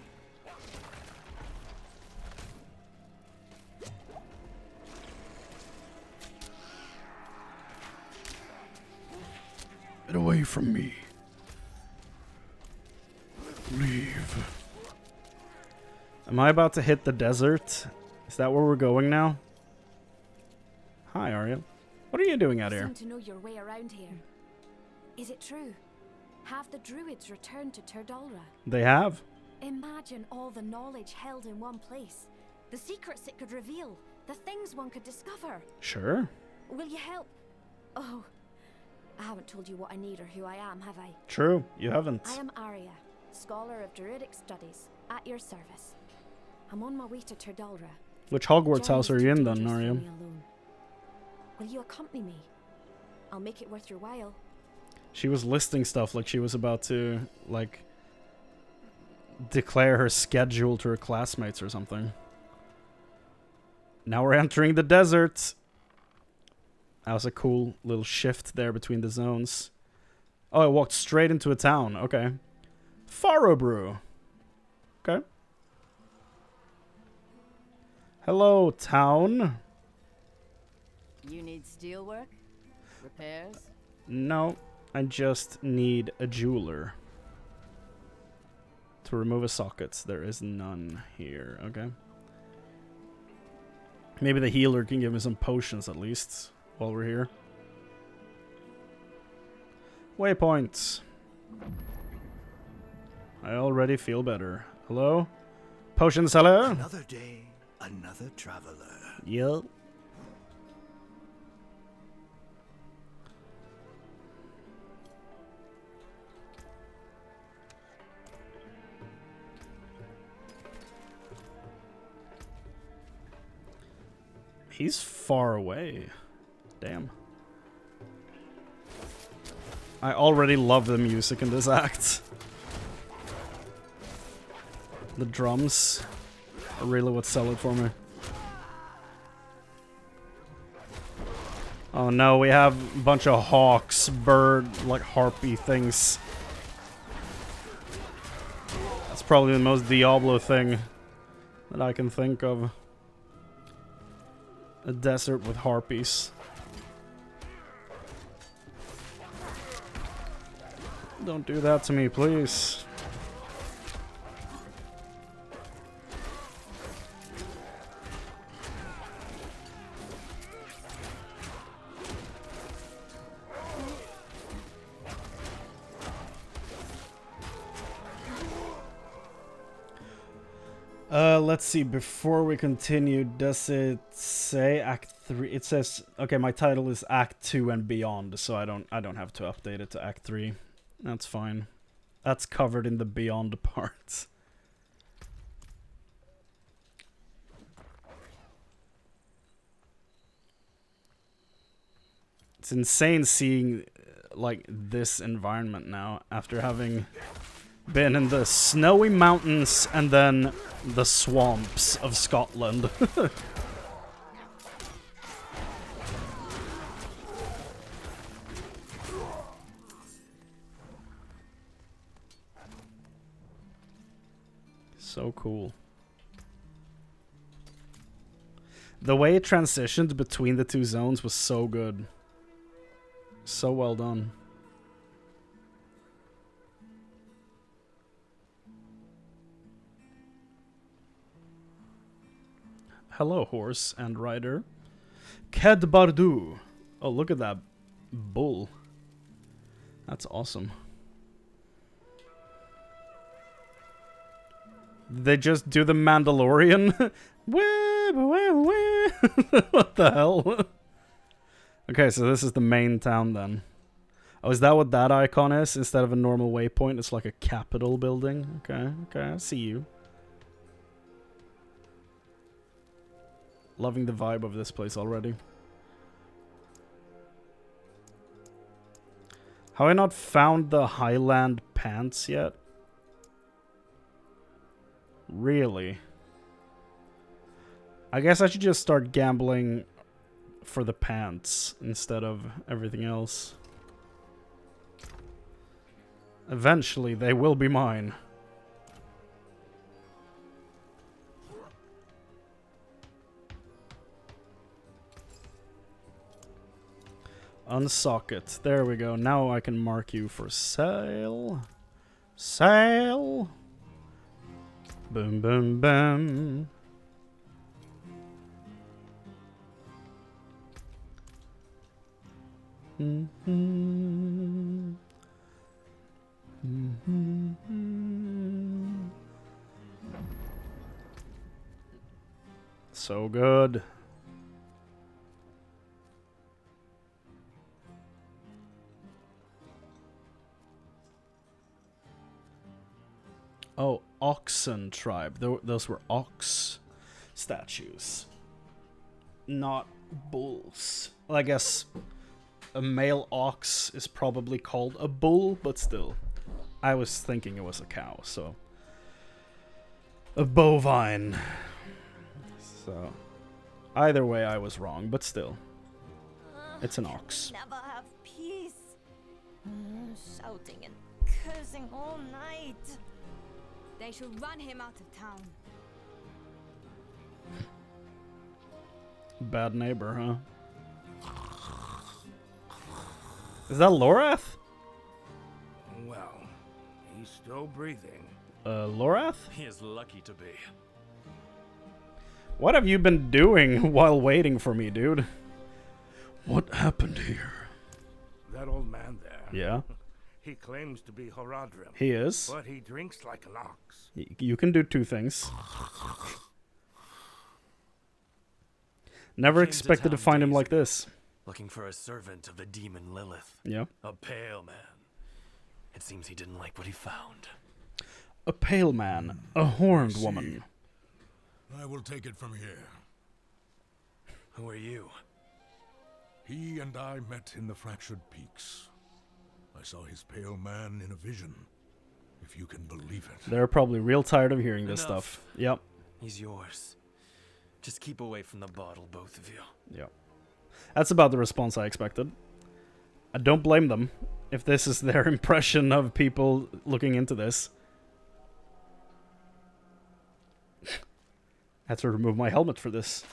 Get away from me. Leave. Am I about to hit the desert? Is that where we're going now? Hi, Arya. What are you doing out You here? seem to know your way around here. Is it true? Have the druids returned to Turdalra? They have. Imagine all the knowledge held in one place. The secrets it could reveal. The things one could discover. Sure. Will you help? Oh, I haven't told you what I need or who I am, have I? True, you haven't. I am Arya, scholar of druidic studies, at your service. I'm on my way to Turdalra. Which Hogwarts house Journey's are you too in then, dangerous for Arya? me alone. Will you accompany me? I'll make it worth your while. She was listing stuff like she was about to, like, declare her schedule to her classmates or something. Now we're entering the desert. That was a cool little shift there between the zones. Oh, I walked straight into a town. Okay. Farrowbrew. Okay. Hello, town. You need steelwork? Repairs? No, I just need a jeweler. To remove a socket. There is none here. Okay. Maybe the healer can give me some potions at least while we're here. Waypoints. I already feel better. Hello? Potion seller? Another day, another traveler. Yep. He's far away. Damn. I already love the music in this act. The drums are really what sell it for me. Oh no, we have a bunch of hawks, bird, like harpy things. That's probably the most Diablo thing that I can think of. A desert with harpies. Don't do that to me, please. Let's see, before we continue, does it say Act 3? It says, okay, my title is Act 2 and Beyond, so I don't have to update it to Act 3. That's fine. That's covered in the Beyond part. It's insane seeing, like, this environment now, after having been in the snowy mountains and then the swamps of Scotland. So cool. The way it transitioned between the two zones was so good. So well done. Hello, horse and rider. Ked Bardu. Oh, look at that bull. That's awesome. They just do the Mandalorian. What the hell? Okay, so this is the main town then. Oh, is that what that icon is? Instead of a normal waypoint, it's like a Capitol building. Okay, okay, I see you. Loving the vibe of this place already. Have I not found the Highland pants yet? Really? I guess I should just start gambling for the pants instead of everything else. Eventually, they will be mine. Unsocket. There we go. Now I can mark you for sale. Sale. Boom, boom, boom. Mm-hmm. Mm-hmm. So good. Oh, Oxen tribe. Those were ox statues, not bulls. Well, I guess a male ox is probably called a bull, but still. I was thinking it was a cow, so. A bovine. So, either way I was wrong, but still. It's an ox. Never have peace. Shouting and cursing all night. They should run him out of town. Bad neighbor, huh? Is that Lorath? Well, he's still breathing. Lorath? He is lucky to be. What have you been doing while waiting for me, dude? What happened here? That old man there. Yeah? He claims to be Horadrim. He is. But he drinks like an ox. You can do two things. Never expected to find him like this. Looking for a servant of the demon Lilith. Yeah. A pale man. It seems he didn't like what he found. A pale man. A horned woman. I will take it from here. Who are you? He and I met in the Fractured Peaks. I saw his pale man in a vision, if you can believe it. They're probably real tired of hearing this stuff. Yep. He's yours. Just keep away from the bottle, both of you. Yep. That's about the response I expected. I don't blame them if this is their impression of people looking into this. I had to remove my helmet for this.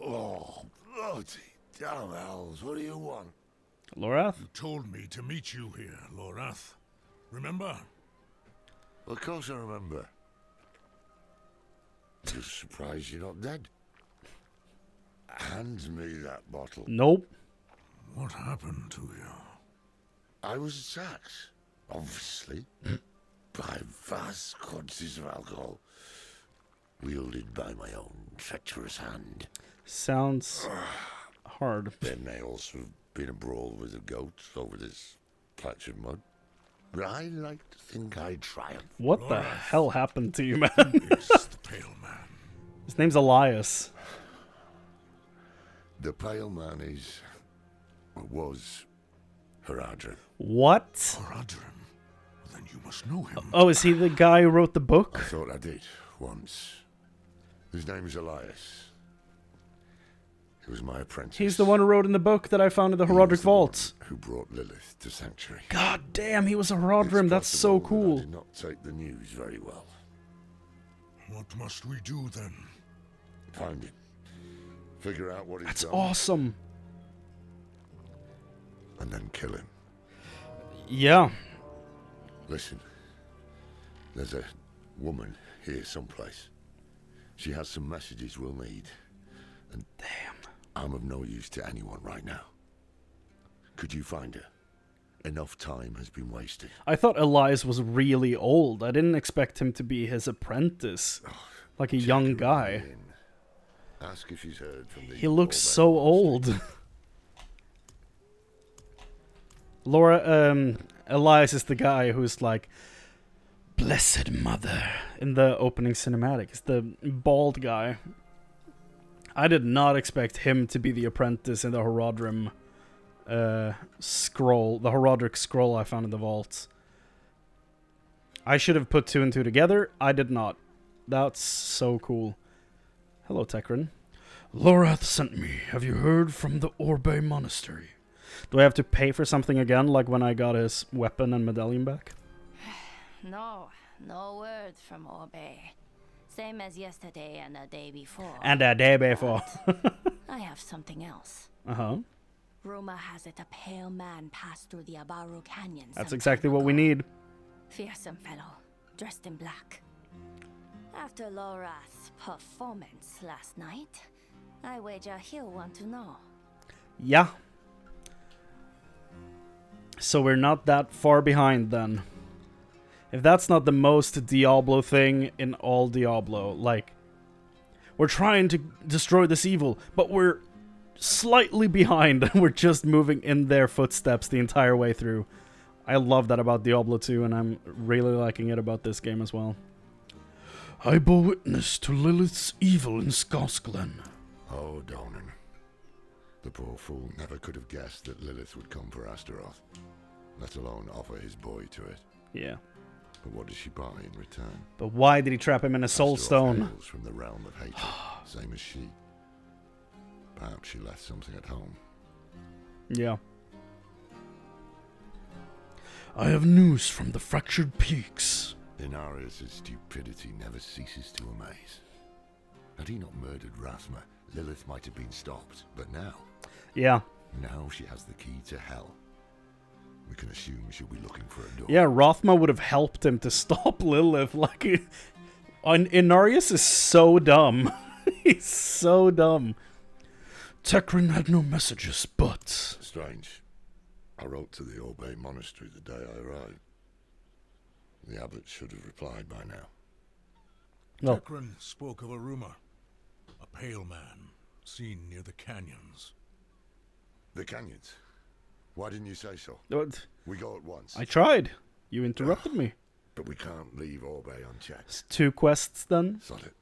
Oh, bloody damn hells, what do you want? Lorath? You told me to meet you here, Lorath. Remember? Of course I remember. Just surprised you're not dead. Hand me that bottle. Nope. What happened to you? I was attacked, obviously, by vast quantities of alcohol, wielded by my own treacherous hand. Sounds hard. There may also have been a brawl with the goats over this patch of mud. But I like to think I triumphed. What the hell happened to you, man? Is the pale man? His name's Elias. The pale man is, or was, Horadrim. What? Horadrim? Then you must know him. Oh, is he the guy who wrote the book? I thought I did, once. His name is Elias. He was my apprentice. He's the one who wrote in the book that I found in the Horadric Vaults. Who brought Lilith to Sanctuary. God damn, he was a Horadrim. That's so cool. I did not take the news very well. What must we do then? Find him. Figure out what he's That's done. awesome. And then kill him. Yeah. Listen. There's a woman here someplace. She has some messages we'll need. And damn, I'm of no use to anyone right now. Could you find her? Enough time has been wasted. I thought Elias was really old. I didn't expect him to be his apprentice. Like a young guy. Ask if she's heard from the He looks so old. Elias is the guy who's like, Blessed Mother, in the opening cinematic. It's the bald guy. I did not expect him to be the apprentice in the Horadrim scroll, the Horadric scroll I found in the vaults. I should have put 2 and 2 together. I did not. That's so cool. Hello, Tekrin. Laura hath sent me. Have you heard from the Orbe Monastery? Do I have to pay for something again, like when I got his weapon and medallion back? No, no word from Orbe. Same as yesterday and the day before. And the day before. I have something else. Uh-huh. Rumor has it a pale man passed through the Abaru Canyon. That's exactly what we need. Fearsome fellow, dressed in black. After Laura's performance last night, I wager he'll want to know. Yeah. So we're not that far behind then. If that's not the most Diablo thing in all Diablo, like, we're trying to destroy this evil, but we're slightly behind. We're just moving in their footsteps the entire way through. I love that about Diablo 2, and I'm really liking it about this game as well. I bore witness to Lilith's evil in Skosklen. Oh, Donan. The poor fool never could have guessed that Lilith would come for Astaroth, let alone offer his boy to it. Yeah. But what does she buy in return? But why did he trap him in a soul stone? Hails from the realm of hatred, same as she. Perhaps she left something at home. Yeah. I have news from the Fractured Peaks. Inarius' stupidity never ceases to amaze. Had he not murdered Rathma, Lilith might have been stopped. But now... Yeah. Now she has the key to hell. We can assume she'll be looking for a door. Yeah, Rothma would have helped him to stop Lilith. Like, Inarius is so dumb. He's so dumb. Tekrin had no messages, but... Strange. I wrote to the Orbe Monastery the day I arrived. The abbot should have replied by now. No. Tekrin spoke of a rumor. A pale man seen near the canyons. The canyons? Why didn't you say so? We go at once. I tried. You interrupted me. But we can't leave Orbe unchecked. It's 2 quests then? Sod it.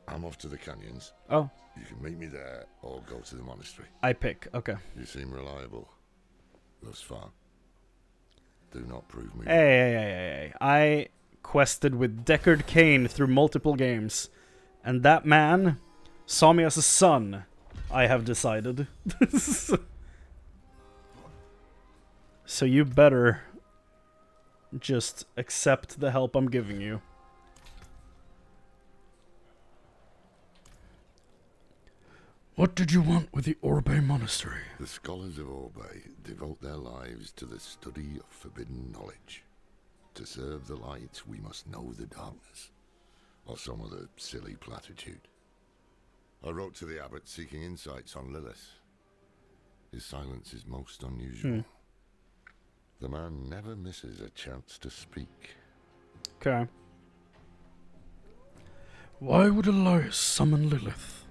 I'm off to the canyons. Oh. You can meet me there or go to the monastery. I pick. Okay. You seem reliable. Thus far. Do not prove me. Hey. I quested with Deckard Cain through multiple games. And that man saw me as a son, I have decided. So you better just accept the help I'm giving you. What did you want with the Orbe Monastery? The scholars of Orbe devote their lives to the study of forbidden knowledge. To serve the light, we must know the darkness, or some other silly platitude. I wrote to the abbot seeking insights on Lilith. His silence is most unusual. The man never misses a chance to speak. Okay. Why would Elias summon Lilith?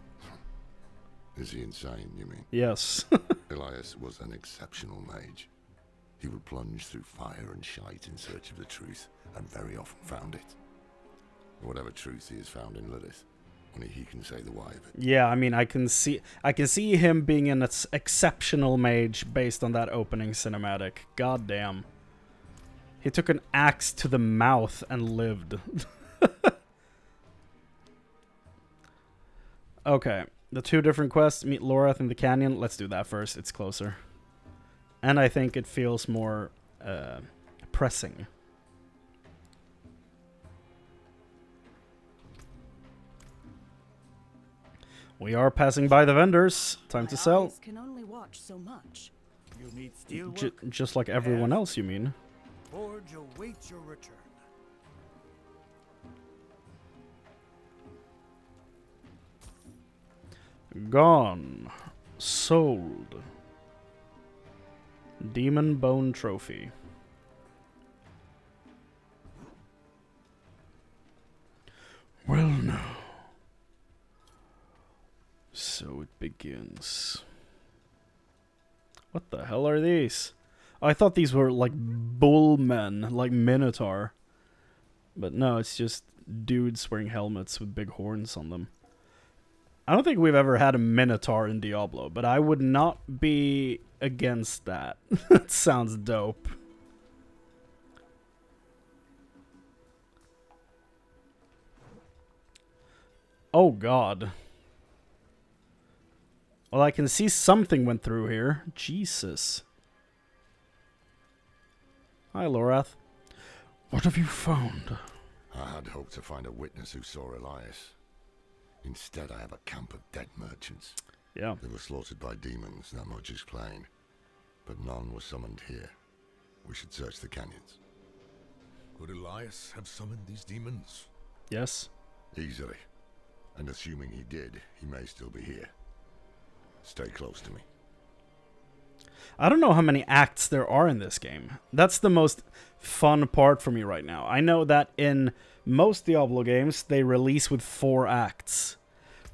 Is he insane, you mean? Yes. Elias was an exceptional mage. He would plunge through fire and shite in search of the truth, and very often found it. Whatever truth he has found in Lilith, only he can say the why of it. Yeah, I mean, I can see him being an exceptional mage based on that opening cinematic. God damn. He took an axe to the mouth and lived. Okay. the 2 different quests, meet Lorath in the canyon. Let's do that first. It's closer. And I think it feels more pressing. We are passing by the vendors. Time to sell. Can only watch so much. You need steel work? Just like everyone else, you mean? Forge awaits your return. Gone. Sold. Demon Bone Trophy. Well, now. So it begins. What the hell are these? I thought these were like bullmen, like Minotaur. But no, it's just dudes wearing helmets with big horns on them. I don't think we've ever had a Minotaur in Diablo, but I would not be against that. That sounds dope. Oh god. Well, I can see something went through here. Jesus. Hi, Lorath. What have you found? I had hoped to find a witness who saw Elias. Instead, I have a camp of dead merchants. Yeah. They were slaughtered by demons, that much is plain. But none were summoned here. We should search the canyons. Could Elias have summoned these demons? Yes. Easily. And assuming he did, he may still be here. Stay close to me. I don't know how many acts there are in this game. That's the most fun part for me right now. I know that in most Diablo games, they release with 4 acts.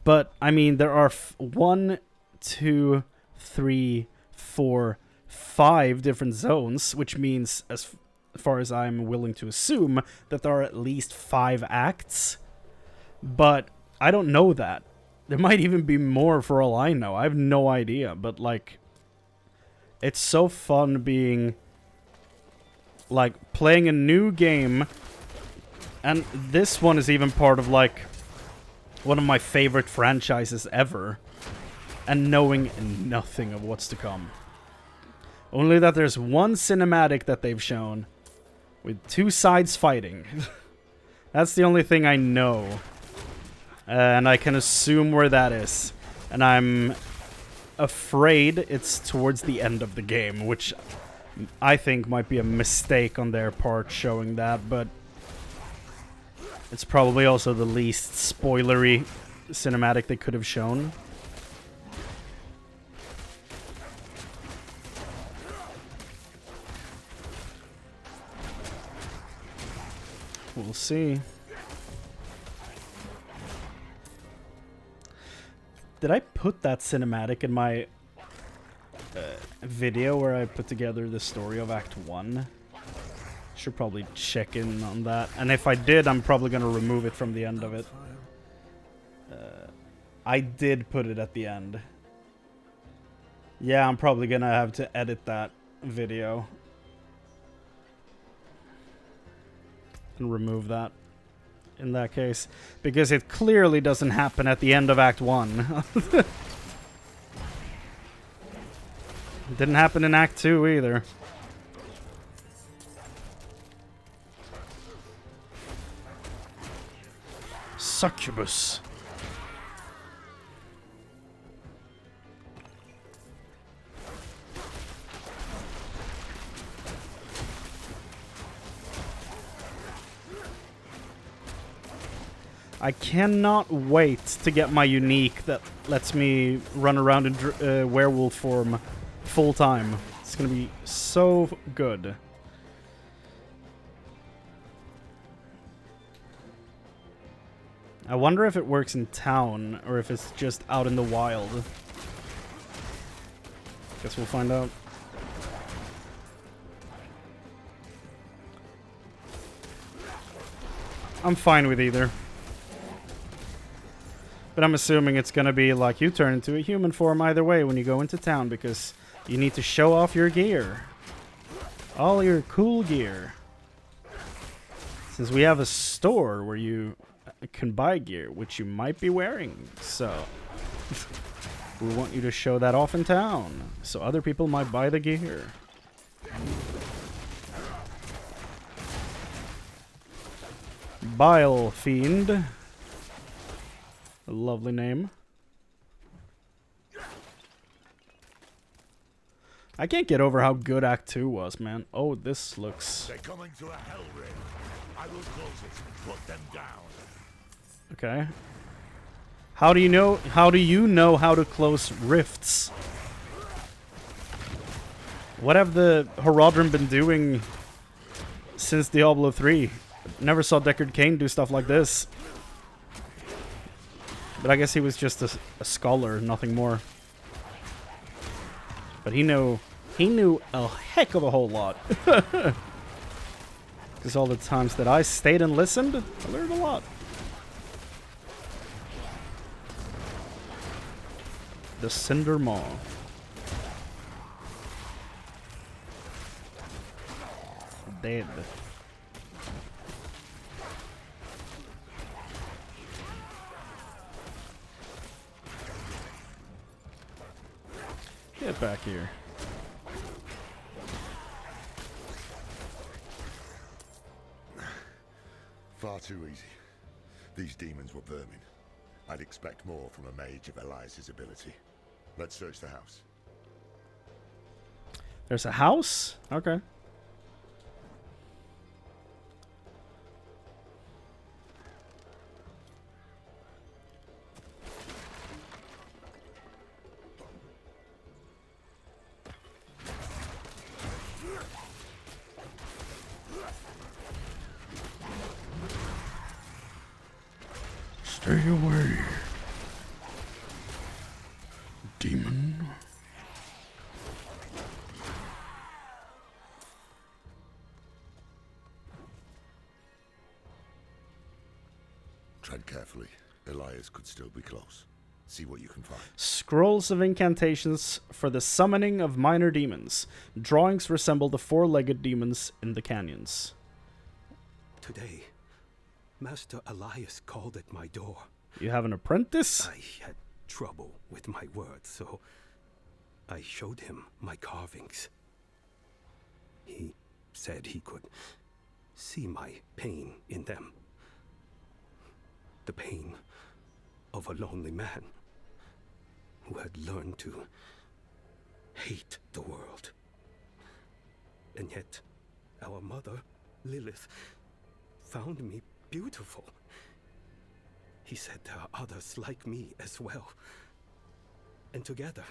But, I mean, there are 1, 2, 3, 4, 5 different zones, which means, as far as I'm willing to assume, that there are at least 5 acts. But I don't know that. There might even be more for all I know. I have no idea, but, like, it's so fun being, like, playing a new game, and this one is even part of, like, one of my favorite franchises ever, and knowing nothing of what's to come. Only that there's one cinematic that they've shown, with 2 sides fighting. That's the only thing I know. And I can assume where that is. And I'm afraid it's towards the end of the game, which I think might be a mistake on their part showing that, but it's probably also the least spoilery cinematic they could have shown. We'll see. Did I put that cinematic in my video where I put together the story of Act 1? Should probably check in on that. And if I did, I'm probably going to remove it from the end of it. I did put it at the end. Yeah, I'm probably going to have to edit that video. And remove that. In that case, because it clearly doesn't happen at the end of Act 1. It didn't happen in Act 2 either. Succubus. I cannot wait to get my unique that lets me run around in werewolf form full time. It's gonna be so good. I wonder if it works in town or if it's just out in the wild. Guess we'll find out. I'm fine with either. But I'm assuming it's going to be like you turn into a human form either way when you go into town because you need to show off your gear. All your cool gear. Since we have a store where you can buy gear, which you might be wearing. So, We want you to show that off in town, so other people might buy the gear. Bile Fiend. A lovely name. I can't get over how good Act 2 was, man. Oh, this looks... They're coming to a hell ring. I will close it and put them down. Okay. How do you know how to close rifts? What have the Horadrim been doing since Diablo 3? Never saw Deckard Cain do stuff like this. But I guess he was just a scholar, nothing more. But he knew a heck of a whole lot. Because all the times that I stayed and listened, I learned a lot. The Cinder Maw. Dead. Get back here. Far too easy. These demons were vermin. I'd expect more from a mage of Elias's ability. Let's search the house. There's a house? Okay. Stay away, demon. Tread carefully. Elias could still be close. See what you can find. Scrolls of incantations for the summoning of minor demons. Drawings resemble the four-legged demons in the canyons. Today, Master Elias called at my door. You have an apprentice? I had trouble with my words, so I showed him my carvings. He said he could see my pain in them. The pain of a lonely man who had learned to hate the world. And yet, our mother, Lilith, found me beautiful. He said there are others like me as well. And together,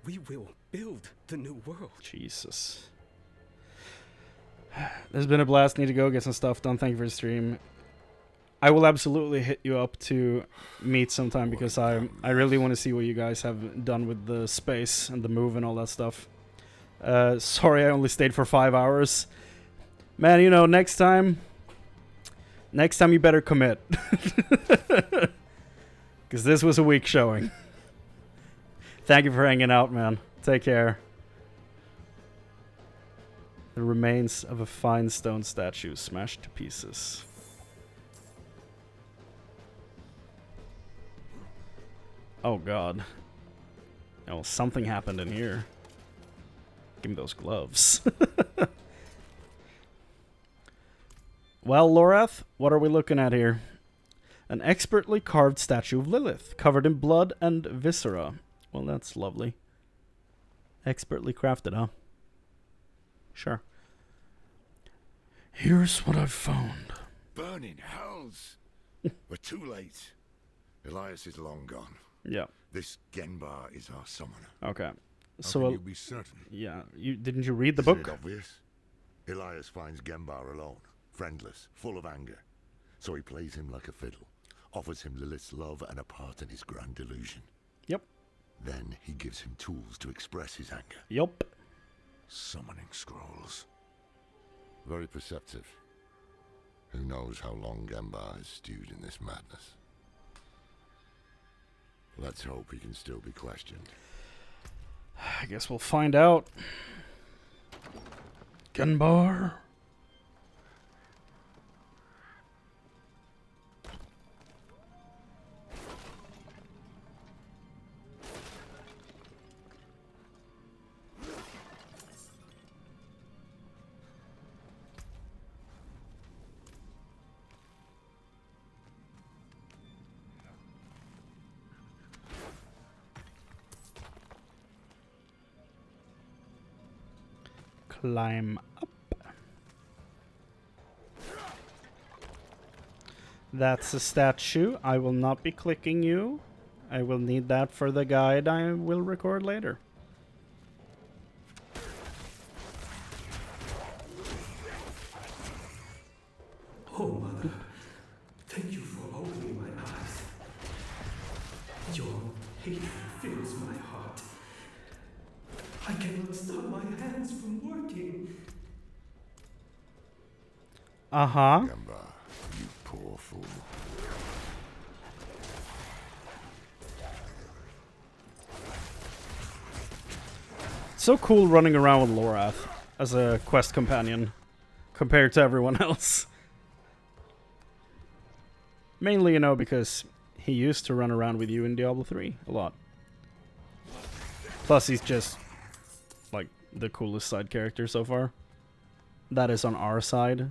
we will build the new world. Jesus. This has been a blast. Need to go get some stuff done. Thank you for the stream. I will absolutely hit you up to meet sometime because I really want to see what you guys have done with the space and the move and all that stuff. Sorry I only stayed for 5 hours. Man, you know, next time you better commit. Because this was a weak showing. Thank you for hanging out, man. Take care. The remains of a fine stone statue smashed to pieces. Oh god. Oh, something happened in here. Give me those gloves. Well, Lorath, what are we looking at here? An expertly carved statue of Lilith, covered in blood and viscera. Well, that's lovely. Expertly crafted, huh? Sure. Here's what I've found. Burning hells! We're too late. Elias is long gone. Yeah. This Genbar is our summoner. Okay. So can you be certain? Yeah. Didn't you read the Isn't book? it obvious? Elias finds Genbar alone, friendless, full of anger. So he plays him like a fiddle, offers him Lilith's love and a part in his grand delusion. Yep. Then he gives him tools to express his anger. Yep. Summoning scrolls. Very perceptive. Who knows how long Genbar has stewed in this madness? Let's hope he can still be questioned. I guess we'll find out. Genbar? climb up. That's a statue. I will not be clicking you. I will need that for the guide I will record later. Oh, Mother, thank you for opening my eyes. Your hatred fills my heart. I cannot stop my hands from working. Uh-huh. Gamba, you poor fool. So cool running around with Lorath as a quest companion compared to everyone else. Mainly, you know, because he used to run around with you in Diablo 3 a lot. Plus, he's just, like, the coolest side character so far. That is on our side.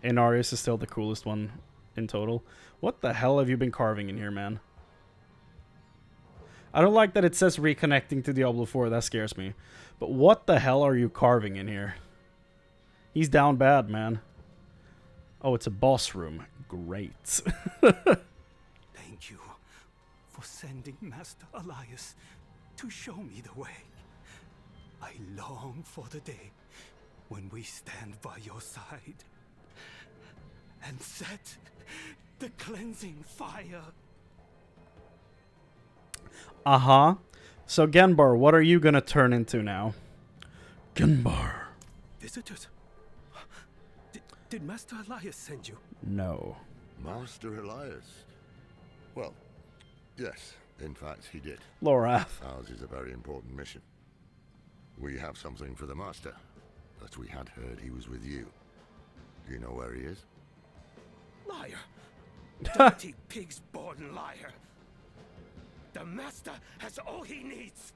Inarius is still the coolest one in total. What the hell have you been carving in here, man? I don't like that it says reconnecting to Diablo 4. That scares me. But what the hell are you carving in here? He's down bad, man. Oh, it's a boss room. Great. Thank you for sending Master Elias to show me the way. I long for the day when we stand by your side and set the cleansing fire. Uh-huh. So, Genbar, what are you gonna turn into now? Genbar. Visitors? Did Master Elias send you? No. Master Elias? Well, yes, in fact he did. Lorath. Ours is a very important mission. We have something for the Master, but we had heard he was with you. Do you know where he is? Liar! Dirty pig's-born liar! The Master has all he needs!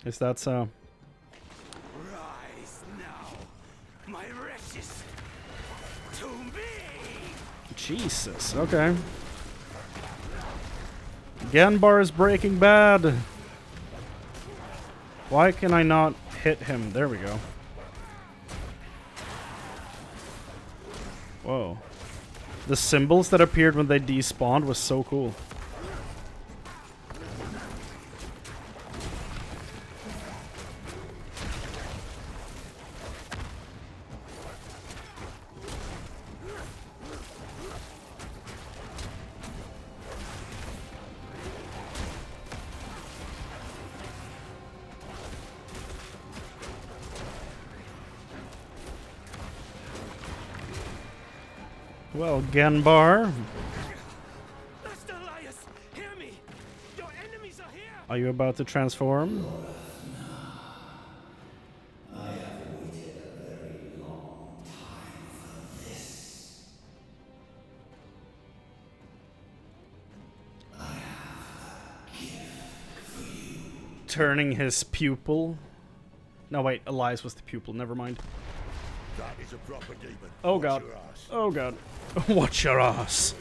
Is that so? Rise now, my wretches, to me! Jesus, okay. Genbar is Breaking Bad. Why can I not hit him? There we go. Whoa. The symbols that appeared when they despawned was so cool. Well, Genbar, Master Elias, hear me! Your enemies are here! are you about to transform? I have waited a very long time for this. I have a gift for you. Turning his pupil. No, wait, Elias was the pupil, never mind. That is a proper demon. Oh Watch god. your ass. Oh god. Watch your ass.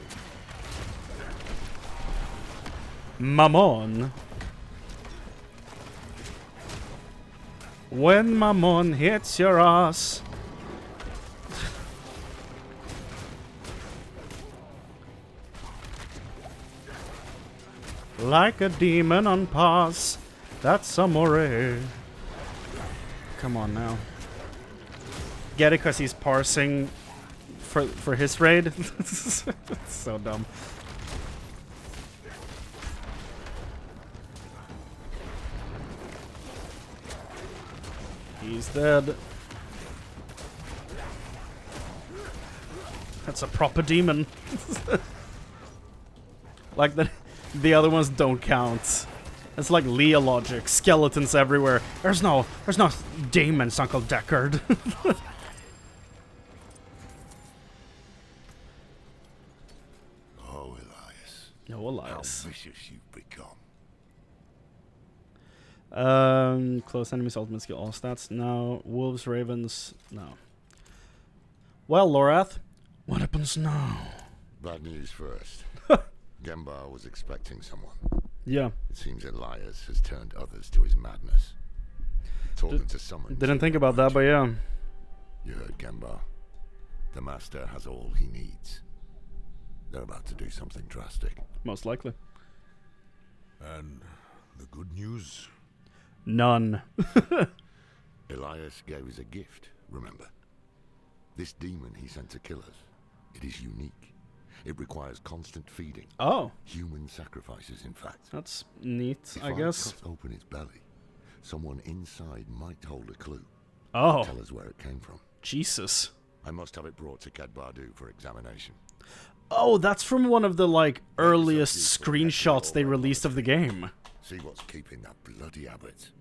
Mammon. When Mammon hits your ass. Like a demon on pause. That's amore. Come on now. Get it because he's parsing for his raid? It's so dumb. He's dead. That's a proper demon. Like the other ones don't count. It's like Leah logic. Skeletons everywhere. There's no demons, Uncle Deckard. Oh, Elias. No, Elias. How vicious you've become. Close enemies, ultimate skill, all stats. No. Wolves, ravens. No. Well, Lorath, what happens now? Bad news first. Gembar was expecting someone. Yeah. It seems Elias has turned others to his madness. Told them to summon. Didn't think about that, but yeah. You heard Gembar. The Master has all he needs. They're about to do something drastic. Most likely. And the good news? None. Elias gave us a gift, remember? This demon he sent to kill us. It is unique. It requires constant feeding. Oh. Human sacrifices, in fact. That's neat, If I guess. cut open its belly, someone inside might hold a clue. Oh. Tell us where it came from. Jesus. I must have it brought to Kedbardu for examination. Oh, that's from one of the, like, earliest screenshots they released of the game. See what's keeping that bloody abbot.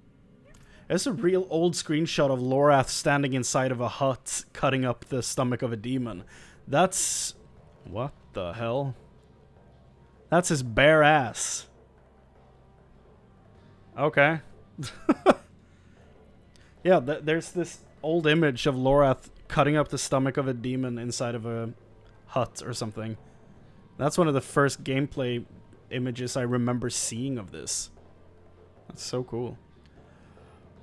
There's a real old screenshot of Lorath standing inside of a hut, cutting up the stomach of a demon. That's... what the hell? That's his bare ass. Okay. Yeah, there's this old image of Lorath cutting up the stomach of a demon inside of a hut or something. That's one of the first gameplay images I remember seeing of this. That's so cool.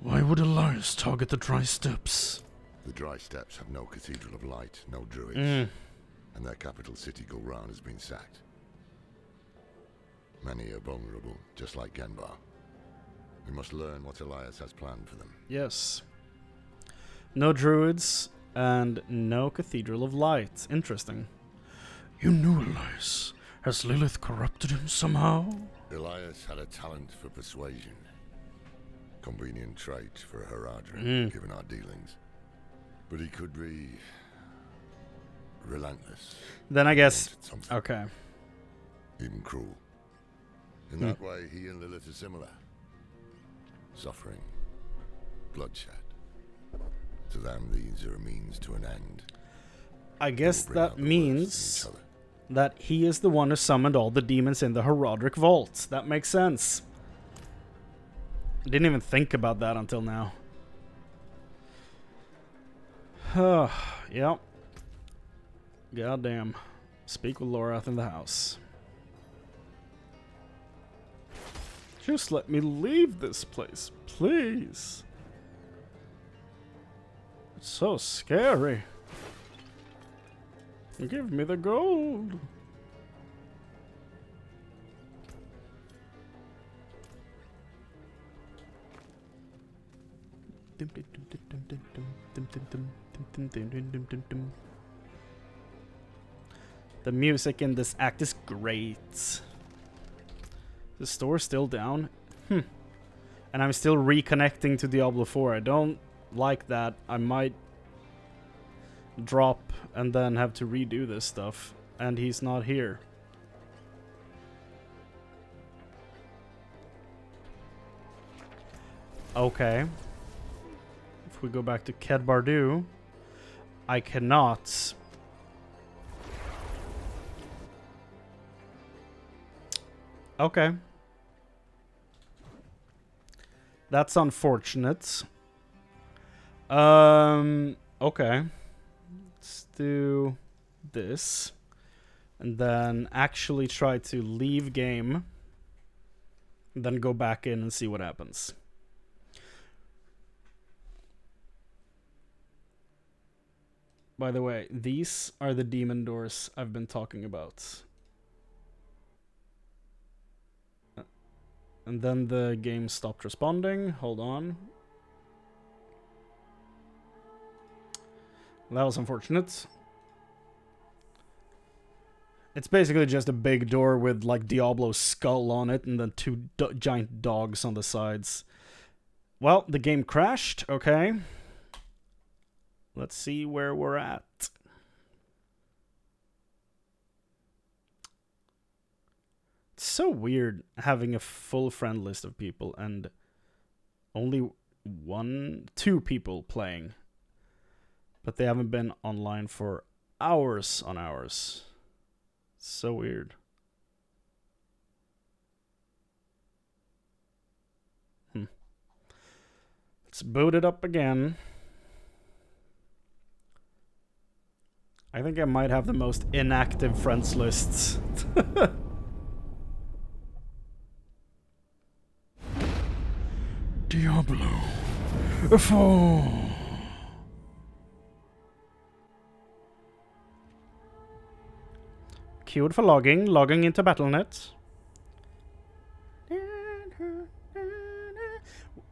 Why would Elias target the Dry Steppes? The Dry Steppes have no Cathedral of Light, no druids, and their capital city, Gulran, has been sacked. Many are vulnerable, just like Genbar. We must learn what Elias has planned for them. Yes. No druids and no Cathedral of Light. Interesting. You knew Elias. Has Lilith corrupted him somehow? Elias had a talent for persuasion. Convenient trait for a Haradrim, given our dealings. But he could be relentless. Then I guess... okay. Even cruel. In that way, he and Lilith are similar. Suffering. Bloodshed. To them, these are a means to an end. I guess that means that he is the one who summoned all the demons in the Haradrim Vault. That makes sense. I didn't even think about that until now. Yep. Goddamn. Speak with Lorath in the house. Just let me leave this place, please. It's so scary. Give me the gold. The music in this act is great. The store's still down. And I'm still reconnecting to Diablo 4. I don't like that. I might drop and then have to redo this stuff. And he's not here. Okay. If we go back to Kedbardu, I cannot... Okay. That's unfortunate. Okay. Let's do this. And then actually try to leave game. And then go back in and see what happens. By the way, these are the demon doors I've been talking about. And then the game stopped responding. Hold on. That was unfortunate. It's basically just a big door with like Diablo's skull on it and then two giant dogs on the sides. Well, the game crashed. Okay. Let's see where we're at. It's so weird having a full friend list of people and only 2 people playing. But they haven't been online for hours on hours. It's so weird. Let's boot it up again. I think I might have the most inactive friends lists. Diablo, Queued for logging. Logging into Battle.net.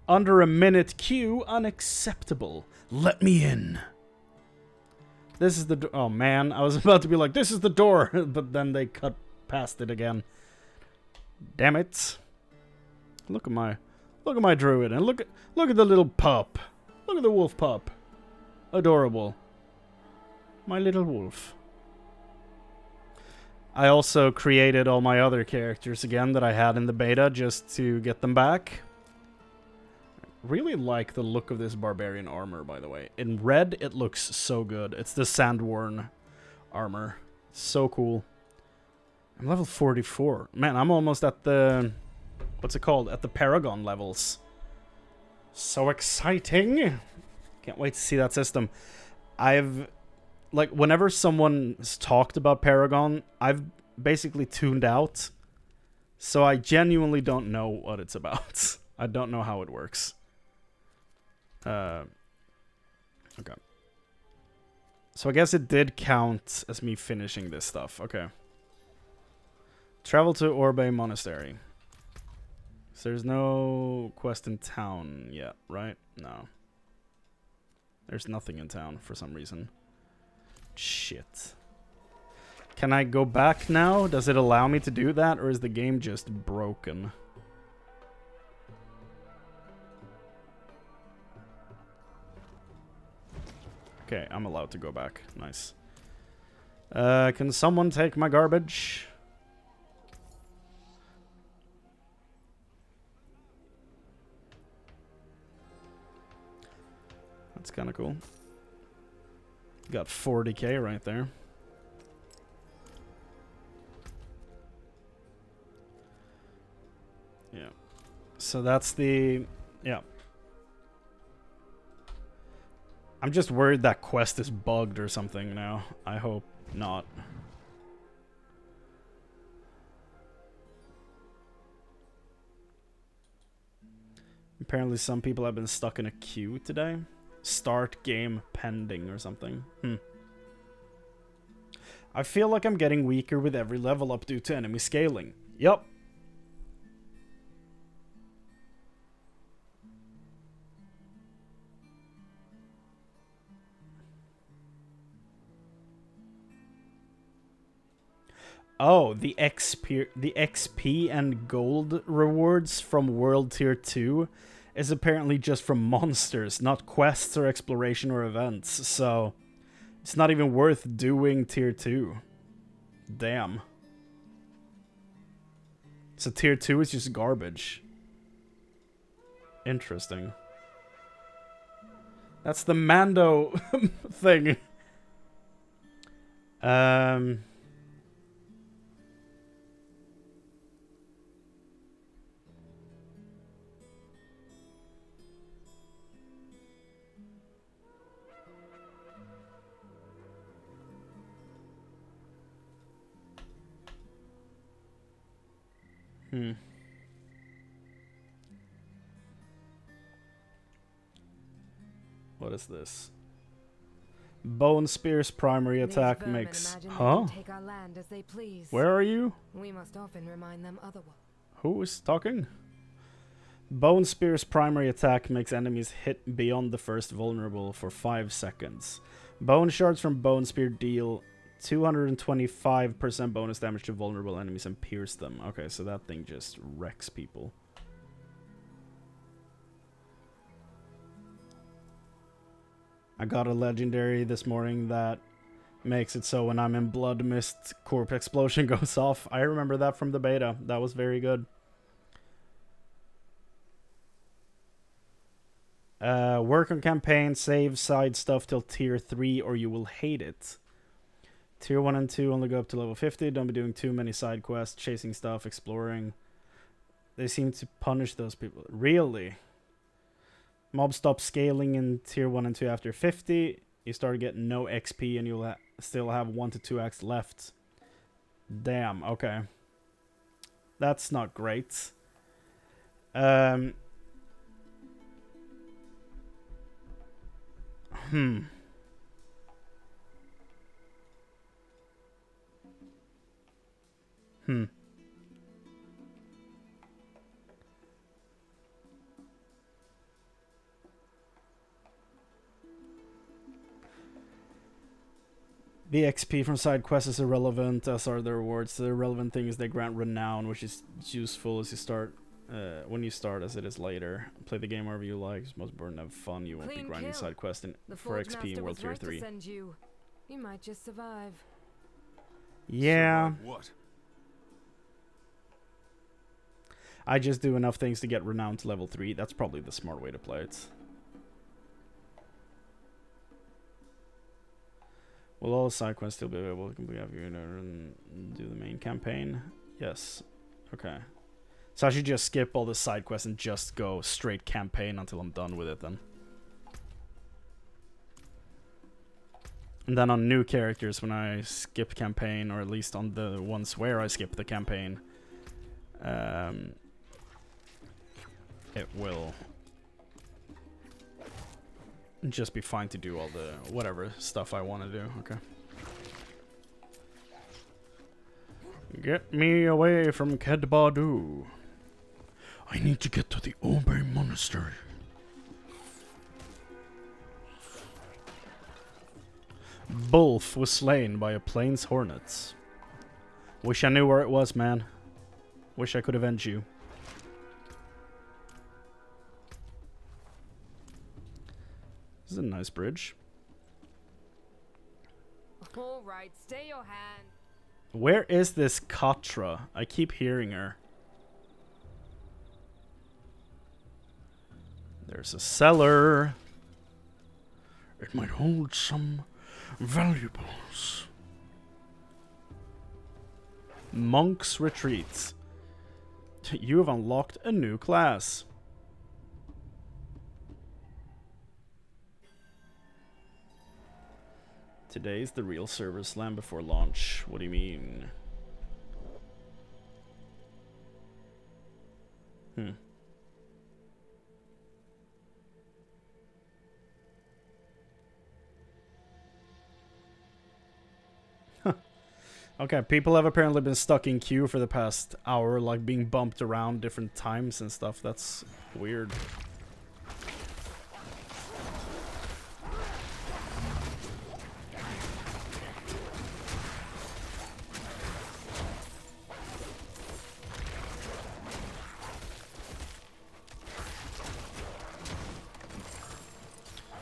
Under a minute queue. Unacceptable. Let me in. This is the... Oh, man. I was about to be like, this is the door. But then they cut past it again. Damn it. Look at my druid. And look at the little pup. Look at the wolf pup. Adorable. My little wolf. I also created all my other characters again that I had in the beta just to get them back. Really like the look of this barbarian armor, by the way. In red, it looks so good. It's the Sandworn armor. So cool. I'm level 44. Man, I'm almost at the... What's it called? At the Paragon levels. So exciting! Can't wait to see that system. I've... Like, whenever someone's talked about Paragon, I've basically tuned out. So I genuinely don't know what it's about. I don't know how it works. Okay. So I guess it did count as me finishing this stuff. Okay. Travel to Orbe Monastery. So there's no quest in town yet, right? No. There's nothing in town for some reason. Shit. Can I go back now? Does it allow me to do that? Or is the game just broken? Okay, I'm allowed to go back. Nice. Can someone take my garbage? That's kind of cool. Got 40k right there. Yeah. So that's the... Yeah. I'm just worried that quest is bugged or something now. I hope not. Apparently some people have been stuck in a queue today. Start game pending or something. I feel like I'm getting weaker with every level up due to enemy scaling. Yup. Oh, the XP and gold rewards from World Tier 2 is apparently just from monsters, not quests or exploration or events, so it's not even worth doing Tier 2. Damn. So Tier 2 is just garbage. Interesting. That's the Mando thing. What is this? Bone Spear's primary attack makes... Huh? Take our land as they please. Where are you? We must often remind them otherwise. Who is talking? Bone Spear's primary attack makes enemies hit beyond the first vulnerable for 5 seconds. Bone shards from Bone Spear deal 225% bonus damage to vulnerable enemies and pierce them. Okay, so that thing just wrecks people. I got a legendary this morning that makes it so when I'm in Blood Mist, Corpse Explosion goes off. I remember that from the beta. That was very good. Work on campaign, save side stuff till tier 3 or you will hate it. Tier 1 and 2 only go up to level 50. Don't be doing too many side quests, chasing stuff, exploring. They seem to punish those people. Really? Mobs stop scaling in tier 1 and 2 after 50. You start getting no XP and you'll still have 1 to 2x left. Damn, okay. That's not great. The XP from side quests is irrelevant, as are the rewards. The relevant thing is they grant renown, which is useful as you start, when you start, as it is later. Play the game wherever you like. It's most important, have fun. You won't be grinding side quests for XP in World Tier 3. You might just survive. Yeah. Survive what? I just do enough things to get renown to level 3. That's probably the smart way to play it. Will all side quests still be available? Can we have you and do the main campaign? Yes. Okay. So I should just skip all the side quests and just go straight campaign until I'm done with it then. And then on new characters, when I skip campaign, or at least on the ones where I skip the campaign, it will just be fine to do all the whatever stuff I want to do. Okay. Get me away from Kedbadu. I need to get to the Obey Monastery. Bulf was slain by a plains hornet. Wish I knew where it was, man. Wish I could avenge you. This is a nice bridge. All right, stay your hand. Where is this Katra? I keep hearing her. There's a cellar. It might hold some valuables. Monk's Retreats. You have unlocked a new class. Today's the real server slam before launch. What do you mean? Okay, people have apparently been stuck in queue for the past hour, like being bumped around different times and stuff. That's weird.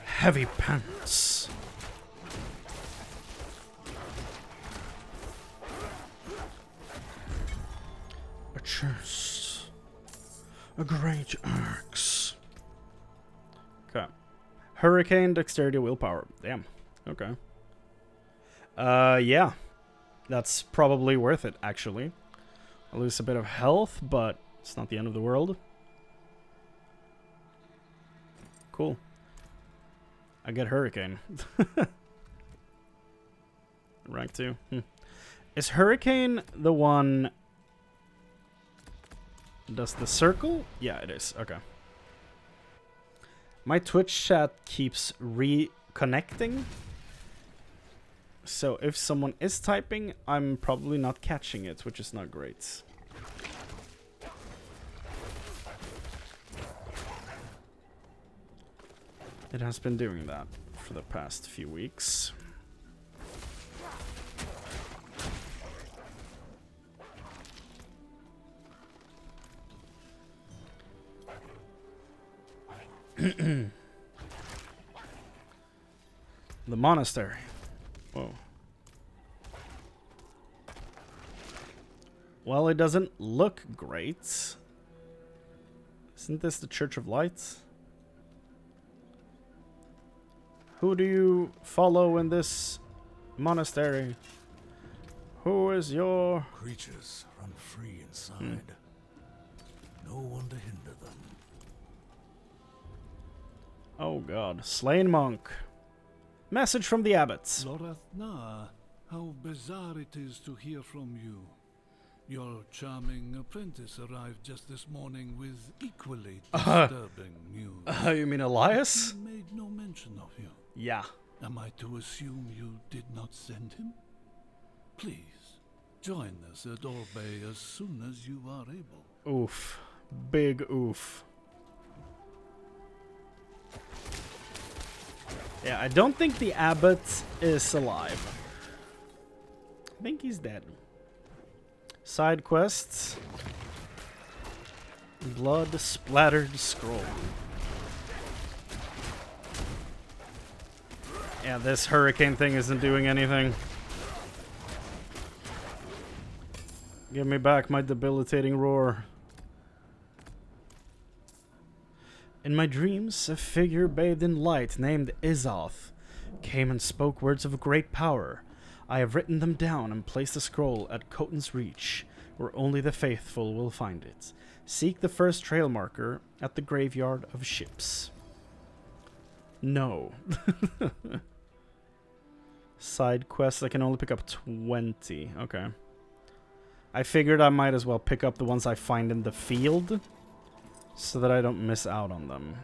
Heavy pants. A chest. A great axe. Okay. Hurricane, dexterity, willpower. Damn. Okay. Yeah. That's probably worth it, actually. I lose a bit of health, but it's not the end of the world. Cool. I get Hurricane. Rank 2. Is Hurricane the one... Does the circle? Yeah, it is. Okay. My Twitch chat keeps reconnecting. So if someone is typing, I'm probably not catching it, which is not great. It has been doing that for the past few weeks. The monastery. Whoa. Well, it doesn't look great. Isn't this the Church of Light? Who do you follow in this monastery? Who is your... Creatures run free inside. No one to hinder them. Oh god. Slain monk. Message from the abbots. Lorath Na, how bizarre it is to hear from you. Your charming apprentice arrived just this morning with equally disturbing news. You mean Elias? He made no mention of you. Yeah. Am I to assume you did not send him? Please, join us at Orbay as soon as you are able. Oof. Big oof. Yeah, I don't think the abbot is alive. I think he's dead. Side quests. Blood splattered scroll. Yeah, this hurricane thing isn't doing anything. Give me back my debilitating roar. In my dreams, a figure bathed in light named Izoth came and spoke words of great power. I have written them down and placed the scroll at Khotan's Reach, where only the faithful will find it. Seek the first trail marker at the graveyard of ships. No. Side quests, I can only pick up 20. Okay. I figured I might as well pick up the ones I find in the field, so that I don't miss out on them.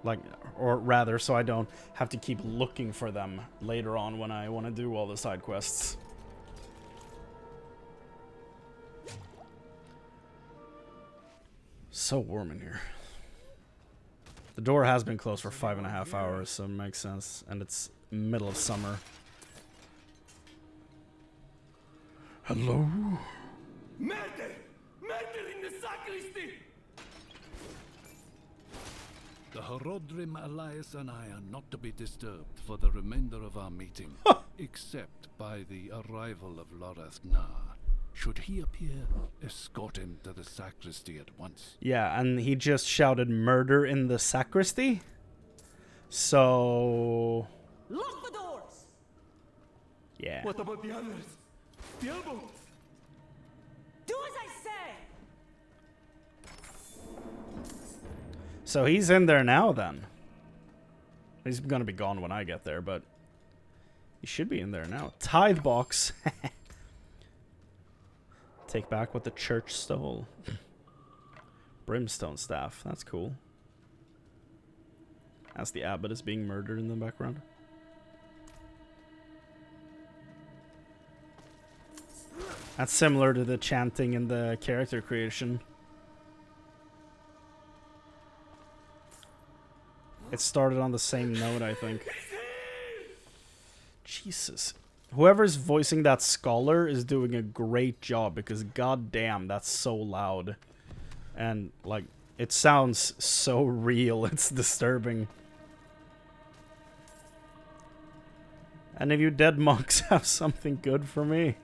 Like, or rather, so I don't have to keep looking for them later on when I want to do all the side quests. So warm in here. The door has been closed for 5.5 hours, so it makes sense. And it's middle of summer. Hello? Murder! Murder in the sacristy! The Horodrim Elias and I are not to be disturbed for the remainder of our meeting, except by the arrival of Lorath Na. Should he appear, escort him to the sacristy at once. Yeah, and he just shouted murder in the sacristy? So... Lock the doors! Yeah. What about the others? Diablo! Do as I say! So he's in there now, then. He's gonna be gone when I get there, but... he should be in there now. Tithe box! Take back what the church stole. Brimstone staff. That's cool. As the abbot is being murdered in the background. That's similar to the chanting in the character creation. It started on the same note, I think. Jesus. Whoever's voicing that scholar is doing a great job, because goddamn, that's so loud. And, like, it sounds so real, it's disturbing. Any of you dead monks have something good for me?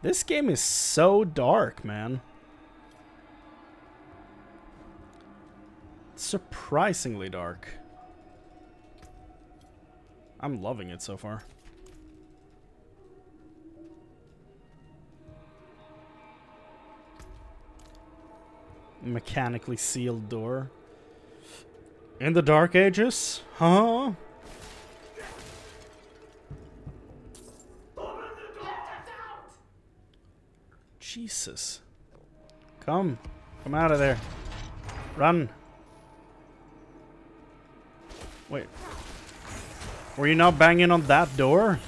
This game is so dark, man. Surprisingly dark. I'm loving it so far. Mechanically sealed door. In the Dark Ages? Huh? Jesus. Come. Come out of there. Run. Wait. Were you not banging on that door?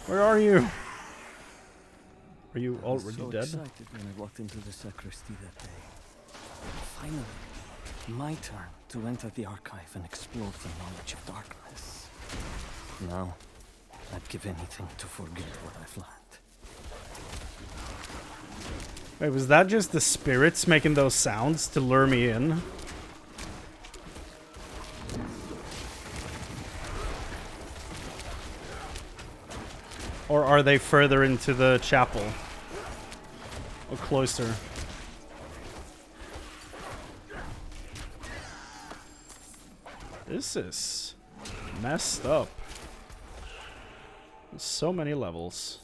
Where are you? Are you already so dead? Excited when I walked into the sacristy that day. Finally, my turn to enter the archive and explore the knowledge of darkness. Now, I'd give anything to forget what I've learned. Wait, was that just the spirits making those sounds to lure me in? Or are they further into the chapel? Or cloister? This is messed up. So many levels.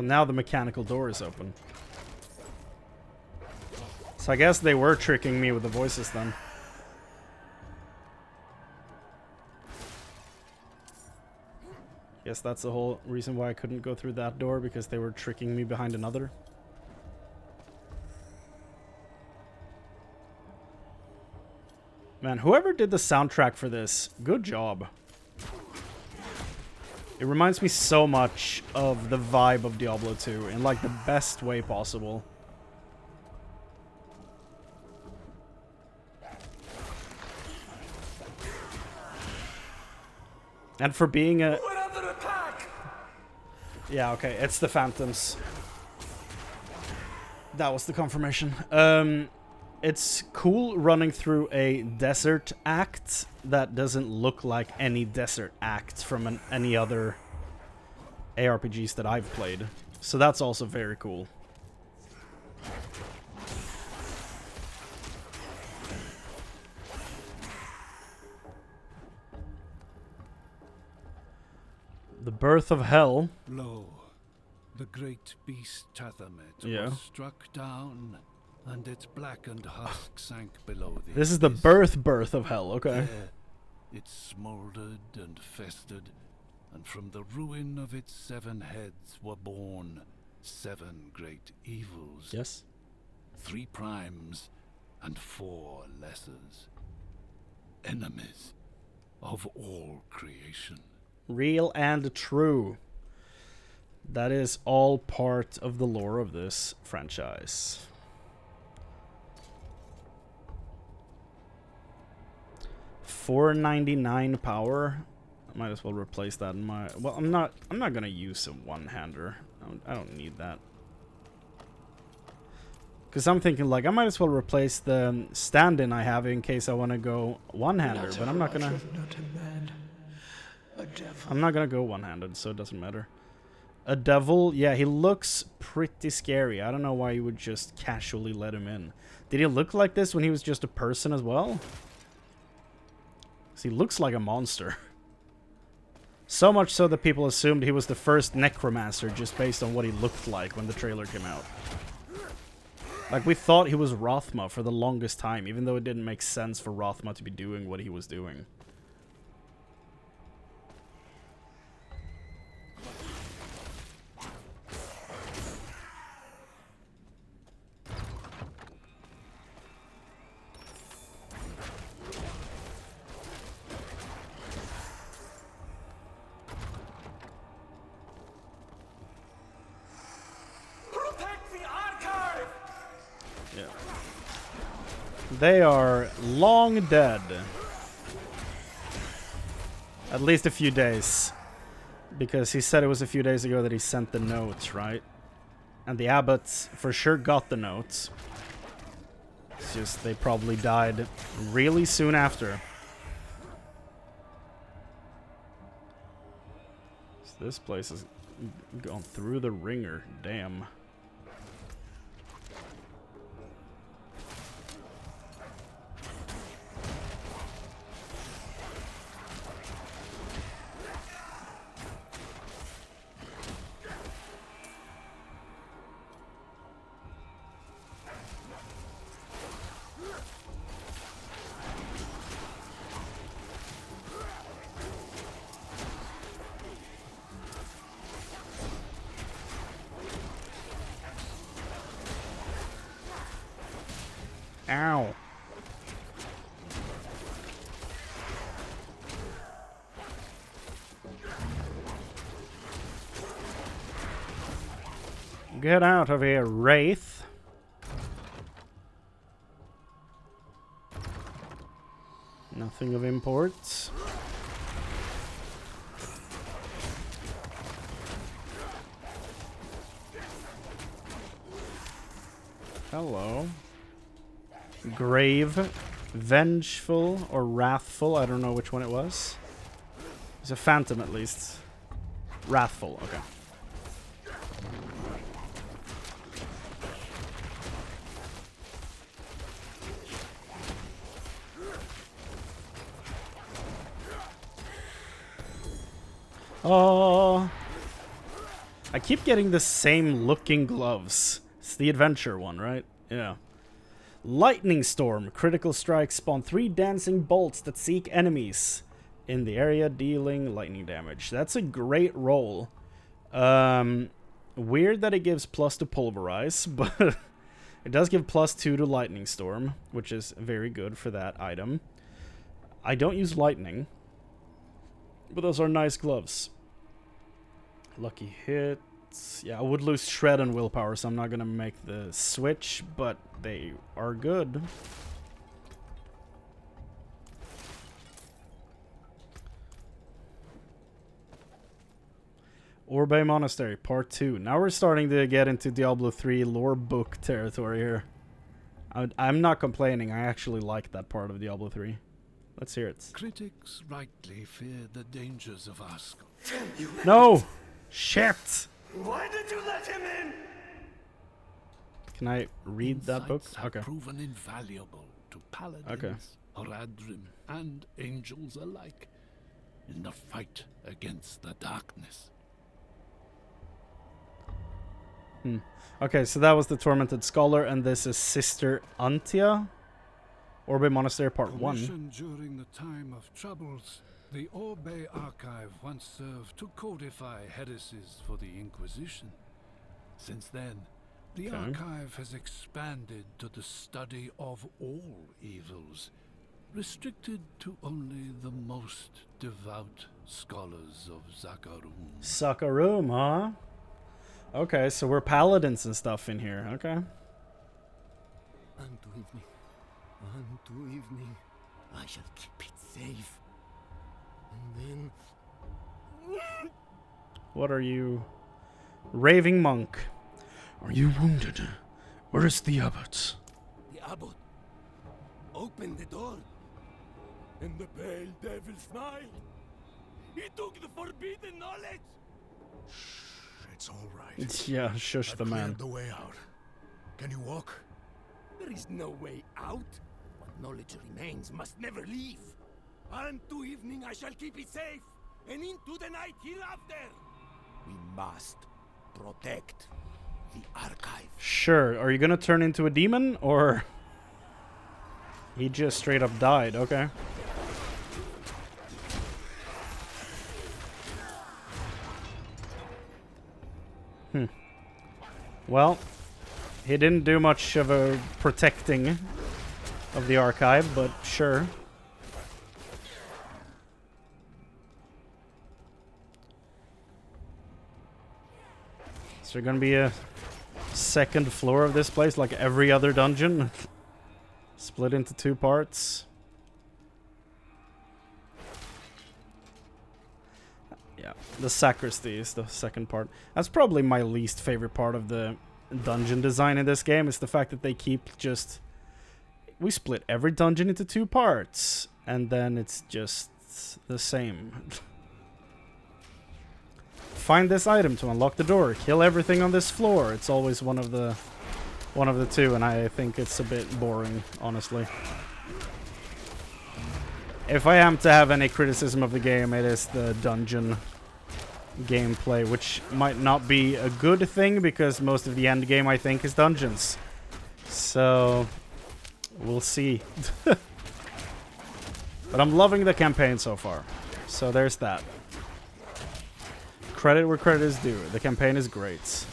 Oh, now the mechanical door is open. So I guess they were tricking me with the voices then. Guess that's the whole reason why I couldn't go through that door, because they were tricking me behind another. Man, whoever did the soundtrack for this, good job. It reminds me so much of the vibe of Diablo 2 in like the best way possible. And for being a... We're under attack! Yeah, okay, it's the Phantoms. That was the confirmation. It's cool running through a desert act that doesn't look like any desert act from any other ARPGs that I've played. So that's also very cool. The Birth of Hell. Lo, the great beast Tathamet Yeah. was struck down, and its blackened husk sank below the This is the birth of Hell, okay. There, it smoldered and festered, and from the ruin of its 7 heads were born 7 great evils. Yes. 3 primes and 4 lessers. Enemies of all creation. Real and true. That is all part of the lore of this franchise. $4.99 power. I might as well replace that in my... Well, I'm not gonna use a one-hander. I don't need that. Because I'm thinking, like, I might as well replace the stand-in I have in case I want to go one-hander, but I'm not gonna... I'm not gonna go one-handed, so it doesn't matter. A devil, yeah, he looks pretty scary. I don't know why you would just casually let him in. Did he look like this when he was just a person as well? 'Cause he looks like a monster. So much so that people assumed he was the first Necromancer just based on what he looked like when the trailer came out. Like, we thought he was Rothma for the longest time, even though it didn't make sense for Rothma to be doing what he was doing. They are long dead. At least a few days. Because he said it was a few days ago that he sent the notes, right? And the abbots for sure got the notes. It's just they probably died really soon after. So this place has gone through the ringer. Damn. Ow. Get out of here, Wraith. Nothing of import. Hello. Grave, vengeful, or wrathful. I don't know which one it was. It's a phantom at least. Wrathful, okay. Oh. I keep getting the same looking gloves. It's the adventure one, right? Yeah. Lightning Storm. Critical strikes spawn 3 dancing bolts that seek enemies in the area, dealing lightning damage. That's a great roll. Weird that it gives plus to pulverize, but it does give +2 to Lightning Storm, which is very good for that item. I don't use lightning, but those are nice gloves. Lucky hits. Yeah, I would lose Shred and Willpower, so I'm not going to make the switch, but they are good. Orbe Monastery, Part 2. Now we're starting to get into Diablo 3 lore book territory here. I'm not complaining. I actually like that part of Diablo 3. Let's hear it. Critics rightly fear the dangers of our school. No! Shit! Why did you let him in? Can I read that book? Insights have proven invaluable to paladins, Horadrim, and angels alike in the fight against the darkness. Okay, so that was the Tormented Scholar, and this is Sister Antia? Orbe Monastery Part 1. Commissioned during the time of troubles, the Orbe Archive once served to codify heresies for the Inquisition. Since then, the archive has expanded to the study of all evils, restricted to only the most devout scholars of Zakarum. Zakarum, huh? Okay, so we're paladins and stuff in here. Okay. Unto evening. Unto evening. I shall keep it safe. And then... What are you? Raving Monk. Are you wounded? Where is the abbot? The abbot opened the door, and the pale devil smiled. He took the forbidden knowledge. It's all right. Yeah, shush the man. I've cleared the way out. Can you walk? There is no way out. What knowledge remains must never leave. Unto evening I shall keep it safe, and into the night hereafter. We must protect the archive. Sure. Are you gonna turn into a demon, or... He just straight up died. Okay. Well, he didn't do much of a protecting of the archive, but sure. Is there gonna be a second floor of this place like every other dungeon? Split into 2 parts? Yeah, the sacristy is the second part. That's probably my least favorite part of the dungeon design in this game, is the fact that they keep just... We split every dungeon into 2 parts, and then it's just the same. Find this item to unlock the door. Kill everything on this floor. It's always one of the 2, and I think it's a bit boring, honestly. If I am to have any criticism of the game, it is the dungeon gameplay, which might not be a good thing, because most of the end game, I think, is dungeons. So, we'll see. But I'm loving the campaign so far. So there's that. Credit where credit is due. The campaign is great.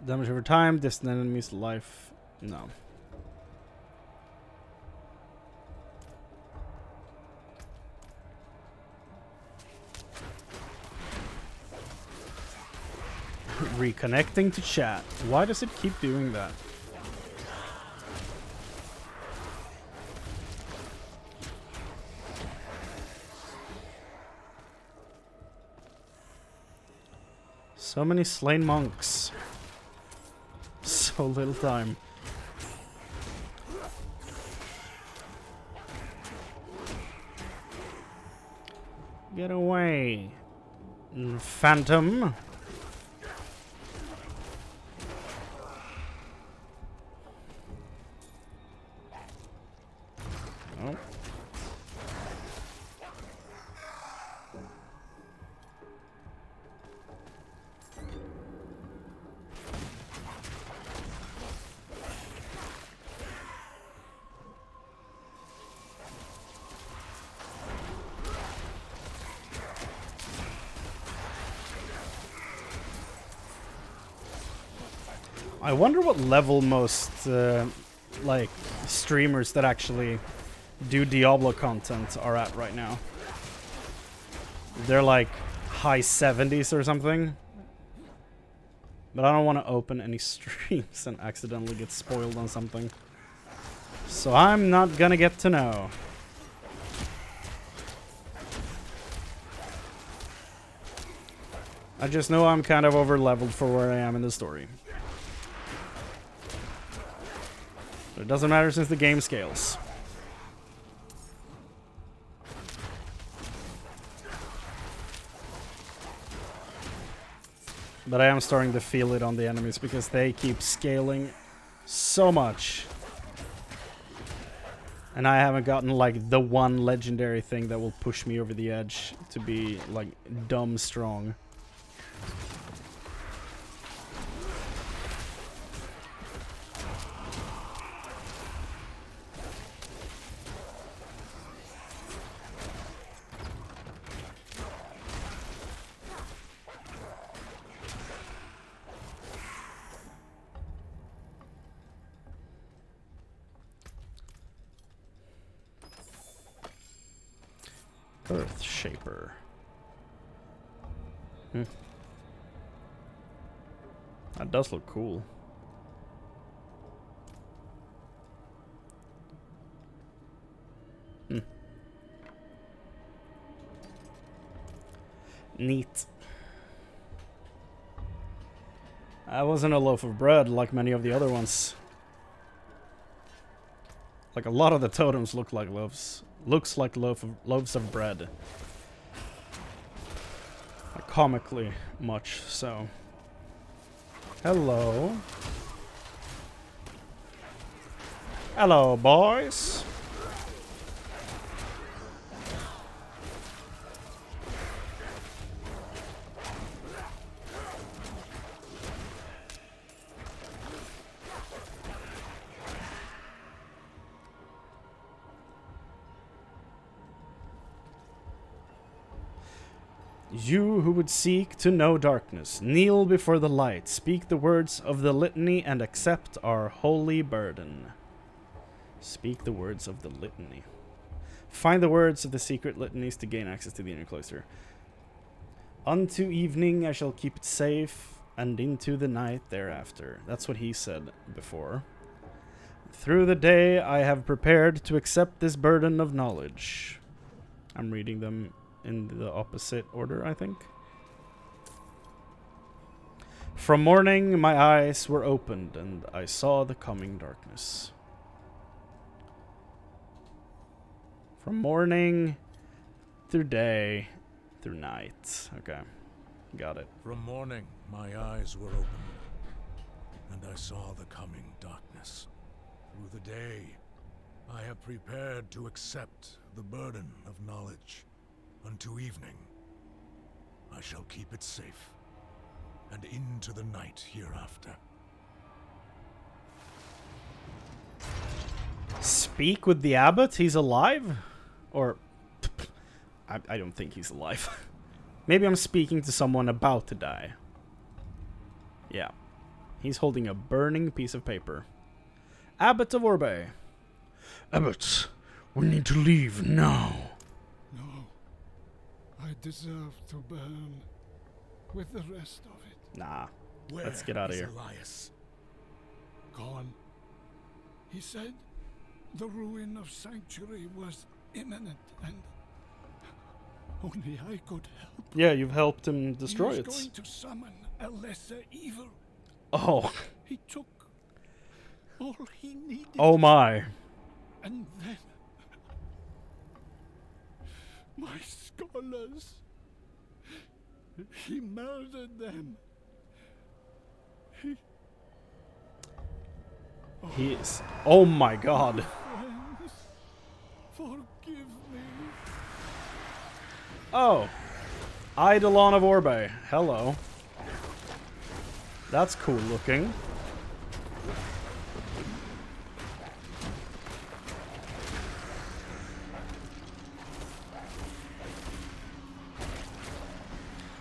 Damage over time, distant enemies, life. No. Reconnecting to chat. Why does it keep doing that? So many slain monks. so little time. Get away, Phantom. Oh. I wonder what level most like streamers that actually do Diablo content are at right now. They're like high 70s or something. But I don't want to open any streams and accidentally get spoiled on something. So I'm not gonna get to know. I just know I'm kind of over leveled for where I am in the story. But it doesn't matter since the game scales. But I am starting to feel it on the enemies because they keep scaling so much. And I haven't gotten like the one legendary thing that will push me over the edge to be like dumb strong. Earthshaper. That does look cool. Neat. That wasn't a loaf of bread like many of the other ones. Like a lot of the totems look like loaves. Looks like loaves of bread. Like comically much so. Hello. Hello, boys. You who would seek to know darkness, kneel before the light, speak the words of the litany, and accept our holy burden. Speak the words of the litany. Find the words of the secret litanies to gain access to the inner cloister. Unto evening I shall keep it safe, and into the night thereafter. That's what he said before. Through the day I have prepared to accept this burden of knowledge. I'm reading them in the opposite order, I think. From morning my eyes were opened, and I saw the coming darkness. From morning through day through night. Okay, got it. From morning my eyes were opened, and I saw the coming darkness. Through the day I have prepared to accept the burden of knowledge. Unto evening, I shall keep it safe, and into the night hereafter. Speak with the abbot? He's alive? Or... I don't think he's alive. Maybe I'm speaking to someone about to die. Yeah. He's holding a burning piece of paper. Abbot of Orbe. Abbot, we need to leave now. I deserve to burn with the rest of it. Nah, let's get out of here. Elias? Gone. He said the ruin of Sanctuary was imminent, and only I could help. Yeah, you've helped him destroy it. He was going to summon a lesser evil. Oh. He took All he needed. Oh my. And then my scholars. He murdered them. He's. Oh my god. Friends, forgive me. Oh. Eidolon of Orbe. Hello. That's cool looking.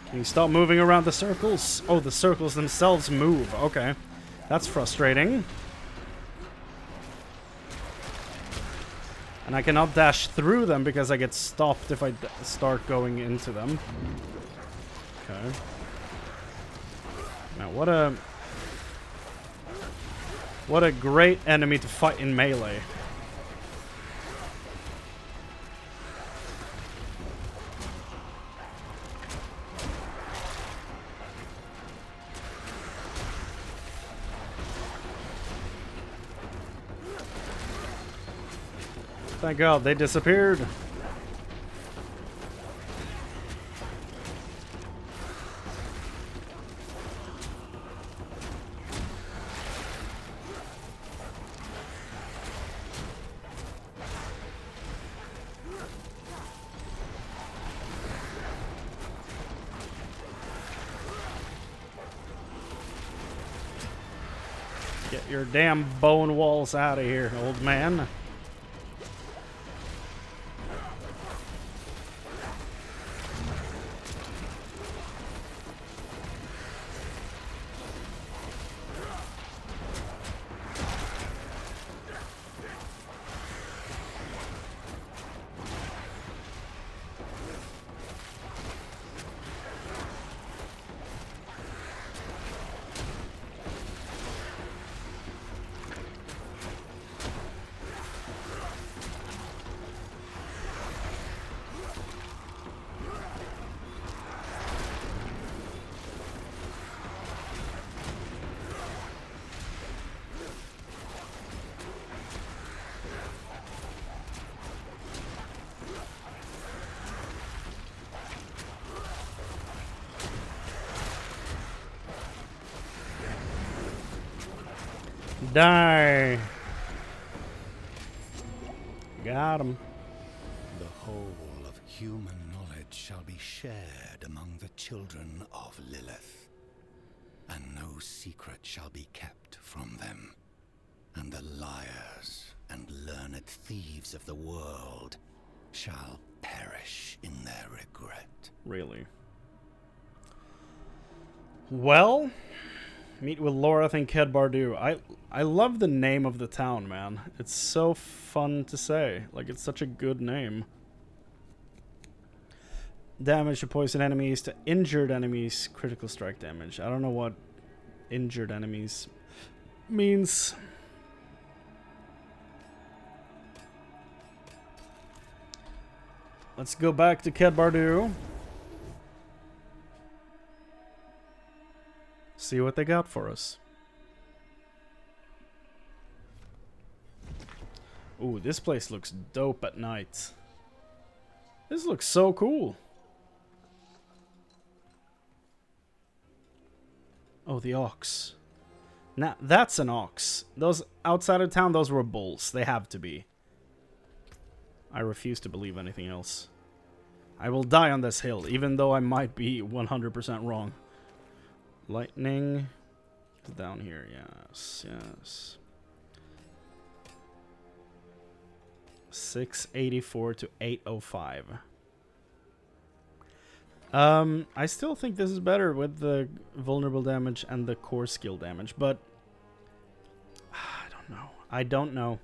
Can you stop moving around the circles? Oh, the circles themselves move. Okay. That's frustrating. And I cannot dash through them because I get stopped if I start going into them. Okay. Now, what a great enemy to fight in melee. Thank God they disappeared. Get your damn bone walls out of here, old man. Die. Got him. The whole of human knowledge shall be shared among the children of Lilith, and no secret shall be kept from them. And the liars and learned thieves of the world shall perish in their regret. Really? Well, meet with Lorath and Ked Bardu. I love the name of the town, man. It's so fun to say. Like, it's such a good name. Damage to poison enemies, to injured enemies, critical strike damage. I don't know what injured enemies means. Let's go back to Ked Bardu. See what they got for us. Ooh, this place looks dope at night. This looks so cool. Oh, the ox. Now, that's an ox. Those outside of town, those were bulls. They have to be. I refuse to believe anything else. I will die on this hill, even though I might be 100% wrong. Lightning. It's down here, yes, yes. 684 to 805. I still think this is better with the vulnerable damage and the core skill damage, but I don't know. I don't know.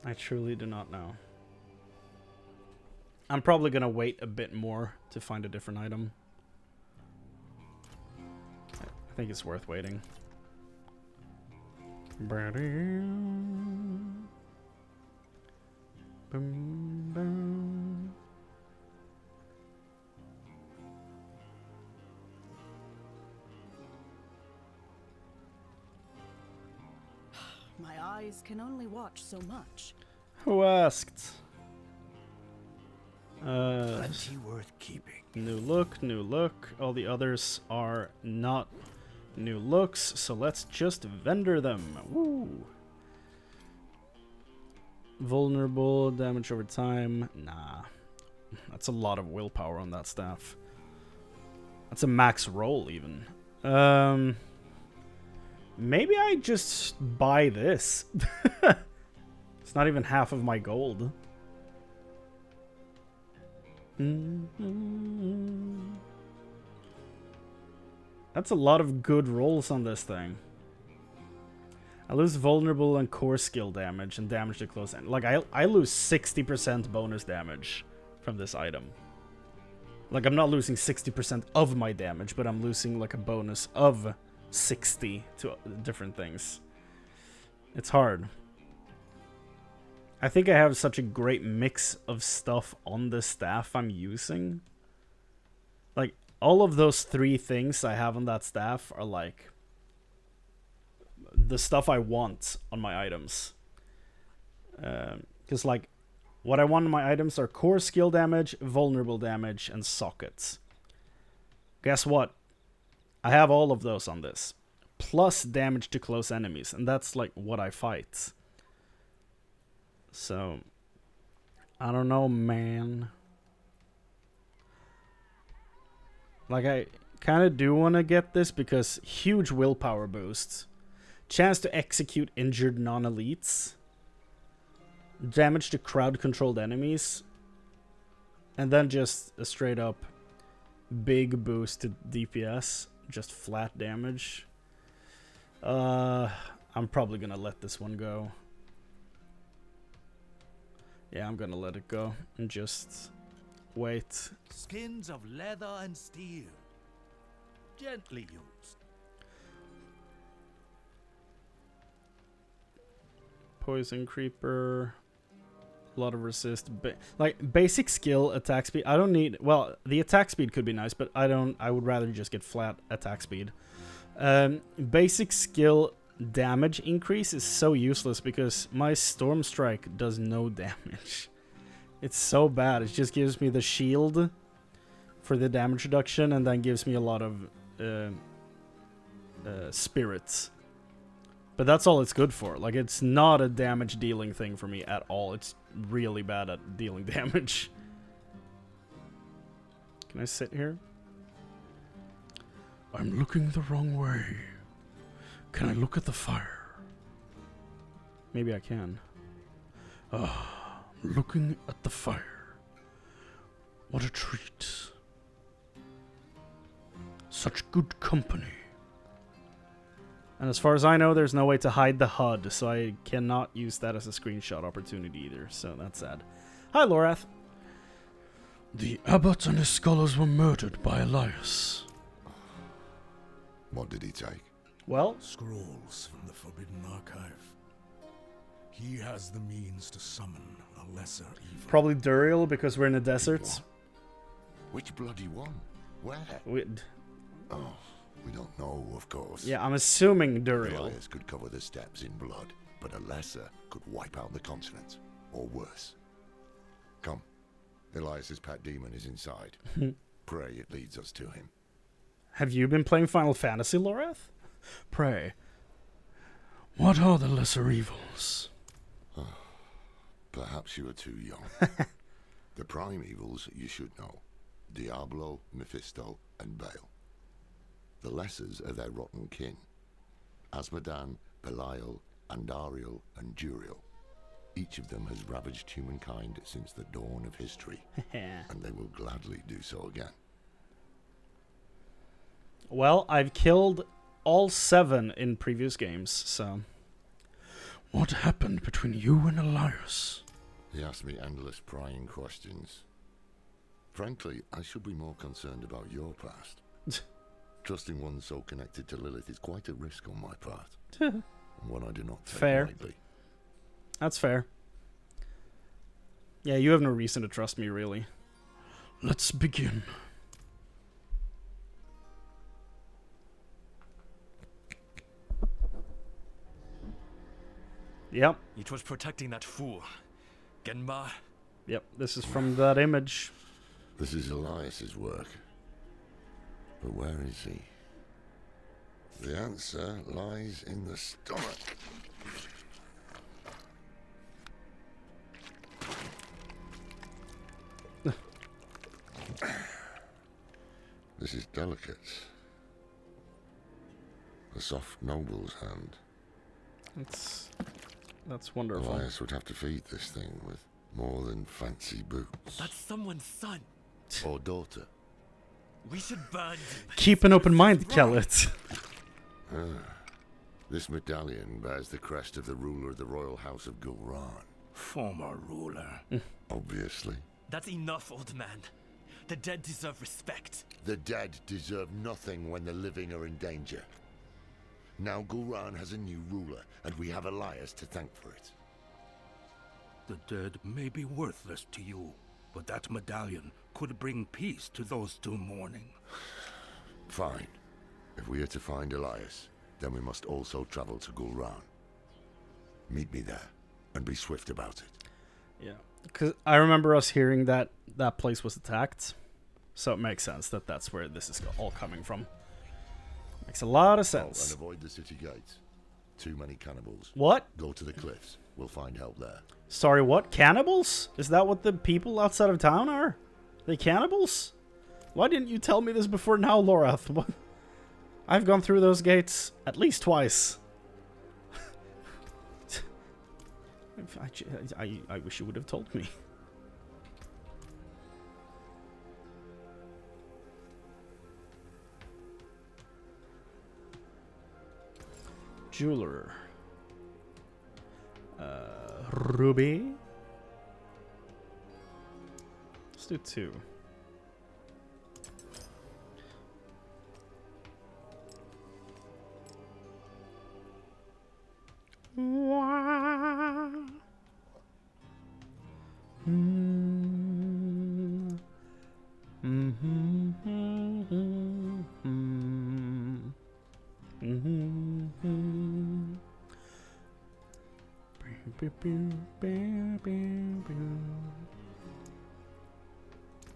I truly do not know. I'm probably gonna wait a bit more to find a different item. I think it's worth waiting. Boom, boom. My eyes can only watch so much. Who asked? Plenty worth keeping. New look, new look. All the others are not new looks, so let's just vendor them. Woo! Vulnerable, damage over time. Nah. That's a lot of willpower on that staff. That's a max roll, even. Maybe I just buy this. It's not even half of my gold. That's a lot of good rolls on this thing. I lose vulnerable and core skill damage and damage to close end. Like, I lose 60% bonus damage from this item. Like, I'm not losing 60% of my damage, but I'm losing, like, a bonus of 60 to different things. It's hard. I think I have such a great mix of stuff on the staff I'm using. Like, all of those 3 things I have on that staff are, like, the stuff I want on my items. Because, like, what I want on my items are core skill damage, vulnerable damage, and sockets. Guess what? I have all of those on this. Plus damage to close enemies. And that's, like, what I fight. So, I don't know, man. Like, I kind of do want to get this because huge willpower boosts. Chance to execute injured non-elites. Damage to crowd-controlled enemies. And then just a straight-up big boost to DPS. Just flat damage. I'm probably gonna let this one go. Yeah, I'm gonna let it go and just wait. Skins of leather and steel. Gently used. Poison creeper. A lot of resist. Like, basic skill, attack speed. I don't need... Well, the attack speed could be nice, but I don't... I would rather just get flat attack speed. Basic skill damage increase is so useless because my Storm Strike does no damage. It's so bad. It just gives me the shield for the damage reduction and then gives me a lot of spirits. But that's all it's good for. Like, it's not a damage dealing thing for me at all. It's really bad at dealing damage. Can I sit here? I'm looking the wrong way. Can I look at the fire? Maybe I can. Looking at the fire. What a treat. Such good company. And as far as I know, there's no way to hide the HUD, so I cannot use that as a screenshot opportunity either, so that's sad. Hi, Lorath. The abbot and his scholars were murdered by Elias. What did he take? Well? Scrolls from the Forbidden Archive. He has the means to summon a lesser evil. Probably Duriel, because we're in the deserts. Which bloody one? Where? Oh, we don't know, of course. Yeah, I'm assuming Duriel. Elias could cover the steppes in blood, but a lesser could wipe out the continent, or worse. Come, Elias's pet demon is inside. Pray it leads us to him. Have you been playing Final Fantasy, Lorath? Pray, what are the lesser evils? Perhaps you are too young. The prime evils you should know. Diablo, Mephisto, and Baal. The lessers are their rotten kin. Asmodan, Belial, Andariel, and Duriel. Each of them has ravaged humankind since the dawn of history. And they will gladly do so again. Well, I've killed all 7 in previous games, so... What happened between you and Elias? He asked me endless prying questions. Frankly, I should be more concerned about your past. Trusting one so connected to Lilith is quite a risk on my part. And one I do not take lightly. That's fair. Yeah, you have no reason to trust me, really. Let's begin. Yep. It was protecting that fool. Genmar. Yep, this is from that image. This is Elias's work. But where is he? The answer lies in the stomach. This is delicate. A soft noble's hand. That's wonderful. Elias would have to feed this thing with more than fancy boots. That's someone's son. Or daughter. We should burn. Keep an open mind, Kellet. This medallion bears the crest of the ruler of the royal house of Gulran. Former ruler. Obviously. That's enough, old man. The dead deserve respect. The dead deserve nothing when the living are in danger. Now Gulran has a new ruler, and we have Elias to thank for it. The dead may be worthless to you, but that medallion could bring peace to those still mourning. Fine. If we are to find Elias, then we must also travel to Gulran. Meet me there, and be swift about it. Yeah, because I remember us hearing that that place was attacked, so it makes sense that that's where this is all coming from. Makes a lot of sense. Oh, and avoid the city gates. Too many cannibals. What? Go to the cliffs. We'll find help there. Sorry, what? Cannibals? Is that what the people outside of town are? They cannibals? Why didn't you tell me this before now, Lorath? What? I've gone through those gates at least twice. I wish you would have told me. Jeweler. Ruby. Let's do 2.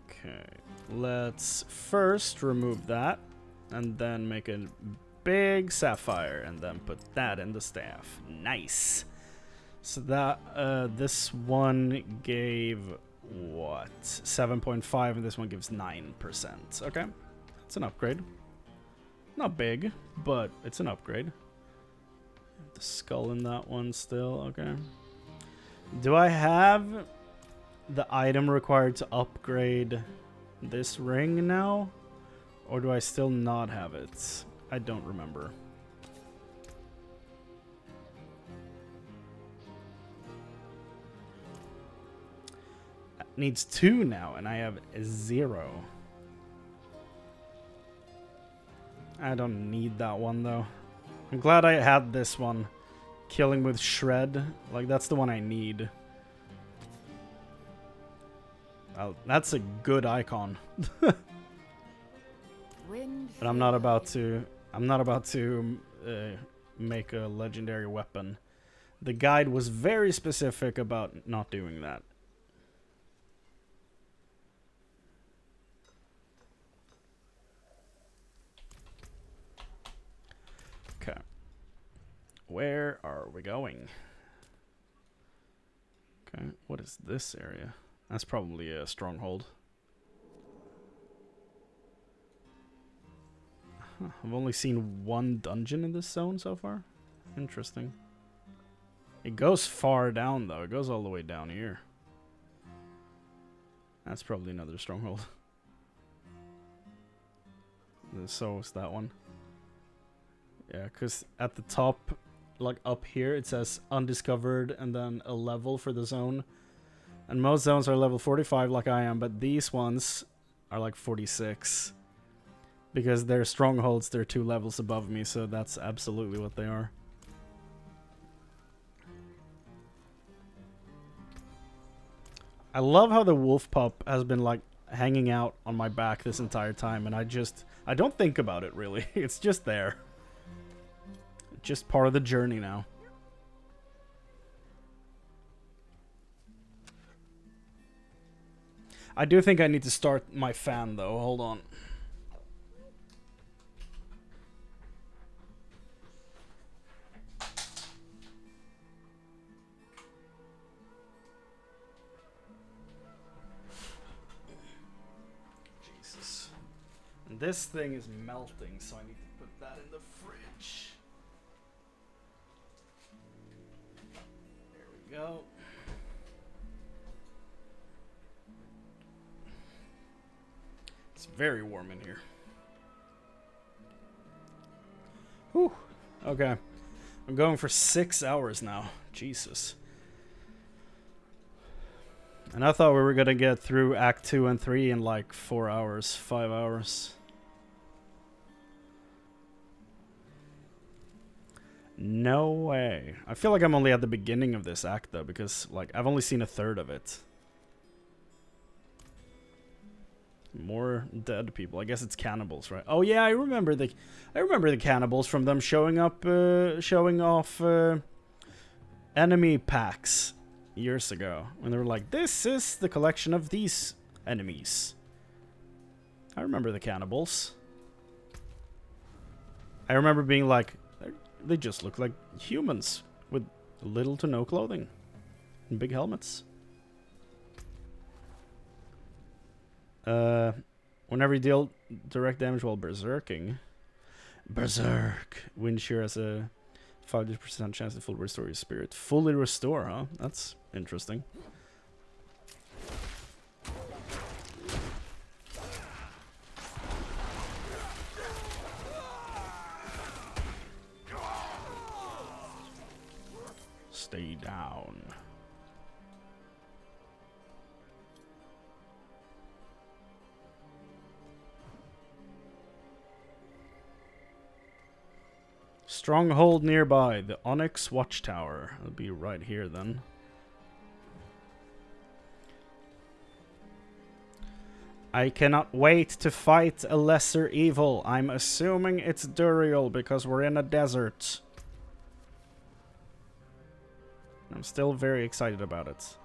Okay, let's first remove that and then make a big sapphire and then put that in the staff. Nice. So that this one gave what? 7.5 and this one gives 9%. Okay. It's an upgrade. Not big, but it's an upgrade. The skull in that one still. Okay. Do I have the item required to upgrade this ring now? Or do I still not have it? I don't remember. It needs 2 now, and I have 0. I don't need that one, though. I'm glad I had this one. Killing with Shred. Like, that's the one I need. That's a good icon. But I'm not about to make a legendary weapon. The guide was very specific about not doing that. Okay. Where are we going? Okay, what is this area? That's probably a stronghold. Huh, I've only seen 1 dungeon in this zone so far. Interesting. It goes far down, though. It goes all the way down here. That's probably another stronghold. So is that one. Yeah, because at the top, like up here, it says undiscovered and then a level for the zone. And most zones are level 45 like I am, but these ones are like 46. Because they're strongholds, they're 2 levels above me, so that's absolutely what they are. I love how the wolf pup has been like hanging out on my back this entire time, and I don't think about it really. It's just there. Just part of the journey now. I do think I need to start my fan though. Hold on. Jesus. And this thing is melting, so I need to put that in the fridge. There we go. It's very warm in here. Whew. Okay. I'm going for 6 hours now. Jesus. And I thought we were gonna get through Act 2 and 3 in like 4 hours, 5 hours. No way. I feel like I'm only at the beginning of this act though, because like I've only seen a third of it. More dead people. I guess it's cannibals, right? Oh yeah, I remember the cannibals from them showing up, showing off enemy packs years ago when they were like, "This is the collection of these enemies." I remember the cannibals. I remember being like, they just look like humans with little to no clothing and big helmets. Whenever you deal direct damage while berserking, berserk, Windshear has a 50% chance to fully restore your spirit. Fully restore, huh? That's interesting. Stay down. Stronghold nearby, the Onyx Watchtower. It'll be right here then. I cannot wait to fight a lesser evil. I'm assuming it's Duriel because we're in a desert. I'm still very excited about it.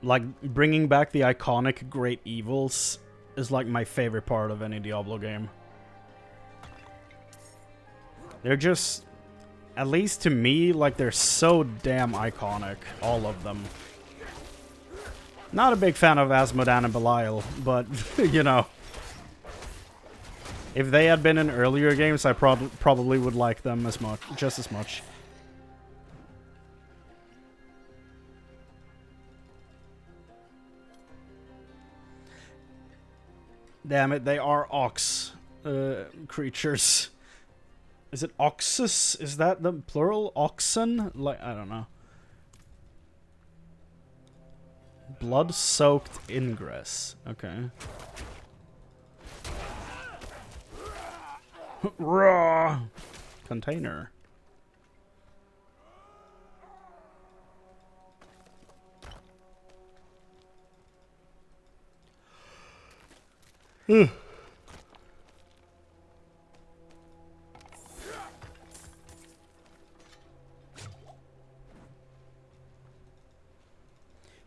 Like, bringing back the iconic Great Evils is like my favorite part of any Diablo game. They're just, at least to me, like they're so damn iconic, all of them. Not a big fan of Asmodan and Belial, but, you know. If they had been in earlier games, I probably would like them as much, just as much. Damn it, they are ox creatures. Is it oxus? Is that the plural? Oxen? Like, I don't know. Blood-soaked ingress. Okay. Raw container.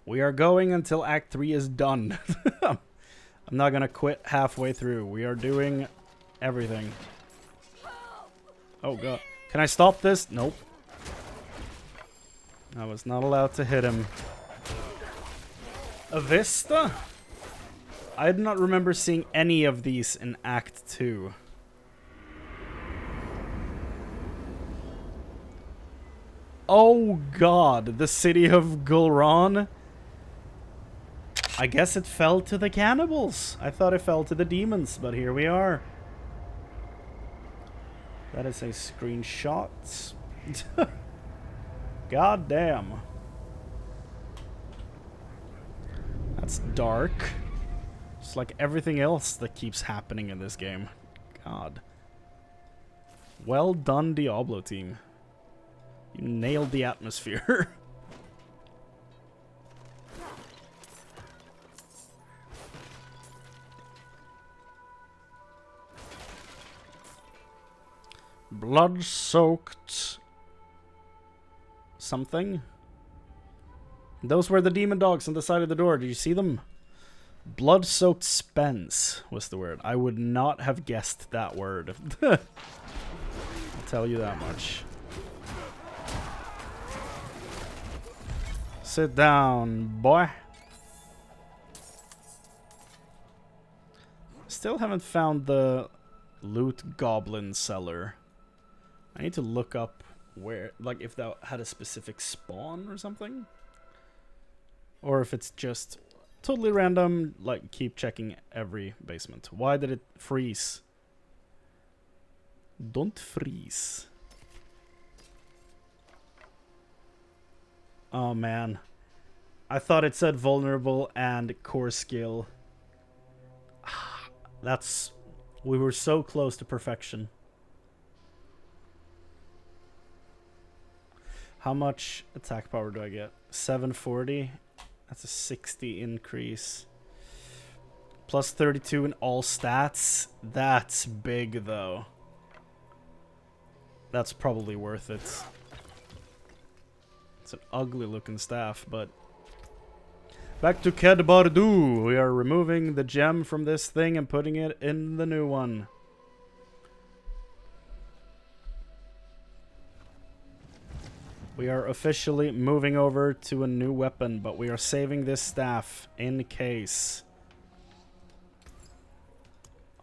We are going until Act 3 is done. I'm not gonna quit halfway through. We are doing everything. Oh god. Can I stop this? Nope. I was not allowed to hit him. A Vista? I do not remember seeing any of these in Act 2. Oh god, the city of Gulran? I guess it fell to the cannibals. I thought it fell to the demons, but here we are. That is a screenshot. God damn. That's dark. It's like everything else that keeps happening in this game. God. Well done, Diablo team. You nailed the atmosphere. Blood-soaked something. Those were the demon dogs on the side of the door. Did you see them? Blood-soaked spence was the word. I would not have guessed that word. I'll tell you that much. Sit down, boy. Still haven't found the loot goblin cellar. I need to look up where, like, if that had a specific spawn or something. Or if it's just totally random, like, keep checking every basement. Why did it freeze? Don't freeze. Oh, man. I thought it said vulnerable and core skill. That's... We were so close to perfection. How much attack power do I get? 740. That's a 60 increase. Plus 32 in all stats. That's big, though. That's probably worth it. It's an ugly looking staff, but... Back to Ked Bardu. We are removing the gem from this thing and putting it in the new one. We are officially moving over to a new weapon, but we are saving this staff in case.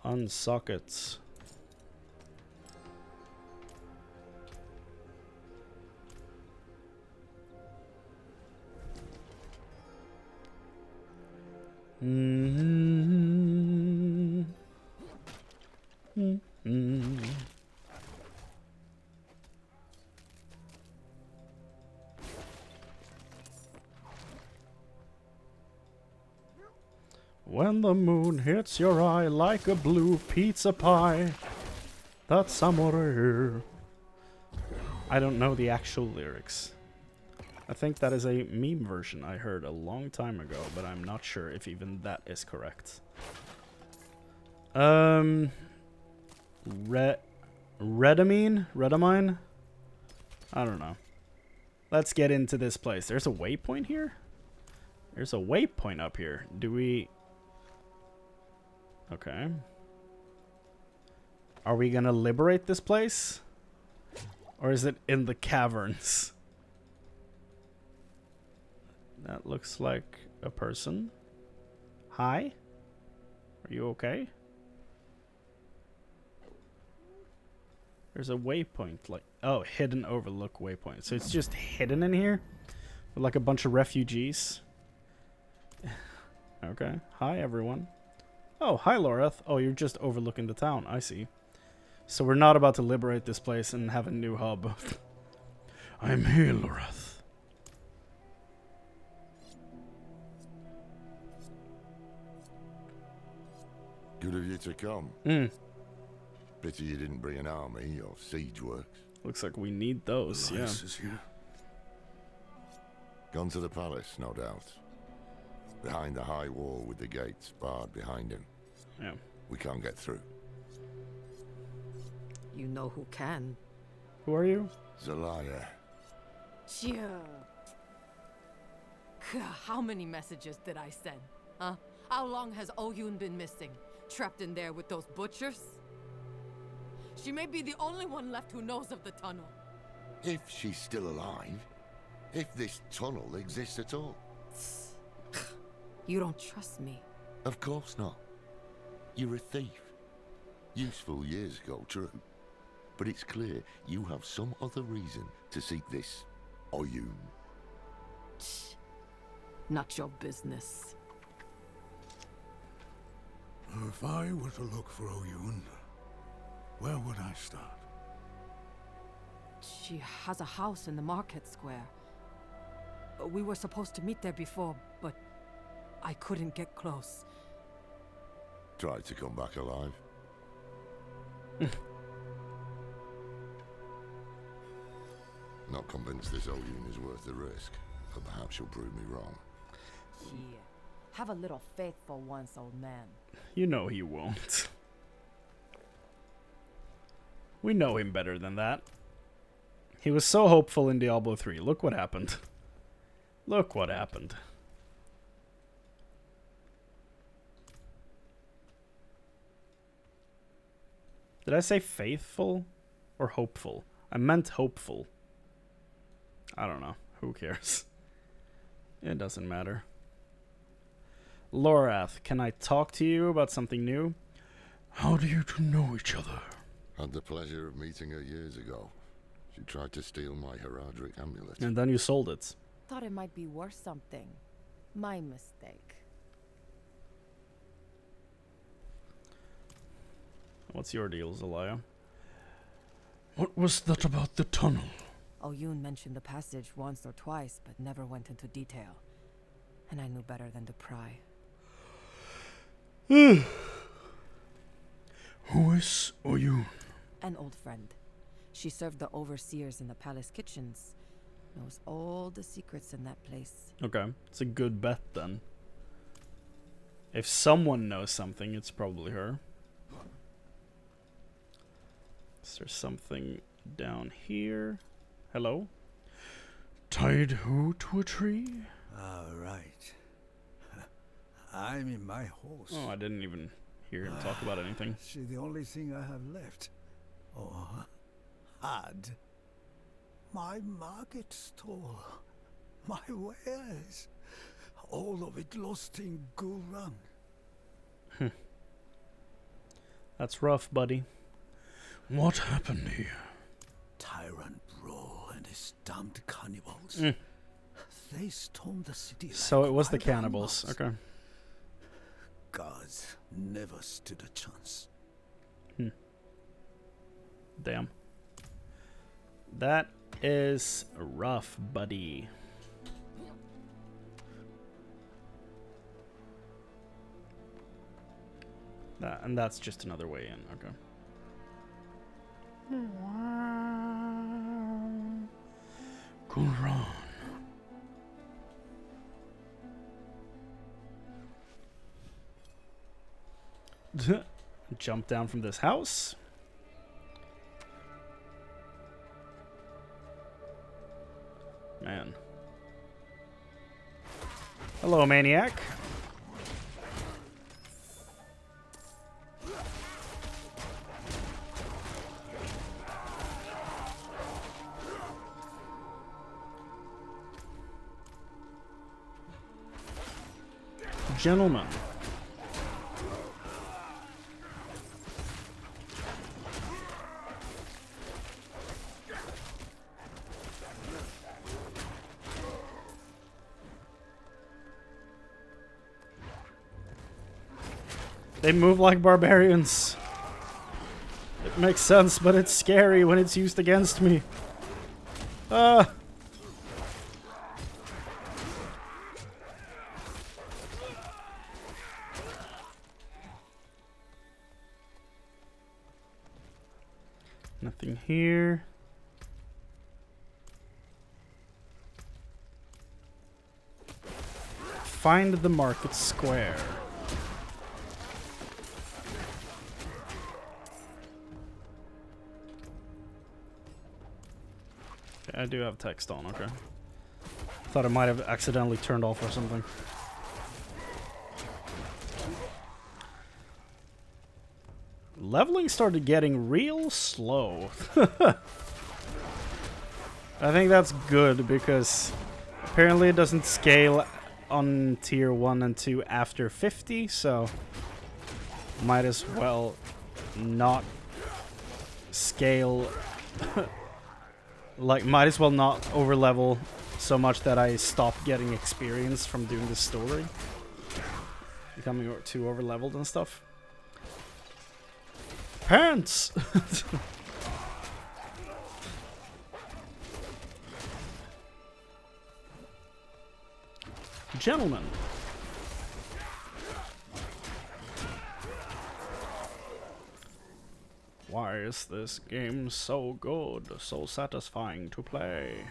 Unsockets. When the moon hits your eye like a blue pizza pie, that's somewhere. I don't know the actual lyrics. I think that is a meme version I heard a long time ago, but I'm not sure if even that is correct. Redamine? Redamine? I don't know. Let's get into this place. There's a waypoint here? There's a waypoint up here. Do we... Okay. Are we gonna liberate this place? Or is it in the caverns? That looks like a person. Hi? Are you okay? There's a waypoint, like... Oh, hidden overlook waypoint. So it's just hidden in here? With like a bunch of refugees? Okay. Hi, everyone. Oh, hi, Loreth. Oh, you're just overlooking the town. I see. So we're not about to liberate this place and have a new hub. I'm here, Loreth. Good of you to come. Pity you didn't bring an army or siege works. Looks like we need those, yeah. Is here. Gone to the palace, no doubt. Behind the high wall with the gates barred behind him. Yeah. We can't get through. You know who can. Who are you? Zelaya. Sure. How many messages did I send? Huh? How long has Oyun been missing? Trapped in there with those butchers? She may be the only one left who knows of the tunnel. If she's still alive. If this tunnel exists at all. You don't trust me. Of course not. You're a thief. Useful years ago, true. But it's clear you have some other reason to seek this Oyun. Not your business. If I were to look for Oyun, where would I start? She has a house in the market square. We were supposed to meet there before, but I couldn't get close. Tried to come back alive. Not convinced this Oyun is worth the risk, but perhaps you'll prove me wrong. Here, have a little faith for once, old man. You know he won't. We know him better than that. He was so hopeful in Diablo 3. Look what happened. Look what happened. Did I say faithful or hopeful? I meant hopeful. I don't know. Who cares? It doesn't matter. Lorath, can I talk to you about something new? How do you two know each other? Had the pleasure of meeting her years ago. She tried to steal my heraldric amulet. And then you sold it. Thought it might be worth something. My mistake. What's your deal, Zelaya? What was that about the tunnel? Oyun mentioned the passage once or twice, but never went into detail. And I knew better than to pry. Who is Oyun? An old friend. She served the overseers in the palace kitchens. Knows all the secrets in that place. Okay, it's a good bet then. If someone knows something, it's probably her. Is there something down here? Hello? Tied who to a tree? All right. I'm in my horse. Oh, I didn't even hear him talk about anything. See, the only thing I have left, or had, my market stall, my wares, all of it lost in Gulrun. That's rough, buddy. What happened here? Tyrant brawl and his damned cannibals. They stormed the city. So like it was the wild cannibals. animals. Okay. Gods never stood a chance. Damn. That is rough, buddy. And that's just another way in. Okay. Gulrun. Jump down from this house. Man. Hello, maniac. Gentlemen. They move like barbarians. It makes sense, but it's scary when it's used against me. Nothing here. Find the market square. Okay, I do have text on, okay. Thought I might have accidentally turned off or something. Leveling started getting real slow. I think that's good because apparently it doesn't scale on tier 1 and 2 after 50, so might as well not scale. Like, might as well not overlevel so much that I stop getting experience from doing the story. Becoming too overleveled and stuff. Pants! Gentlemen. Why is this game so good, so satisfying to play?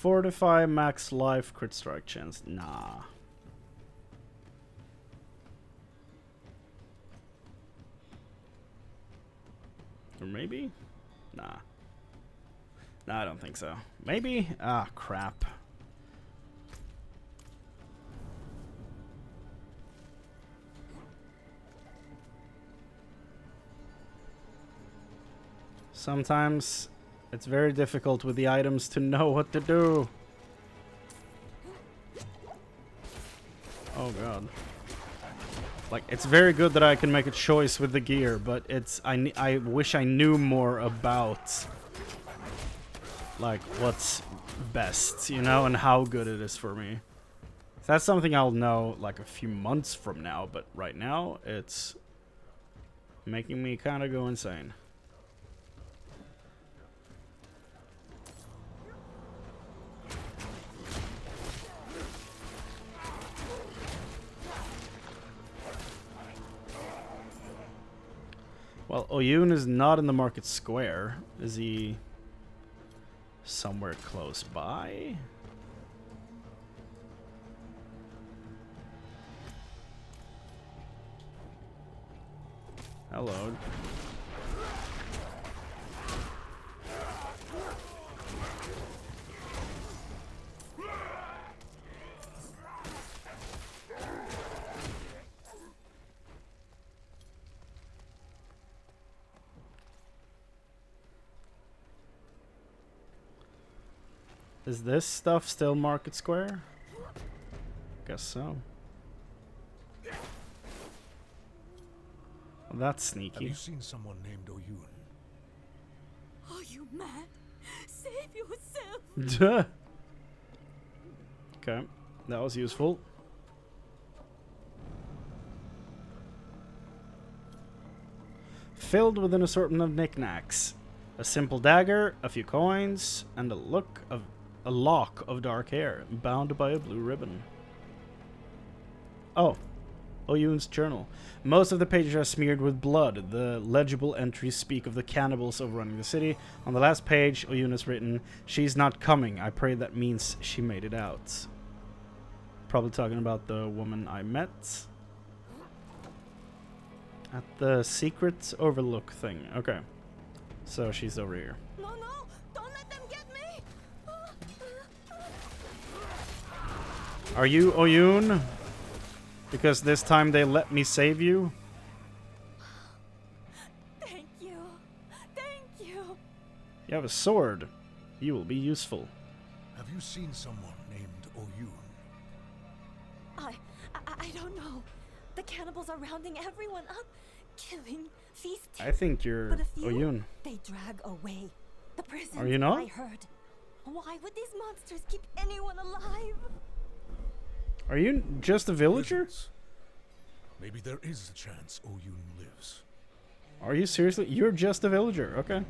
Fortify max life crit strike chance. Nah. Or maybe? Nah. Nah, I don't think so. Maybe? Ah, crap. Sometimes it's very difficult with the items to know what to do. Oh god. Like, it's very good that I can make a choice with the gear, but it's I wish I knew more about like what's best, you know, and how good it is for me. That's something I'll know like a few months from now, but right now it's making me kind of go insane. Well, Oyun is not in the market square. Is he somewhere close by? Hello. Is this stuff still market square? Guess so. Well, that's sneaky. Have you seen someone named Oyun? Are you mad? Save yourself! Duh. Okay, that was useful. Filled with an assortment of knickknacks. A simple dagger, a few coins, and a lock of dark hair, bound by a blue ribbon. Oh, Oyun's journal. Most of the pages are smeared with blood. The legible entries speak of the cannibals overrunning the city. On the last page, Oyun has written, "She's not coming. I pray that means she made it out." Probably talking about the woman I met at the secret overlook thing. Okay, so she's over here. No, no! Don't let them get me! Are you Oyun? Because this time they let me save you? Thank you. Thank you. You have a sword. You will be useful. Have you seen someone named Oyun? I don't know. The cannibals are rounding everyone up, killing, feasting. I think you're But a few, Oyun. they drag away. The prisons, Are you not? I heard. Why would these monsters keep anyone alive? Are you just a villager? Maybe there is a chance Oyun lives. Are you seriously? You're just a villager. Okay.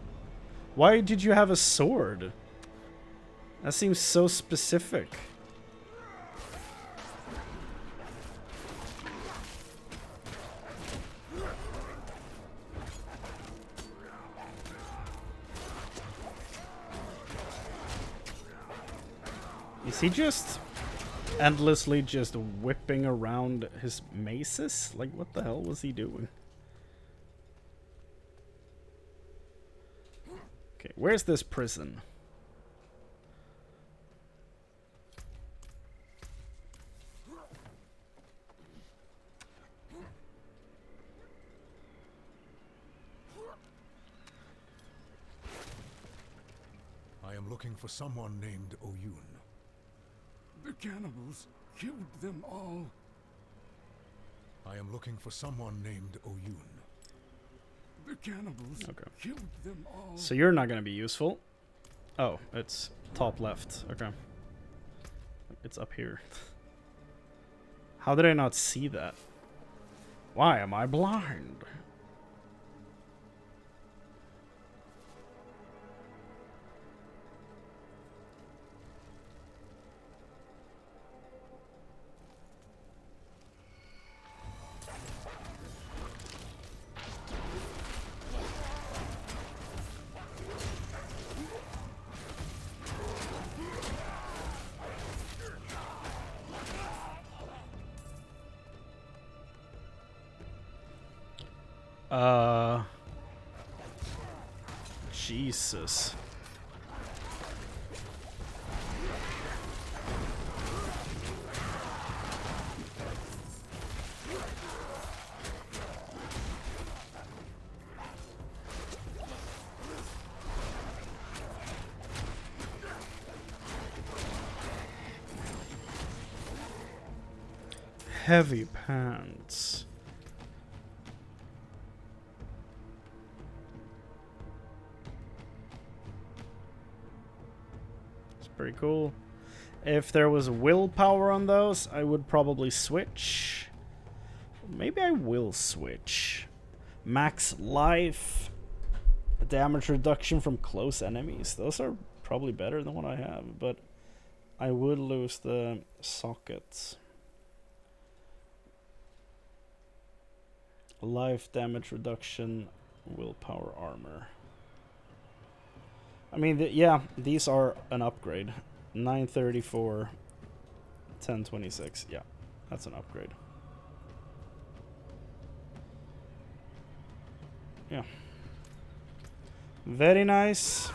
Why did you have a sword? That seems so specific. Is he just endlessly just whipping around his maces? Like, what the hell was he doing? Okay, where's this prison? I am looking for someone named Oyun. The cannibals killed them all. I am looking for someone named Oyun. The cannibals killed them all. So you're not gonna be useful. Oh, it's top left. Okay. It's up here. How did I not see that? Why am I blind? Jesus. Heavy pants. It's pretty cool. If there was willpower on those, I would probably switch. Maybe I will switch. Max life. Damage reduction from close enemies. Those are probably better than what I have, but I would lose the sockets. Life damage reduction, willpower armor. I mean, yeah, these are an upgrade. 934, 1026. Yeah, that's an upgrade. Yeah. Very nice.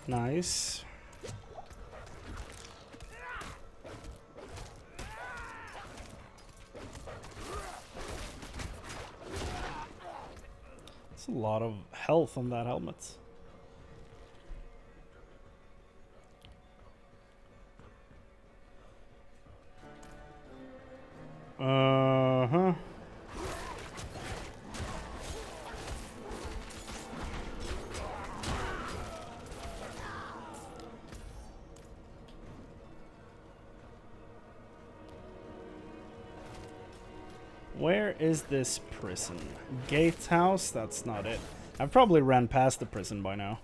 Nice. That's a lot of health on that helmet. Uh-huh. Where is this prison? Gatehouse? That's not it. I've probably ran past the prison by now.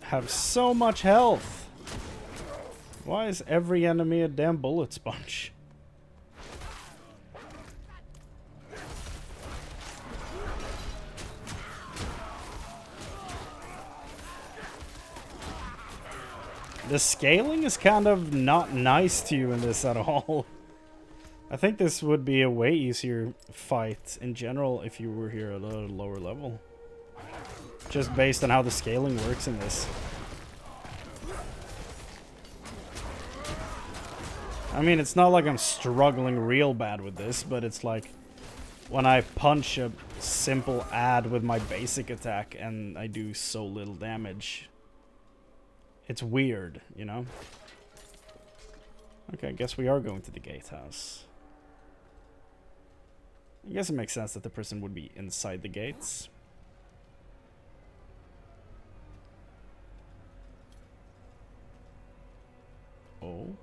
Have so much health. Why is every enemy a damn bullet sponge? The scaling is kind of not nice to you in this at all. I think this would be a way easier fight in general if you were here at a lower level. Just based on how the scaling works in this. I mean, it's not like I'm struggling real bad with this, but it's like when I punch a simple add with my basic attack and I do so little damage. It's weird, you know? Okay, I guess we are going to the gatehouse. I guess it makes sense that the prison would be inside the gates. Oh.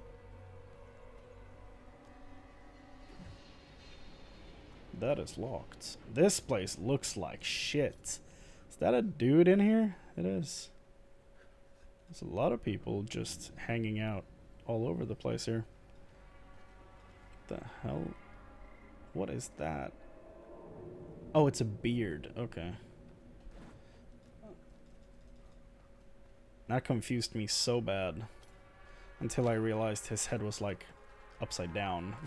That is locked. This place looks like shit. Is that a dude in here? It is. There's a lot of people just hanging out all over the place here. The hell? What is that? Oh, it's a beard. Okay. That confused me so bad until I realized his head was like upside down.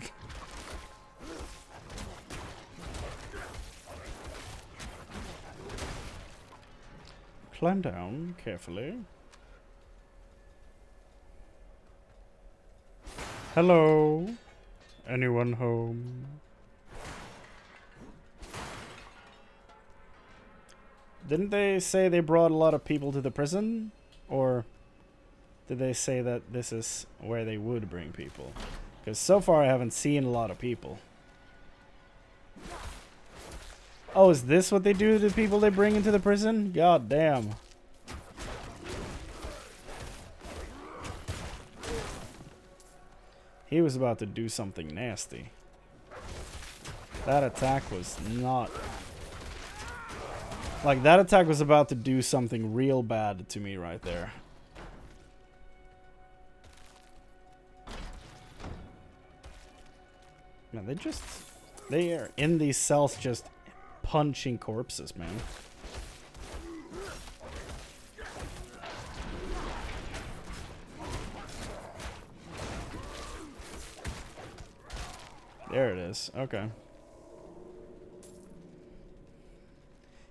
Climb down carefully. Hello? Anyone home? Didn't they say they brought a lot of people to the prison? Or did they say that this is where they would bring people? Because so far I haven't seen a lot of people. Oh, is this what they do to the people they bring into the prison? God damn. He was about to do something nasty. That attack was not... Like, that attack was about to do something real bad to me right there. Man, they are in these cells just punching corpses, man. There it is. Okay.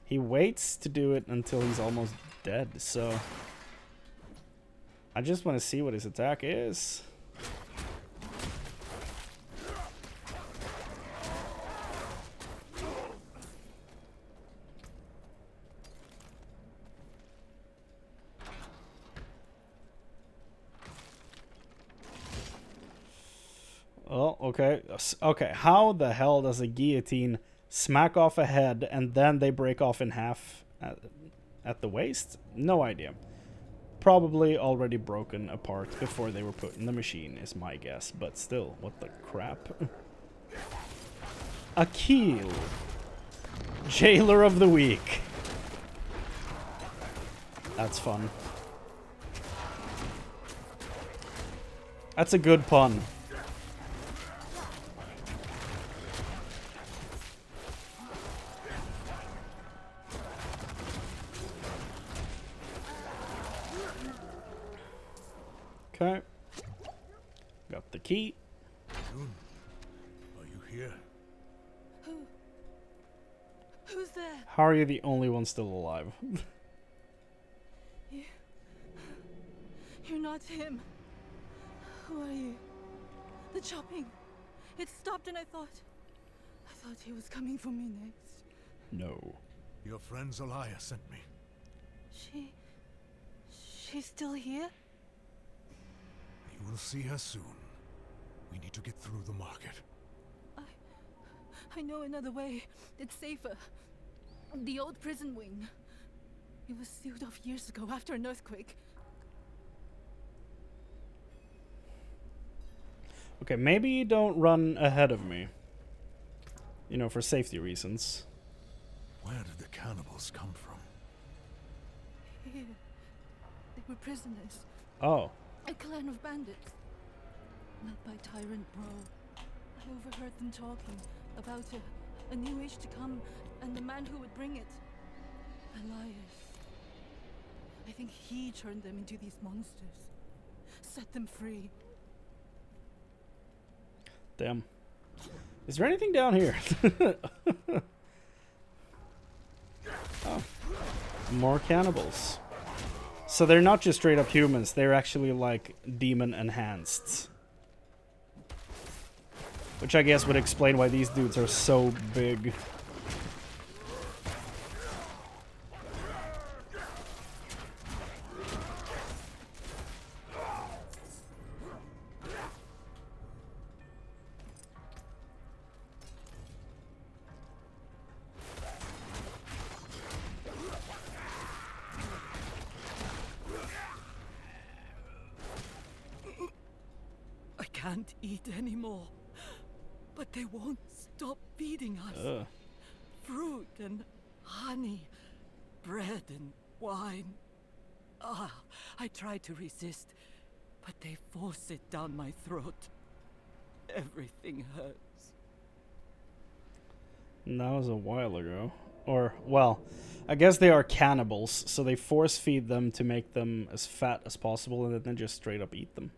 He waits to do it until he's almost dead, so... I just want to see what his attack is. Oh, okay. Okay, how the hell does a guillotine smack off a head and then they break off in half at the waist? No idea. Probably already broken apart before they were put in the machine is my guess, but still, what the crap? Akil, Jailer of the Week. That's fun. That's a good pun. Okay. Got the key. June, are you here? Who's there? How are you the only one still alive? You're not him. Who are you? The chopping. It stopped and I thought he was coming for me next. No. Your friend Zelaya sent me. She's still here? You will see her soon. We need to get through the market. I know another way. It's safer. The old prison wing. It was sealed off years ago after an earthquake. Okay, maybe you don't run ahead of me. You know, for safety reasons. Where did the cannibals come from? Here. They were prisoners. Oh. A clan of bandits. Led by Tyrant Bro. I overheard them talking about a new age to come and the man who would bring it. Elias. I think he turned them into these monsters. Set them free. Damn. Is there anything down here? Oh. More cannibals. So they're not just straight up humans, they're actually like demon enhanced. Which I guess would explain why these dudes are so big. I can't eat anymore. But they won't stop feeding us. Fruit and honey, bread and wine. I tried to resist, but they force it down my throat. Everything hurts. And that was a while ago. Or, well, I guess they are cannibals, so they force feed them to make them as fat as possible and then just straight up eat them.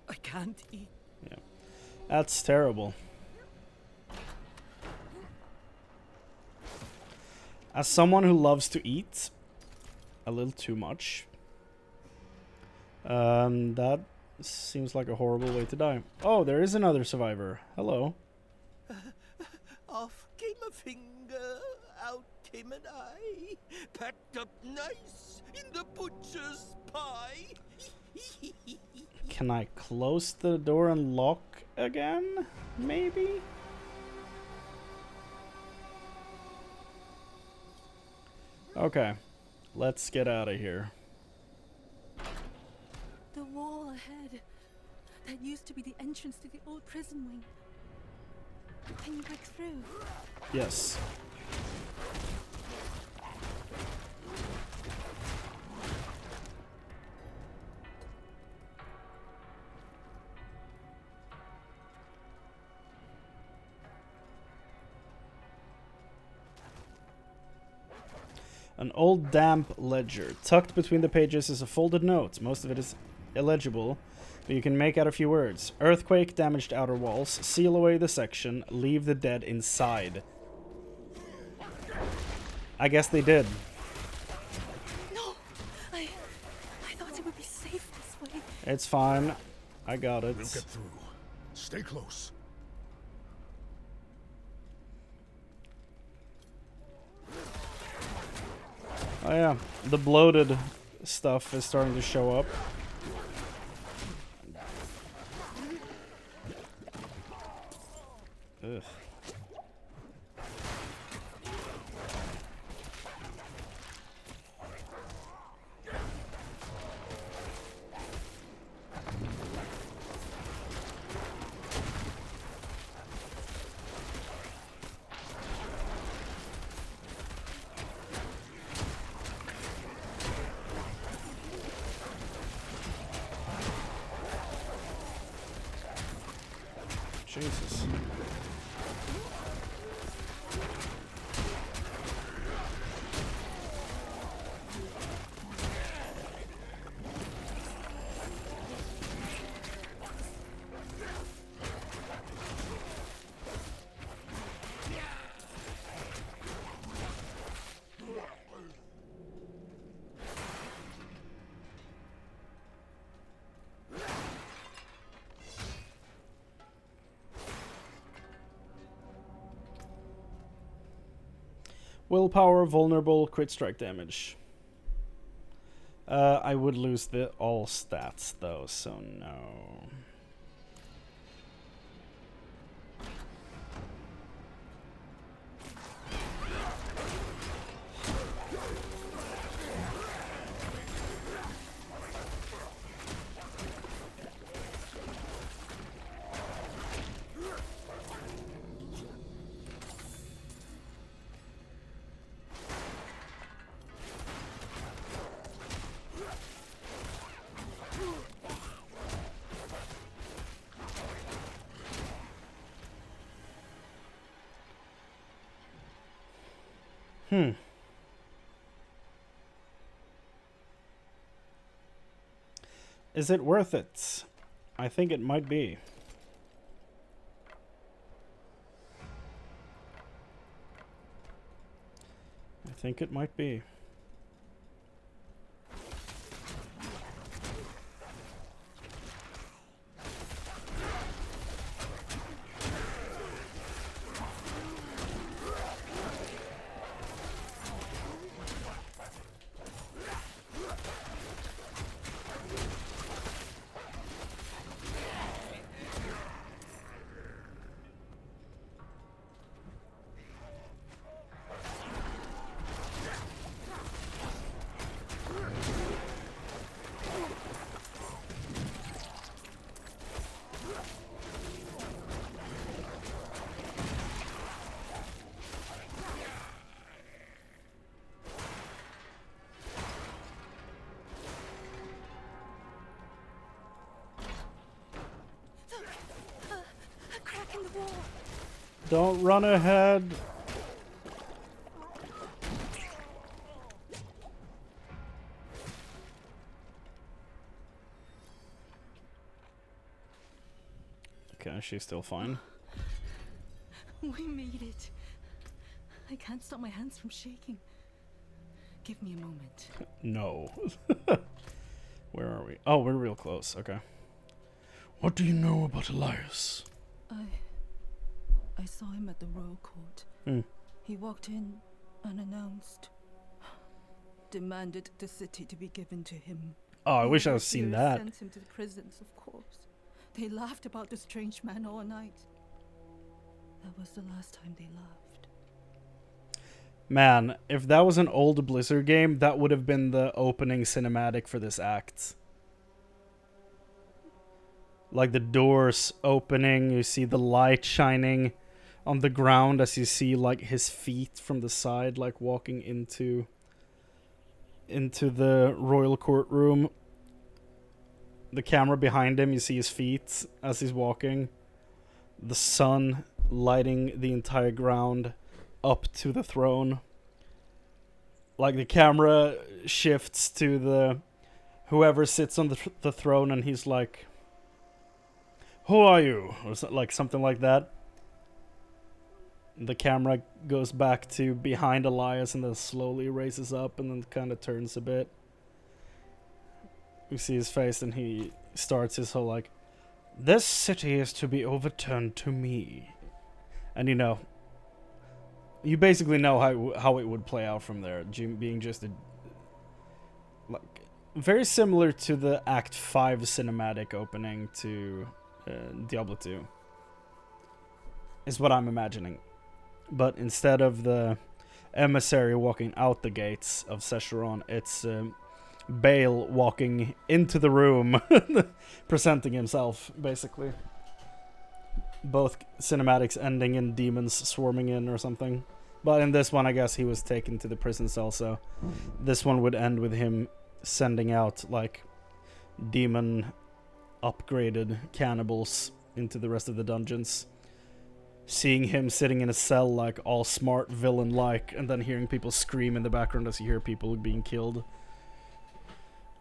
I can't eat. Yeah. That's terrible. As someone who loves to eat a little too much, that seems like a horrible way to die. Oh, there is another survivor. Hello. Off came a finger, out came an eye, packed up nice in the butcher's pie. Can I close the door and lock again? Maybe? Okay, let's get out of here. The wall ahead. That used to be the entrance to the old prison wing. Can you break through? Yes. An old damp ledger. Tucked between the pages is a folded note. Most of it is illegible, but you can make out a few words. Earthquake damaged outer walls. Seal away the section. Leave the dead inside. I guess they did. No! I thought it would be safe this way. It's fine. I got it. We'll get through. Stay close. Oh yeah, the bloated stuff is starting to show up. Ugh. Jesus. Willpower, vulnerable, crit strike damage. I would lose the all stats though, so no. Is it worth it? I think it might be. I think it might be. Don't run ahead. Okay, she's still fine. We made it. I can't stop my hands from shaking. Give me a moment. No. Where are we? Oh, we're real close. Okay. What do you know about Elias? I saw him at the royal court. He walked in unannounced. Demanded the city to be given to him. Oh, I wish I had seen that. Sent him to the prisons, of course. They laughed about the strange man all night. That was the last time they laughed. Man, if that was an old Blizzard game, that would have been the opening cinematic for this act. Like the doors opening, you see the light shining on the ground as you see like his feet from the side, like walking into the royal courtroom. The camera behind him, you see his feet as he's walking. The sun lighting the entire ground up to the throne. Like the camera shifts to the whoever sits on the throne, and he's like, "Who are you?" Or like something like that. The camera goes back to behind Elias and then slowly raises up and then kind of turns a bit. You see his face and he starts his whole like, "This city is to be overturned to me." And you know, you basically know how it would play out from there, being just a like very similar to the Act 5 cinematic opening to Diablo 2. Is what I'm imagining. But instead of the emissary walking out the gates of Sescheron, it's Bale walking into the room, presenting himself, basically. Both cinematics ending in demons swarming in or something. But in this one, I guess he was taken to the prison cell, so this one would end with him sending out, like, demon upgraded cannibals into the rest of the dungeons. Seeing him sitting in a cell, like, all smart villain-like, and then hearing people scream in the background as you hear people being killed,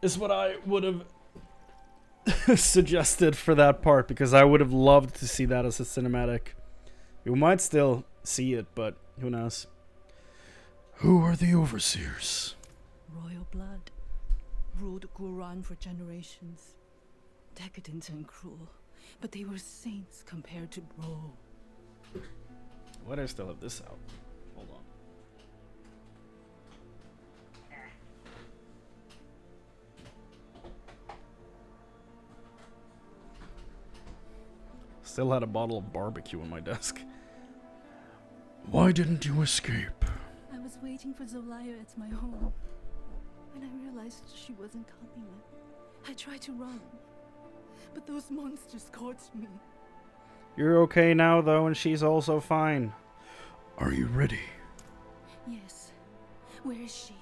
is what I would have suggested for that part, because I would have loved to see that as a cinematic. You might still see it, but who knows. Who are the overseers? Royal blood. Ruled Guran for generations. Decadent and cruel. But they were saints compared to Bro. Why do I still have this out? Hold on. Still had a bottle of barbecue on my desk. Why didn't you escape? I was waiting for Zolaya at my home. When I realized she wasn't coming, I tried to run. But those monsters caught me. You're okay now, though, and she's also fine. Are you ready? Yes. Where is she?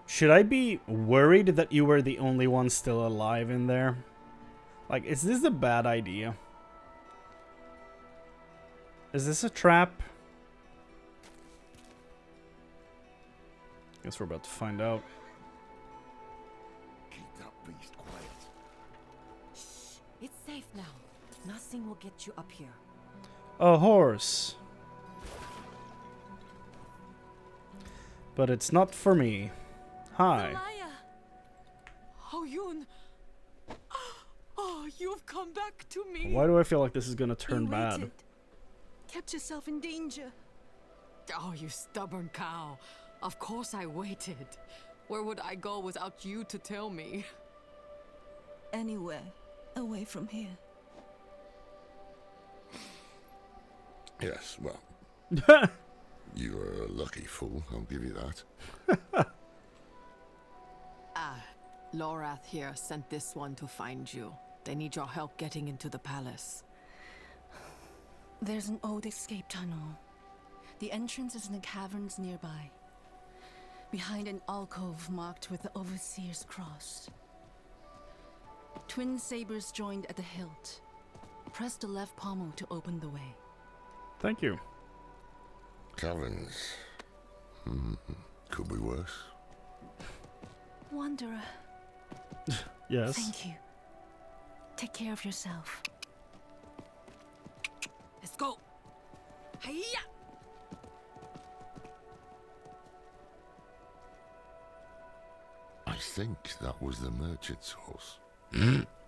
Should I be worried that you were the only one still alive in there? Like, is this a bad idea? Is this a trap? Guess we're about to find out. Keep that beast quiet. Shh. It's safe now. Nothing will get you up here. A horse. But it's not for me. Hi. Oh, Yoon. Oh, you've come back to me. Why do I feel like this is gonna turn You bad? waited. Kept yourself in danger. Oh, you stubborn cow. Of course I waited. Where would I go without you to tell me? Anywhere away from here. Yes, well. You're a lucky fool, I'll give you that. Lorath here sent this one to find you. They need your help getting into the palace. There's an old escape tunnel. The entrance is in the caverns nearby. Behind an alcove marked with the Overseer's cross. Twin sabers joined at the hilt. Press the left pommel to open the way. Thank you. Taverns. Could be worse. Wanderer. Yes. Thank you. Take care of yourself. Let's go. Hiya! I think that was the merchant's horse.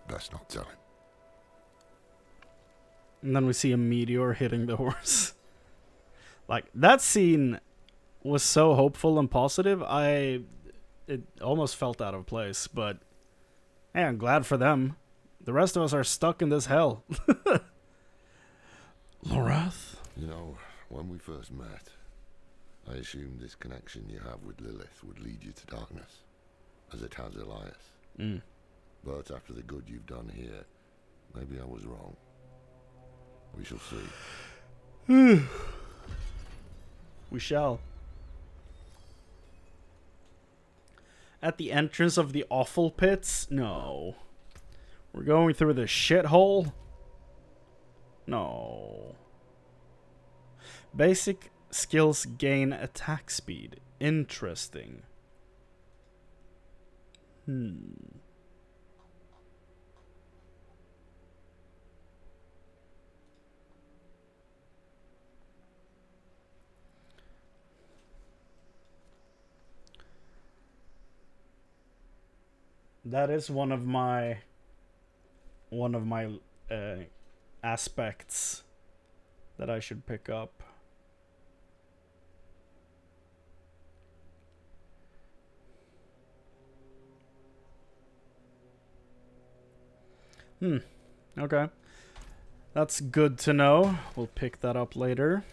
Best not tell him. And then we see a meteor hitting the horse. Like, that scene was so hopeful and positive, it almost felt out of place, but hey, I'm glad for them. The rest of us are stuck in this hell. Lorath? You know, when we first met, I assumed this connection you have with Lilith would lead you to darkness, as it has Elias. But after the good you've done here, maybe I was wrong. We shall see. We shall. At the entrance of the awful pits? No. We're going through the shithole? No. Basic skills gain attack speed. Interesting. That is one of my aspects that I should pick up. Okay. That's good to know. We'll pick that up later.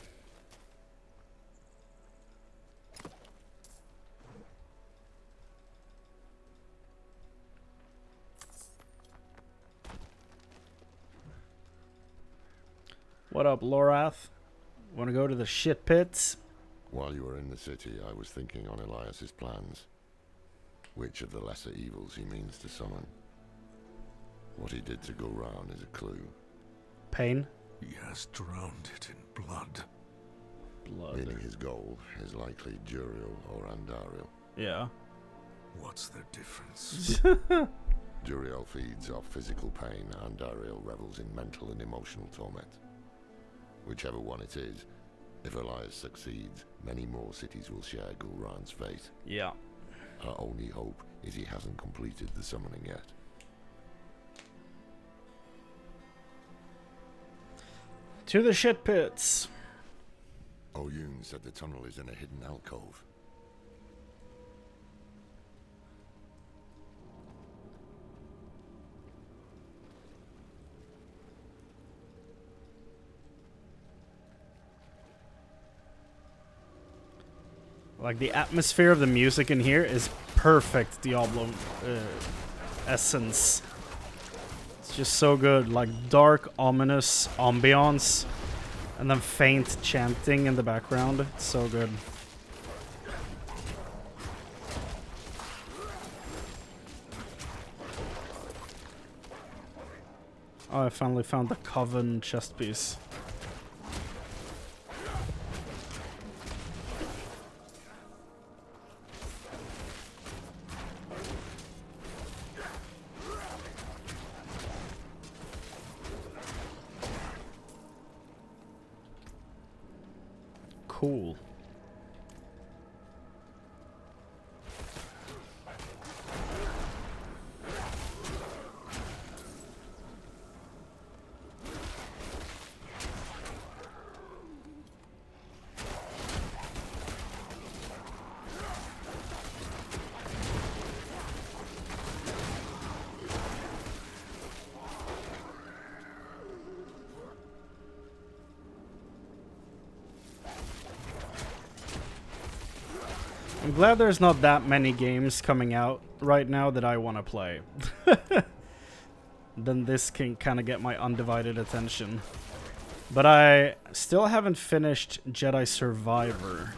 What up, Lorath? Want to go to the shit pits? While you were in the city, I was thinking on Elias's plans. Which of the lesser evils he means to summon. What he did to go round is a clue. Pain? He has drowned it in blood. Meaning his goal is likely Duriel or Andariel. Yeah. What's the difference? Duriel feeds off physical pain, Andariel revels in mental and emotional torment. Whichever one it is, if Elias succeeds, many more cities will share Gulran's fate. Yeah. Our only hope is he hasn't completed the summoning yet. To the shit pits. Oyun said the tunnel is in a hidden alcove. Like, the atmosphere of the music in here is perfect Diablo essence. It's just so good. Like, dark, ominous ambiance. And then faint chanting in the background. It's so good. Oh, I finally found the Coven chest piece. Cool. I'm glad there's not that many games coming out right now that I want to play. Then this can kind of get my undivided attention. But I still haven't finished Jedi Survivor.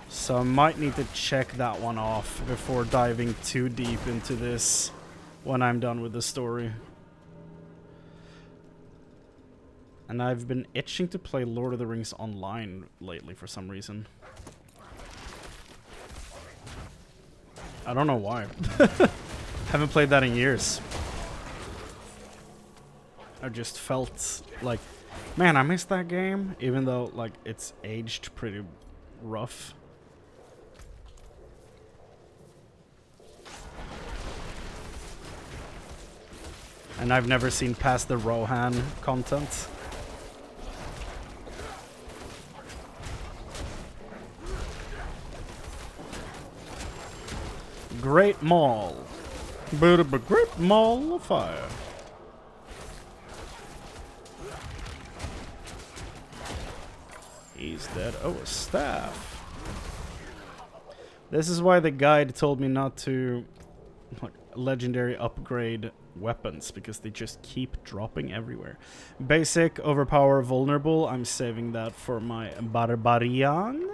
So I might need to check that one off before diving too deep into this when I'm done with the story. And I've been itching to play Lord of the Rings online lately for some reason. I don't know why. Haven't played that in years. I just felt like, man, I missed that game, even though like it's aged pretty rough. And I've never seen past the Rohan content. Great Maul. Great Maul of Fire. He's dead. Oh, a staff. This is why the guide told me not to like, legendary upgrade weapons, because they just keep dropping everywhere. Basic, overpower, vulnerable. I'm saving that for my Barbarian.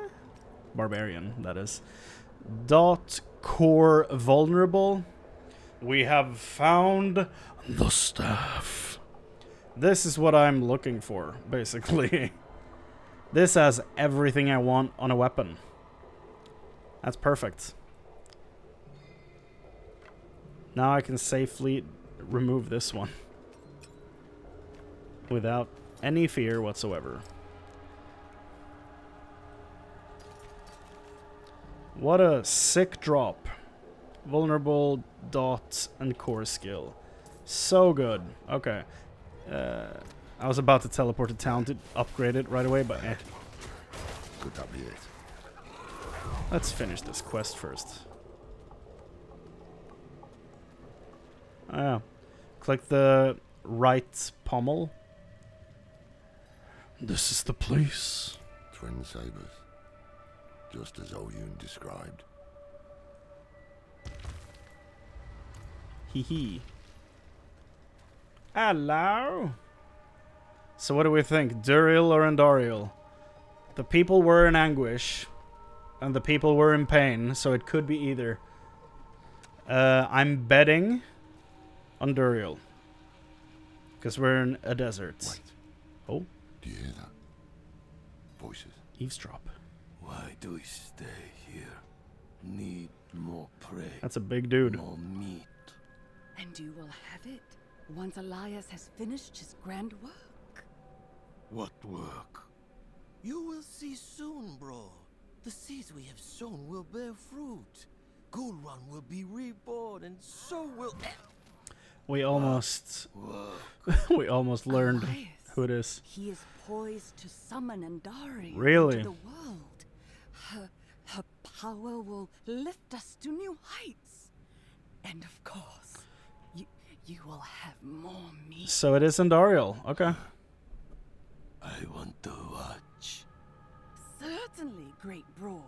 Barbarian, that is. Dot core vulnerable. We have found the staff. This is what I'm looking for, basically. This has everything I want on a weapon. That's perfect. Now I can safely remove this one without any fear whatsoever. What a sick drop. Vulnerable, dot, and core skill. So good. Okay. I was about to teleport to town to upgrade it right away, but eh. Could that be it? Let's finish this quest first. Oh, yeah. Click the right pommel. This is the place. Twin sabers. Just as Oyun described. Hee hee. Hello. So what do we think? Duriel or Andariel? The people were in anguish. And the people were in pain, so it could be either. I'm betting on Duriel. Because we're in a desert. Wait. Oh? Do you hear that? Voices. Eavesdrop. Why do we stay here? Need more prey. That's a big dude. More meat. And you will have it once Elias has finished his grand work. What work? You will see soon, bro. The seeds we have sown will bear fruit. Gulran will be reborn, and so will... We almost... we almost learned Elias. who it is. He is poised to summon Andari Really? into the world. Her power will lift us to new heights. And of course, you will have more meat. So it is Andariel. Okay. I want to watch. Certainly, great bro.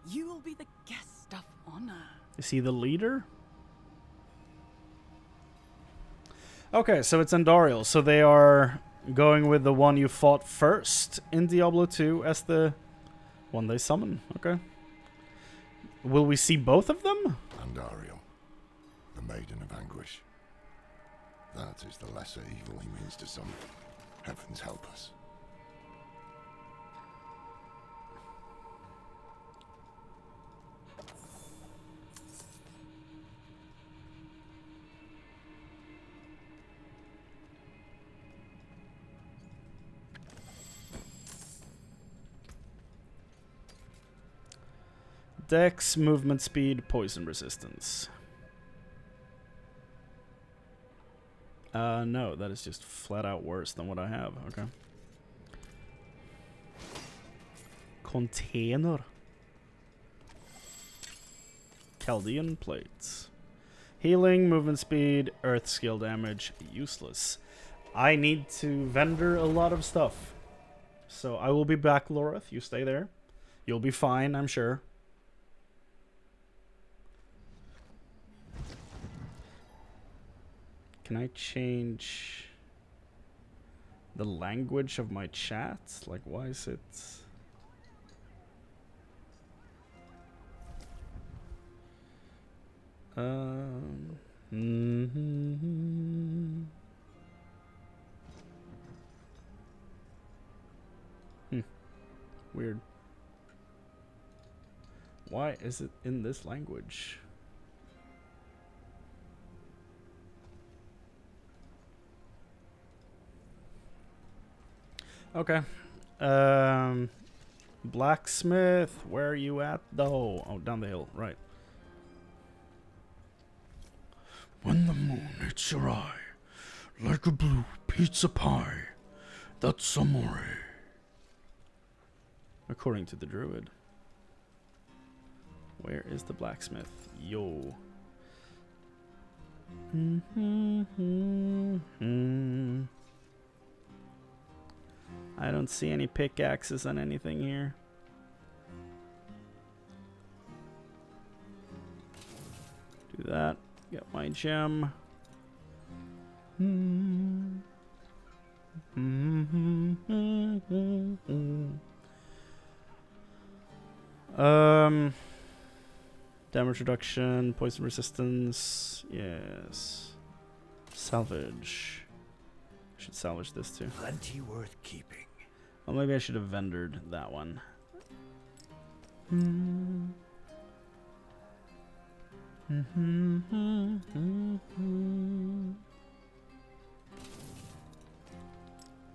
You will be the guest of honor. Is he the leader? Okay, so it's Andariel. So they are going with the one you fought first in Diablo 2 as the one they summon. Okay. Will we see both of them? Andariel, the Maiden of Anguish. That is the lesser evil he means to some. Heavens help us. Dex, movement speed, poison resistance. No, that is just flat out worse than what I have. Okay. Container. Chaldean plates. Healing, movement speed, earth skill damage, useless. I need to vendor a lot of stuff. So I will be back, Loreth. You stay there. You'll be fine, I'm sure. Can I change the language of my chat? Like, why is it... Weird. Why is it in this language? Okay. Blacksmith, where are you at though? Oh, down the hill, right. When the moon hits your eye, like a blue pizza pie, that's amore. According to the druid. Where is the blacksmith? Yo. I don't see any pickaxes on anything here. Do that. Get my gem. Damage reduction, poison resistance. Yes. Salvage. I should salvage this too. Plenty worth keeping. Well, maybe I should have vendored that one.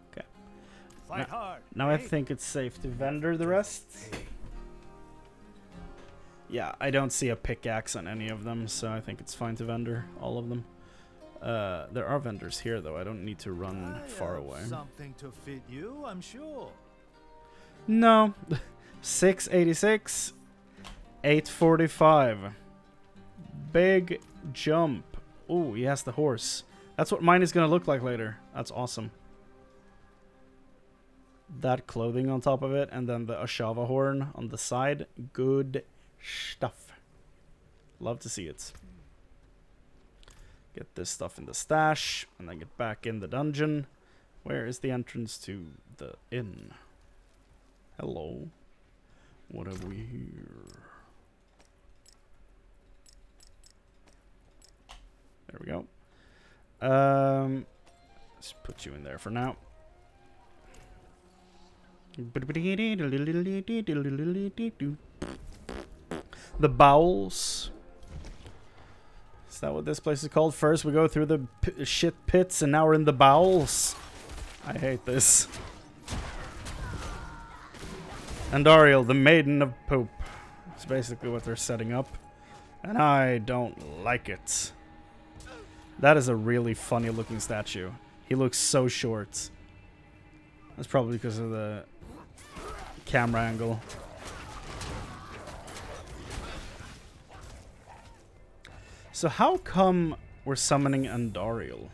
Okay. Fight hard. Now I think it's safe to vendor the rest. Yeah, I don't see a pickaxe on any of them, so I think it's fine to vendor all of them. There are vendors here, though. I don't need to run far away. Something to fit you, I'm sure. No. 686. 845. Big jump. Oh, he has the horse. That's what mine is going to look like later. That's awesome. That clothing on top of it, and then the Ashava horn on the side. Good stuff. Love to see it. Get this stuff in the stash, and then get back in the dungeon. Where is the entrance to the inn? Hello. What have we here? There we go. Let's put you in there for now. The bowels. Is that what this place is called? First we go through the shit pits and now we're in the bowels. I hate this. Andariel, the Maiden of Poop. It's basically what they're setting up. And I don't like it. That is a really funny looking statue. He looks so short. That's probably because of the camera angle. So how come we're summoning Andariel?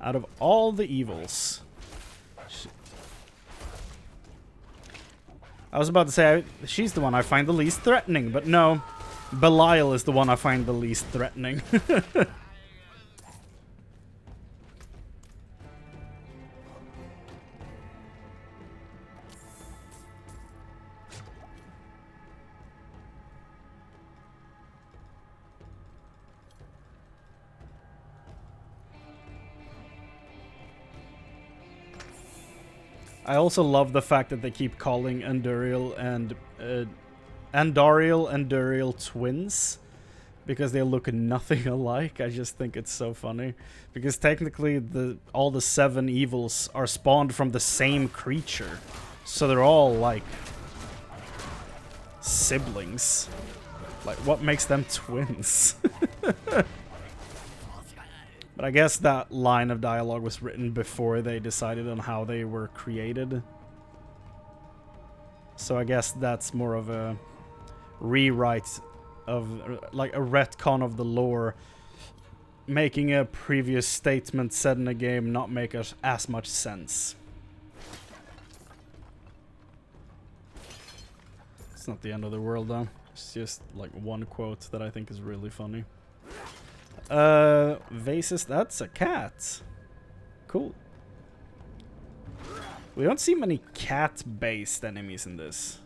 Out of all the evils. I was about to say, she's the one I find the least threatening, but no. Belial is the one I find the least threatening. I also love the fact that they keep calling Andariel and Duriel twins, because they look nothing alike. I just think it's so funny, because technically all the 7 evils are spawned from the same creature, so they're all like siblings. Like, what makes them twins? But I guess that line of dialogue was written before they decided on how they were created. So I guess that's more of a rewrite of, like, a retcon of the lore, making a previous statement said in a game not make as much sense. It's not the end of the world though. It's just like one quote that I think is really funny. Vases, that's a cat. Cool. We don't see many cat-based enemies in this.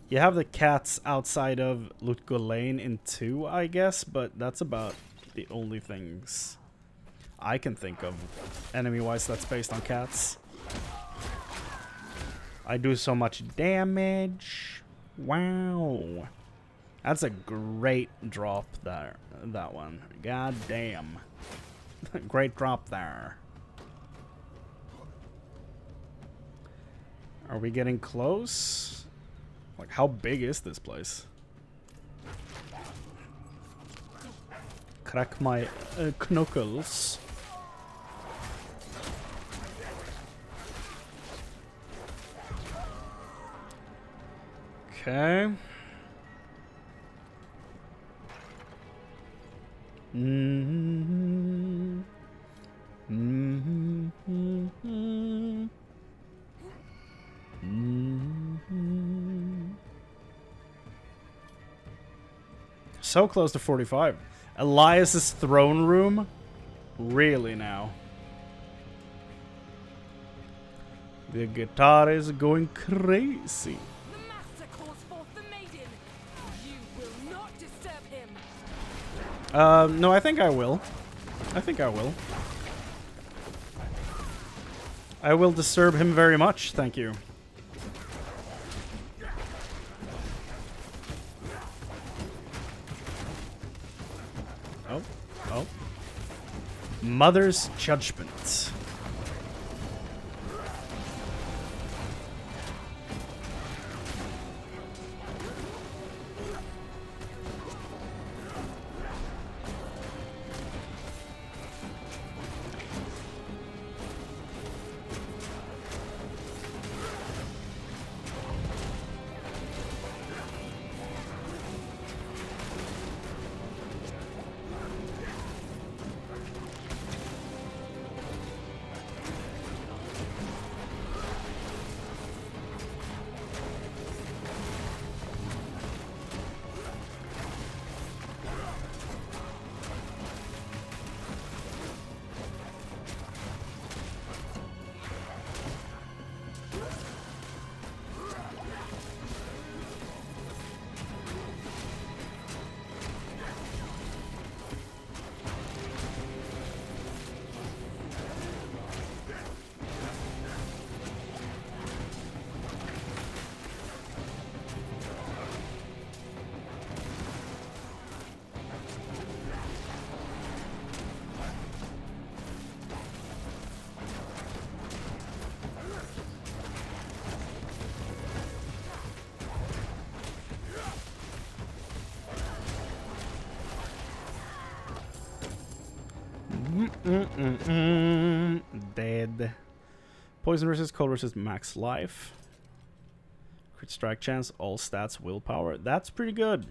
You have the cats outside of Lutgo Lane in 2, I guess, but that's about the only things. I can think of enemy-wise that's based on cats. I do so much damage. Wow. That's a great drop there. That one. God damn. Great drop there. Are we getting close? Like, how big is this place? Crack my knuckles. Okay. Mm-hmm. Mm-hmm. Mm-hmm. Mm-hmm. So close to 45. Elias's throne room? Really now? The guitar is going crazy. The master calls forth the maiden. You will not disturb him. No, I think I will. I think I will. I will disturb him very much, thank you. Oh, oh. Mother's Judgment. Dead. Poison resist, cold resist, max life. Crit strike chance, all stats, willpower. That's pretty good.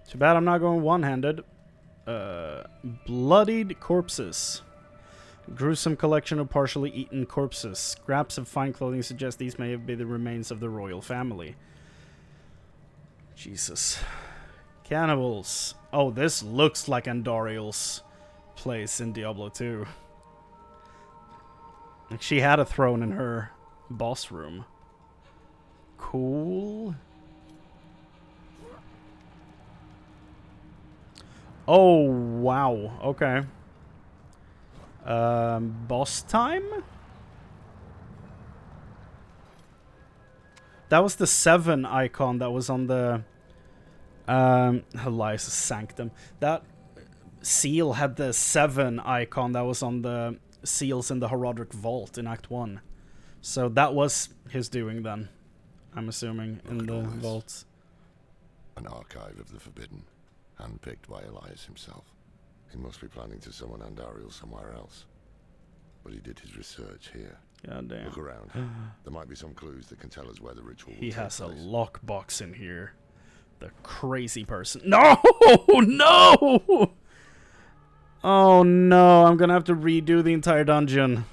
Too bad I'm not going one-handed. Bloodied corpses. Gruesome collection of partially eaten corpses. Scraps of fine clothing suggest these may be the remains of the royal family. Jesus. Cannibals. Oh, this looks like Andariel's place in Diablo 2. Like, she had a throne in her boss room. Cool. Oh, wow. Okay. Boss time? That was the 7 icon that was on the Elias' Sanctum. That seal had the 7 icon that was on the seals in the Herodric Vault in Act 1. So that was his doing then, I'm assuming, in the vaults. An archive of the Forbidden, handpicked by Elias himself. He must be planning to summon Andariel somewhere else. But he did his research here. God damn. Look around. There might be some clues that can tell us where the ritual will He take has place. a lockbox in here. The crazy person. No! No! Oh no, I'm gonna have to redo the entire dungeon.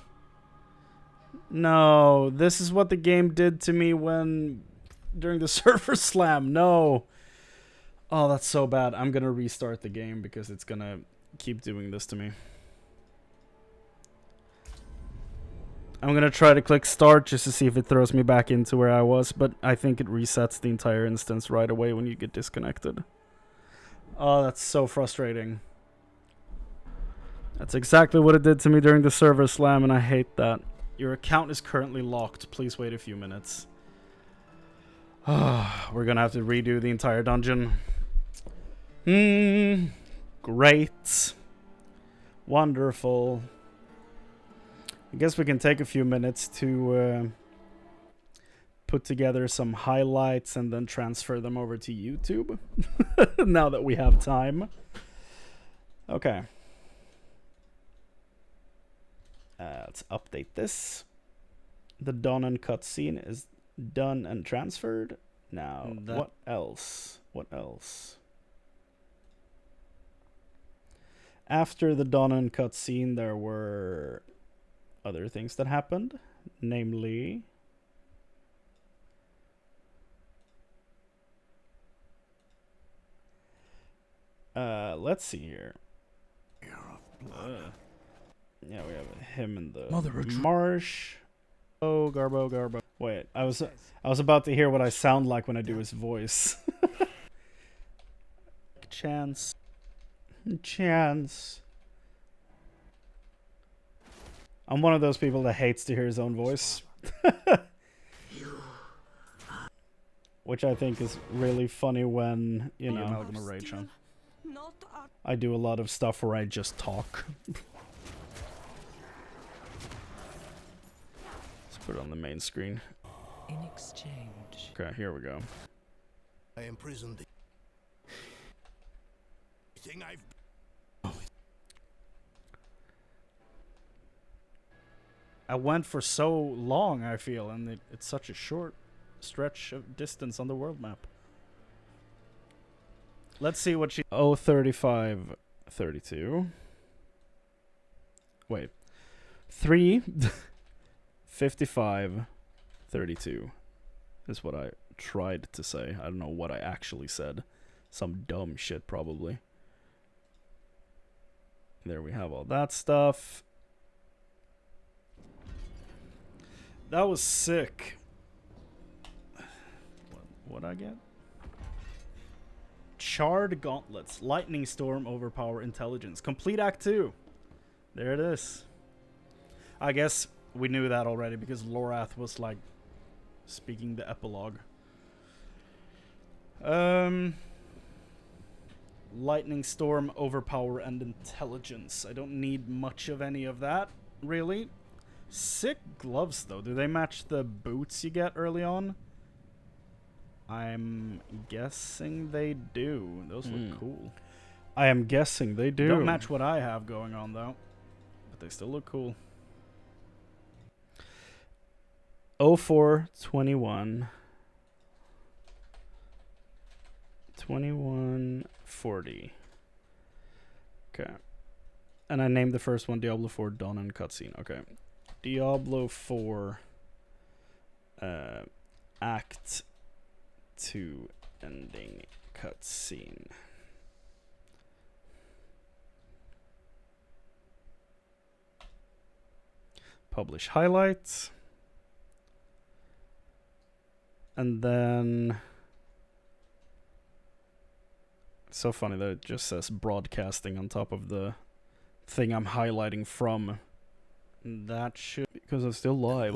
No, this is what the game did to me during the server slam. No. Oh, that's so bad. I'm gonna restart the game because it's gonna keep doing this to me. I'm gonna try to click start just to see if it throws me back into where I was, but I think it resets the entire instance right away when you get disconnected. Oh, that's so frustrating. That's exactly what it did to me during the server slam, and I hate that. Your account is currently locked. Please wait a few minutes. We're gonna have to redo the entire dungeon. Great. Wonderful. I guess we can take a few minutes to put together some highlights and then transfer them over to YouTube. Now that we have time. Okay. Let's update this. The done and cutscene is done and transferred. Now, what else? What else? After the done and cutscene, there were other things that happened. Namely... let's see here. Yeah, we have him in the marsh. Oh, Garbo. Wait, I was about to hear what I sound like when I do his voice. Chance. I'm one of those people that hates to hear his own voice. Which I think is really funny when, you know, I do a lot of stuff where I just talk. Let's put it on the main screen. In exchange. Okay, here we go. I imprisoned the thing I've... I went for so long, I feel, and it's such a short stretch of distance on the world map. Let's see what she... 35, 32. Wait. 3, 55, 32 is what I tried to say. I don't know what I actually said. Some dumb shit, probably. There we have all that stuff. That was sick. What'd I get? Charred Gauntlets. Lightning Storm, Overpower, Intelligence. Complete Act 2. There it is. I guess we knew that already because Lorath was like speaking the epilogue. Lightning Storm, Overpower, and Intelligence. I don't need much of any of that, really. Sick gloves, though. Do they match the boots you get early on? I'm guessing they do. Those look cool. I am guessing they do. Don't match what I have going on, though. But they still look cool. 0421. 2140. Okay. And I named the first one Diablo 4 Dawn and Cutscene. Okay. Diablo 4 Act 2 Ending Cutscene. Publish highlights. And then... It's so funny that it just says broadcasting on top of the thing I'm highlighting from. That should... Because it's still live.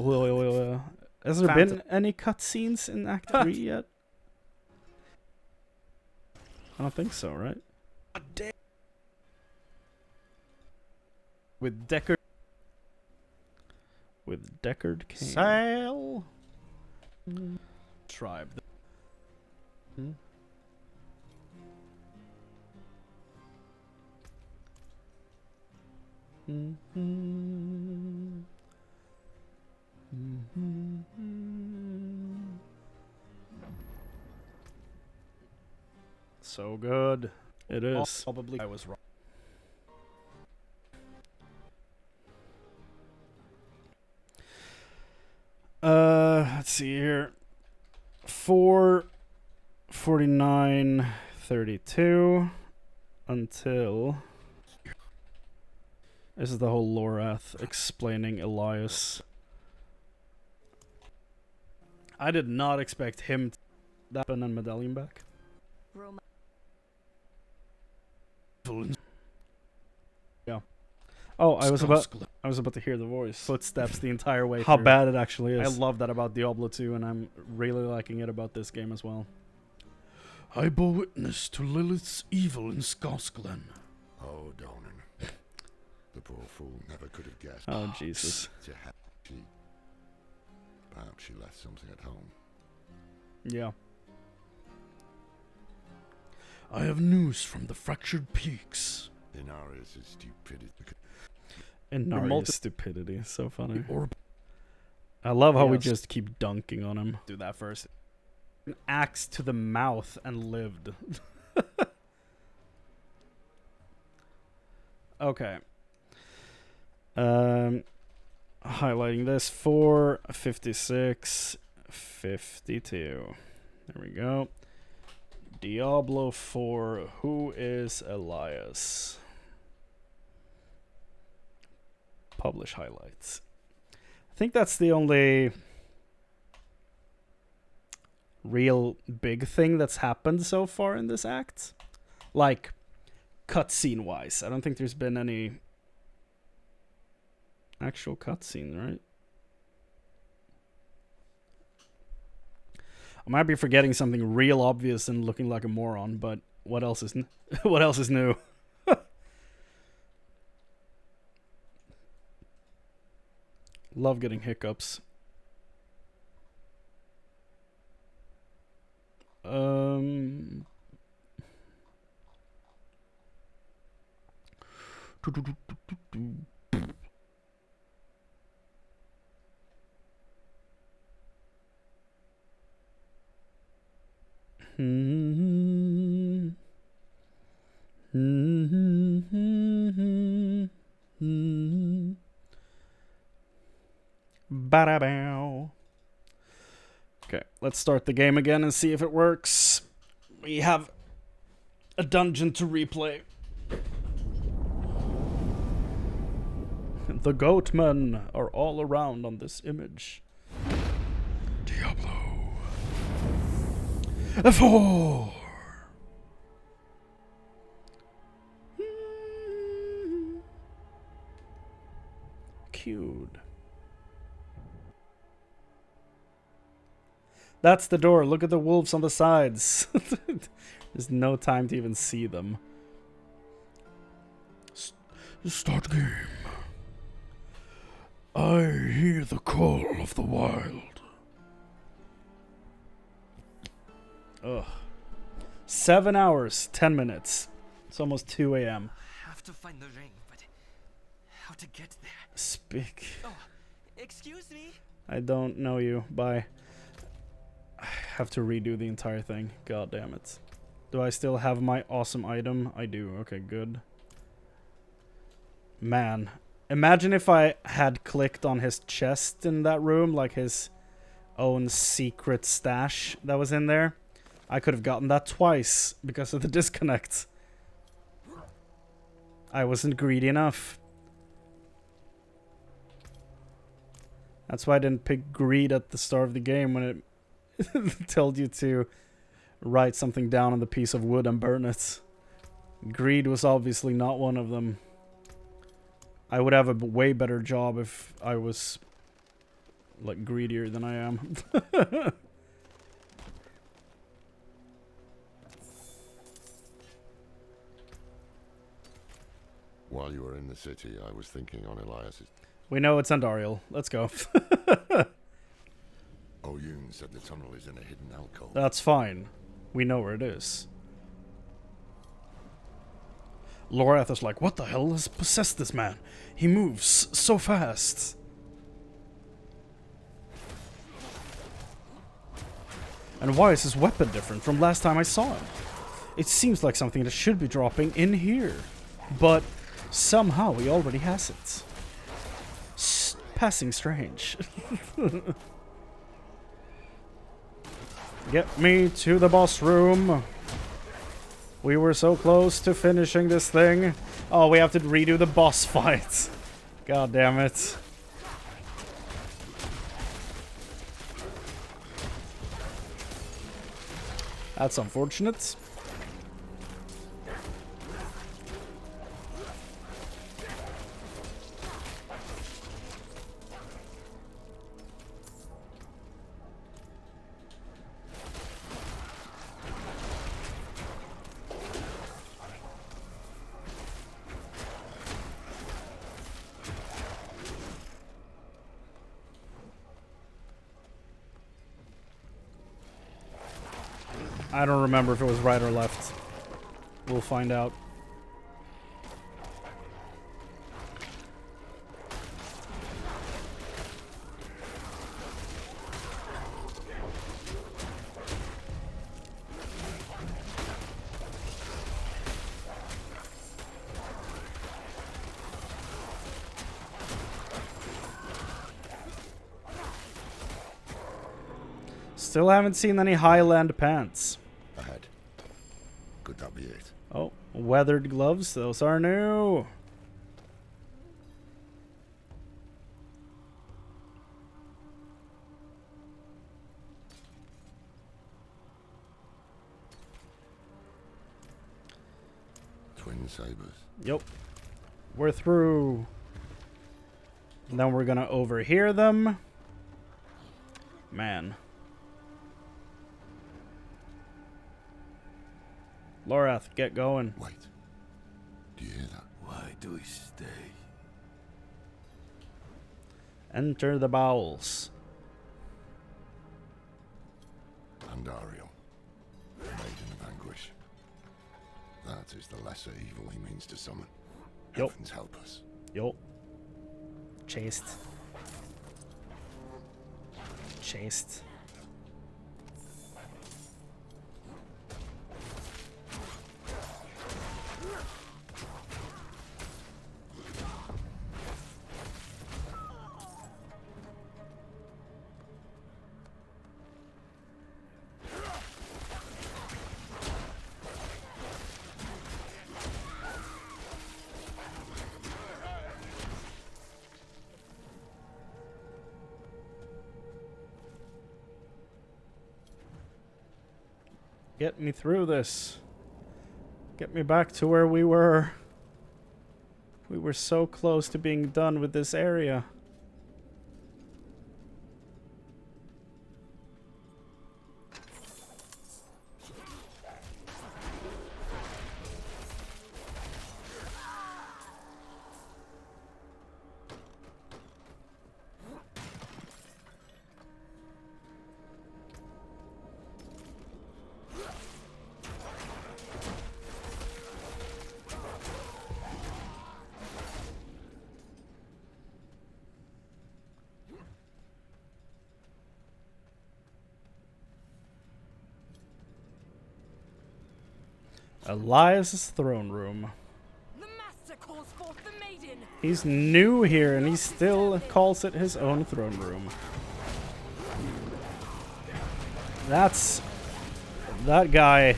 Has there been any cutscenes in Act 3 yet? I don't think so, right? With Deckard... With Deckard Cain. Sail! Tribe. So good. It is. Probably I was wrong. Let's see here. 4:49:32 until... This is the whole Lorath explaining Elias. I did not expect him to happen and medallion back. Yeah. Oh, I was about to hear the voice. Footsteps the entire way How through. bad it actually is. I love that about Diablo 2, and I'm really liking it about this game as well. I bore witness to Lilith's evil in Skosklen. Oh, Donan. The poor fool never could have guessed. Oh, Jesus. Perhaps she left something at home. Yeah. I have news from the Fractured Peaks. Inarius' stupidity. Inarius' stupidity is so funny. I love how we just keep dunking on him. Do that first. An axe to the mouth and lived. Okay. Highlighting this for 56, 52. There we go. Diablo 4. Who is Elias? Publish highlights. I think that's the only real big thing that's happened so far in this act. Like, cutscene wise. I don't think there's been any actual cutscene, right? I might be forgetting something real obvious and looking like a moron, but what else is what else is new? Love getting hiccups. Ba-da-bow. Okay, let's start the game again and see if it works. We have a dungeon to replay. The goatmen are all around on this image. Diablo. F4. Cued. That's the door. Look at the wolves on the sides. There's no time to even see them. Start game. I hear the call of the wild. Ugh. 7 hours, 10 minutes. It's almost 2 a.m. I have to find the ring, but how to get there? Speak. Oh, excuse me. I don't know you. Bye. I have to redo the entire thing. God damn it. Do I still have my awesome item? I do. Okay, good. Man. Imagine if I had clicked on his chest in that room, like his own secret stash that was in there. I could have gotten that twice because of the disconnect. I wasn't greedy enough. That's why I didn't pick greed at the start of the game when it told you to write something down on the piece of wood and burn it. Greed was obviously not one of them. I would have a way better job if I was like greedier than I am. While you were in the city, I was thinking on Elias's... We know it's Andariel. Let's go. Oyun said the tunnel is in a hidden alcove. That's fine. We know where it is. Lorath is like, what the hell has possessed this man? He moves so fast. And why is his weapon different from last time I saw him? It seems like something that should be dropping in here. But somehow he already has it. Passing strange. Get me to the boss room. We were so close to finishing this thing. Oh, we have to redo the boss fight. God damn it. That's unfortunate. I don't remember if it was right or left. We'll find out. Still haven't seen any Highland pants. Ahead. Could that be it? Oh, weathered gloves. Those are new. Twin sabers. Yep. We're through. And then we're gonna overhear them. Man. Lorath, get going. Wait. Do you hear that? Why do we stay? Enter the bowels. Andariel, maiden of anguish. That is the lesser evil he means to summon. Yup. Heavens help us. Yup. Chased. Chased. Get me through this. Get me back to where we were. We were so close to being done with this area. Elias's throne room. The master calls forth the maiden. He's new here and he still calls it his own throne room. That guy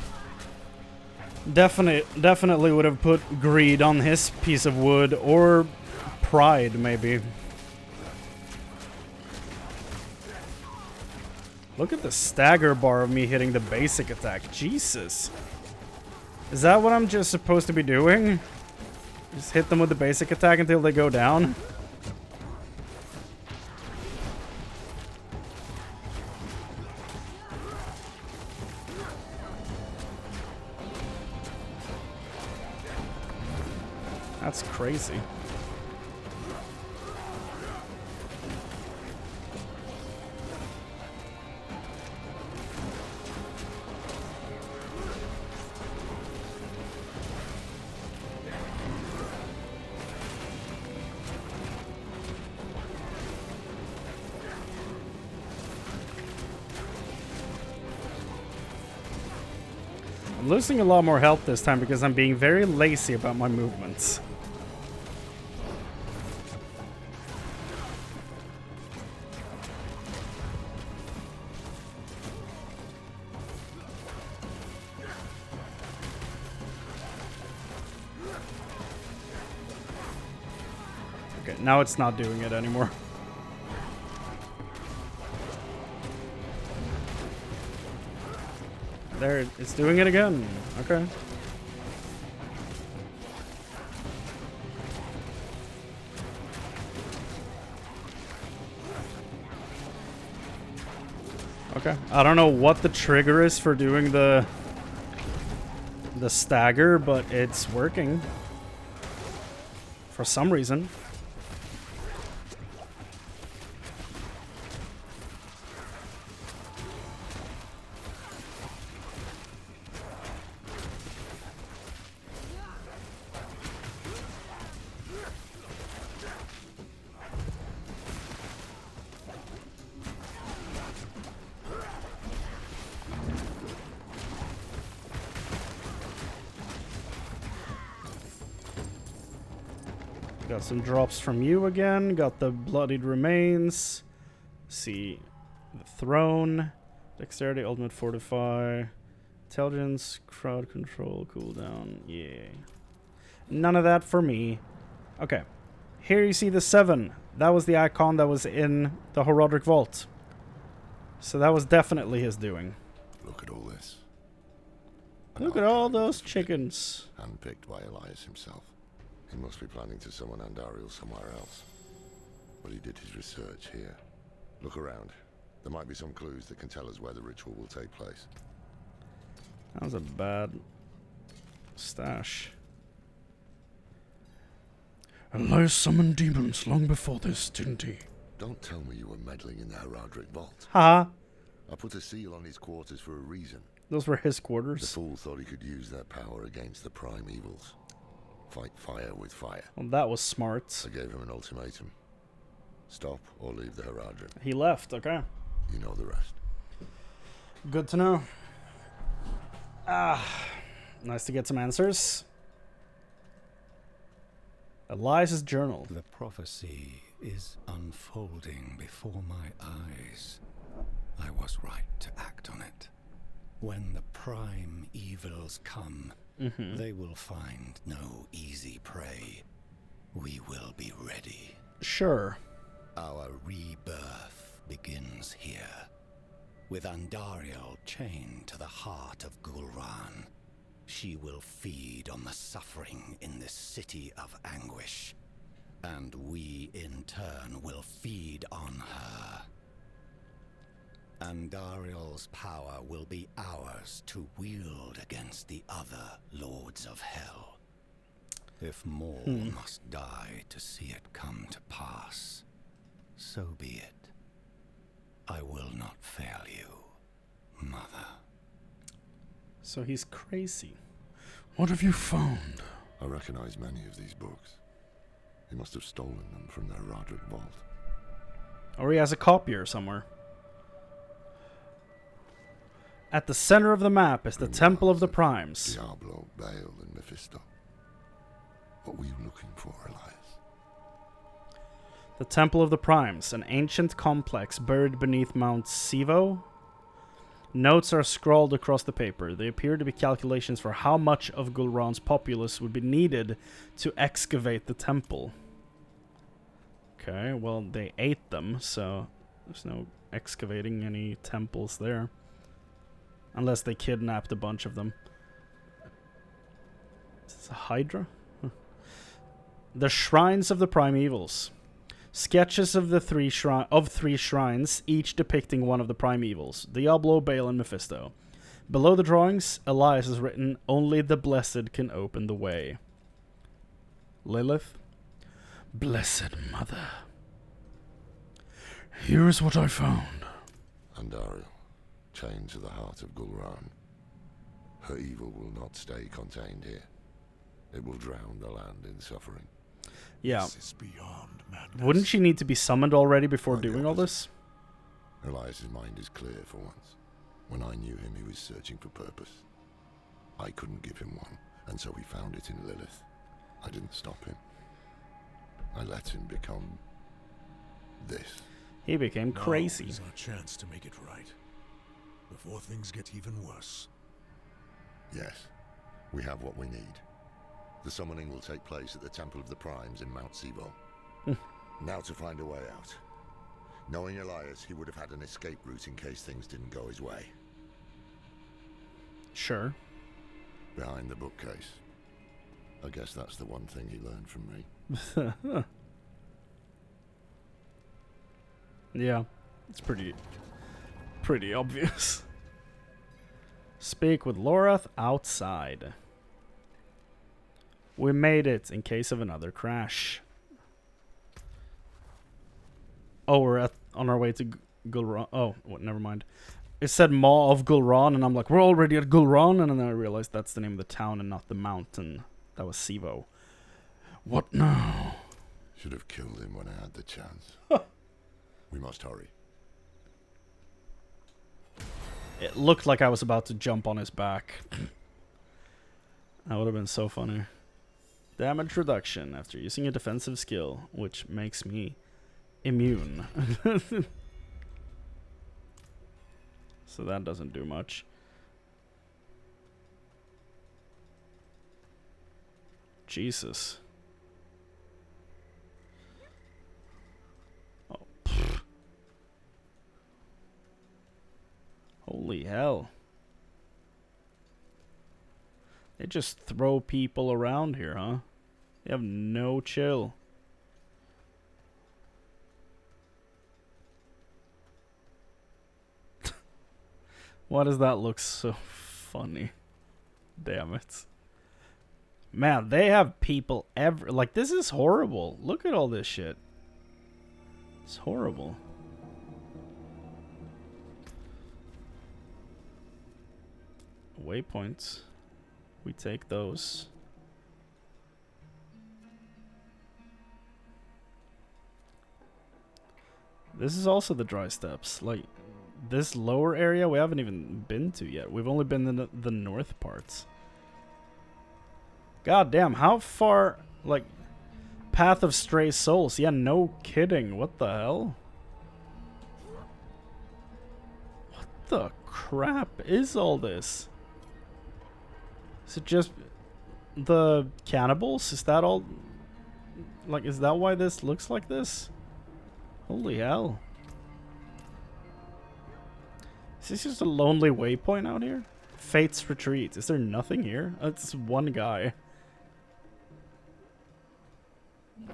definitely would have put greed on his piece of wood, or pride maybe. Look at the stagger bar of me hitting the basic attack. Jesus. Is that what I'm just supposed to be doing? Just hit them with the basic attack until they go down? That's crazy. I'm losing a lot more health this time because I'm being very lazy about my movements. Okay, now it's not doing it anymore. There, it's doing it again. Okay. Okay. I don't know what the trigger is for doing the stagger, but it's working. For some reason. Got some drops from you again. Got the bloodied remains. See the throne. Dexterity, ultimate fortify. Intelligence, crowd control, cooldown. Yeah. None of that for me. Okay. Here you see the 7. That was the icon that was in the Horodric Vault. So that was definitely his doing. Look at all this. Look at all those chickens. Handpicked by Elias himself. He must be planning to summon Andariel somewhere else. But he did his research here. Look around. There might be some clues that can tell us where the ritual will take place. That was a bad stash. Elias summoned demons long before this, didn't he? Don't tell me you were meddling in the Horodric Vault. Ha! I put a seal on his quarters for a reason. Those were his quarters. The fool thought he could use that power against the prime evils. Fight fire with fire. Well, that was smart. I gave him an ultimatum. Stop or leave the Horodric. He left, okay. You know the rest. Good to know. Nice to get some answers. Elias's journal. The prophecy is unfolding before my eyes. I was right to act on it. When the prime evils come, they will find no easy prey. We will be ready. Sure. Our rebirth begins here. With Andariel chained to the heart of Gul'ran, she will feed on the suffering in this city of anguish. And we, in turn, will feed on her. Andariel's power will be ours to wield against the other lords of hell. If more must die to see it come to pass, so be it. I will not fail you, Mother. So he's crazy. What have you found? I recognize many of these books. He must have stolen them from the Horodric Vault. Or he has a copier somewhere. At the center of the map is the Temple of the Primes. Diablo, Baal, and Mephisto. What were you looking for, Elias? The Temple of the Primes, an ancient complex buried beneath Mount Sivo. Notes are scrawled across the paper. They appear to be calculations for how much of Gul'ran's populace would be needed to excavate the temple. Okay, well, they ate them, so there's no excavating any temples there. Unless they kidnapped a bunch of them. Is this a Hydra? The Shrines of the Primevals. Sketches of the three shrines, each depicting one of the primevals: Diablo, Baal, and Mephisto. Below the drawings, Elias has written, "Only the blessed can open the way." Lilith? Blessed Mother. Here is what I found. Andariel, chained to the heart of Gul'ran. Her evil will not stay contained here. It will drown the land in suffering. Yeah. This is beyond madness. Wouldn't she need to be summoned already before doing all this? Elias's mind is clear for once. When I knew him, he was searching for purpose. I couldn't give him one, and so he found it in Lilith. I didn't stop him. I let him become this. He became crazy. Now is our chance to make it right. Before things get even worse. Yes, we have what we need. The summoning will take place at the Temple of the Primes in Mount Sivo. Now to find a way out. Knowing Elias, he would have had an escape route in case things didn't go his way. Sure. Behind the bookcase. I guess that's the one thing he learned from me. Yeah, it's pretty obvious. Speak with Lorath outside. We made it in case of another crash. Oh, we're on our way to Gul'ran. Oh, never mind. It said Maw of Gul'ran, and I'm like, we're already at Gul'ran, and then I realized that's the name of the town and not the mountain. That was Sivo. What now? Should have killed him when I had the chance. We must hurry. It looked like I was about to jump on his back. That would have been so funny. Damage reduction after using a defensive skill, which makes me immune. So that doesn't do much. Jesus. Oh, pfft. Holy hell. They just throw people around here, huh? They have no chill. Why does that look so funny? Damn it. Man, they have people like, this is horrible. Look at all this shit. It's horrible. Waypoints. We take those. This is also the dry steppes. Like, this lower area we haven't even been to yet. We've only been in the north parts. God damn, how far, like, Path of Stray Souls. Yeah, no kidding. What the hell? What the crap is all this? Is it just the cannibals? Is that all? Like, is that why this looks like this? Holy hell. Is this just a lonely waypoint out here? Fate's Retreat. Is there nothing here? Oh, it's one guy.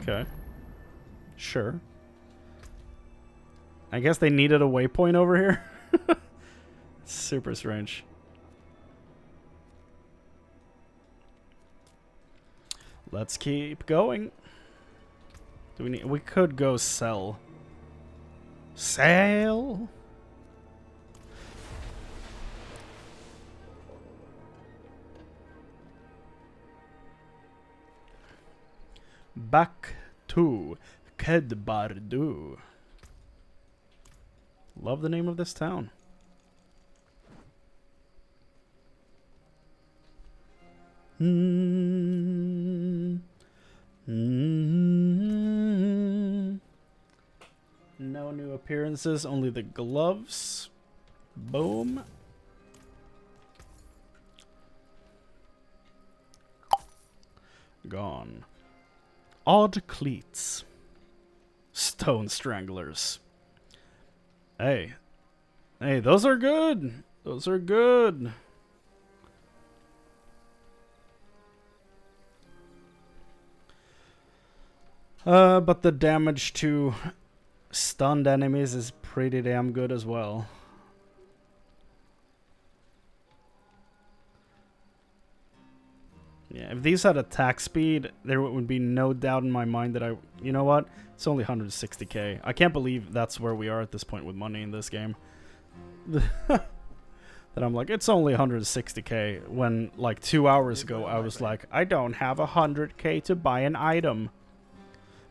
Okay. Sure. I guess they needed a waypoint over here. Super strange. Let's keep going. Do we need? We could go sell. Sell. Back to Kedbardu. Love the name of this town. No new appearances, only the gloves. Boom. Gone. Odd cleats. Stone stranglers. Hey. Hey, those are good. Those are good. But the damage to stunned enemies is pretty damn good as well. Yeah, if these had attack speed, there would be no doubt in my mind that you know what? It's only 160k. I can't believe that's where we are at this point with money in this game. That I'm like, it's only 160k, when like 2 hours ago I was like, I don't have 100k to buy an item.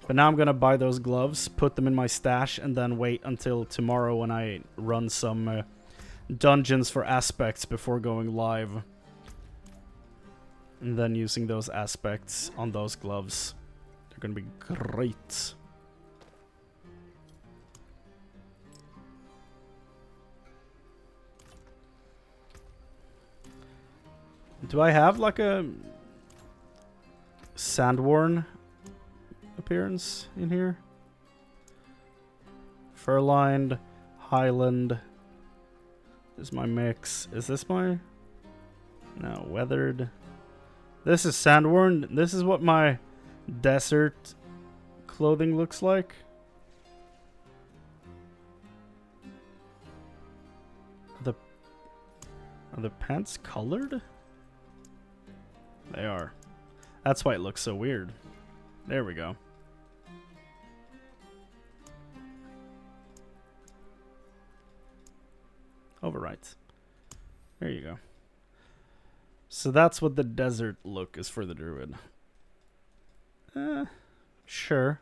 But now I'm gonna buy those gloves, put them in my stash, and then wait until tomorrow when I run some dungeons for aspects before going live. And then using those aspects on those gloves. They're gonna be great. Do I have like a Sandworn appearance in here? Furlined, Highland is my mix. Is this my... No, Weathered. This is Sandworn. This is what my desert clothing looks like. Are the pants colored? They are. That's why it looks so weird. There we go. Overwrite. There you go. So that's what the desert look is for the druid. Sure.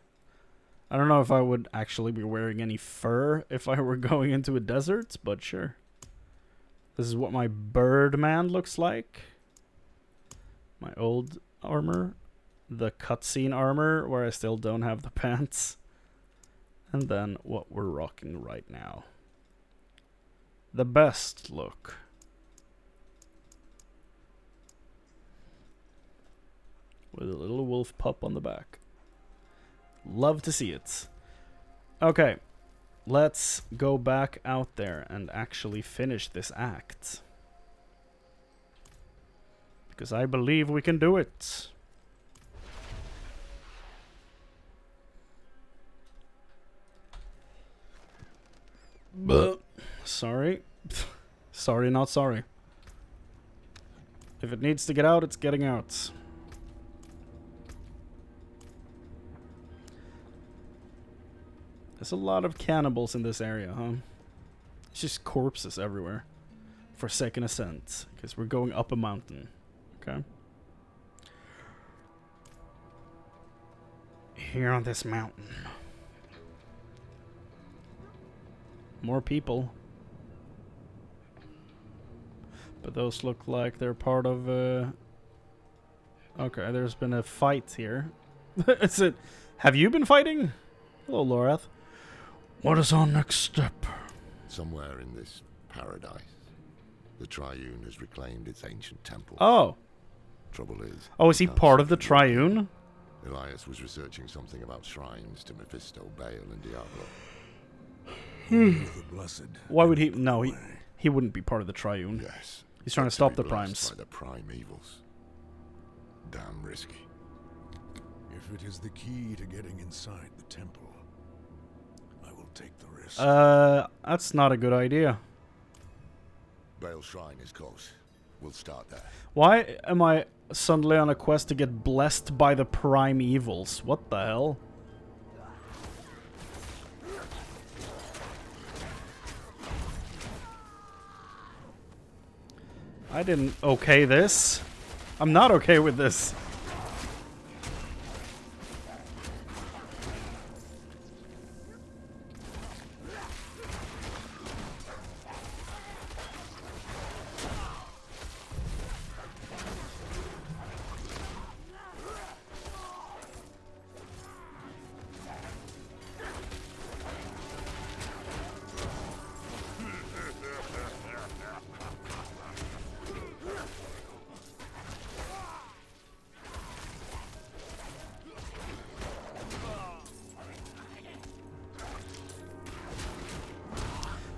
I don't know if I would actually be wearing any fur if I were going into a desert, but sure. This is what my Birdman looks like. My old armor. the cutscene armor, where I still don't have the pants. And then what we're rocking right now. The best look. With a little wolf pup on the back. Love to see it. Okay. Let's go back out there and actually finish this act. Because I believe we can do it. But sorry. Sorry, not sorry. If it needs to get out, it's getting out. There's a lot of cannibals in this area, huh? It's just corpses everywhere. For second ascent. Because we're going up a mountain. Okay. Here on this mountain. More people. But those look like they're part of okay, there's been a fight here. Is it? Have you been fighting? Hello, Lorath. What is our next step? Somewhere in this paradise, the Triune has reclaimed its ancient temple. Oh. Trouble is... Oh, is he part of the Triune? Elias was researching something about shrines to Mephisto, Baal, and Diablo. The blessed. Why would he? No, he wouldn't be part of the Triune. Yes. He's trying to stop the primes. By the prime evils. Damn risky. If it is the key to getting inside the temple, I will take the risk. That's not a good idea. Baal Shrine is close. We'll start there. Why am I suddenly on a quest to get blessed by the prime evils? What the hell? I didn't okay this. I'm not okay with this.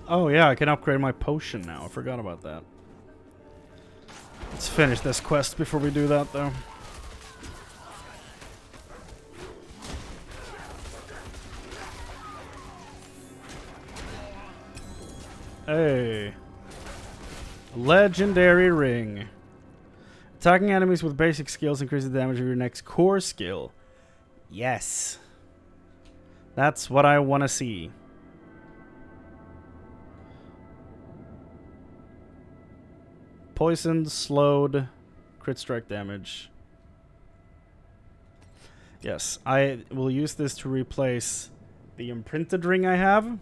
Oh yeah, I can upgrade my potion now. I forgot about that. Let's finish this quest before we do that, though. Hey. Legendary ring. Attacking enemies with basic skills increases the damage of your next core skill. Yes. That's what I want to see. Poisoned, slowed, crit strike damage. Yes, I will use this to replace the imprinted ring I have.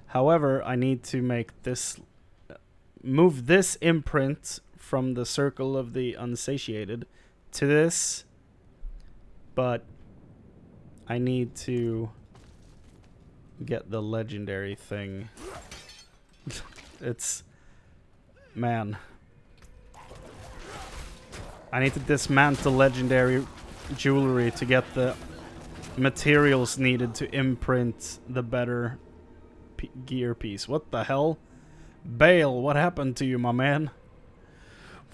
However, I need to make this... move this imprint from the circle of the unsatiated to this. But I need to get the legendary thing. It's... man. I need to dismantle legendary jewelry to get the materials needed to imprint the better gear piece. What the hell? Baal, what happened to you, my man?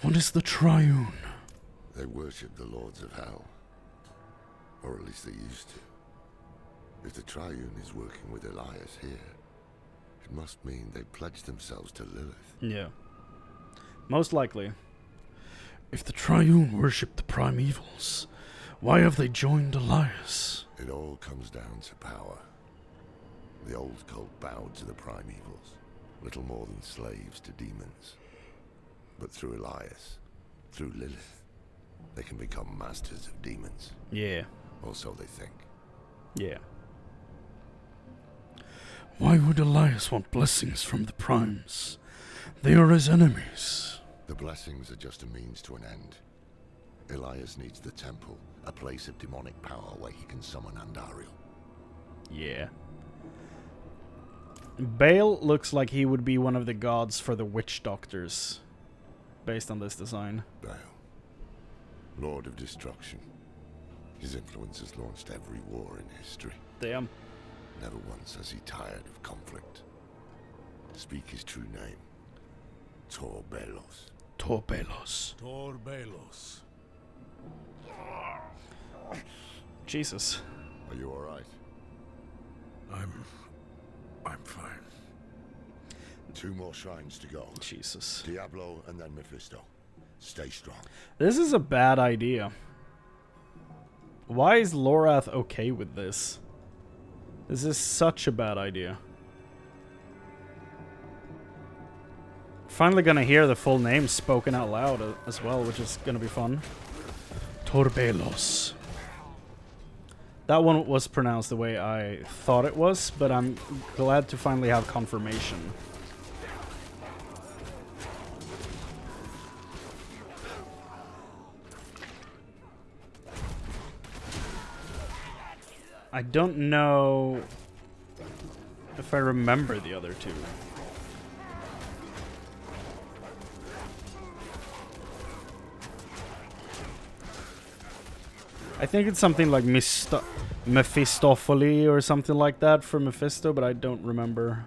What is the Triune? They worship the Lords of Hell. Or at least they used to. If the Triune is working with Elias here, it must mean they pledged themselves to Lilith. Yeah. Most likely. If the Triune worship the prime evils, why have they joined Elias? It all comes down to power. The old cult bowed to the prime evils, little more than slaves to demons. But through Elias, through Lilith, they can become masters of demons. Yeah. Or so they think. Yeah. Why would Elias want blessings from the primes? They are his enemies. The blessings are just a means to an end. Elias needs the temple, a place of demonic power where he can summon Andariel. Yeah. Bale looks like he would be one of the gods for the witch doctors, based on this design. Bale, Lord of Destruction. His influence has launched every war in history. Damn. Never once has he tired of conflict. Speak his true name. Tor Balos. Tor Balos. Tor Balos. Jesus. Are you alright? I'm fine. 2 more shrines to go. Jesus. Diablo and then Mephisto. Stay strong. This is a bad idea. Why is Lorath okay with this? This is such a bad idea. Finally gonna hear the full name spoken out loud as well, which is gonna be fun. Tor Balos. That one was pronounced the way I thought it was, but I'm glad to finally have confirmation. I don't know if I remember the other two. I think it's something like Mephistopheles or something like that for Mephisto, but I don't remember.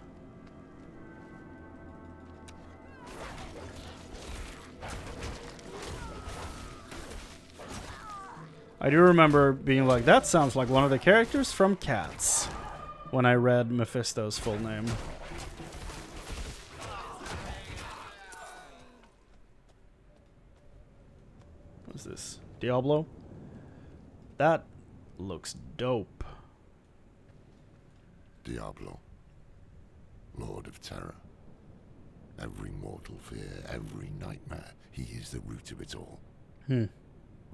I do remember being like, that sounds like one of the characters from Cats, when I read Mephisto's full name. What's this? Diablo? That looks dope. Diablo. Lord of Terror. Every mortal fear, every nightmare. He is the root of it all.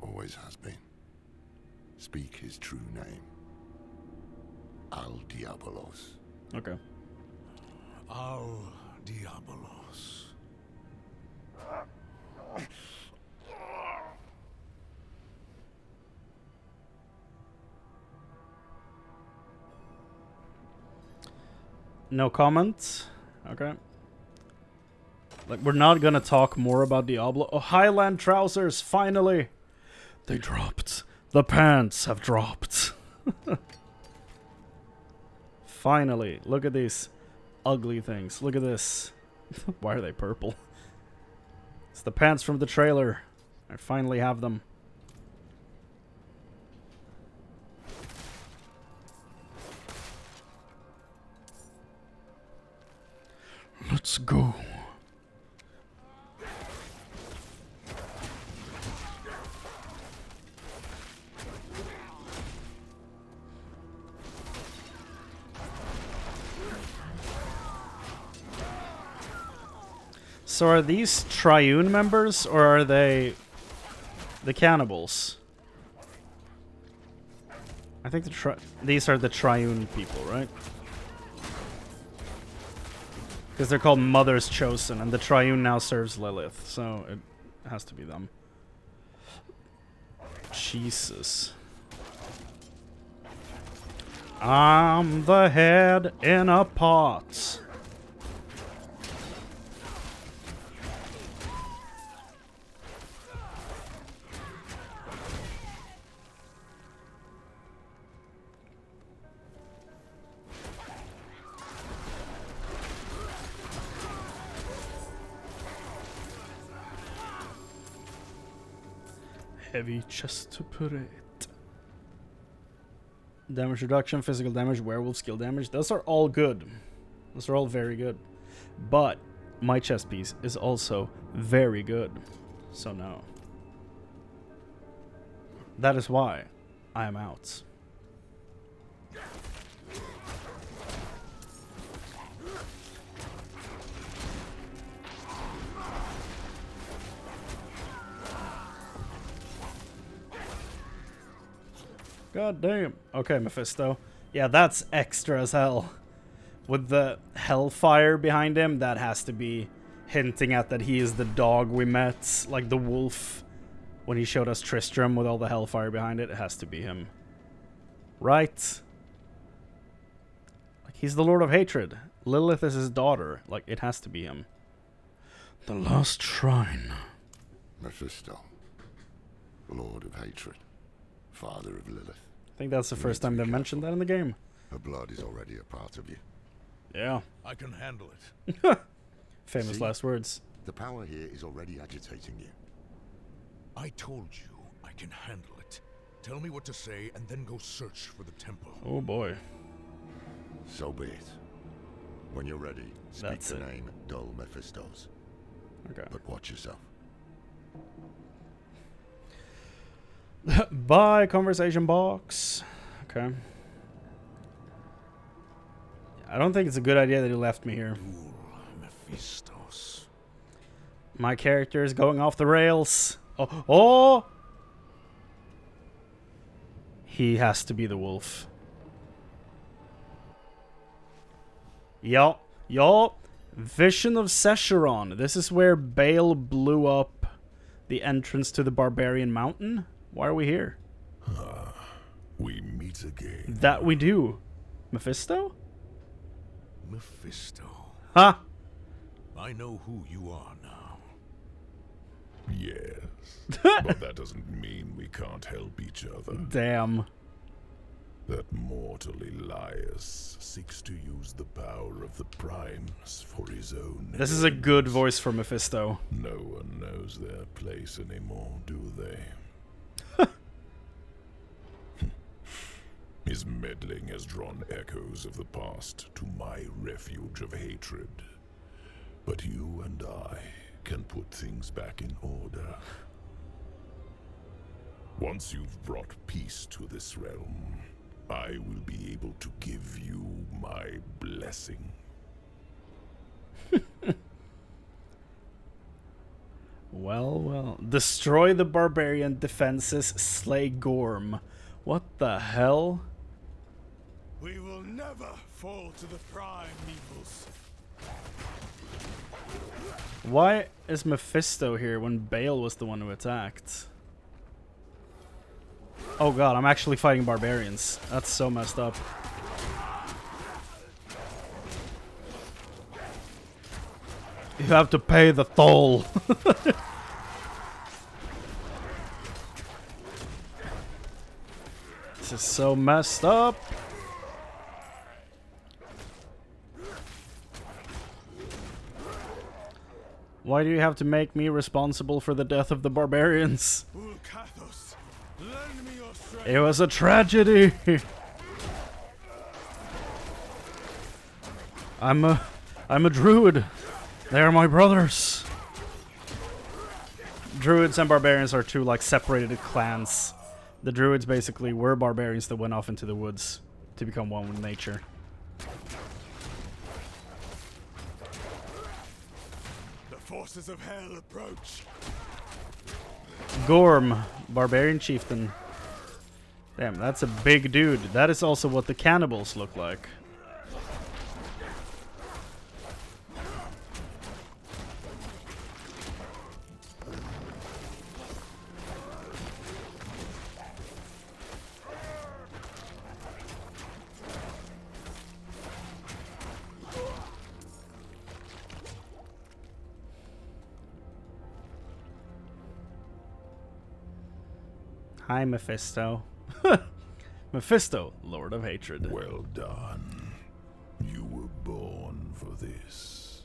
Always has been. Speak his true name. Al Diabolos. Okay. Al Diabolos. No comments? Okay. Like, we're not gonna talk more about Diablo. Oh, Highland trousers, finally! They dropped. The pants have dropped. Finally. Look at these ugly things. Look at this. Why are they purple? It's the pants from the trailer. I finally have them. Let's go. So are these Triune members, or are they the cannibals? I think these are the Triune people, right? Because they're called Mother's Chosen, and the Triune now serves Lilith, so it has to be them. Jesus. I'm the head in a pot. Heavy chest to put it. Damage reduction, physical damage, werewolf skill damage. Those are all good. Those are all very good. But my chest piece is also very good. So no. That is why I am out. God damn. Okay, Mephisto. Yeah, that's extra as hell. With the hellfire behind him, that has to be hinting at that he is the dog we met, like the wolf When he showed us Tristram with all the hellfire behind it, it has to be him. Right? Like, he's the Lord of Hatred. Lilith is his daughter. Like, it has to be him. The last shrine. Mephisto, Lord of Hatred, father of Lilith. I think that's the first time they've mentioned that in the game. Her blood is already a part of you. Yeah. I can handle it. Famous last words. The power here is already agitating you. I told you I can handle it. Tell me what to say and then go search for the temple. Oh boy. So be it. When you're ready, speak the name Dull Mephistos. Okay. But watch yourself. Bye, conversation box. Okay. I don't think it's a good idea that he left me here. Mephistos. My character is going off the rails. Oh, oh! He has to be the wolf. Yup. Vision of Secheron. This is where Bale blew up the entrance to the Barbarian Mountain. Why are we here? We meet again. That we do. Mephisto? Mephisto. Ha! I know who you are now. Yes. But that doesn't mean we can't help each other. Damn. That mortal Elias seeks to use the power of the primes for his own This is a good voice for Mephisto. No one knows their place anymore, do they? His meddling has drawn echoes of the past to my refuge of hatred. But you and I can put things back in order. Once you've brought peace to this realm, I will be able to give you my blessing. Well. Destroy the barbarian defenses, slay Gorm. What the hell? We will never fall to the prime evils. Why is Mephisto here when Bale was the one who attacked? Oh god, I'm actually fighting barbarians. That's so messed up. You have to pay the toll. This is so messed up. Why do you have to make me responsible for the death of the barbarians? It was a tragedy. I'm a druid. They are my brothers. Druids and barbarians are two like separated clans. The druids basically were barbarians that went off into the woods to become one with nature. The forces of hell approach. Gorm, barbarian chieftain. Damn, that's a big dude. That is also what the cannibals look like. Hi, Mephisto. Mephisto, Lord of Hatred. Well done. You were born for this.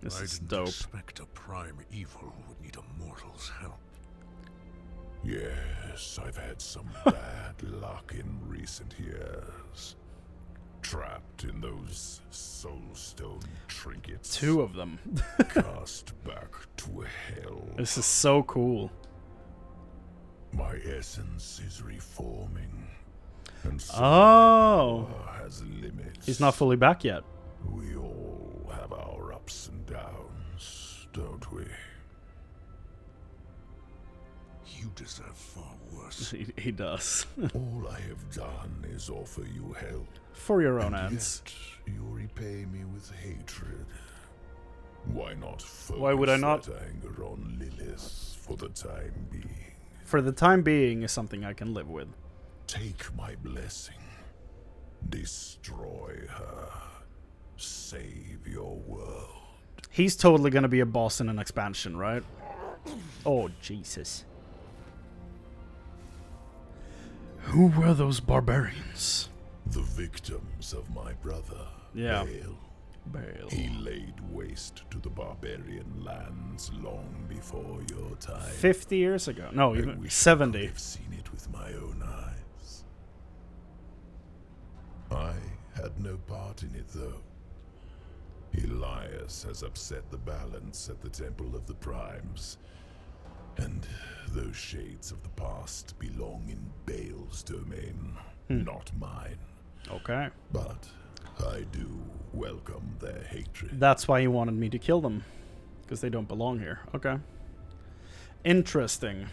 This is didn't dope. expect a prime evil would need a mortal's help. Yes, I've had some bad luck in recent years. Trapped in those soulstone trinkets. 2 of them. Cast back to hell. This is so cool. My essence is reforming. And so Oh! my power has limits. He's not fully back yet. We all have our ups and downs, don't we? You deserve far worse. He does. All I have done is offer you help. For your own and ends. Yet you repay me with hatred. Why not focus Why would I not? that anger on Lilith for the time being? For the time being is something I can live with. Take my blessing. Destroy her. Save your world. He's totally gonna be a boss in an expansion, right? Oh, Jesus. Who were those barbarians? The victims of my brother, Yeah. Bale. He laid waste to the barbarian lands long before your time. 50 years ago. No, I even wish 70. I could have seen it with my own eyes. I had no part in it, though. Elias has upset the balance at the Temple of the Primes. And those shades of the past belong in Bale's domain, not mine. Okay. But I do welcome their hatred. That's why he wanted me to kill them. Because they don't belong here. Okay. Interesting.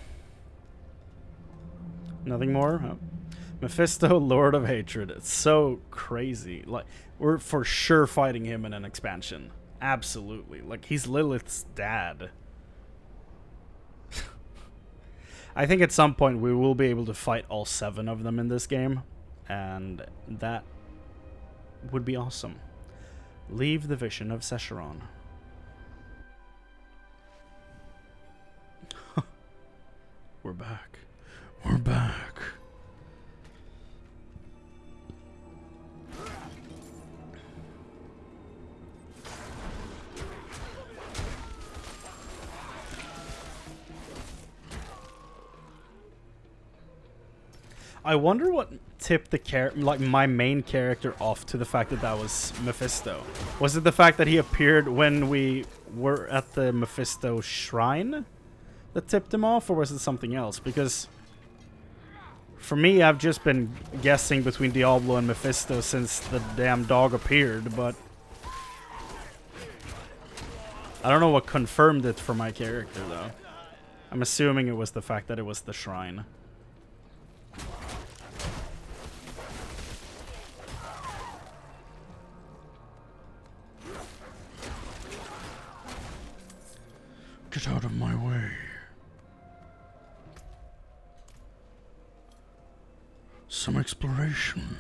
Nothing more? Oh. Mephisto, Lord of Hatred. It's so crazy. Like, we're for sure fighting him in an expansion. Absolutely. Like, he's Lilith's dad. I think at some point we will be able to fight all 7 of them in this game. And that would be awesome. Leave the vision of Secheron. We're back. We're back. I wonder what tipped the my main character off to the fact that that was Mephisto. Was it the fact that he appeared when we were at the Mephisto shrine that tipped him off, or was it something else? Because for me, I've just been guessing between Diablo and Mephisto since the damn dog appeared, but I don't know what confirmed it for my character, though. I'm assuming it was the fact that it was the shrine. Get out of my way. Some exploration.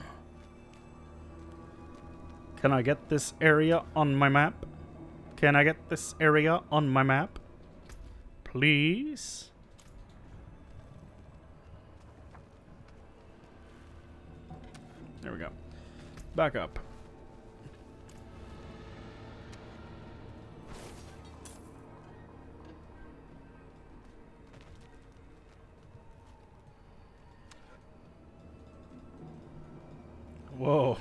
Can I get this area on my map? Can I get this area on my map? Please? There we go. Back up. Whoa.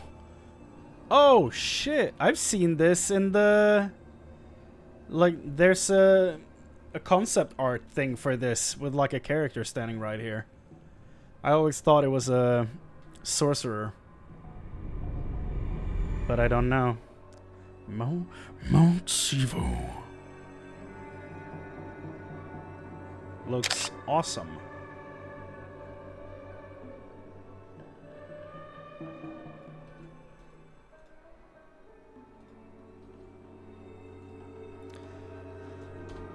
Oh, shit. I've seen this in the... Like, there's a concept art thing for this with, like, a character standing right here. I always thought it was a sorcerer. But I don't know. Mount Sivo. Looks awesome.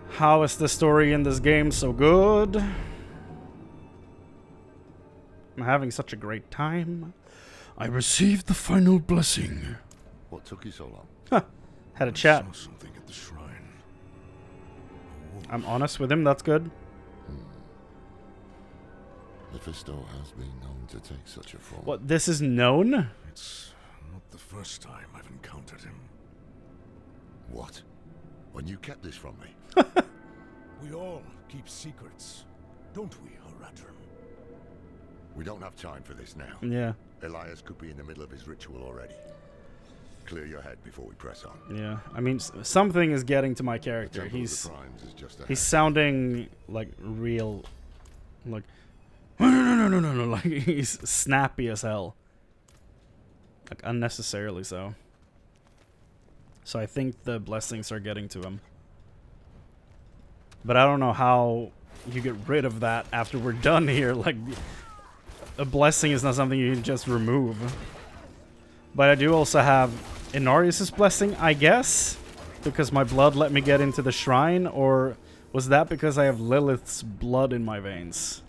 How is the story in this game so good? I'm having such a great time. I received the final blessing. What took you so long? Huh. Had a chat. I saw something at the shrine. I'm honest with him, that's good. Mephisto has been known to take such a form. What, this is known? It's not the first time I've encountered him. What? When you kept this from me? We all keep secrets, don't we, Horadrim? We don't have time for this now. Yeah. Elias could be in the middle of his ritual already. Clear your head before we press on. Yeah, I mean, something is getting to my character. He's sounding like real, like no, like he's snappy as hell, like unnecessarily so. So I think the blessings are getting to him, but I don't know how you get rid of that after we're done here. Like, a blessing is not something you can just remove. But I do also have Inarius' blessing, I guess. because my blood let me get into the shrine, or was that because I have Lilith's blood in my veins?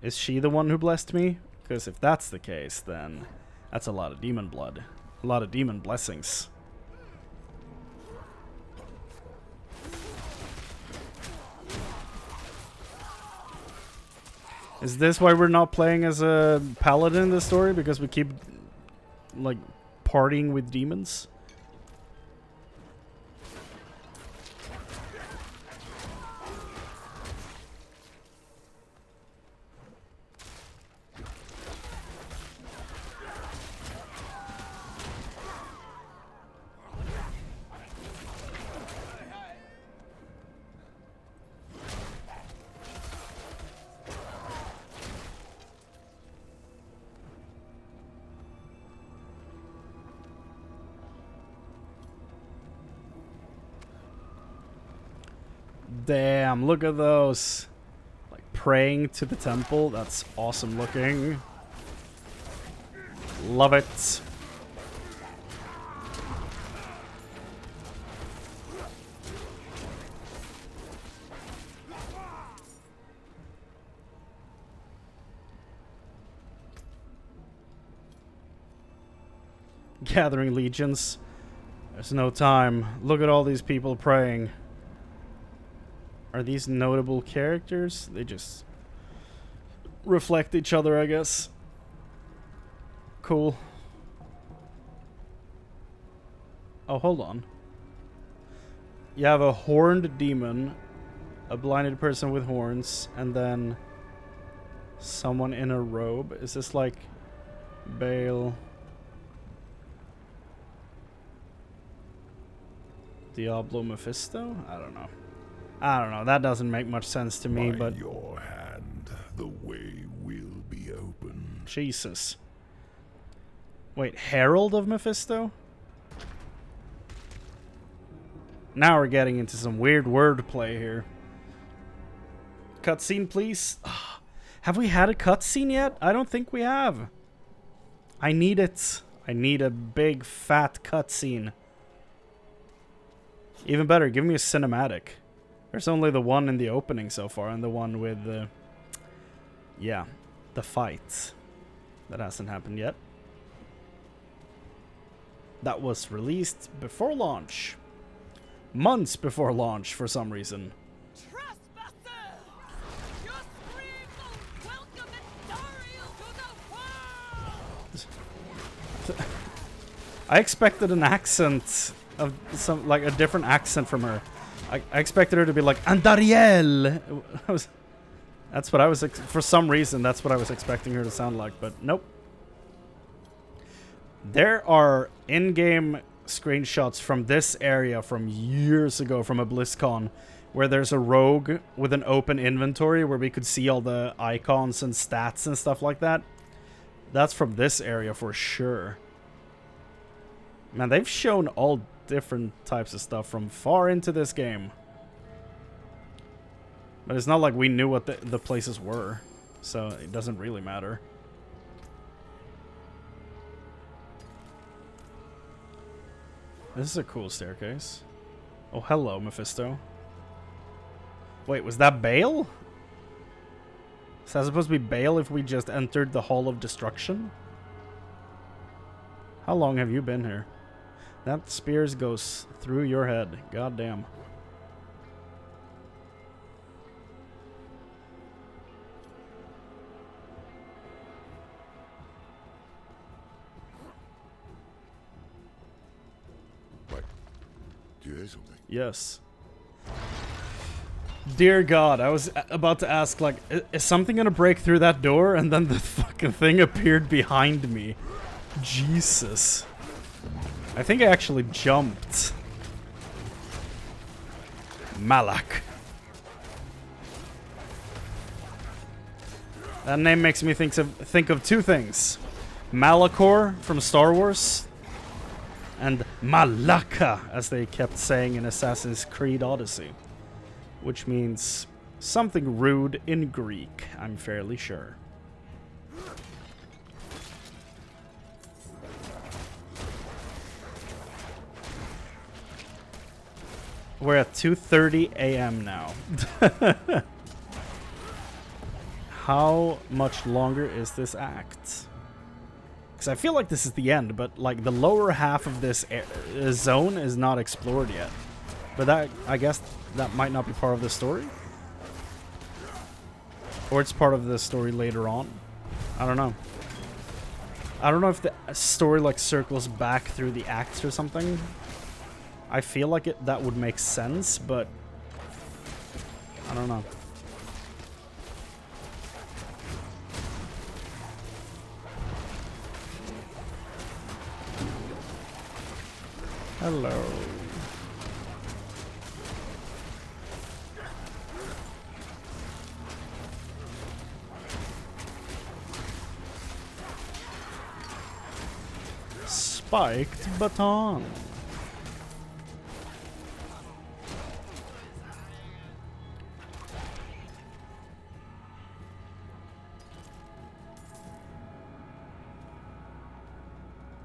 Is she the one who blessed me? Because if that's the case, then that's a lot of demon blood. A lot of demon blessings. Is this why we're not playing as a paladin in this story? Because we keep, like, partying with demons? Damn, look at those. Like praying to the temple. That's awesome looking. Love it. Gathering legions. There's no time. Look at all these people praying. Are these notable characters? They just reflect each other, I guess. Cool. Oh, hold on. You have a horned demon, a blinded person with horns, and then someone in a robe. Is this like Baal? Diablo Mephisto? I don't know. I don't know. That doesn't make much sense to me, but your hand, the way will be open. Jesus. Wait, Herald of Mephisto? Now we're getting into some weird wordplay here. Cutscene, please. Have we had a cutscene yet? I don't think we have. I need it. I need a big fat cutscene. Even better, give me a cinematic. There's only the one in the opening so far, and the one with the... yeah, the fight. That hasn't happened yet. That was released before launch. Months before launch, for some reason. I expected an accent of some, like a different accent from her. I expected her to be like Andariel. That's what I was for some reason. That's what I was expecting her to sound like, but nope. There are in-game screenshots from this area from years ago from a BlizzCon where there's a rogue with an open inventory where we could see all the icons and stats and stuff like that. That's from this area for sure. Man, they've shown all different types of stuff from far into this game. But it's not like we knew what the places were, so it doesn't really matter. This is a cool staircase. Oh, hello, Mephisto. Wait, was that Baal? Is that supposed to be Baal if we just entered the Hall of Destruction? How long have you been here? That spear goes through your head. Goddamn. What? Do you hear something? Yes. Dear God, I was about to ask, like, is something gonna break through that door? And then the fucking thing appeared behind me. Jesus. I think I actually jumped. Malak. That name makes me think of two things. Malachor from Star Wars. And Malaka, as they kept saying in Assassin's Creed Odyssey. Which means something rude in Greek, I'm fairly sure. We're at 2:30 a.m. now. How much longer is this act? Because I feel like this is the end, but like the lower half of this zone is not explored yet. But that, I guess, that might not be part of the story? Or it's part of the story later on? I don't know. I don't know if the story like circles back through the acts or something. I feel like that would make sense, but I don't know. Hello. Spiked baton.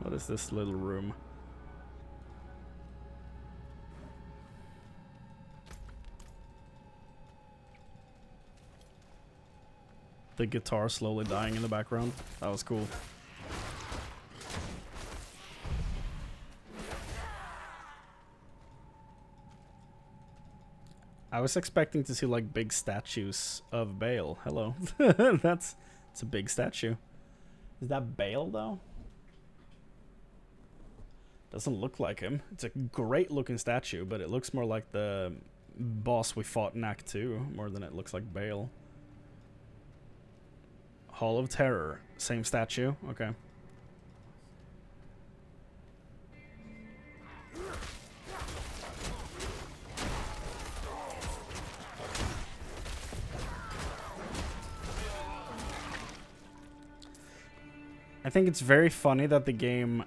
What is this little room? The guitar slowly dying in the background. That was cool. I was expecting to see like big statues of Bale. Hello. It's a big statue. Is that Bale though? Doesn't look like him. It's a great looking statue, but it looks more like the boss we fought in Act 2 more than it looks like Bale. Hall of Terror. Same statue? Okay. I think it's very funny that the game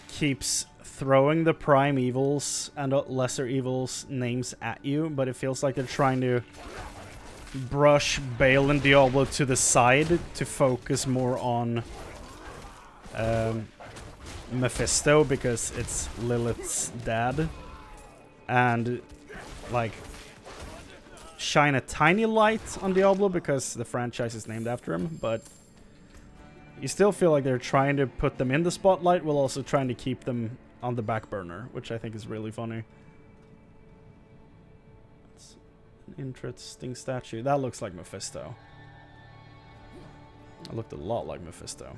keeps throwing the prime evils and lesser evils names at you, but it feels like they're trying to brush Bale and Diablo to the side to focus more on Mephisto because it's Lilith's dad, and like shine a tiny light on Diablo because the franchise is named after him, but you still feel like they're trying to put them in the spotlight while also trying to keep them on the back burner, which I think is really funny. It's an interesting statue. That looks like Mephisto. That looked a lot like Mephisto.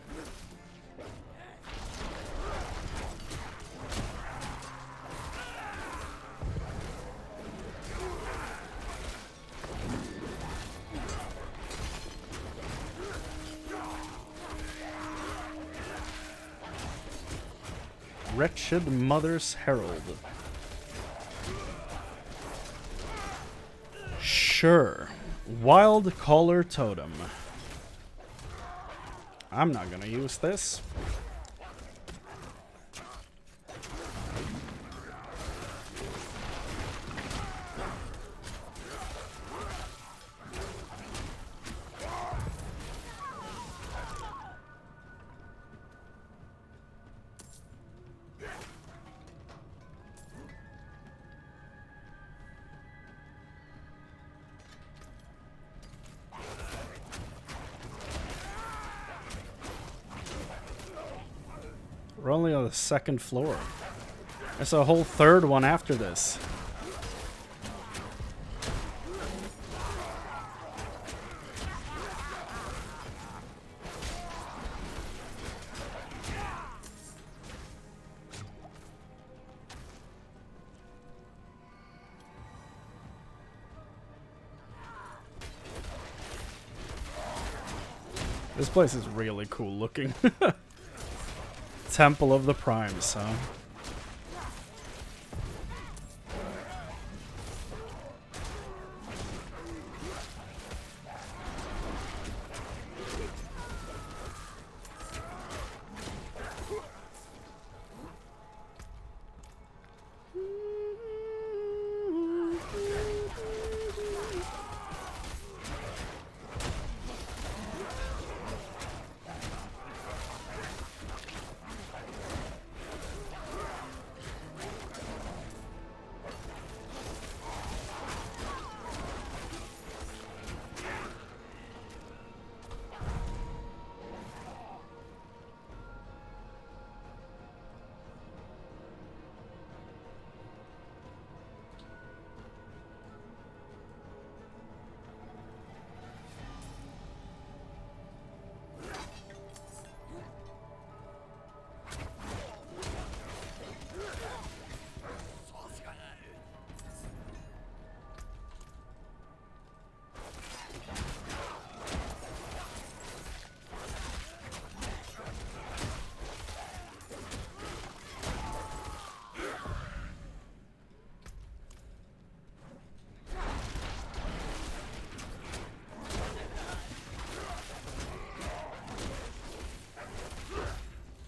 Wretched Mother's Herald. Sure. Wild Collar Totem. I'm not gonna use this. We're only on the second floor. There's a whole third one after this. This place is really cool looking. Temple of the Primes, huh?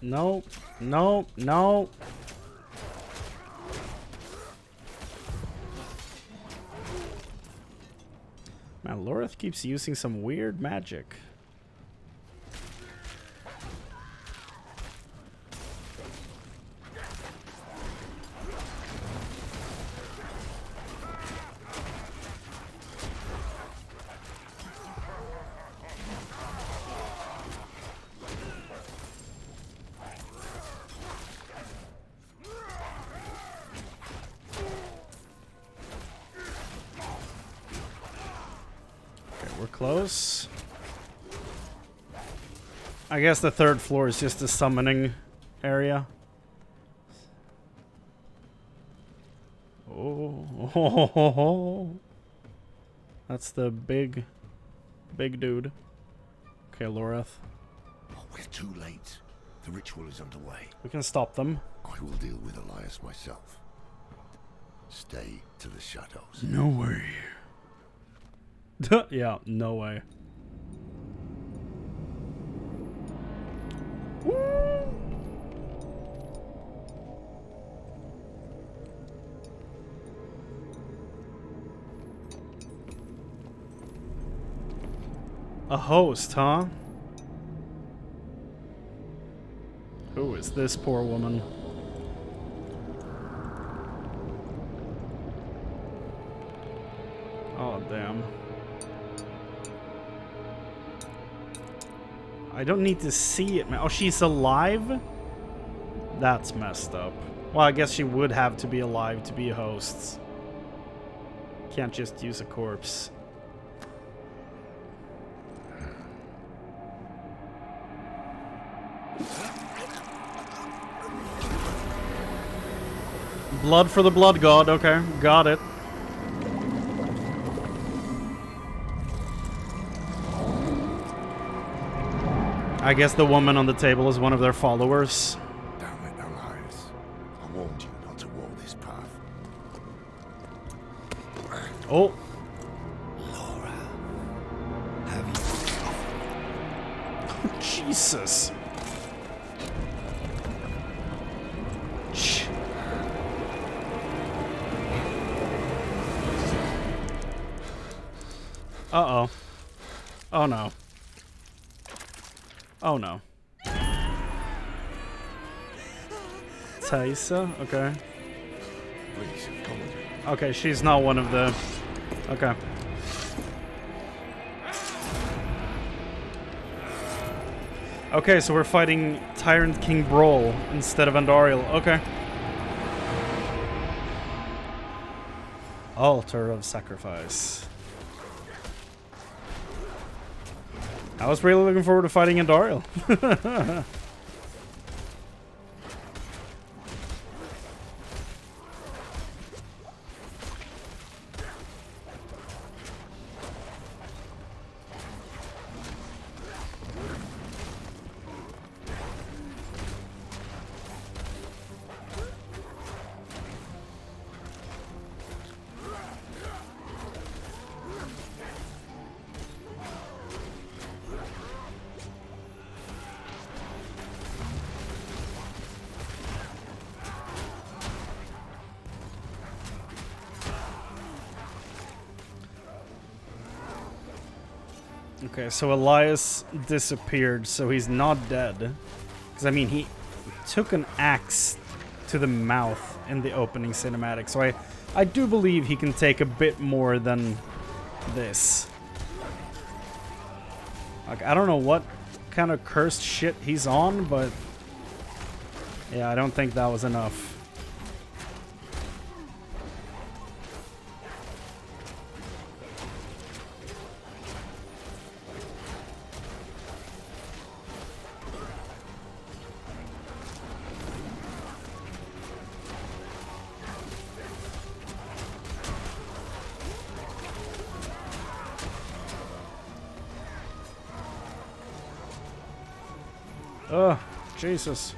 No. No. No. Man, Loreth keeps using some weird magic. Close. I guess the third floor is just a summoning area. Oh, that's the big dude. Okay, Loreth. Oh, we're too late. The ritual is underway. We can stop them. I will deal with Elias myself. Stay to the shadows. No way. Yeah, no way. A host, huh? Who is this poor woman? Oh, damn. I don't need to see it, man. Oh, she's alive? That's messed up. Well, I guess she would have to be alive to be a host. Can't just use a corpse. Blood for the blood god. Okay, got it. I guess the woman on the table is one of their followers. Damn it, Elias. I warned you not to walk this path. Oh. Laura, have you... Jesus. Uh-oh. Oh, no. Oh, no. Taisa? Okay. Please, come with me. Okay, she's not one of the... Okay. Okay, so we're fighting Tyrant King Brawl instead of Andariel. Okay. Altar of Sacrifice. I was really looking forward to fighting Andariel. Okay, so Elias disappeared, so he's not dead. Because, I mean, he took an axe to the mouth in the opening cinematic, so I do believe he can take a bit more than this. Like, I don't know what kind of cursed shit he's on, but... yeah, I don't think that was enough. Ugh, Jesus.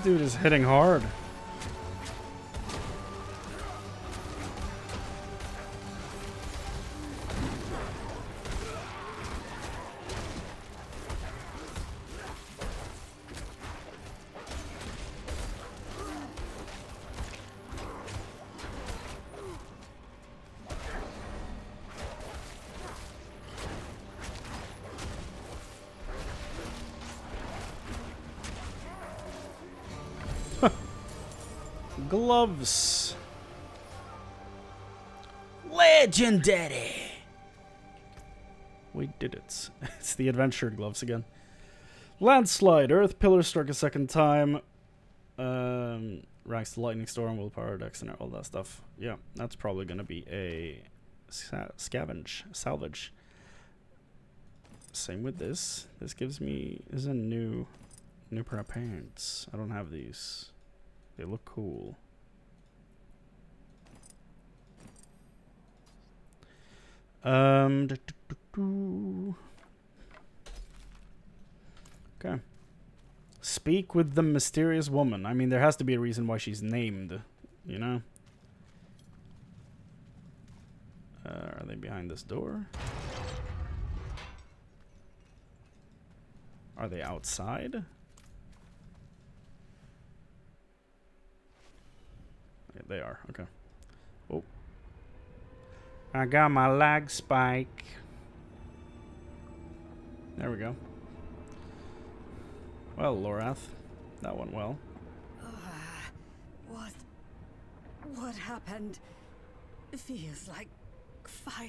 dude is hitting hard. Gloves. Legendary. We did it. It's the adventure gloves again. Landslide. Earth pillar struck a second time. Ranks the lightning storm, willpower, dex, and all that stuff. Yeah, that's probably gonna be a salvage. Same with this. This gives me is a new pair of pants. I don't have these. They look cool. Okay. Speak with the mysterious woman. I mean, there has to be a reason why she's named, you know? Are they behind this door? Are they outside? Yeah, they are. Okay. Oh. I got my lag spike. There we go. Well, Lorath, that went well. What happened? It feels like fire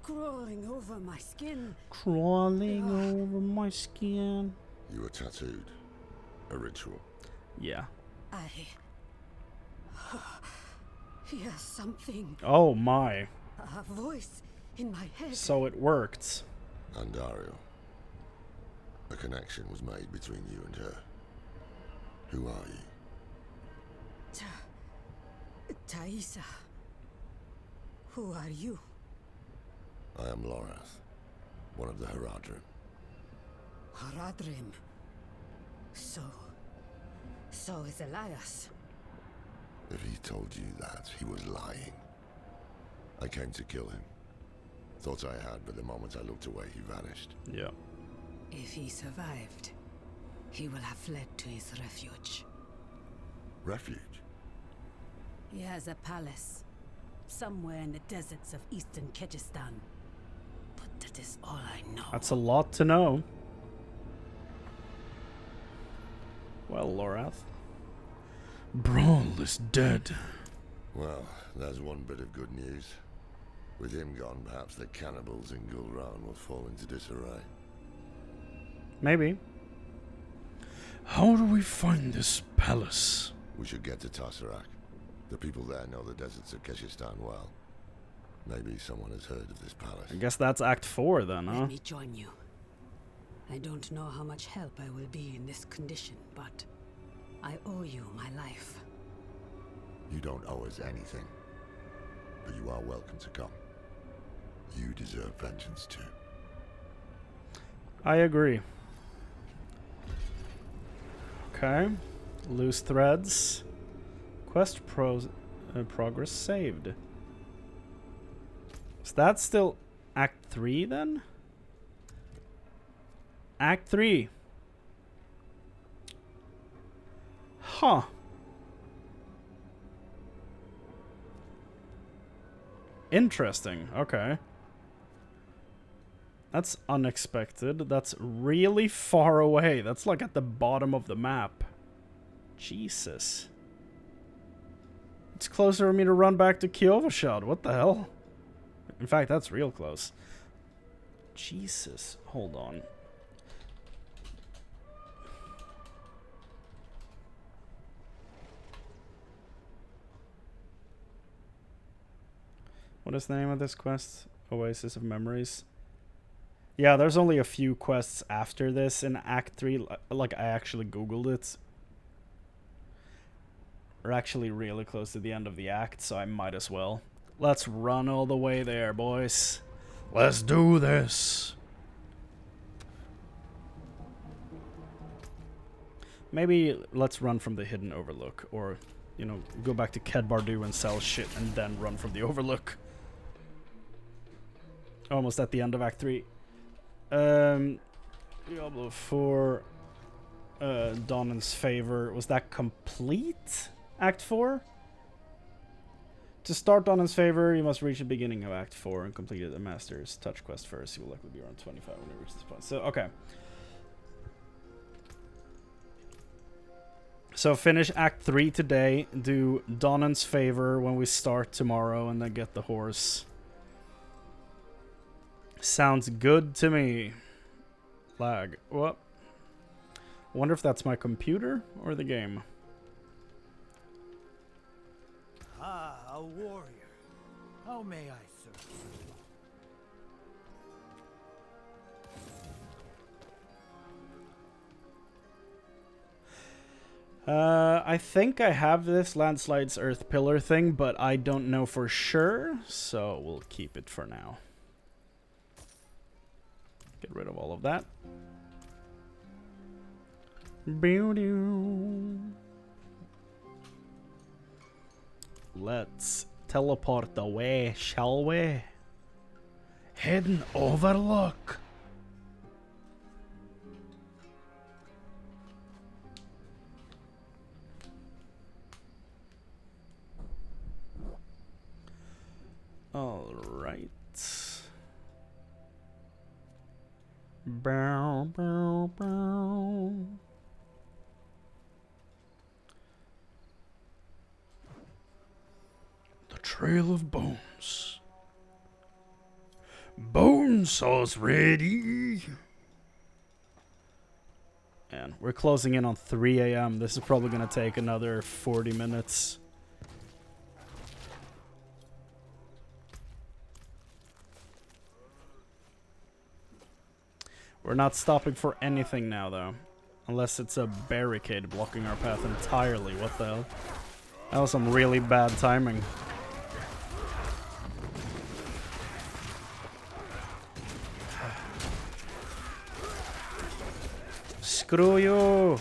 crawling over my skin. Crawling over my skin. You were tattooed. A ritual. Yeah. I hear something. Oh my. A voice in my head. So it worked. Andario. A connection was made between you and her. Who are you? Thaisa. Who are you? I am Lorath, one of the Haradrim. Haradrim. So is Elias. If he told you that, he was lying. I came to kill him. Thought I had, but the moment I looked away, he vanished. Yeah. If he survived, he will have fled to his refuge. Refuge? He has a palace, somewhere in the deserts of eastern Kyrgyzstan. But that is all I know. That's a lot to know. Well, Lorath. Brawl is dead. Well, there's one bit of good news. With him gone, perhaps the cannibals in Gulran will fall into disarray. Maybe. How do we find this palace? We should get to Tarsarak. The people there know the deserts of Kyrgyzstan well. Maybe someone has heard of this palace. I guess that's Act 4 then, huh? Let me join you. I don't know how much help I will be in this condition, but I owe you my life. You don't owe us anything. But you are welcome to come. You deserve vengeance too. I agree. Okay. Loose threads. Quest progress saved. Is that still Act 3 then? Act 3. Huh. Interesting. Okay. That's unexpected. That's really far away. That's like at the bottom of the map. Jesus. It's closer for me to run back to Kiovashad. What the hell? In fact, that's real close. Jesus. Hold on. What is the name of this quest? Oasis of Memories. Yeah, there's only a few quests after this in Act 3. Like, I actually Googled it. We're actually really close to the end of the act, so I might as well. Let's run all the way there, boys. Let's do this. Maybe let's run from the Hidden Overlook, or, you know, go back to Kedbardu and sell shit and then run from the Overlook. Almost at the end of Act 3. Diablo 4, Donan's Favor. Was that complete? Act 4? To start Donan's Favor, you must reach the beginning of Act 4 and complete the Master's Touch quest first. You will likely be around 25 when you reach this point. So, okay. So finish Act 3 today, do Donan's Favor when we start tomorrow, and then get the horse. Sounds good to me. Lag. What? Wonder if that's my computer or the game. Ah, a warrior. How may I serve you? I think I have this Landslide's Earth Pillar thing, but I don't know for sure, so we'll keep it for now. Get rid of all of that. Let's teleport away, shall we? Hidden Overlook. All right. Bow, bow, bow. The Trail of Bones. Bone sauce ready. And we're closing in on 3 a.m. This is probably going to take another 40 minutes. We're not stopping for anything now, though. Unless it's a barricade blocking our path entirely. What the hell? That was some really bad timing. Screw you!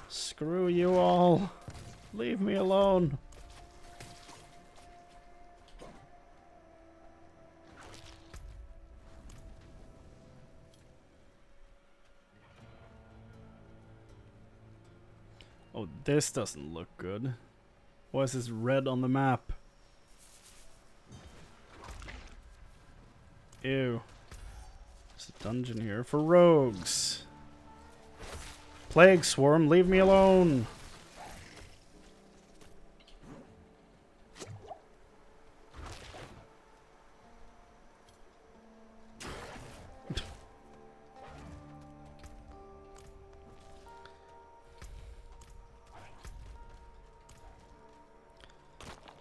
Screw you all. Leave me alone. Oh, this doesn't look good. Why is this red on the map? Ew. There's a dungeon here for rogues. Plague Swarm, leave me alone.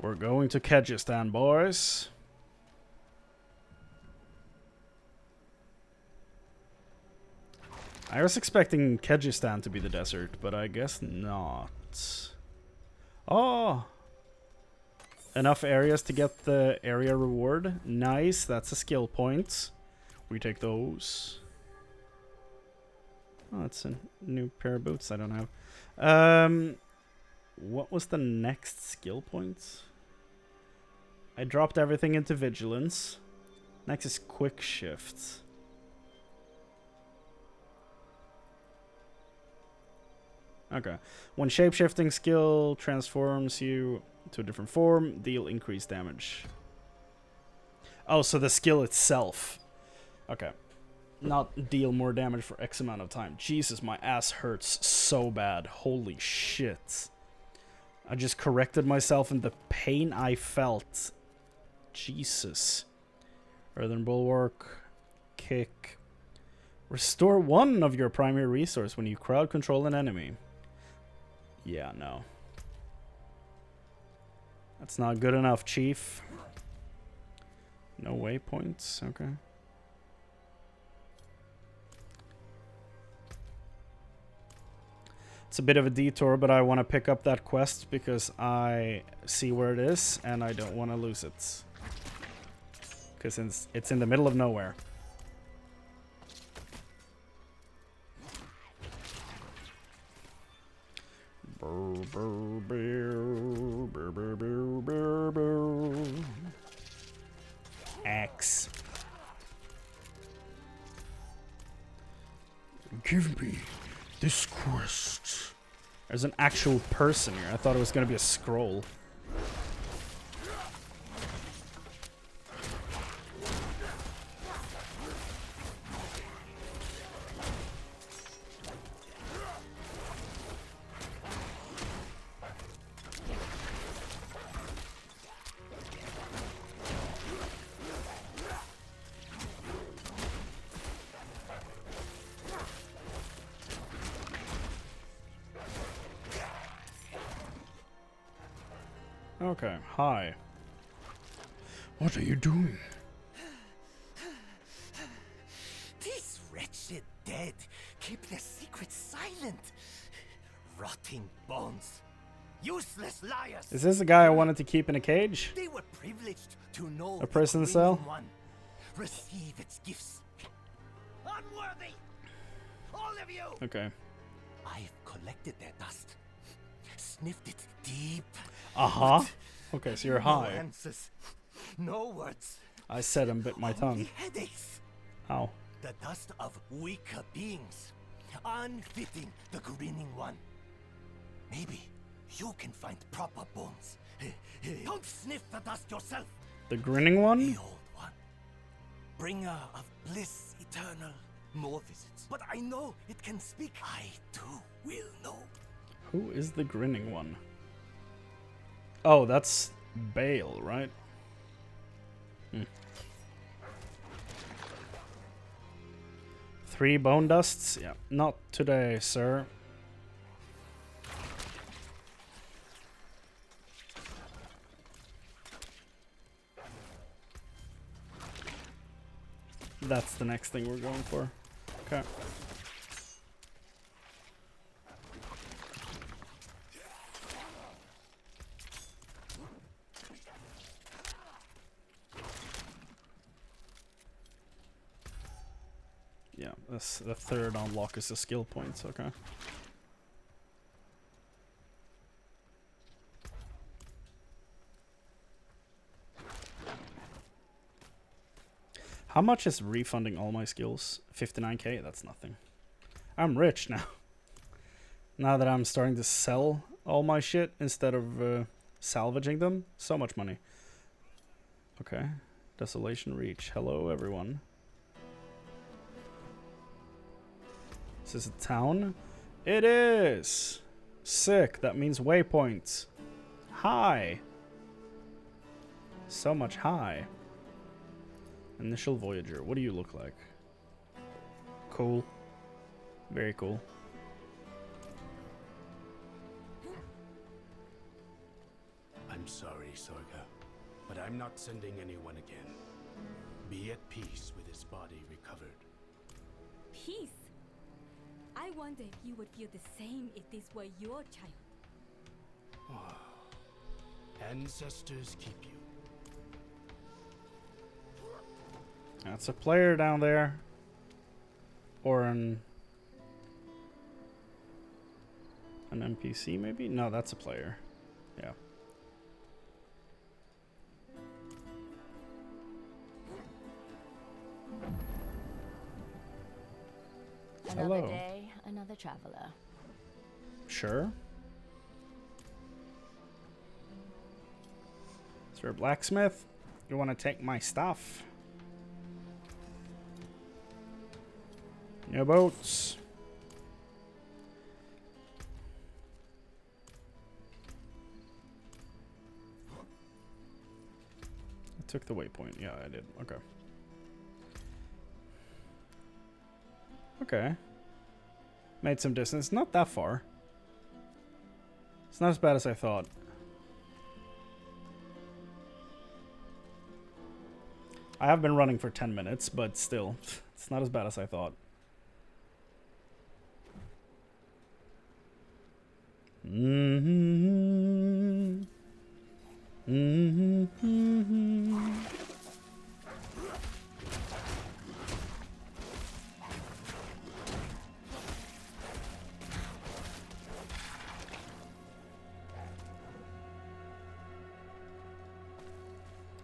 We're going to Kyrgyzstan, boys. I was expecting Kyrgyzstan to be the desert, but I guess not. Oh! Enough areas to get the area reward. Nice, that's a skill point. We take those. Oh, that's a new pair of boots I don't have. What was the next skill point? I dropped everything into Vigilance. Next is Quick Shift. Okay. When shapeshifting skill transforms you to a different form, deal increased damage. Oh, so the skill itself. Okay. Not deal more damage for X amount of time. Jesus, my ass hurts so bad. Holy shit. I just corrected myself in the pain I felt. Jesus. Earthen Bulwark. Kick. Restore 1 of your primary resource when you crowd control an enemy. Yeah, no. That's not good enough, Chief. No waypoints, okay. It's a bit of a detour, but I want to pick up that quest because I see where it is and I don't want to lose it. Because it's in the middle of nowhere. X. Give me this quest. There's an actual person here. I thought it was going to be a scroll. Okay, hi. What are you doing? These wretched dead keep their secrets silent. Rotting bones. Useless liars. Is this the guy I wanted to keep in a cage? They were privileged to know A prison the cell? Green One. Receive its gifts. Unworthy! All of you! Okay. I've collected their dust. Sniffed it deep. Uh-huh. Okay, so you're No high. answers. No words. I said and bit my tongue. Only headaches. Ow. The dust of weaker beings. Unfitting the grinning one. Maybe you can find proper bones. Don't sniff the dust yourself. The grinning one? The old one. Bringer of bliss eternal. More visits. But I know it can speak. I too will know. Who is the grinning one? Oh, that's Bale, right? Hmm. 3 bone dusts? Yeah, not today, sir. That's the next thing we're going for. Okay. Yeah, that's the third unlock is the skill points, okay. How much is refunding all my skills? 59k? That's nothing. I'm rich now. Now that I'm starting to sell all my shit instead of salvaging them. So much money. Okay. Desolation Reach. Hello, everyone. Is this a town? It is! Sick. That means waypoints. Hi. So much high. Initial Voyager. What do you look like? Cool. Very cool. I'm sorry, Sorga, but I'm not sending anyone again. Be at peace with his body recovered. Peace? I wonder if you would feel the same if this were your child. Ancestors keep you. That's a player down there. Or an NPC maybe? No, that's a player. Yeah. Another Hello. day, another traveler. Sure. Is there a blacksmith? You want to take my stuff? No boats. I took the waypoint. Yeah, I did. Okay. Okay. Made some distance. Not that far. It's not as bad as I thought. I have been running for 10 minutes, but still, it's not as bad as I thought. Mm-hmm. Mm-hmm.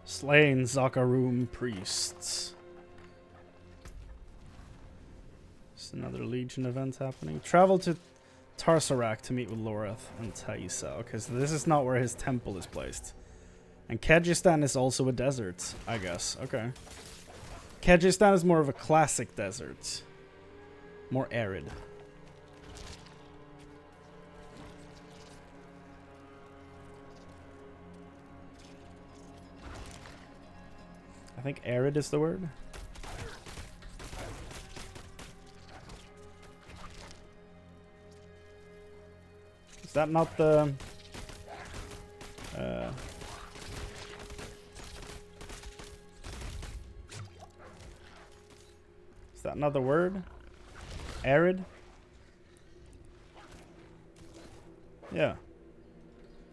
Slain Zakarum priests. There's another Legion event happening. Travel to Tarsarak to meet with Loreth and Thaisa. Okay, so this is not where his temple is placed. And Kyrgyzstan is also a desert, I guess. Okay. Kyrgyzstan is more of a classic desert. More arid. I think arid is the word. Is that not the... is that not the word? Arid? Yeah.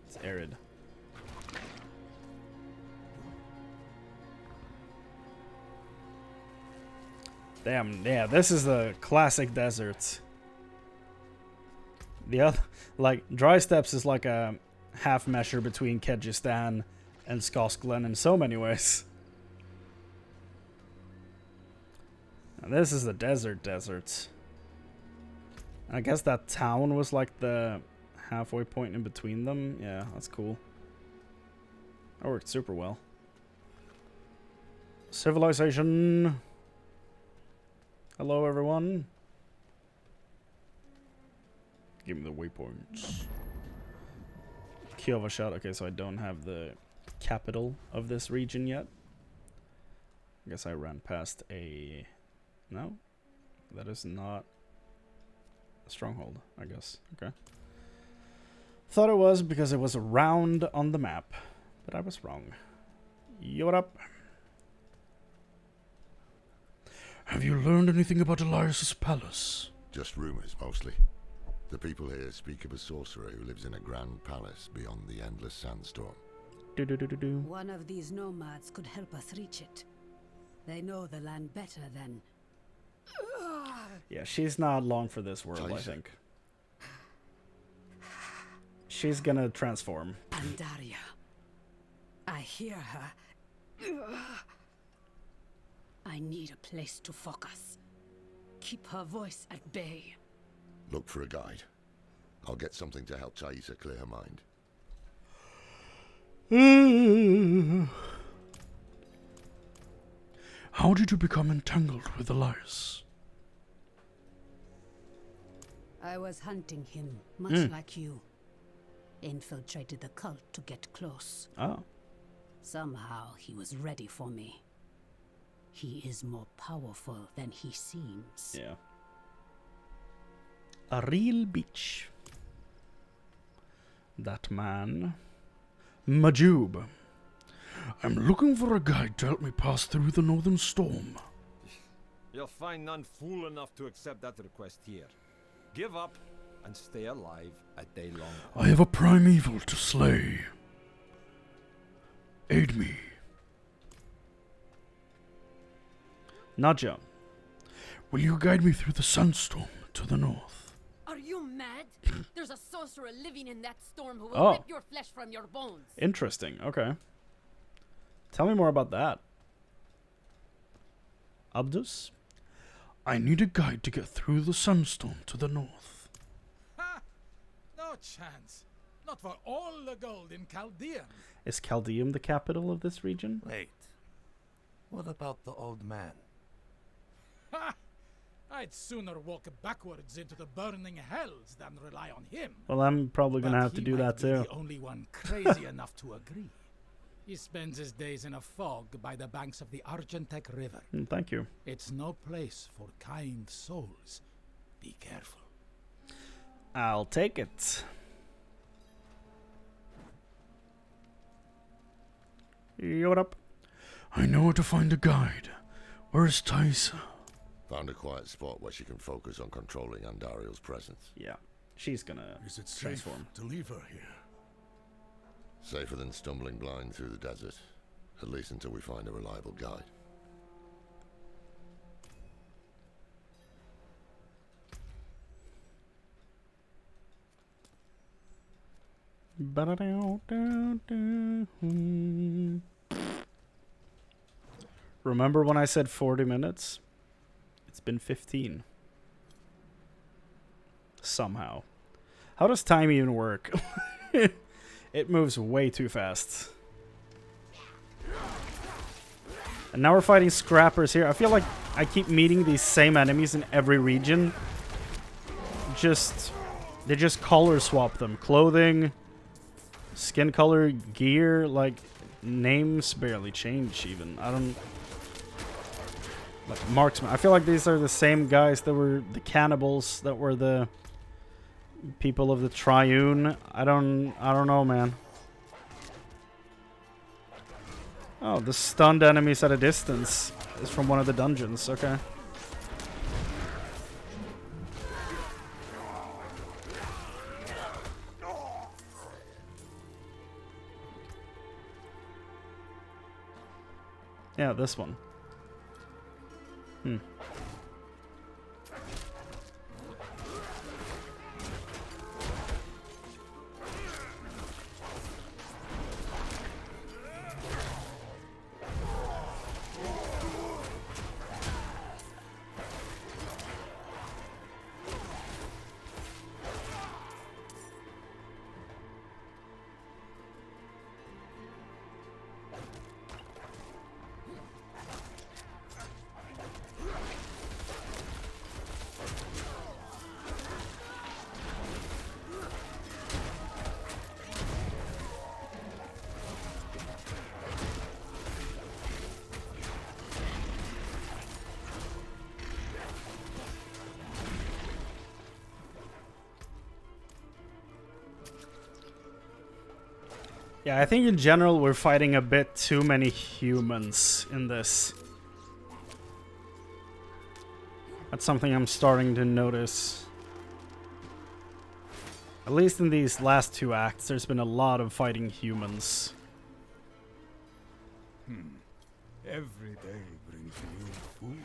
It's arid. Damn, yeah, this is the classic desert. The other, like, Dry Steppes is like a half measure between Kyrgyzstan and Skosklen in so many ways. And this is the desert. I guess that town was like the halfway point in between them. Yeah, that's cool. That worked super well. Civilization. Hello, everyone. Give me the waypoints. Kyovashad. Okay, so I don't have the capital of this region yet. I guess I ran past a... No? That is not a stronghold, I guess. Okay. Thought it was because it was round on the map, but I was wrong. What up? Have you learned anything about Elias's palace? Just rumors, mostly. The people here speak of a sorcerer who lives in a grand palace beyond the endless sandstorm. One of these nomads could help us reach it. They know the land better than... Yeah, she's not long for this world, I think. She's gonna transform. Pandaria. I hear her. I need a place to focus. Keep her voice at bay. Look for a guide. I'll get something to help Thaisa clear her mind. How did you become entangled with Elias? I was hunting him, much like you. Infiltrated the cult to get close. Oh. Somehow he was ready for me. He is more powerful than he seems. Yeah. A real bitch. That man. Majub. I'm looking for a guide to help me pass through the northern storm. You'll find none fool enough to accept that request here. Give up and stay alive a day longer. I have a primeval to slay. Aid me. Nadja. Will you guide me through the sandstorm to the north? Are you mad? There's a sorcerer living in that storm who will rip your flesh from your bones. Interesting. Okay. Tell me more about that. Abdus? I need a guide to get through the sandstorm to the north. Ha! No chance. Not for all the gold in Chaldean. Is Chaldeum the capital of this region? Wait. What about the old man? Ha! I'd sooner walk backwards into the burning hells than rely on him. Well, I'm probably going to have to do that too. The only one crazy enough to agree. He spends his days in a fog by the banks of the Argentec River. Thank you. It's no place for kind souls. Be careful. I'll take it. What up? I know where to find a guide. Where's Thaisa? Found a quiet spot where she can focus on controlling Andariel's presence. Yeah. she's gonna Is it safe transform. to leave her here? Safer than stumbling blind through the desert. At least until we find a reliable guide. Remember when I said 40 minutes? It's been 15. Somehow. How does time even work? It moves way too fast. And now we're fighting scrappers here. I feel like I keep meeting these same enemies in every region. They just color swap them. Clothing, skin color, gear, like names barely change even. I don't... Like marksman. I feel like these are the same guys that were the cannibals, that were the people of the Triune. I don't know, man. Oh, the stunned enemies at a distance is from one of the dungeons. Okay. Yeah, this one. Yeah, I think in general we're fighting a bit too many humans in this. That's something I'm starting to notice. At least in these last two acts, there's been a lot of fighting humans. Every day brings new food.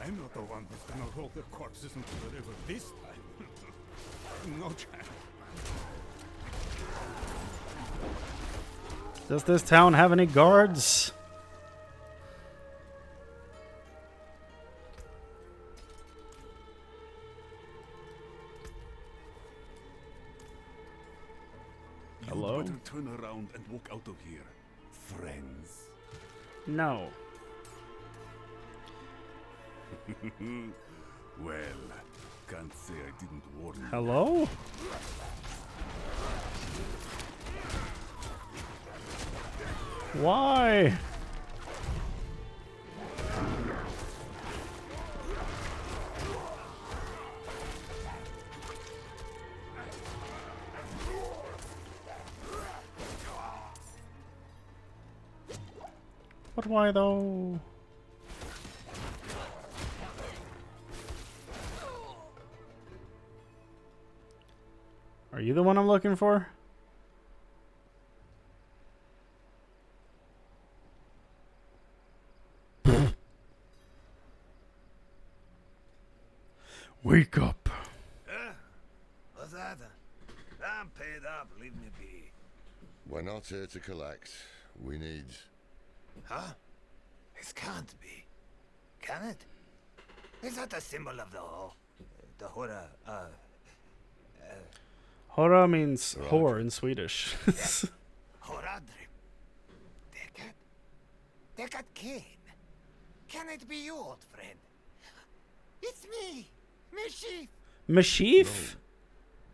I'm not the one who's gonna roll their corpses into the river this time. No chance. Does this town have any guards? Hello? You better turn around and walk out of here, friends. No. Well, can't say I didn't warn you. Hello? Why? But why though? Are you the one I'm looking for? Wake up. What's that? I'm paid up, leave me be. We're not here to collect. We need... Huh? It can't be. Can it? Is that the symbol of the hole? The Hora, Hora means whore in Swedish. Horadrim. Dekat Kane. Can it be you, old friend? It's me, Meshif. Meshif?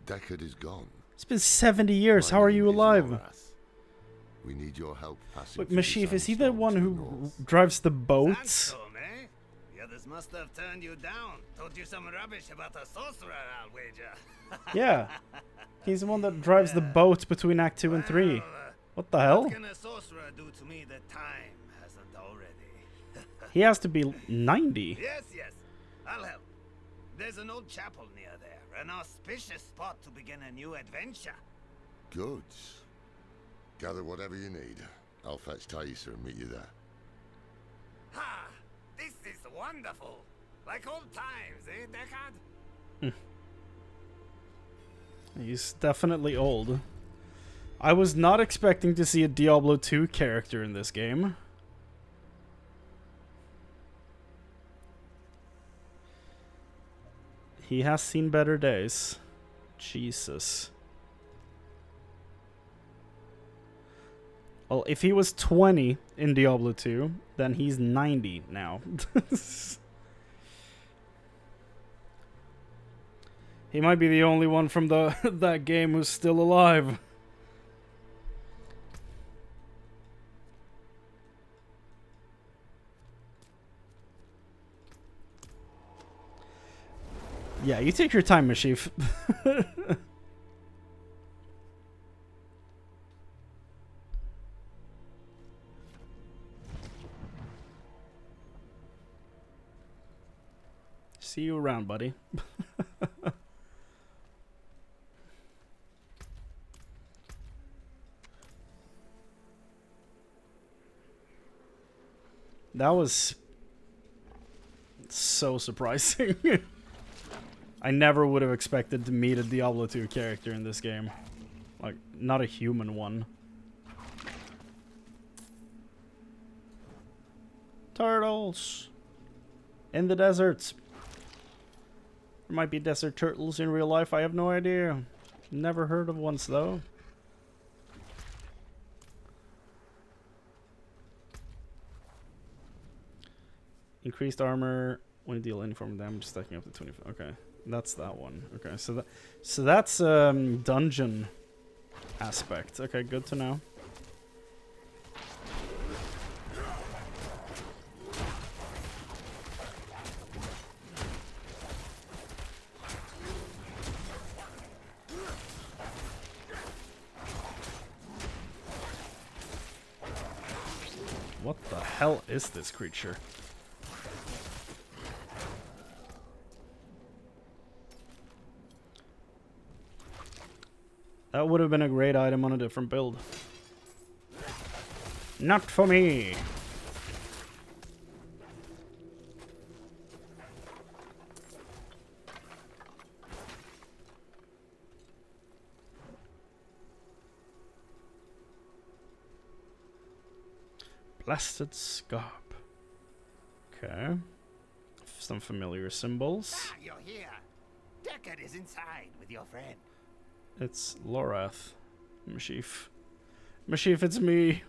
No. Deckard is gone. It's been 70 years. How are you alive? We need your help passing. Wait, Meshif, is he the one who drives the boats? Sandstorm, eh? The others must have turned you down. Told you some rubbish about a sorcerer, I'll wager. Yeah. He's the one that drives the boat between Act 2 and 3. What the hell? What can a sorcerer do to me that time hasn't already? He has to be 90. Yes, I'll help. There's an old chapel near there, an auspicious spot to begin a new adventure. Goods. Gather whatever you need. I'll fetch Thaisa and meet you there. Ha! This is wonderful! Like old times, eh, Deckard? He's definitely old. I was not expecting to see a Diablo 2 character in this game. He has seen better days. Jesus. Well, if he was 20 in Diablo 2, then he's 90 now. He might be the only one from that game who's still alive. Yeah, you take your time, Mashif. See you around, buddy. That was so surprising. I never would have expected to meet a Diablo 2 character in this game. Like, not a human one. Turtles! In the deserts. There might be desert turtles in real life, I have no idea. Never heard of ones, though. Increased armor when you deal any form of damage, stacking up to 25. Okay, that's that one. Okay, so that's dungeon aspect. Okay, good to know. What the hell is this creature? That would have been a great item on a different build. Not for me! Blasted Scarp. Okay. Some familiar symbols. Ah, you're here. Deckard is inside with your friend. It's Lorath. Mashif. Mashif, it's me.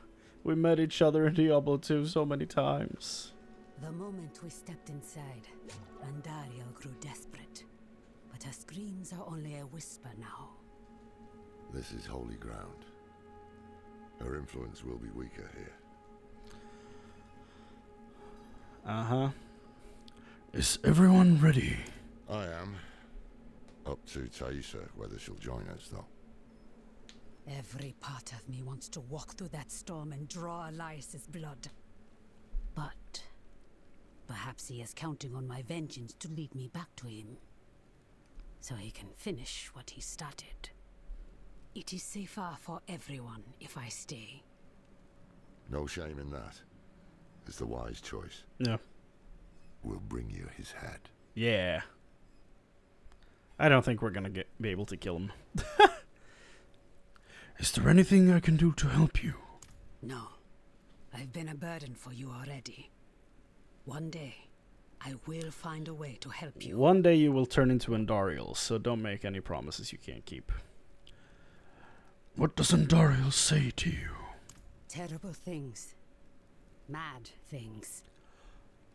We met each other in Diablo 2 so many times. The moment we stepped inside, Andariel grew desperate. But her screams are only a whisper now. This is holy ground. Her influence will be weaker here. Uh-huh. Is everyone ready? I am. Up to Thaisa, whether she'll join us, though. Every part of me wants to walk through that storm and draw Elias's blood. But perhaps he is counting on my vengeance to lead me back to him, so he can finish what he started. It is safer for everyone if I stay. No shame in that. It's the wise choice. Yeah. We'll bring you his head. Yeah. I don't think we're gonna be able to kill him. Is there anything I can do to help you? No. I've been a burden for you already. One day, I will find a way to help you. One day you will turn into Andariel, so don't make any promises you can't keep. What does Andariel say to you? Terrible things. Mad things.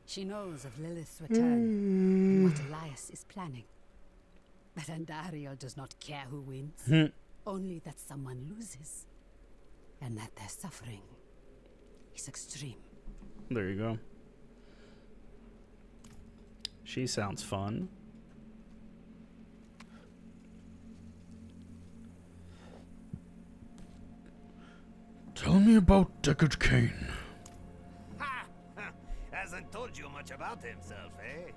She knows of Lilith's return and what Elias is planning. But Andariel does not care who wins. Only that someone loses. And that their suffering is extreme. There you go. She sounds fun. Tell me about Deckard Cain. Ha! Hasn't told you much about himself, eh?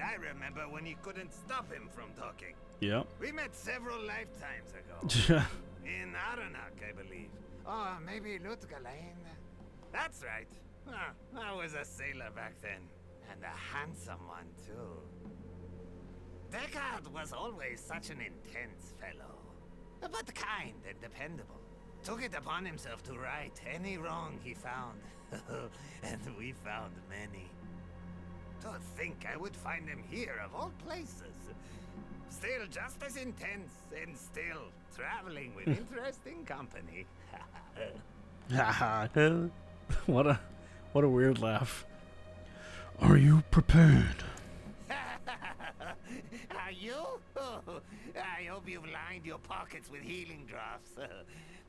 I remember when you couldn't stop him from talking. Yep. We met several lifetimes ago. In Aranak, I believe. Oh, maybe Lutgalain. That's right. I was a sailor back then. And a handsome one, too. Deckard was always such an intense fellow. But kind and dependable. Took it upon himself to right any wrong he found. And we found many. To think I would find him here, of all places. Still just as intense, and still traveling with interesting company. What a weird laugh. Are you prepared? Are you? I hope you've lined your pockets with healing drafts.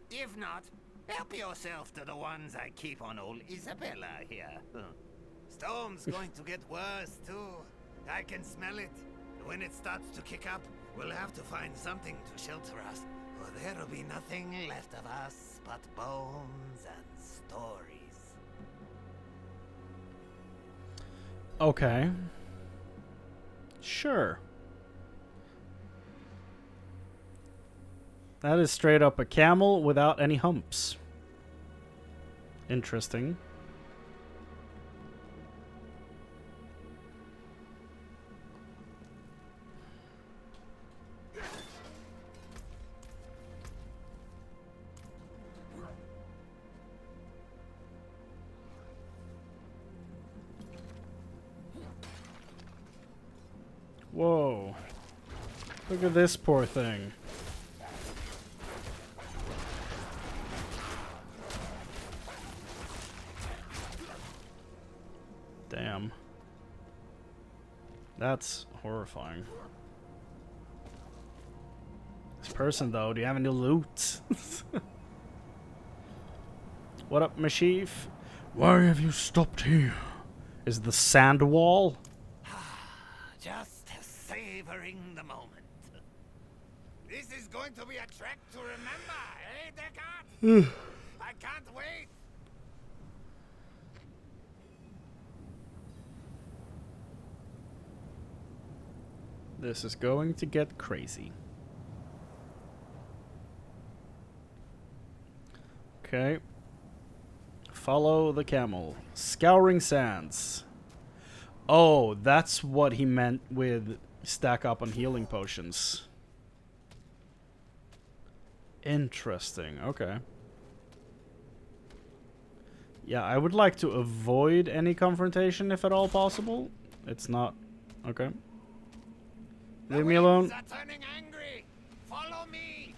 If not, help yourself to the ones I keep on old Isabella here. Storm's going to get worse, too. I can smell it. When it starts to kick up, we'll have to find something to shelter us, or there'll be nothing left of us but bones and stories. Okay. Sure. That is straight up a camel without any humps. Interesting. Whoa. Look at this poor thing. Damn. That's horrifying. This person, though, do you have any loot? What up, Mashif? Why have you stopped here? Is the sand wall? Just savoring the moment. This is going to be a trek to remember, eh, Deckard? I can't wait. This is going to get crazy. Okay. Follow the camel. Scouring sands. Oh, that's what he meant with stack up on healing potions. Interesting. Okay. Yeah, I would like to avoid any confrontation if at all possible. It's not. Okay. Leave me alone. Are turning angry. Follow me.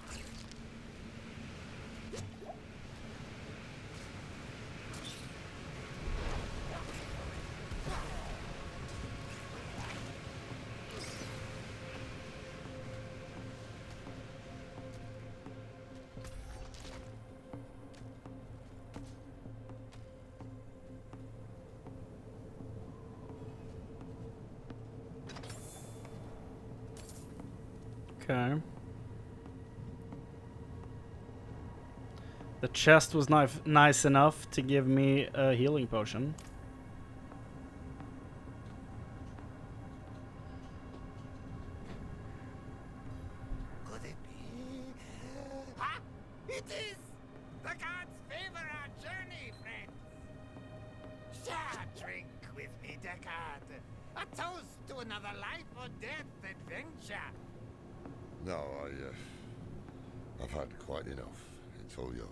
Okay. The chest was nice enough to give me a healing potion. Could it be? Ah, it is! The gods favor our journey, friends! Share a drink with me, Deckard. A toast to another life or death adventure. No, I've had quite enough. It's all yours.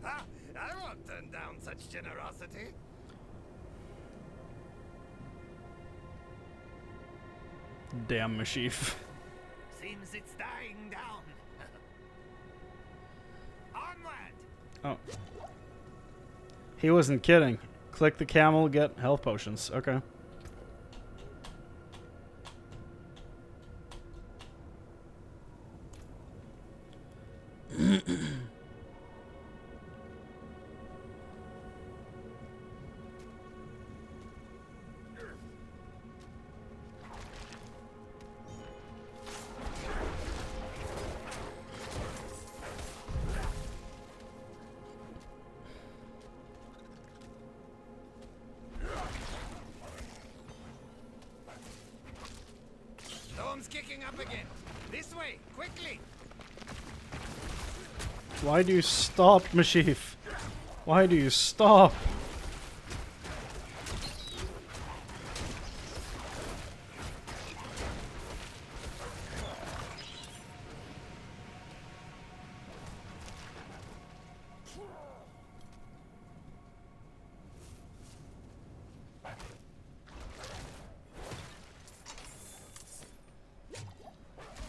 Ah, I won't turn down such generosity. Damn, Mashif. Seems it's dying down. Onward! Oh. He wasn't kidding. Click the camel, get health potions. Okay. storm's kicking up again. This way, quickly. Why do you stop, Mashif? Why do you stop?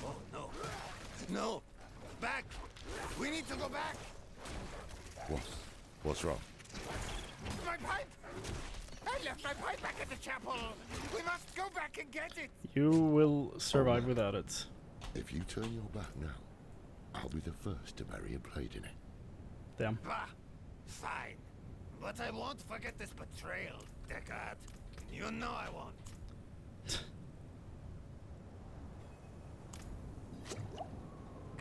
Oh, no. No. Back. We need to go back. What's wrong? My pipe! I left my pipe back at the chapel. We must go back and get it. You will survive without it. If you turn your back now, I'll be the first to bury a blade in it. Damn. Bah. Fine. But I won't forget this betrayal, Deckard. You know I won't.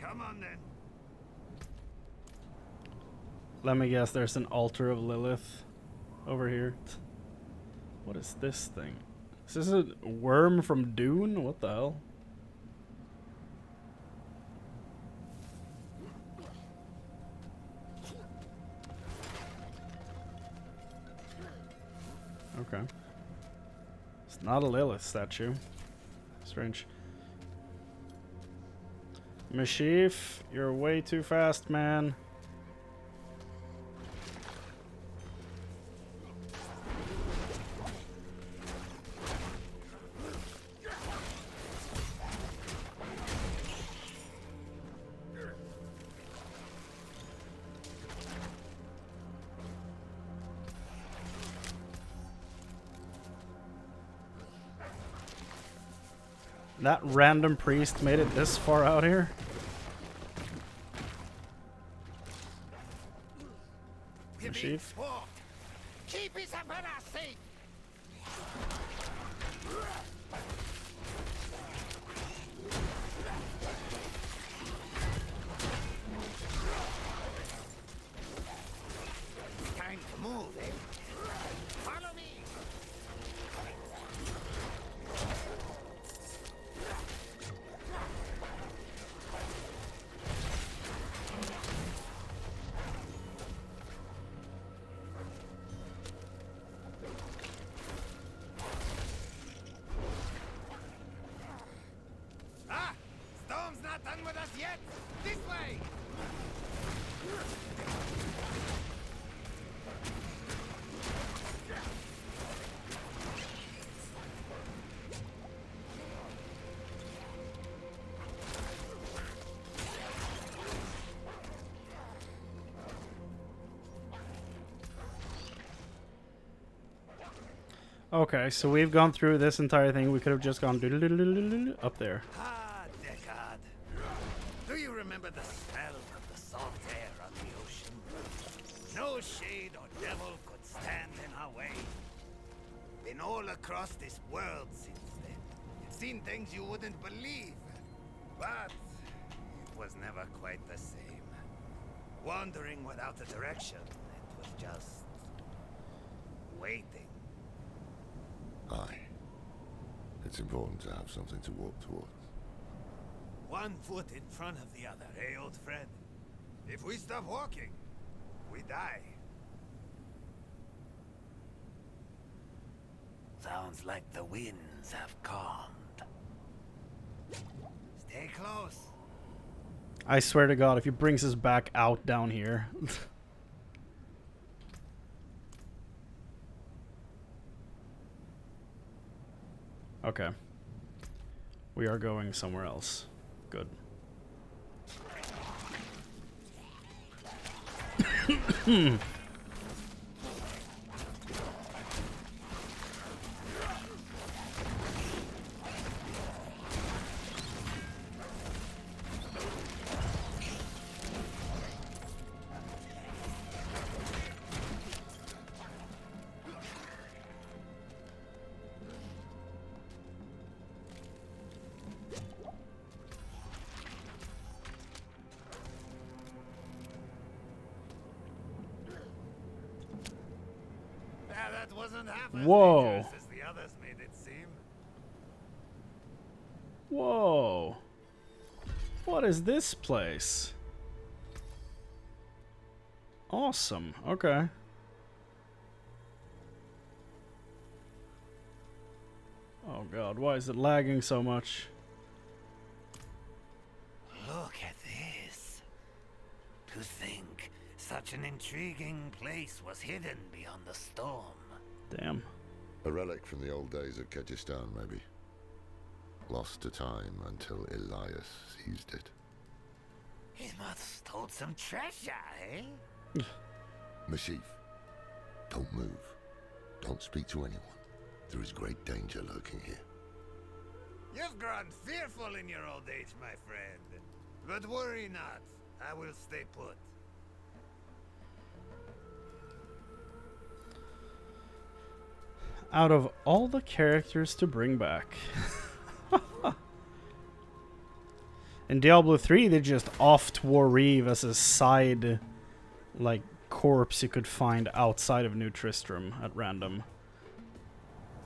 Come on then. Let me guess, there's an altar of Lilith over here. What is this thing? Is this a worm from Dune? What the hell? Okay. It's not a Lilith statue. Strange. Mashif, you're way too fast, man. That random priest made it this far out here? Chief? Keep his Emperor safe. Time to move, eh? Follow me. Not done with us yet! This way! Okay, so we've gone through this entire thing. We could have just gone up there. Do you remember the smell of the salt air on the ocean? No shade or devil could stand in our way. Been all across this world since then. Seen things you wouldn't believe. But it was never quite the same. Wandering without a direction. It was just waiting. Aye. It's important to have something to walk towards. One foot in front of the other, eh, old friend? If we stop walking, we die. Sounds like the winds have calmed. Stay close. I swear to God, if he brings us back out down here. Okay. We are going somewhere else. Good. That wasn't half as Whoa. dangerous as the others made it seem. Whoa. What is this place? Awesome. Okay. Oh god, why is it lagging so much? Look at this. To think such an intriguing place was hidden beyond the storm. Damn. A relic from the old days of Kyrgyzstan, maybe. Lost to time until Elias seized it. He must stole some treasure, eh? Mashif, don't move. Don't speak to anyone. There is great danger lurking here. You've grown fearful in your old age, my friend. But worry not. I will stay put. Out of all the characters to bring back. In Diablo 3, they just offed Warreeve as a side, like, corpse you could find outside of New Tristram at random.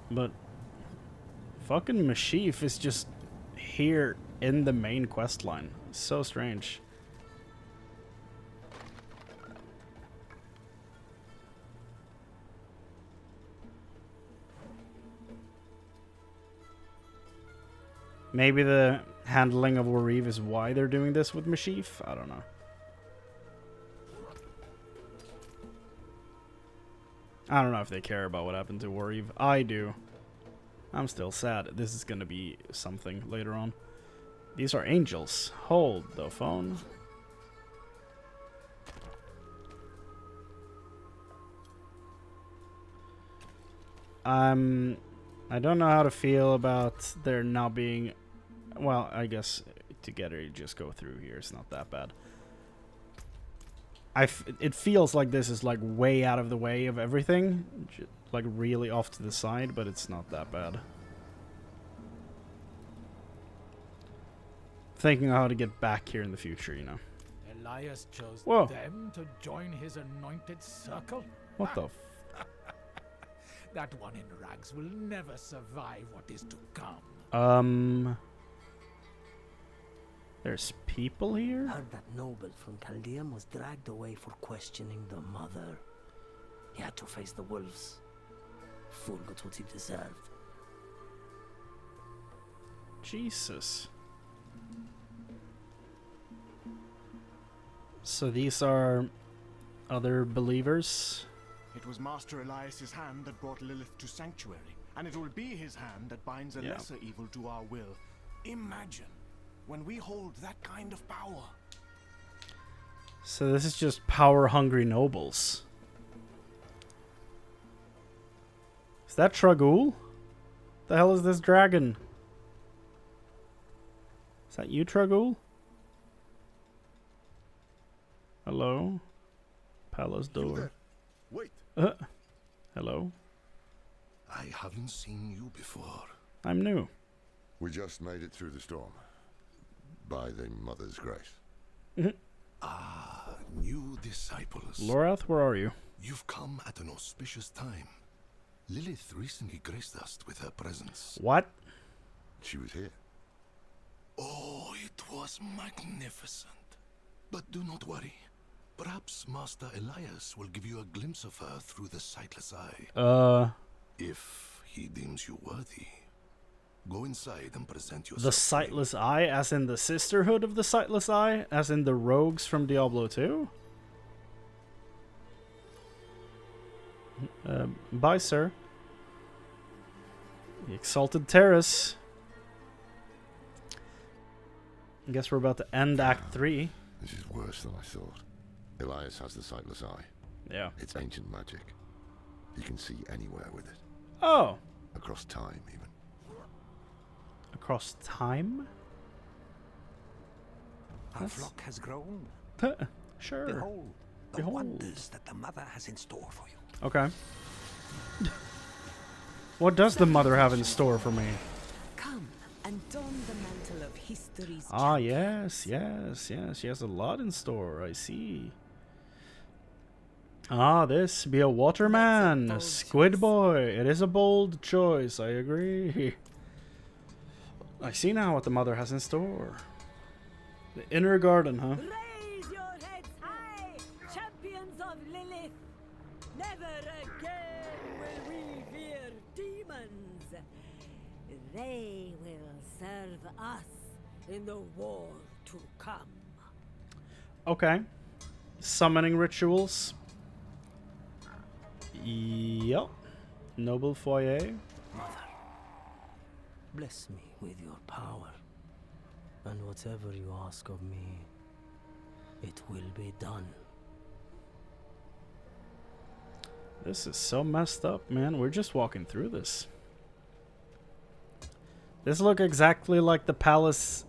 But fucking Mashif is just here in the main questline. So strange. Maybe the handling of Warreeve is why they're doing this with Mashif? I don't know. I don't know if they care about what happened to Warreeve. I do. I'm still sad. This is gonna be something later on. These are angels. Hold the phone. I don't know how to feel about there not being... Well, I guess together you just go through here. It's not that bad. It feels like this is like way out of the way of everything. Like really off to the side, but it's not that bad. Thinking how to get back here in the future, you know. Elias chose Whoa. them to join his anointed circle? What the That one in rags will never survive what is to come. There's people here? Heard that noble from Chaldean was dragged away for questioning the mother. He had to face the wolves. Fool got what he deserved. Jesus. So these are other believers? It was Master Elias's hand that brought Lilith to Sanctuary, and it will be his hand that binds a lesser evil to our will. Imagine when we hold that kind of power. So this is just power-hungry nobles. Is that Tragul? The hell is this dragon? Is that you, Tragul? Hello? Palace door. Wait. Hello? I haven't seen you before. I'm new. We just made it through the storm. By the Mother's grace. New disciples. Lorath, where are you? You've come at an auspicious time. Lilith recently graced us with her presence. What? She was here. Oh, it was magnificent. But do not worry. Perhaps Master Elias will give you a glimpse of her through the sightless eye. If he deems you worthy. Go inside and present yourself. The Sightless Eye, as in the Sisterhood of the Sightless Eye? As in the rogues from Diablo 2? Bye, sir. The Exalted Terrace. I guess we're about to end Act 3. This is worse than I thought. Elias has the Sightless Eye. Yeah. It's ancient magic. You can see anywhere with it. Oh. Across time, even. Across time? Our flock has grown. Sure. Behold, the wonders that the Mother has in store for you. Okay. What does the Mother have in store for me? Come and don the mantle of history's Ah, yes, yes, yes. She has a lot in store. I see. Ah, this be a waterman, a squid boy. It is a bold choice. I agree. I see now what the mother has in store. The inner garden, huh? Raise your heads high, champions of Lilith. Never again will we fear demons. They will serve us in the war to come. Okay. Summoning rituals. Yup. Noble foyer. Mother, bless me with your power, and whatever you ask of me, it will be done. This is so messed up, man. We're just walking through this. This looks exactly like the palace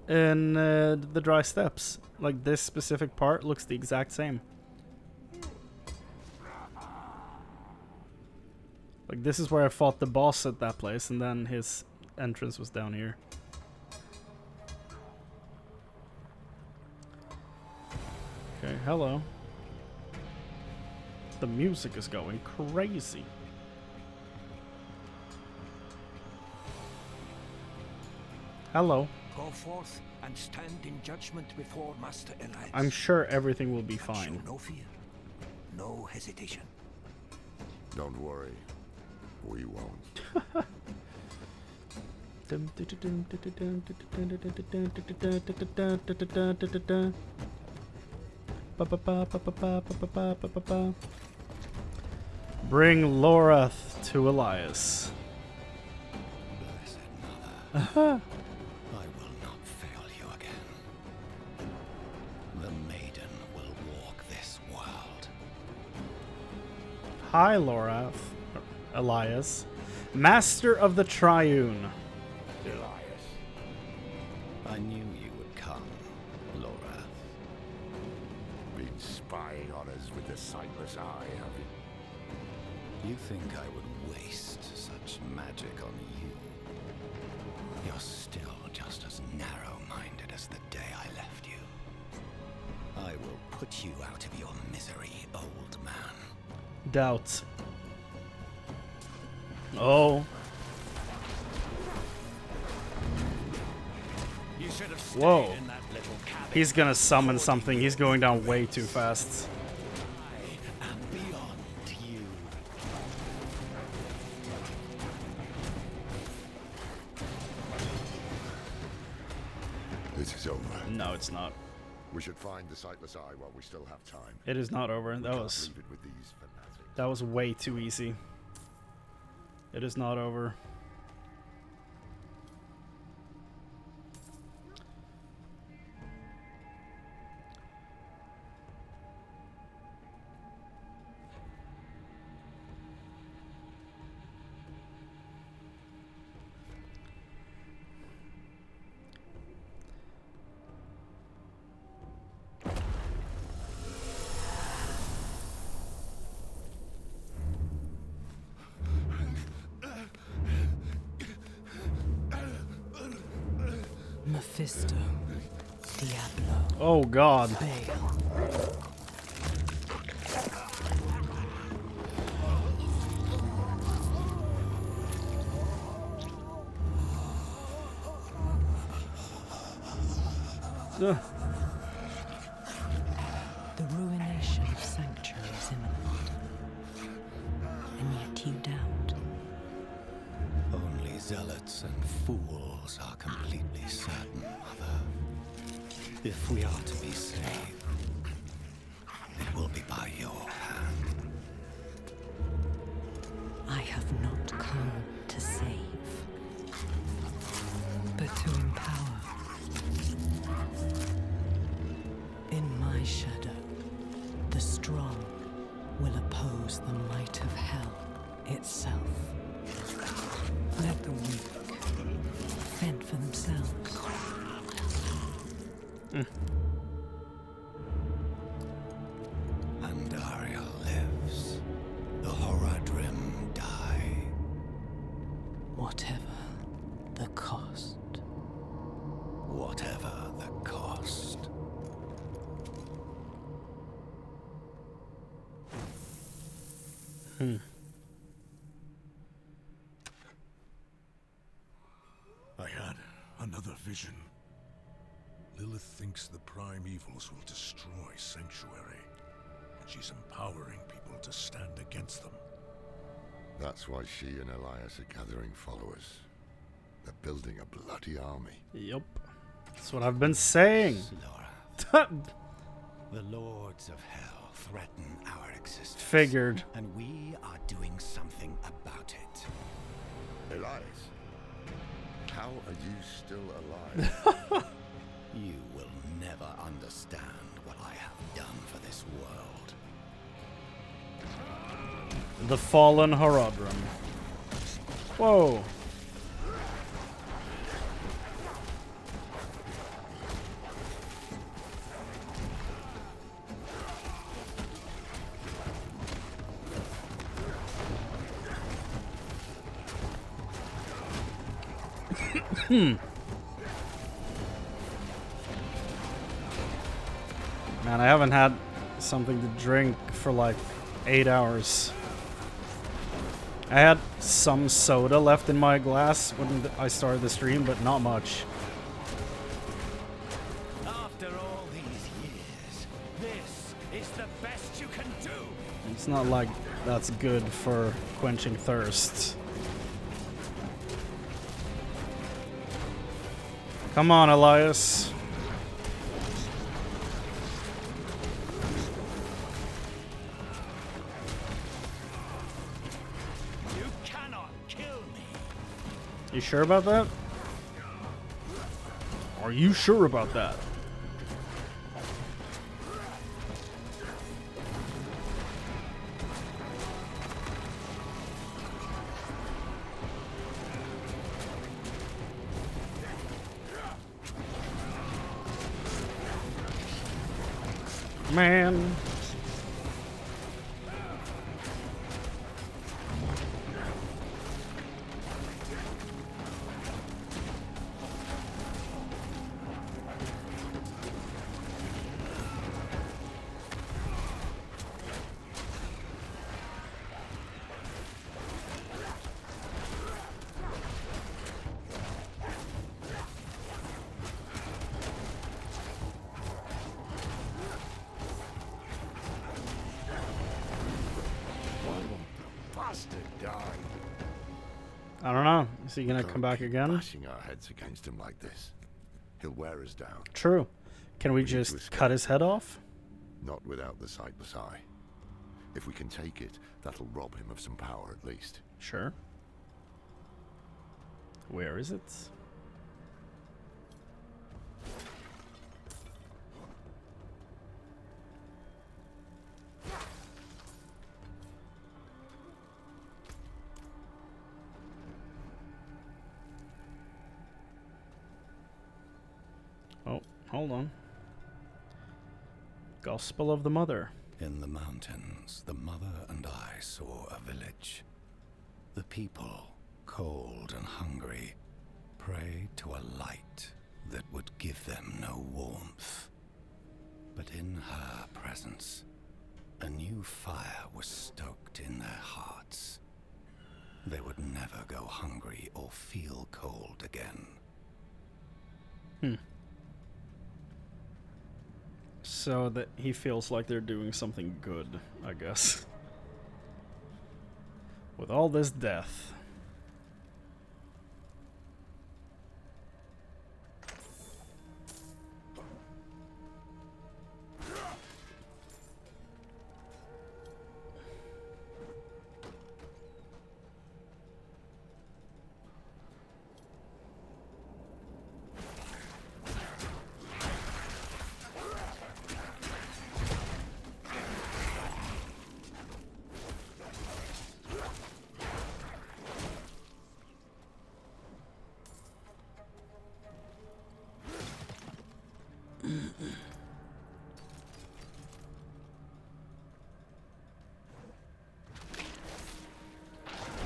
in the Dry Steppes. Like, this specific part looks the exact same. Like, this is where I fought the boss at that place, and then his entrance was down here. Okay, hello. The music is going crazy. Hello. Go forth and stand in judgment before Master Elias. I'm sure everything will be fine. Show no fear, no hesitation. Don't worry, we won't. Bring Lorath to Elias. Blessed Mother, I will not fail you again. The maiden will walk this world. Hi, Lorath. Elias. Master of the Triune. Elias. I knew you would come, Lorath. Been spying on us with the sightless eye, have you? You think I would waste such magic on you? You're still just as narrow-minded as the day I left you. I will put you out of your misery, old man. Doubts. Oh. You should have stayed Whoa. in that little cabin. He's gonna summon something. He's going down way too fast. I am beyond you. This is over. No, it's not. We should find the sightless eye while we still have time. It is not over. We That can't was leave it with these fanatics. that was way too easy. It is not over. Mephisto. Diablo. Oh God. Ugh. The ruination of Sanctuary is imminent. And yet you doubt. Only zealots and fools are completely certain, Mother. If we are to be saved, it will be by your hand. I have not come to save, but to empower. In my shadow, the strong will oppose the might of hell itself. Let the weak fend for themselves. Andaria lives. The Horadrim die. Whatever the cost. Whatever the cost. I Another vision. Lilith thinks the prime evils will destroy Sanctuary, and she's empowering people to stand against them. That's why she and Elias are gathering followers. They're building a bloody army. Yup. That's what I've been saying. The lords of hell threaten our existence. Figured. And we are doing something about it. Elias, how are you still alive? You will never understand what I have done for this world. The fallen Horadrim. Whoa. Man, I haven't had something to drink for like 8 hours. I had some soda left in my glass when I started the stream, but not much. After all these years, this is the best you can do. It's not like that's good for quenching thirst. Come on, Elias. You cannot kill me. You sure about that? Are you sure about that? Man. I don't know. Is he gonna come back again? Bashing our heads against him like this. He'll wear us down. True. Can we just cut his head off? Not without the sightless eye. If we can take it, that'll rob him of some power at least. Sure. Where is it? Oh, hold on. Gospel of the Mother. In the mountains, the mother and I saw a village. The people, cold and hungry, prayed to a light that would give them no warmth. But in her presence, a new fire was stoked in their hearts. They would never go hungry or feel cold again. So that he feels like they're doing something good, I guess. With all this death.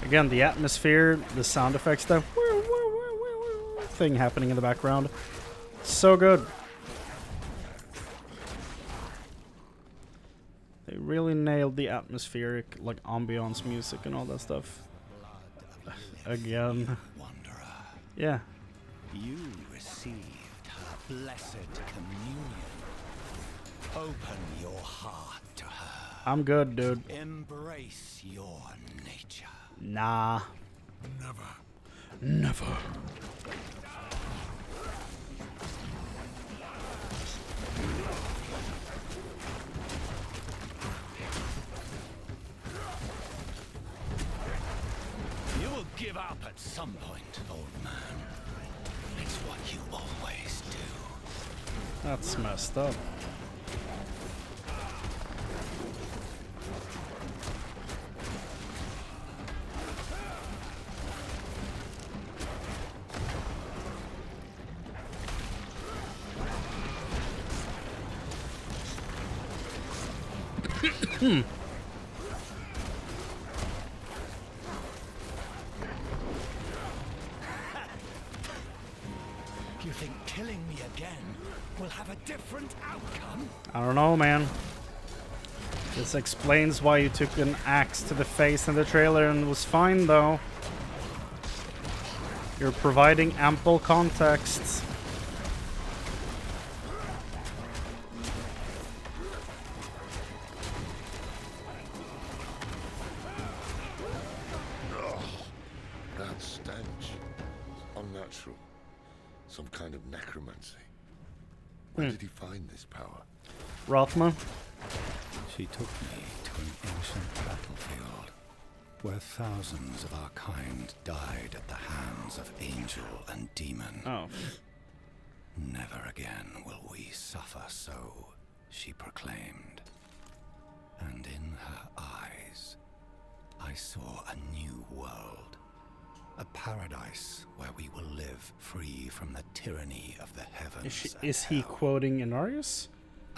Again, the atmosphere, the sound effects, the thing happening in the background. So good. They really nailed the atmospheric, like, ambiance music and all that stuff. Again. Yeah. You received her blessed communion. Open your heart to her. I'm good, dude. Embrace your nature. Nah. Never. Never. You will give up at some point, old man. It's what you always do. That's messed up. You think killing me again will have a different outcome? I don't know, man. This explains why you took an axe to the face in the trailer and was fine, though. You're providing ample context. That stench. Unnatural. Some kind of necromancy. Where did he find this power? Rothma? She took me to an ancient battlefield where thousands of our kind died at the hands of angel and demon. Oh. Never again will we suffer so, she proclaimed. And in her eyes, I saw a new world. A paradise where we will live free from the tyranny of the heavens. Is he quoting Inarius?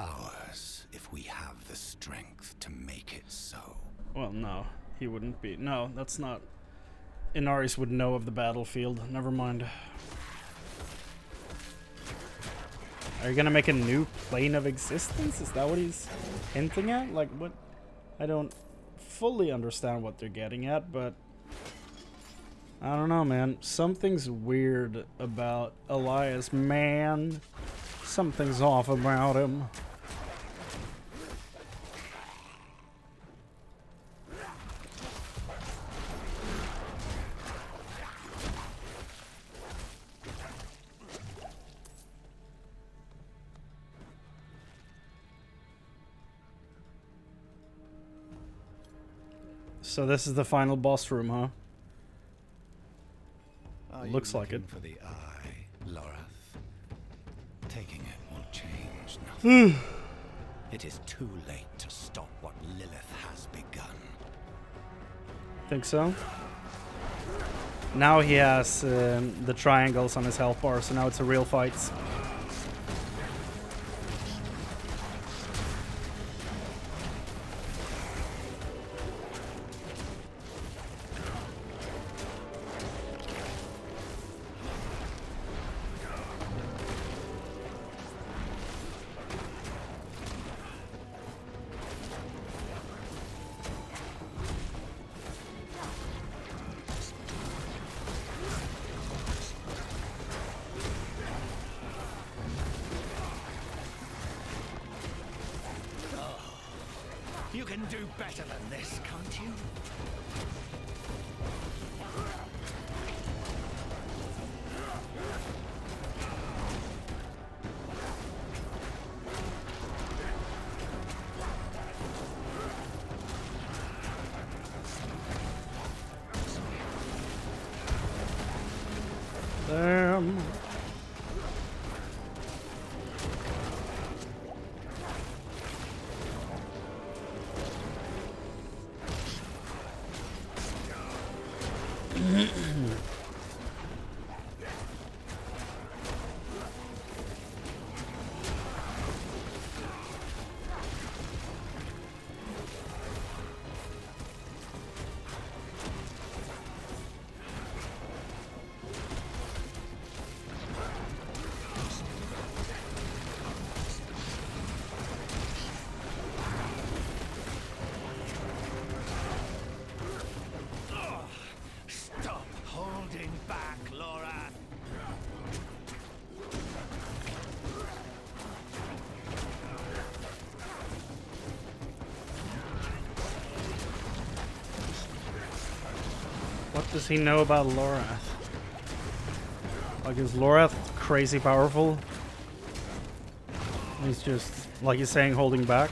Ours, if we have the strength to make it so. Well, no, he wouldn't be. No, that's not. Inarius would know of the battlefield. Never mind. Are you gonna make a new plane of existence? Is that what he's hinting at? Like, what? I don't fully understand what they're getting at, but I don't know, man. Something's weird about Elias, man. Something's off about him. So this is the final boss room, huh? Looks like it. For the eye, Lorath. Taking it will change nothing. It is too late to stop what Lilith has begun. Think so? Now he has the triangles on his health bar, so now it's a real fight. You can do better than this, can't you? Damn. What does he know about Lorath? Like, is Lorath crazy powerful? He's just, like he's saying, holding back.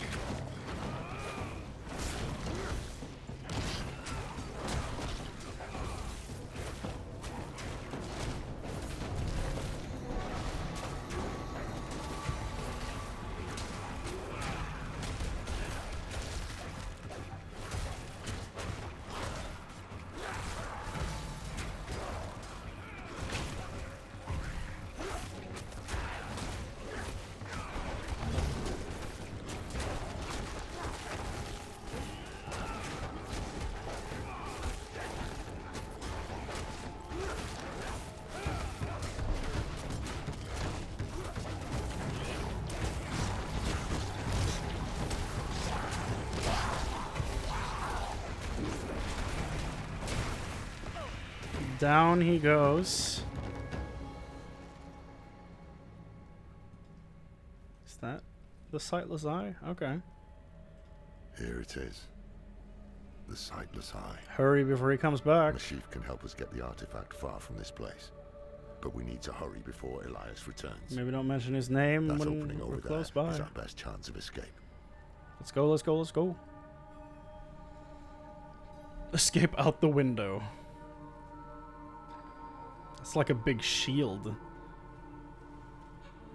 Down he goes. Is that the Sightless Eye? Okay. Here it is. The Sightless Eye. Hurry before he comes back. Mashif can help us get the artifact far from this place. But we need to hurry before Elias returns. Maybe don't mention his name That when opening we're over close there by. is our best chance of escape. Let's go, let's go, let's go. Escape out the window. It's like a big shield.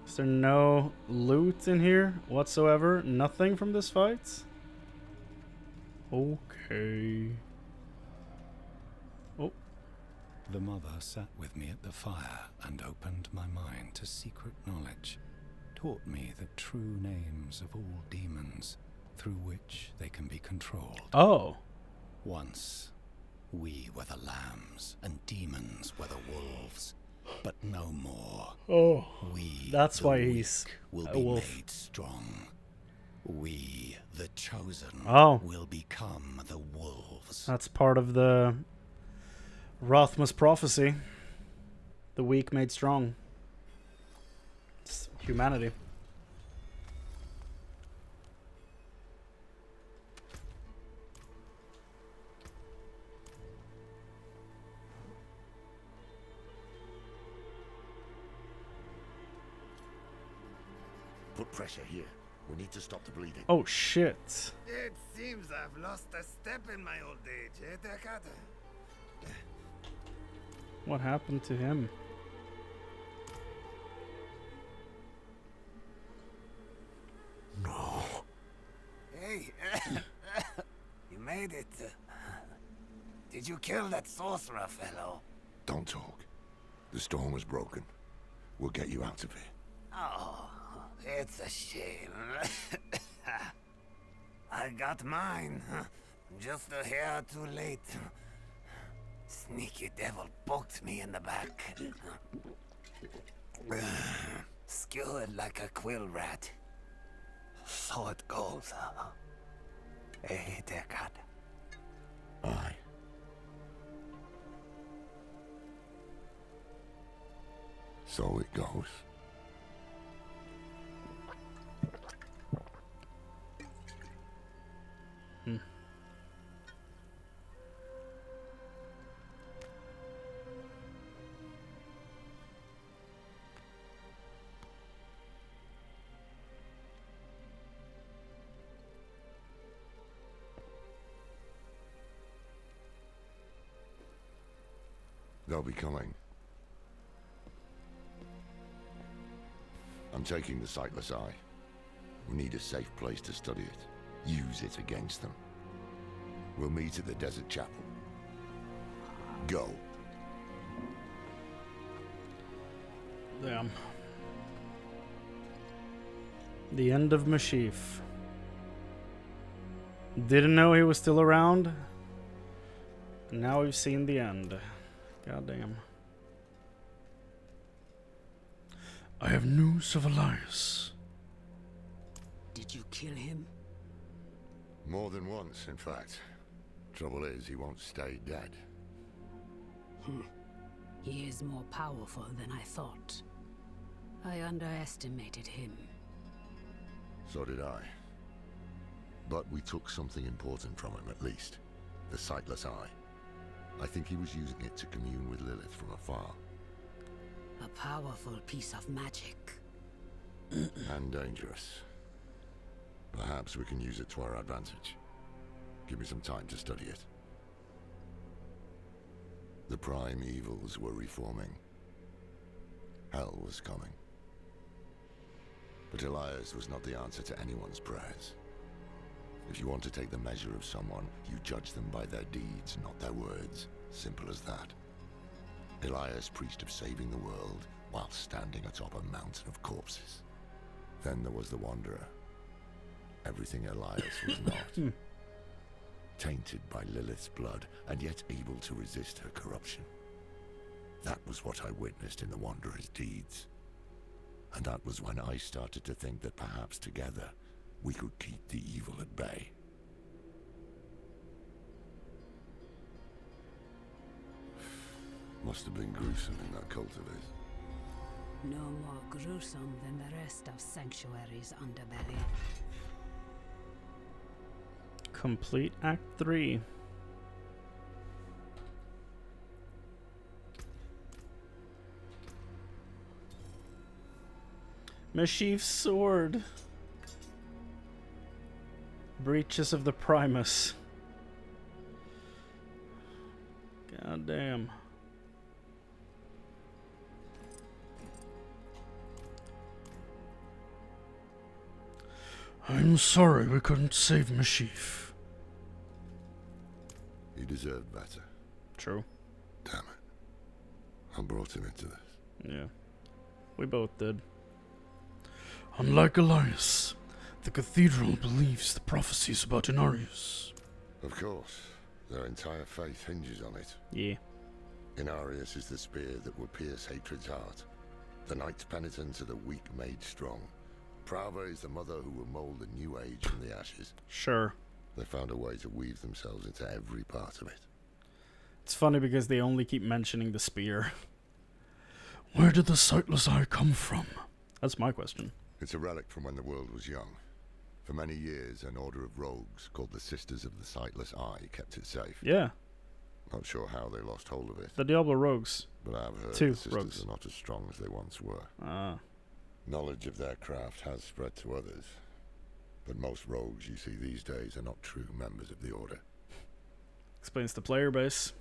Is there no loot in here whatsoever? Nothing from this fight? Okay. Oh. The mother sat with me at the fire and opened my mind to secret knowledge, taught me the true names of all demons through which they can be controlled. Oh. Once, we were the lambs and demons were the wolves, but no more. Oh, we, that's why he's will a be wolf. made strong. We, the chosen, Oh. will become the wolves. That's part of the Rothmas prophecy. The weak made strong. It's humanity. Put pressure here. We need to stop the bleeding. Oh shit. It seems I've lost a step in my old age, eh, Dakata? What happened to him? No. Hey, you made it. Did you kill that sorcerer fellow? Don't talk. The storm was broken. We'll get you out of here. Oh, it's a shame. I got mine. Just a hair too late. Sneaky devil poked me in the back. Skewered like a quill rat. So it goes. Hey, Deckard. Aye. So it goes. They'll be coming. I'm taking the Sightless Eye. We need a safe place to study it. Use it against them. We'll meet at the Desert Chapel. Go. Damn. The end of Mashif. Didn't know he was still around. Now we've seen the end. Goddamn. I have news of Elias. Did you kill him? More than once, in fact. Trouble is, he won't stay dead. He is more powerful than I thought. I underestimated him. So did I. But we took something important from him, at least. The Sightless Eye. I think he was using it to commune with Lilith from afar. A powerful piece of magic. And dangerous. Perhaps we can use it to our advantage. Give me some time to study it. The prime evils were reforming. Hell was coming. But Elias was not the answer to anyone's prayers. If you want to take the measure of someone, you judge them by their deeds, not their words. Simple as that. Elias preached of saving the world while standing atop a mountain of corpses. Then there was the Wanderer. Everything Elias was not. Tainted by Lilith's blood, and yet able to resist her corruption. That was what I witnessed in the Wanderer's deeds. And that was when I started to think that perhaps together we could keep the evil at bay. Must have been gruesome in that cult of his. No more gruesome than the rest of Sanctuary's underbelly. Complete Act 3. Mashif's sword. Breaches of the Primus. God damn. I'm sorry we couldn't save Mashif. He deserved better. True. Damn it. I brought him into this. Yeah. We both did. Unlike Elias, the cathedral believes the prophecies about Inarius. Of course. Their entire faith hinges on it. Yeah. Inarius is the spear that will pierce hatred's heart. The knight's penitents are the weak made strong. Prava is the mother who will mold a new age from the ashes. Sure. They found a way to weave themselves into every part of it. It's funny because they only keep mentioning the spear. Where did the sightless eye come from? That's my question. It's a relic from when the world was young. For many years, an order of rogues called the Sisters of the Sightless Eye kept it safe. Yeah. Not sure how they lost hold of it. The Diablo rogues. But I've heard Two the Sisters rogues are not as strong as they once were. Ah. Knowledge of their craft has spread to others. But most rogues you see these days are not true members of the order. Explains the player base.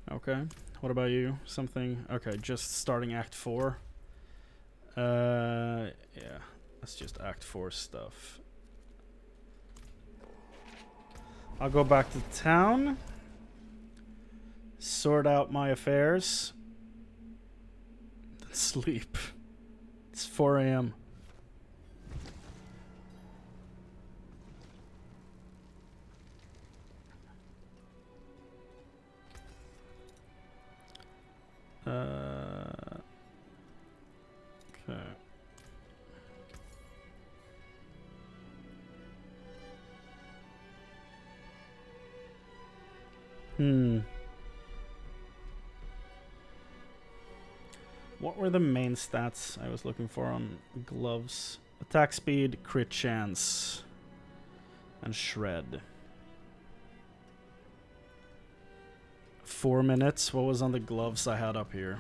Okay. What about you? Something... Okay, just starting Act 4. Yeah. That's just Act 4 stuff. I'll go back to town. Sort out my affairs. Then sleep. It's 4 a.m. Okay. What were the main stats I was looking for on gloves? Attack speed, crit chance, and shred. 4 minutes. What was on the gloves I had up here?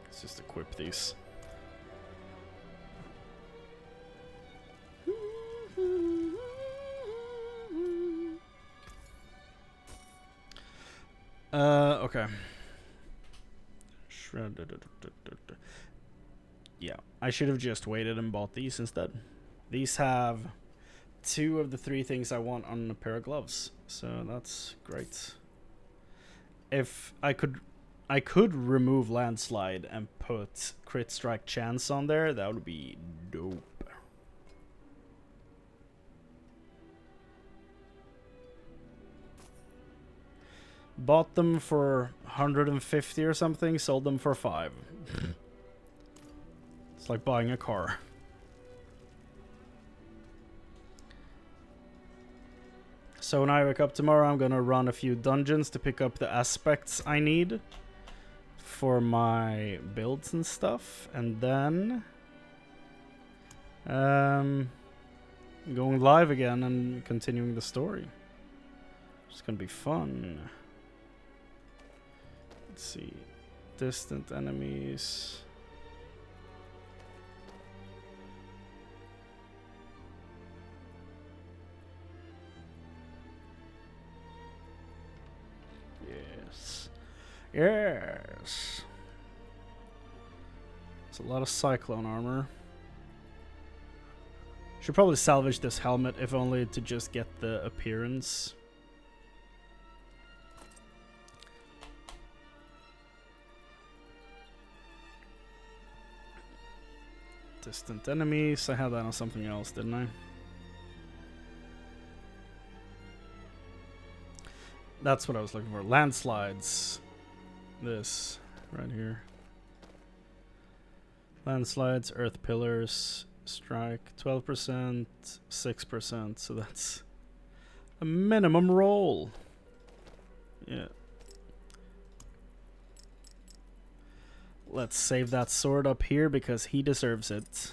Let's just equip these. Okay. Yeah, I should have just waited and bought these instead. These have 2 of the 3 things I want on a pair of gloves, so that's great. If I could remove landslide and put crit strike chance on there, that would be dope. Bought them for 150 or something, sold them for 5. It's like buying a car. So when I wake up tomorrow, I'm gonna run a few dungeons to pick up the aspects I need for my builds and stuff, and then going live again and continuing the story. It's gonna be fun. Let's see. Distant enemies. Yes. Yes. It's a lot of cyclone armor. Should probably salvage this helmet, if only to just get the appearance. Distant enemies. I had that on something else, didn't I? That's what I was looking for. Landslides. This right here. Landslides, earth pillars, strike 12%, 6%. So that's a minimum roll. Yeah. Let's save that sword up here because he deserves it.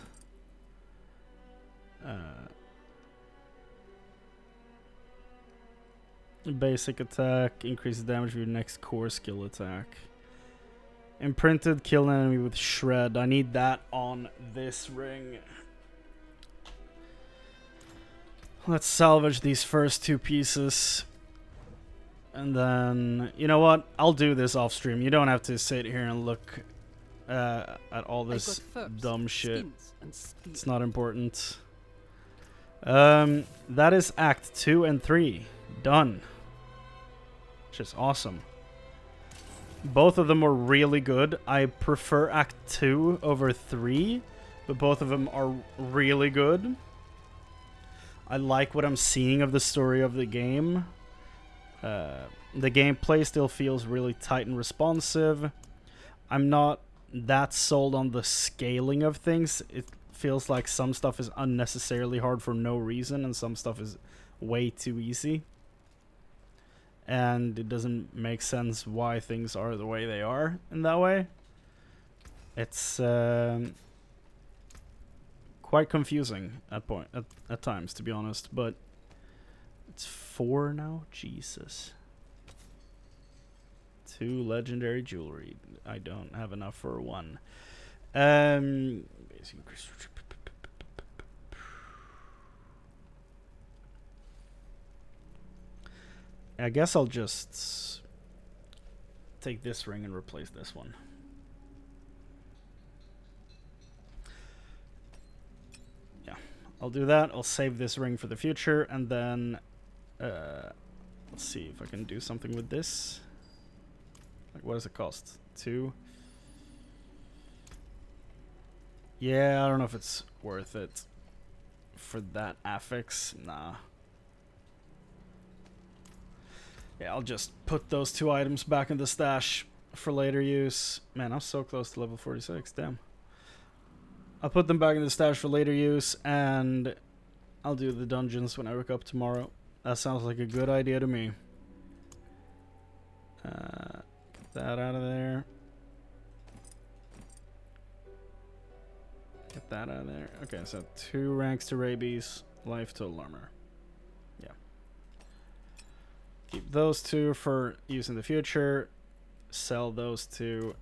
Basic attack, increases damage with your next core skill attack. Imprinted, kill an enemy with shred. I need that on this ring. Let's salvage these first two pieces. And then, you know what? I'll do this off stream. You don't have to sit here and look at all this dumb shit. It's not important. That is Act 2 and 3. Done. Which is awesome. Both of them were really good. I prefer Act 2 over 3, but both of them are really good. I like what I'm seeing of the story of the game. The gameplay still feels really tight and responsive. I'm not that sold on the scaling of things. It feels like some stuff is unnecessarily hard for no reason, and some stuff is way too easy. And it doesn't make sense why things are the way they are in that way. It's quite confusing at times, to be honest. But it's 4 now? Jesus. 2 legendary jewelry. I don't have enough for 1. I guess I'll just take this ring and replace this one. Yeah, I'll do that. I'll save this ring for the future, and then let's see if I can do something with this. Like, what does it cost? 2? Yeah, I don't know if it's worth it for that affix. Nah. Yeah, I'll just put those 2 items back in the stash for later use. Man, I'm so close to level 46. Damn. I'll put them back in the stash for later use, and I'll do the dungeons when I wake up tomorrow. That sounds like a good idea to me. Get that out of there. Get that out of there. Okay, so 2 ranks to rabies, life total armor. Yeah. Keep those 2 for use in the future. Sell those 2.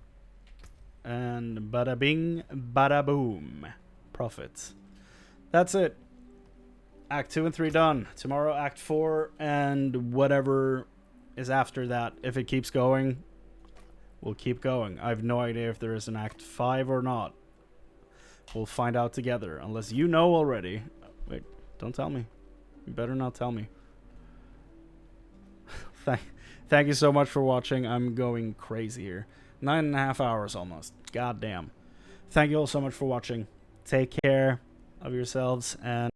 And bada bing, bada boom. Profit. That's it. Act 2 and 3 done. Tomorrow, Act 4 and whatever is after that. If it keeps going, we'll keep going. I have no idea if there is an Act 5 or not. We'll find out together. Unless you know already. Wait, don't tell me. You better not tell me. Thank you so much for watching. I'm going crazy here. 9.5 hours almost. God damn. Thank you all so much for watching. Take care of yourselves, and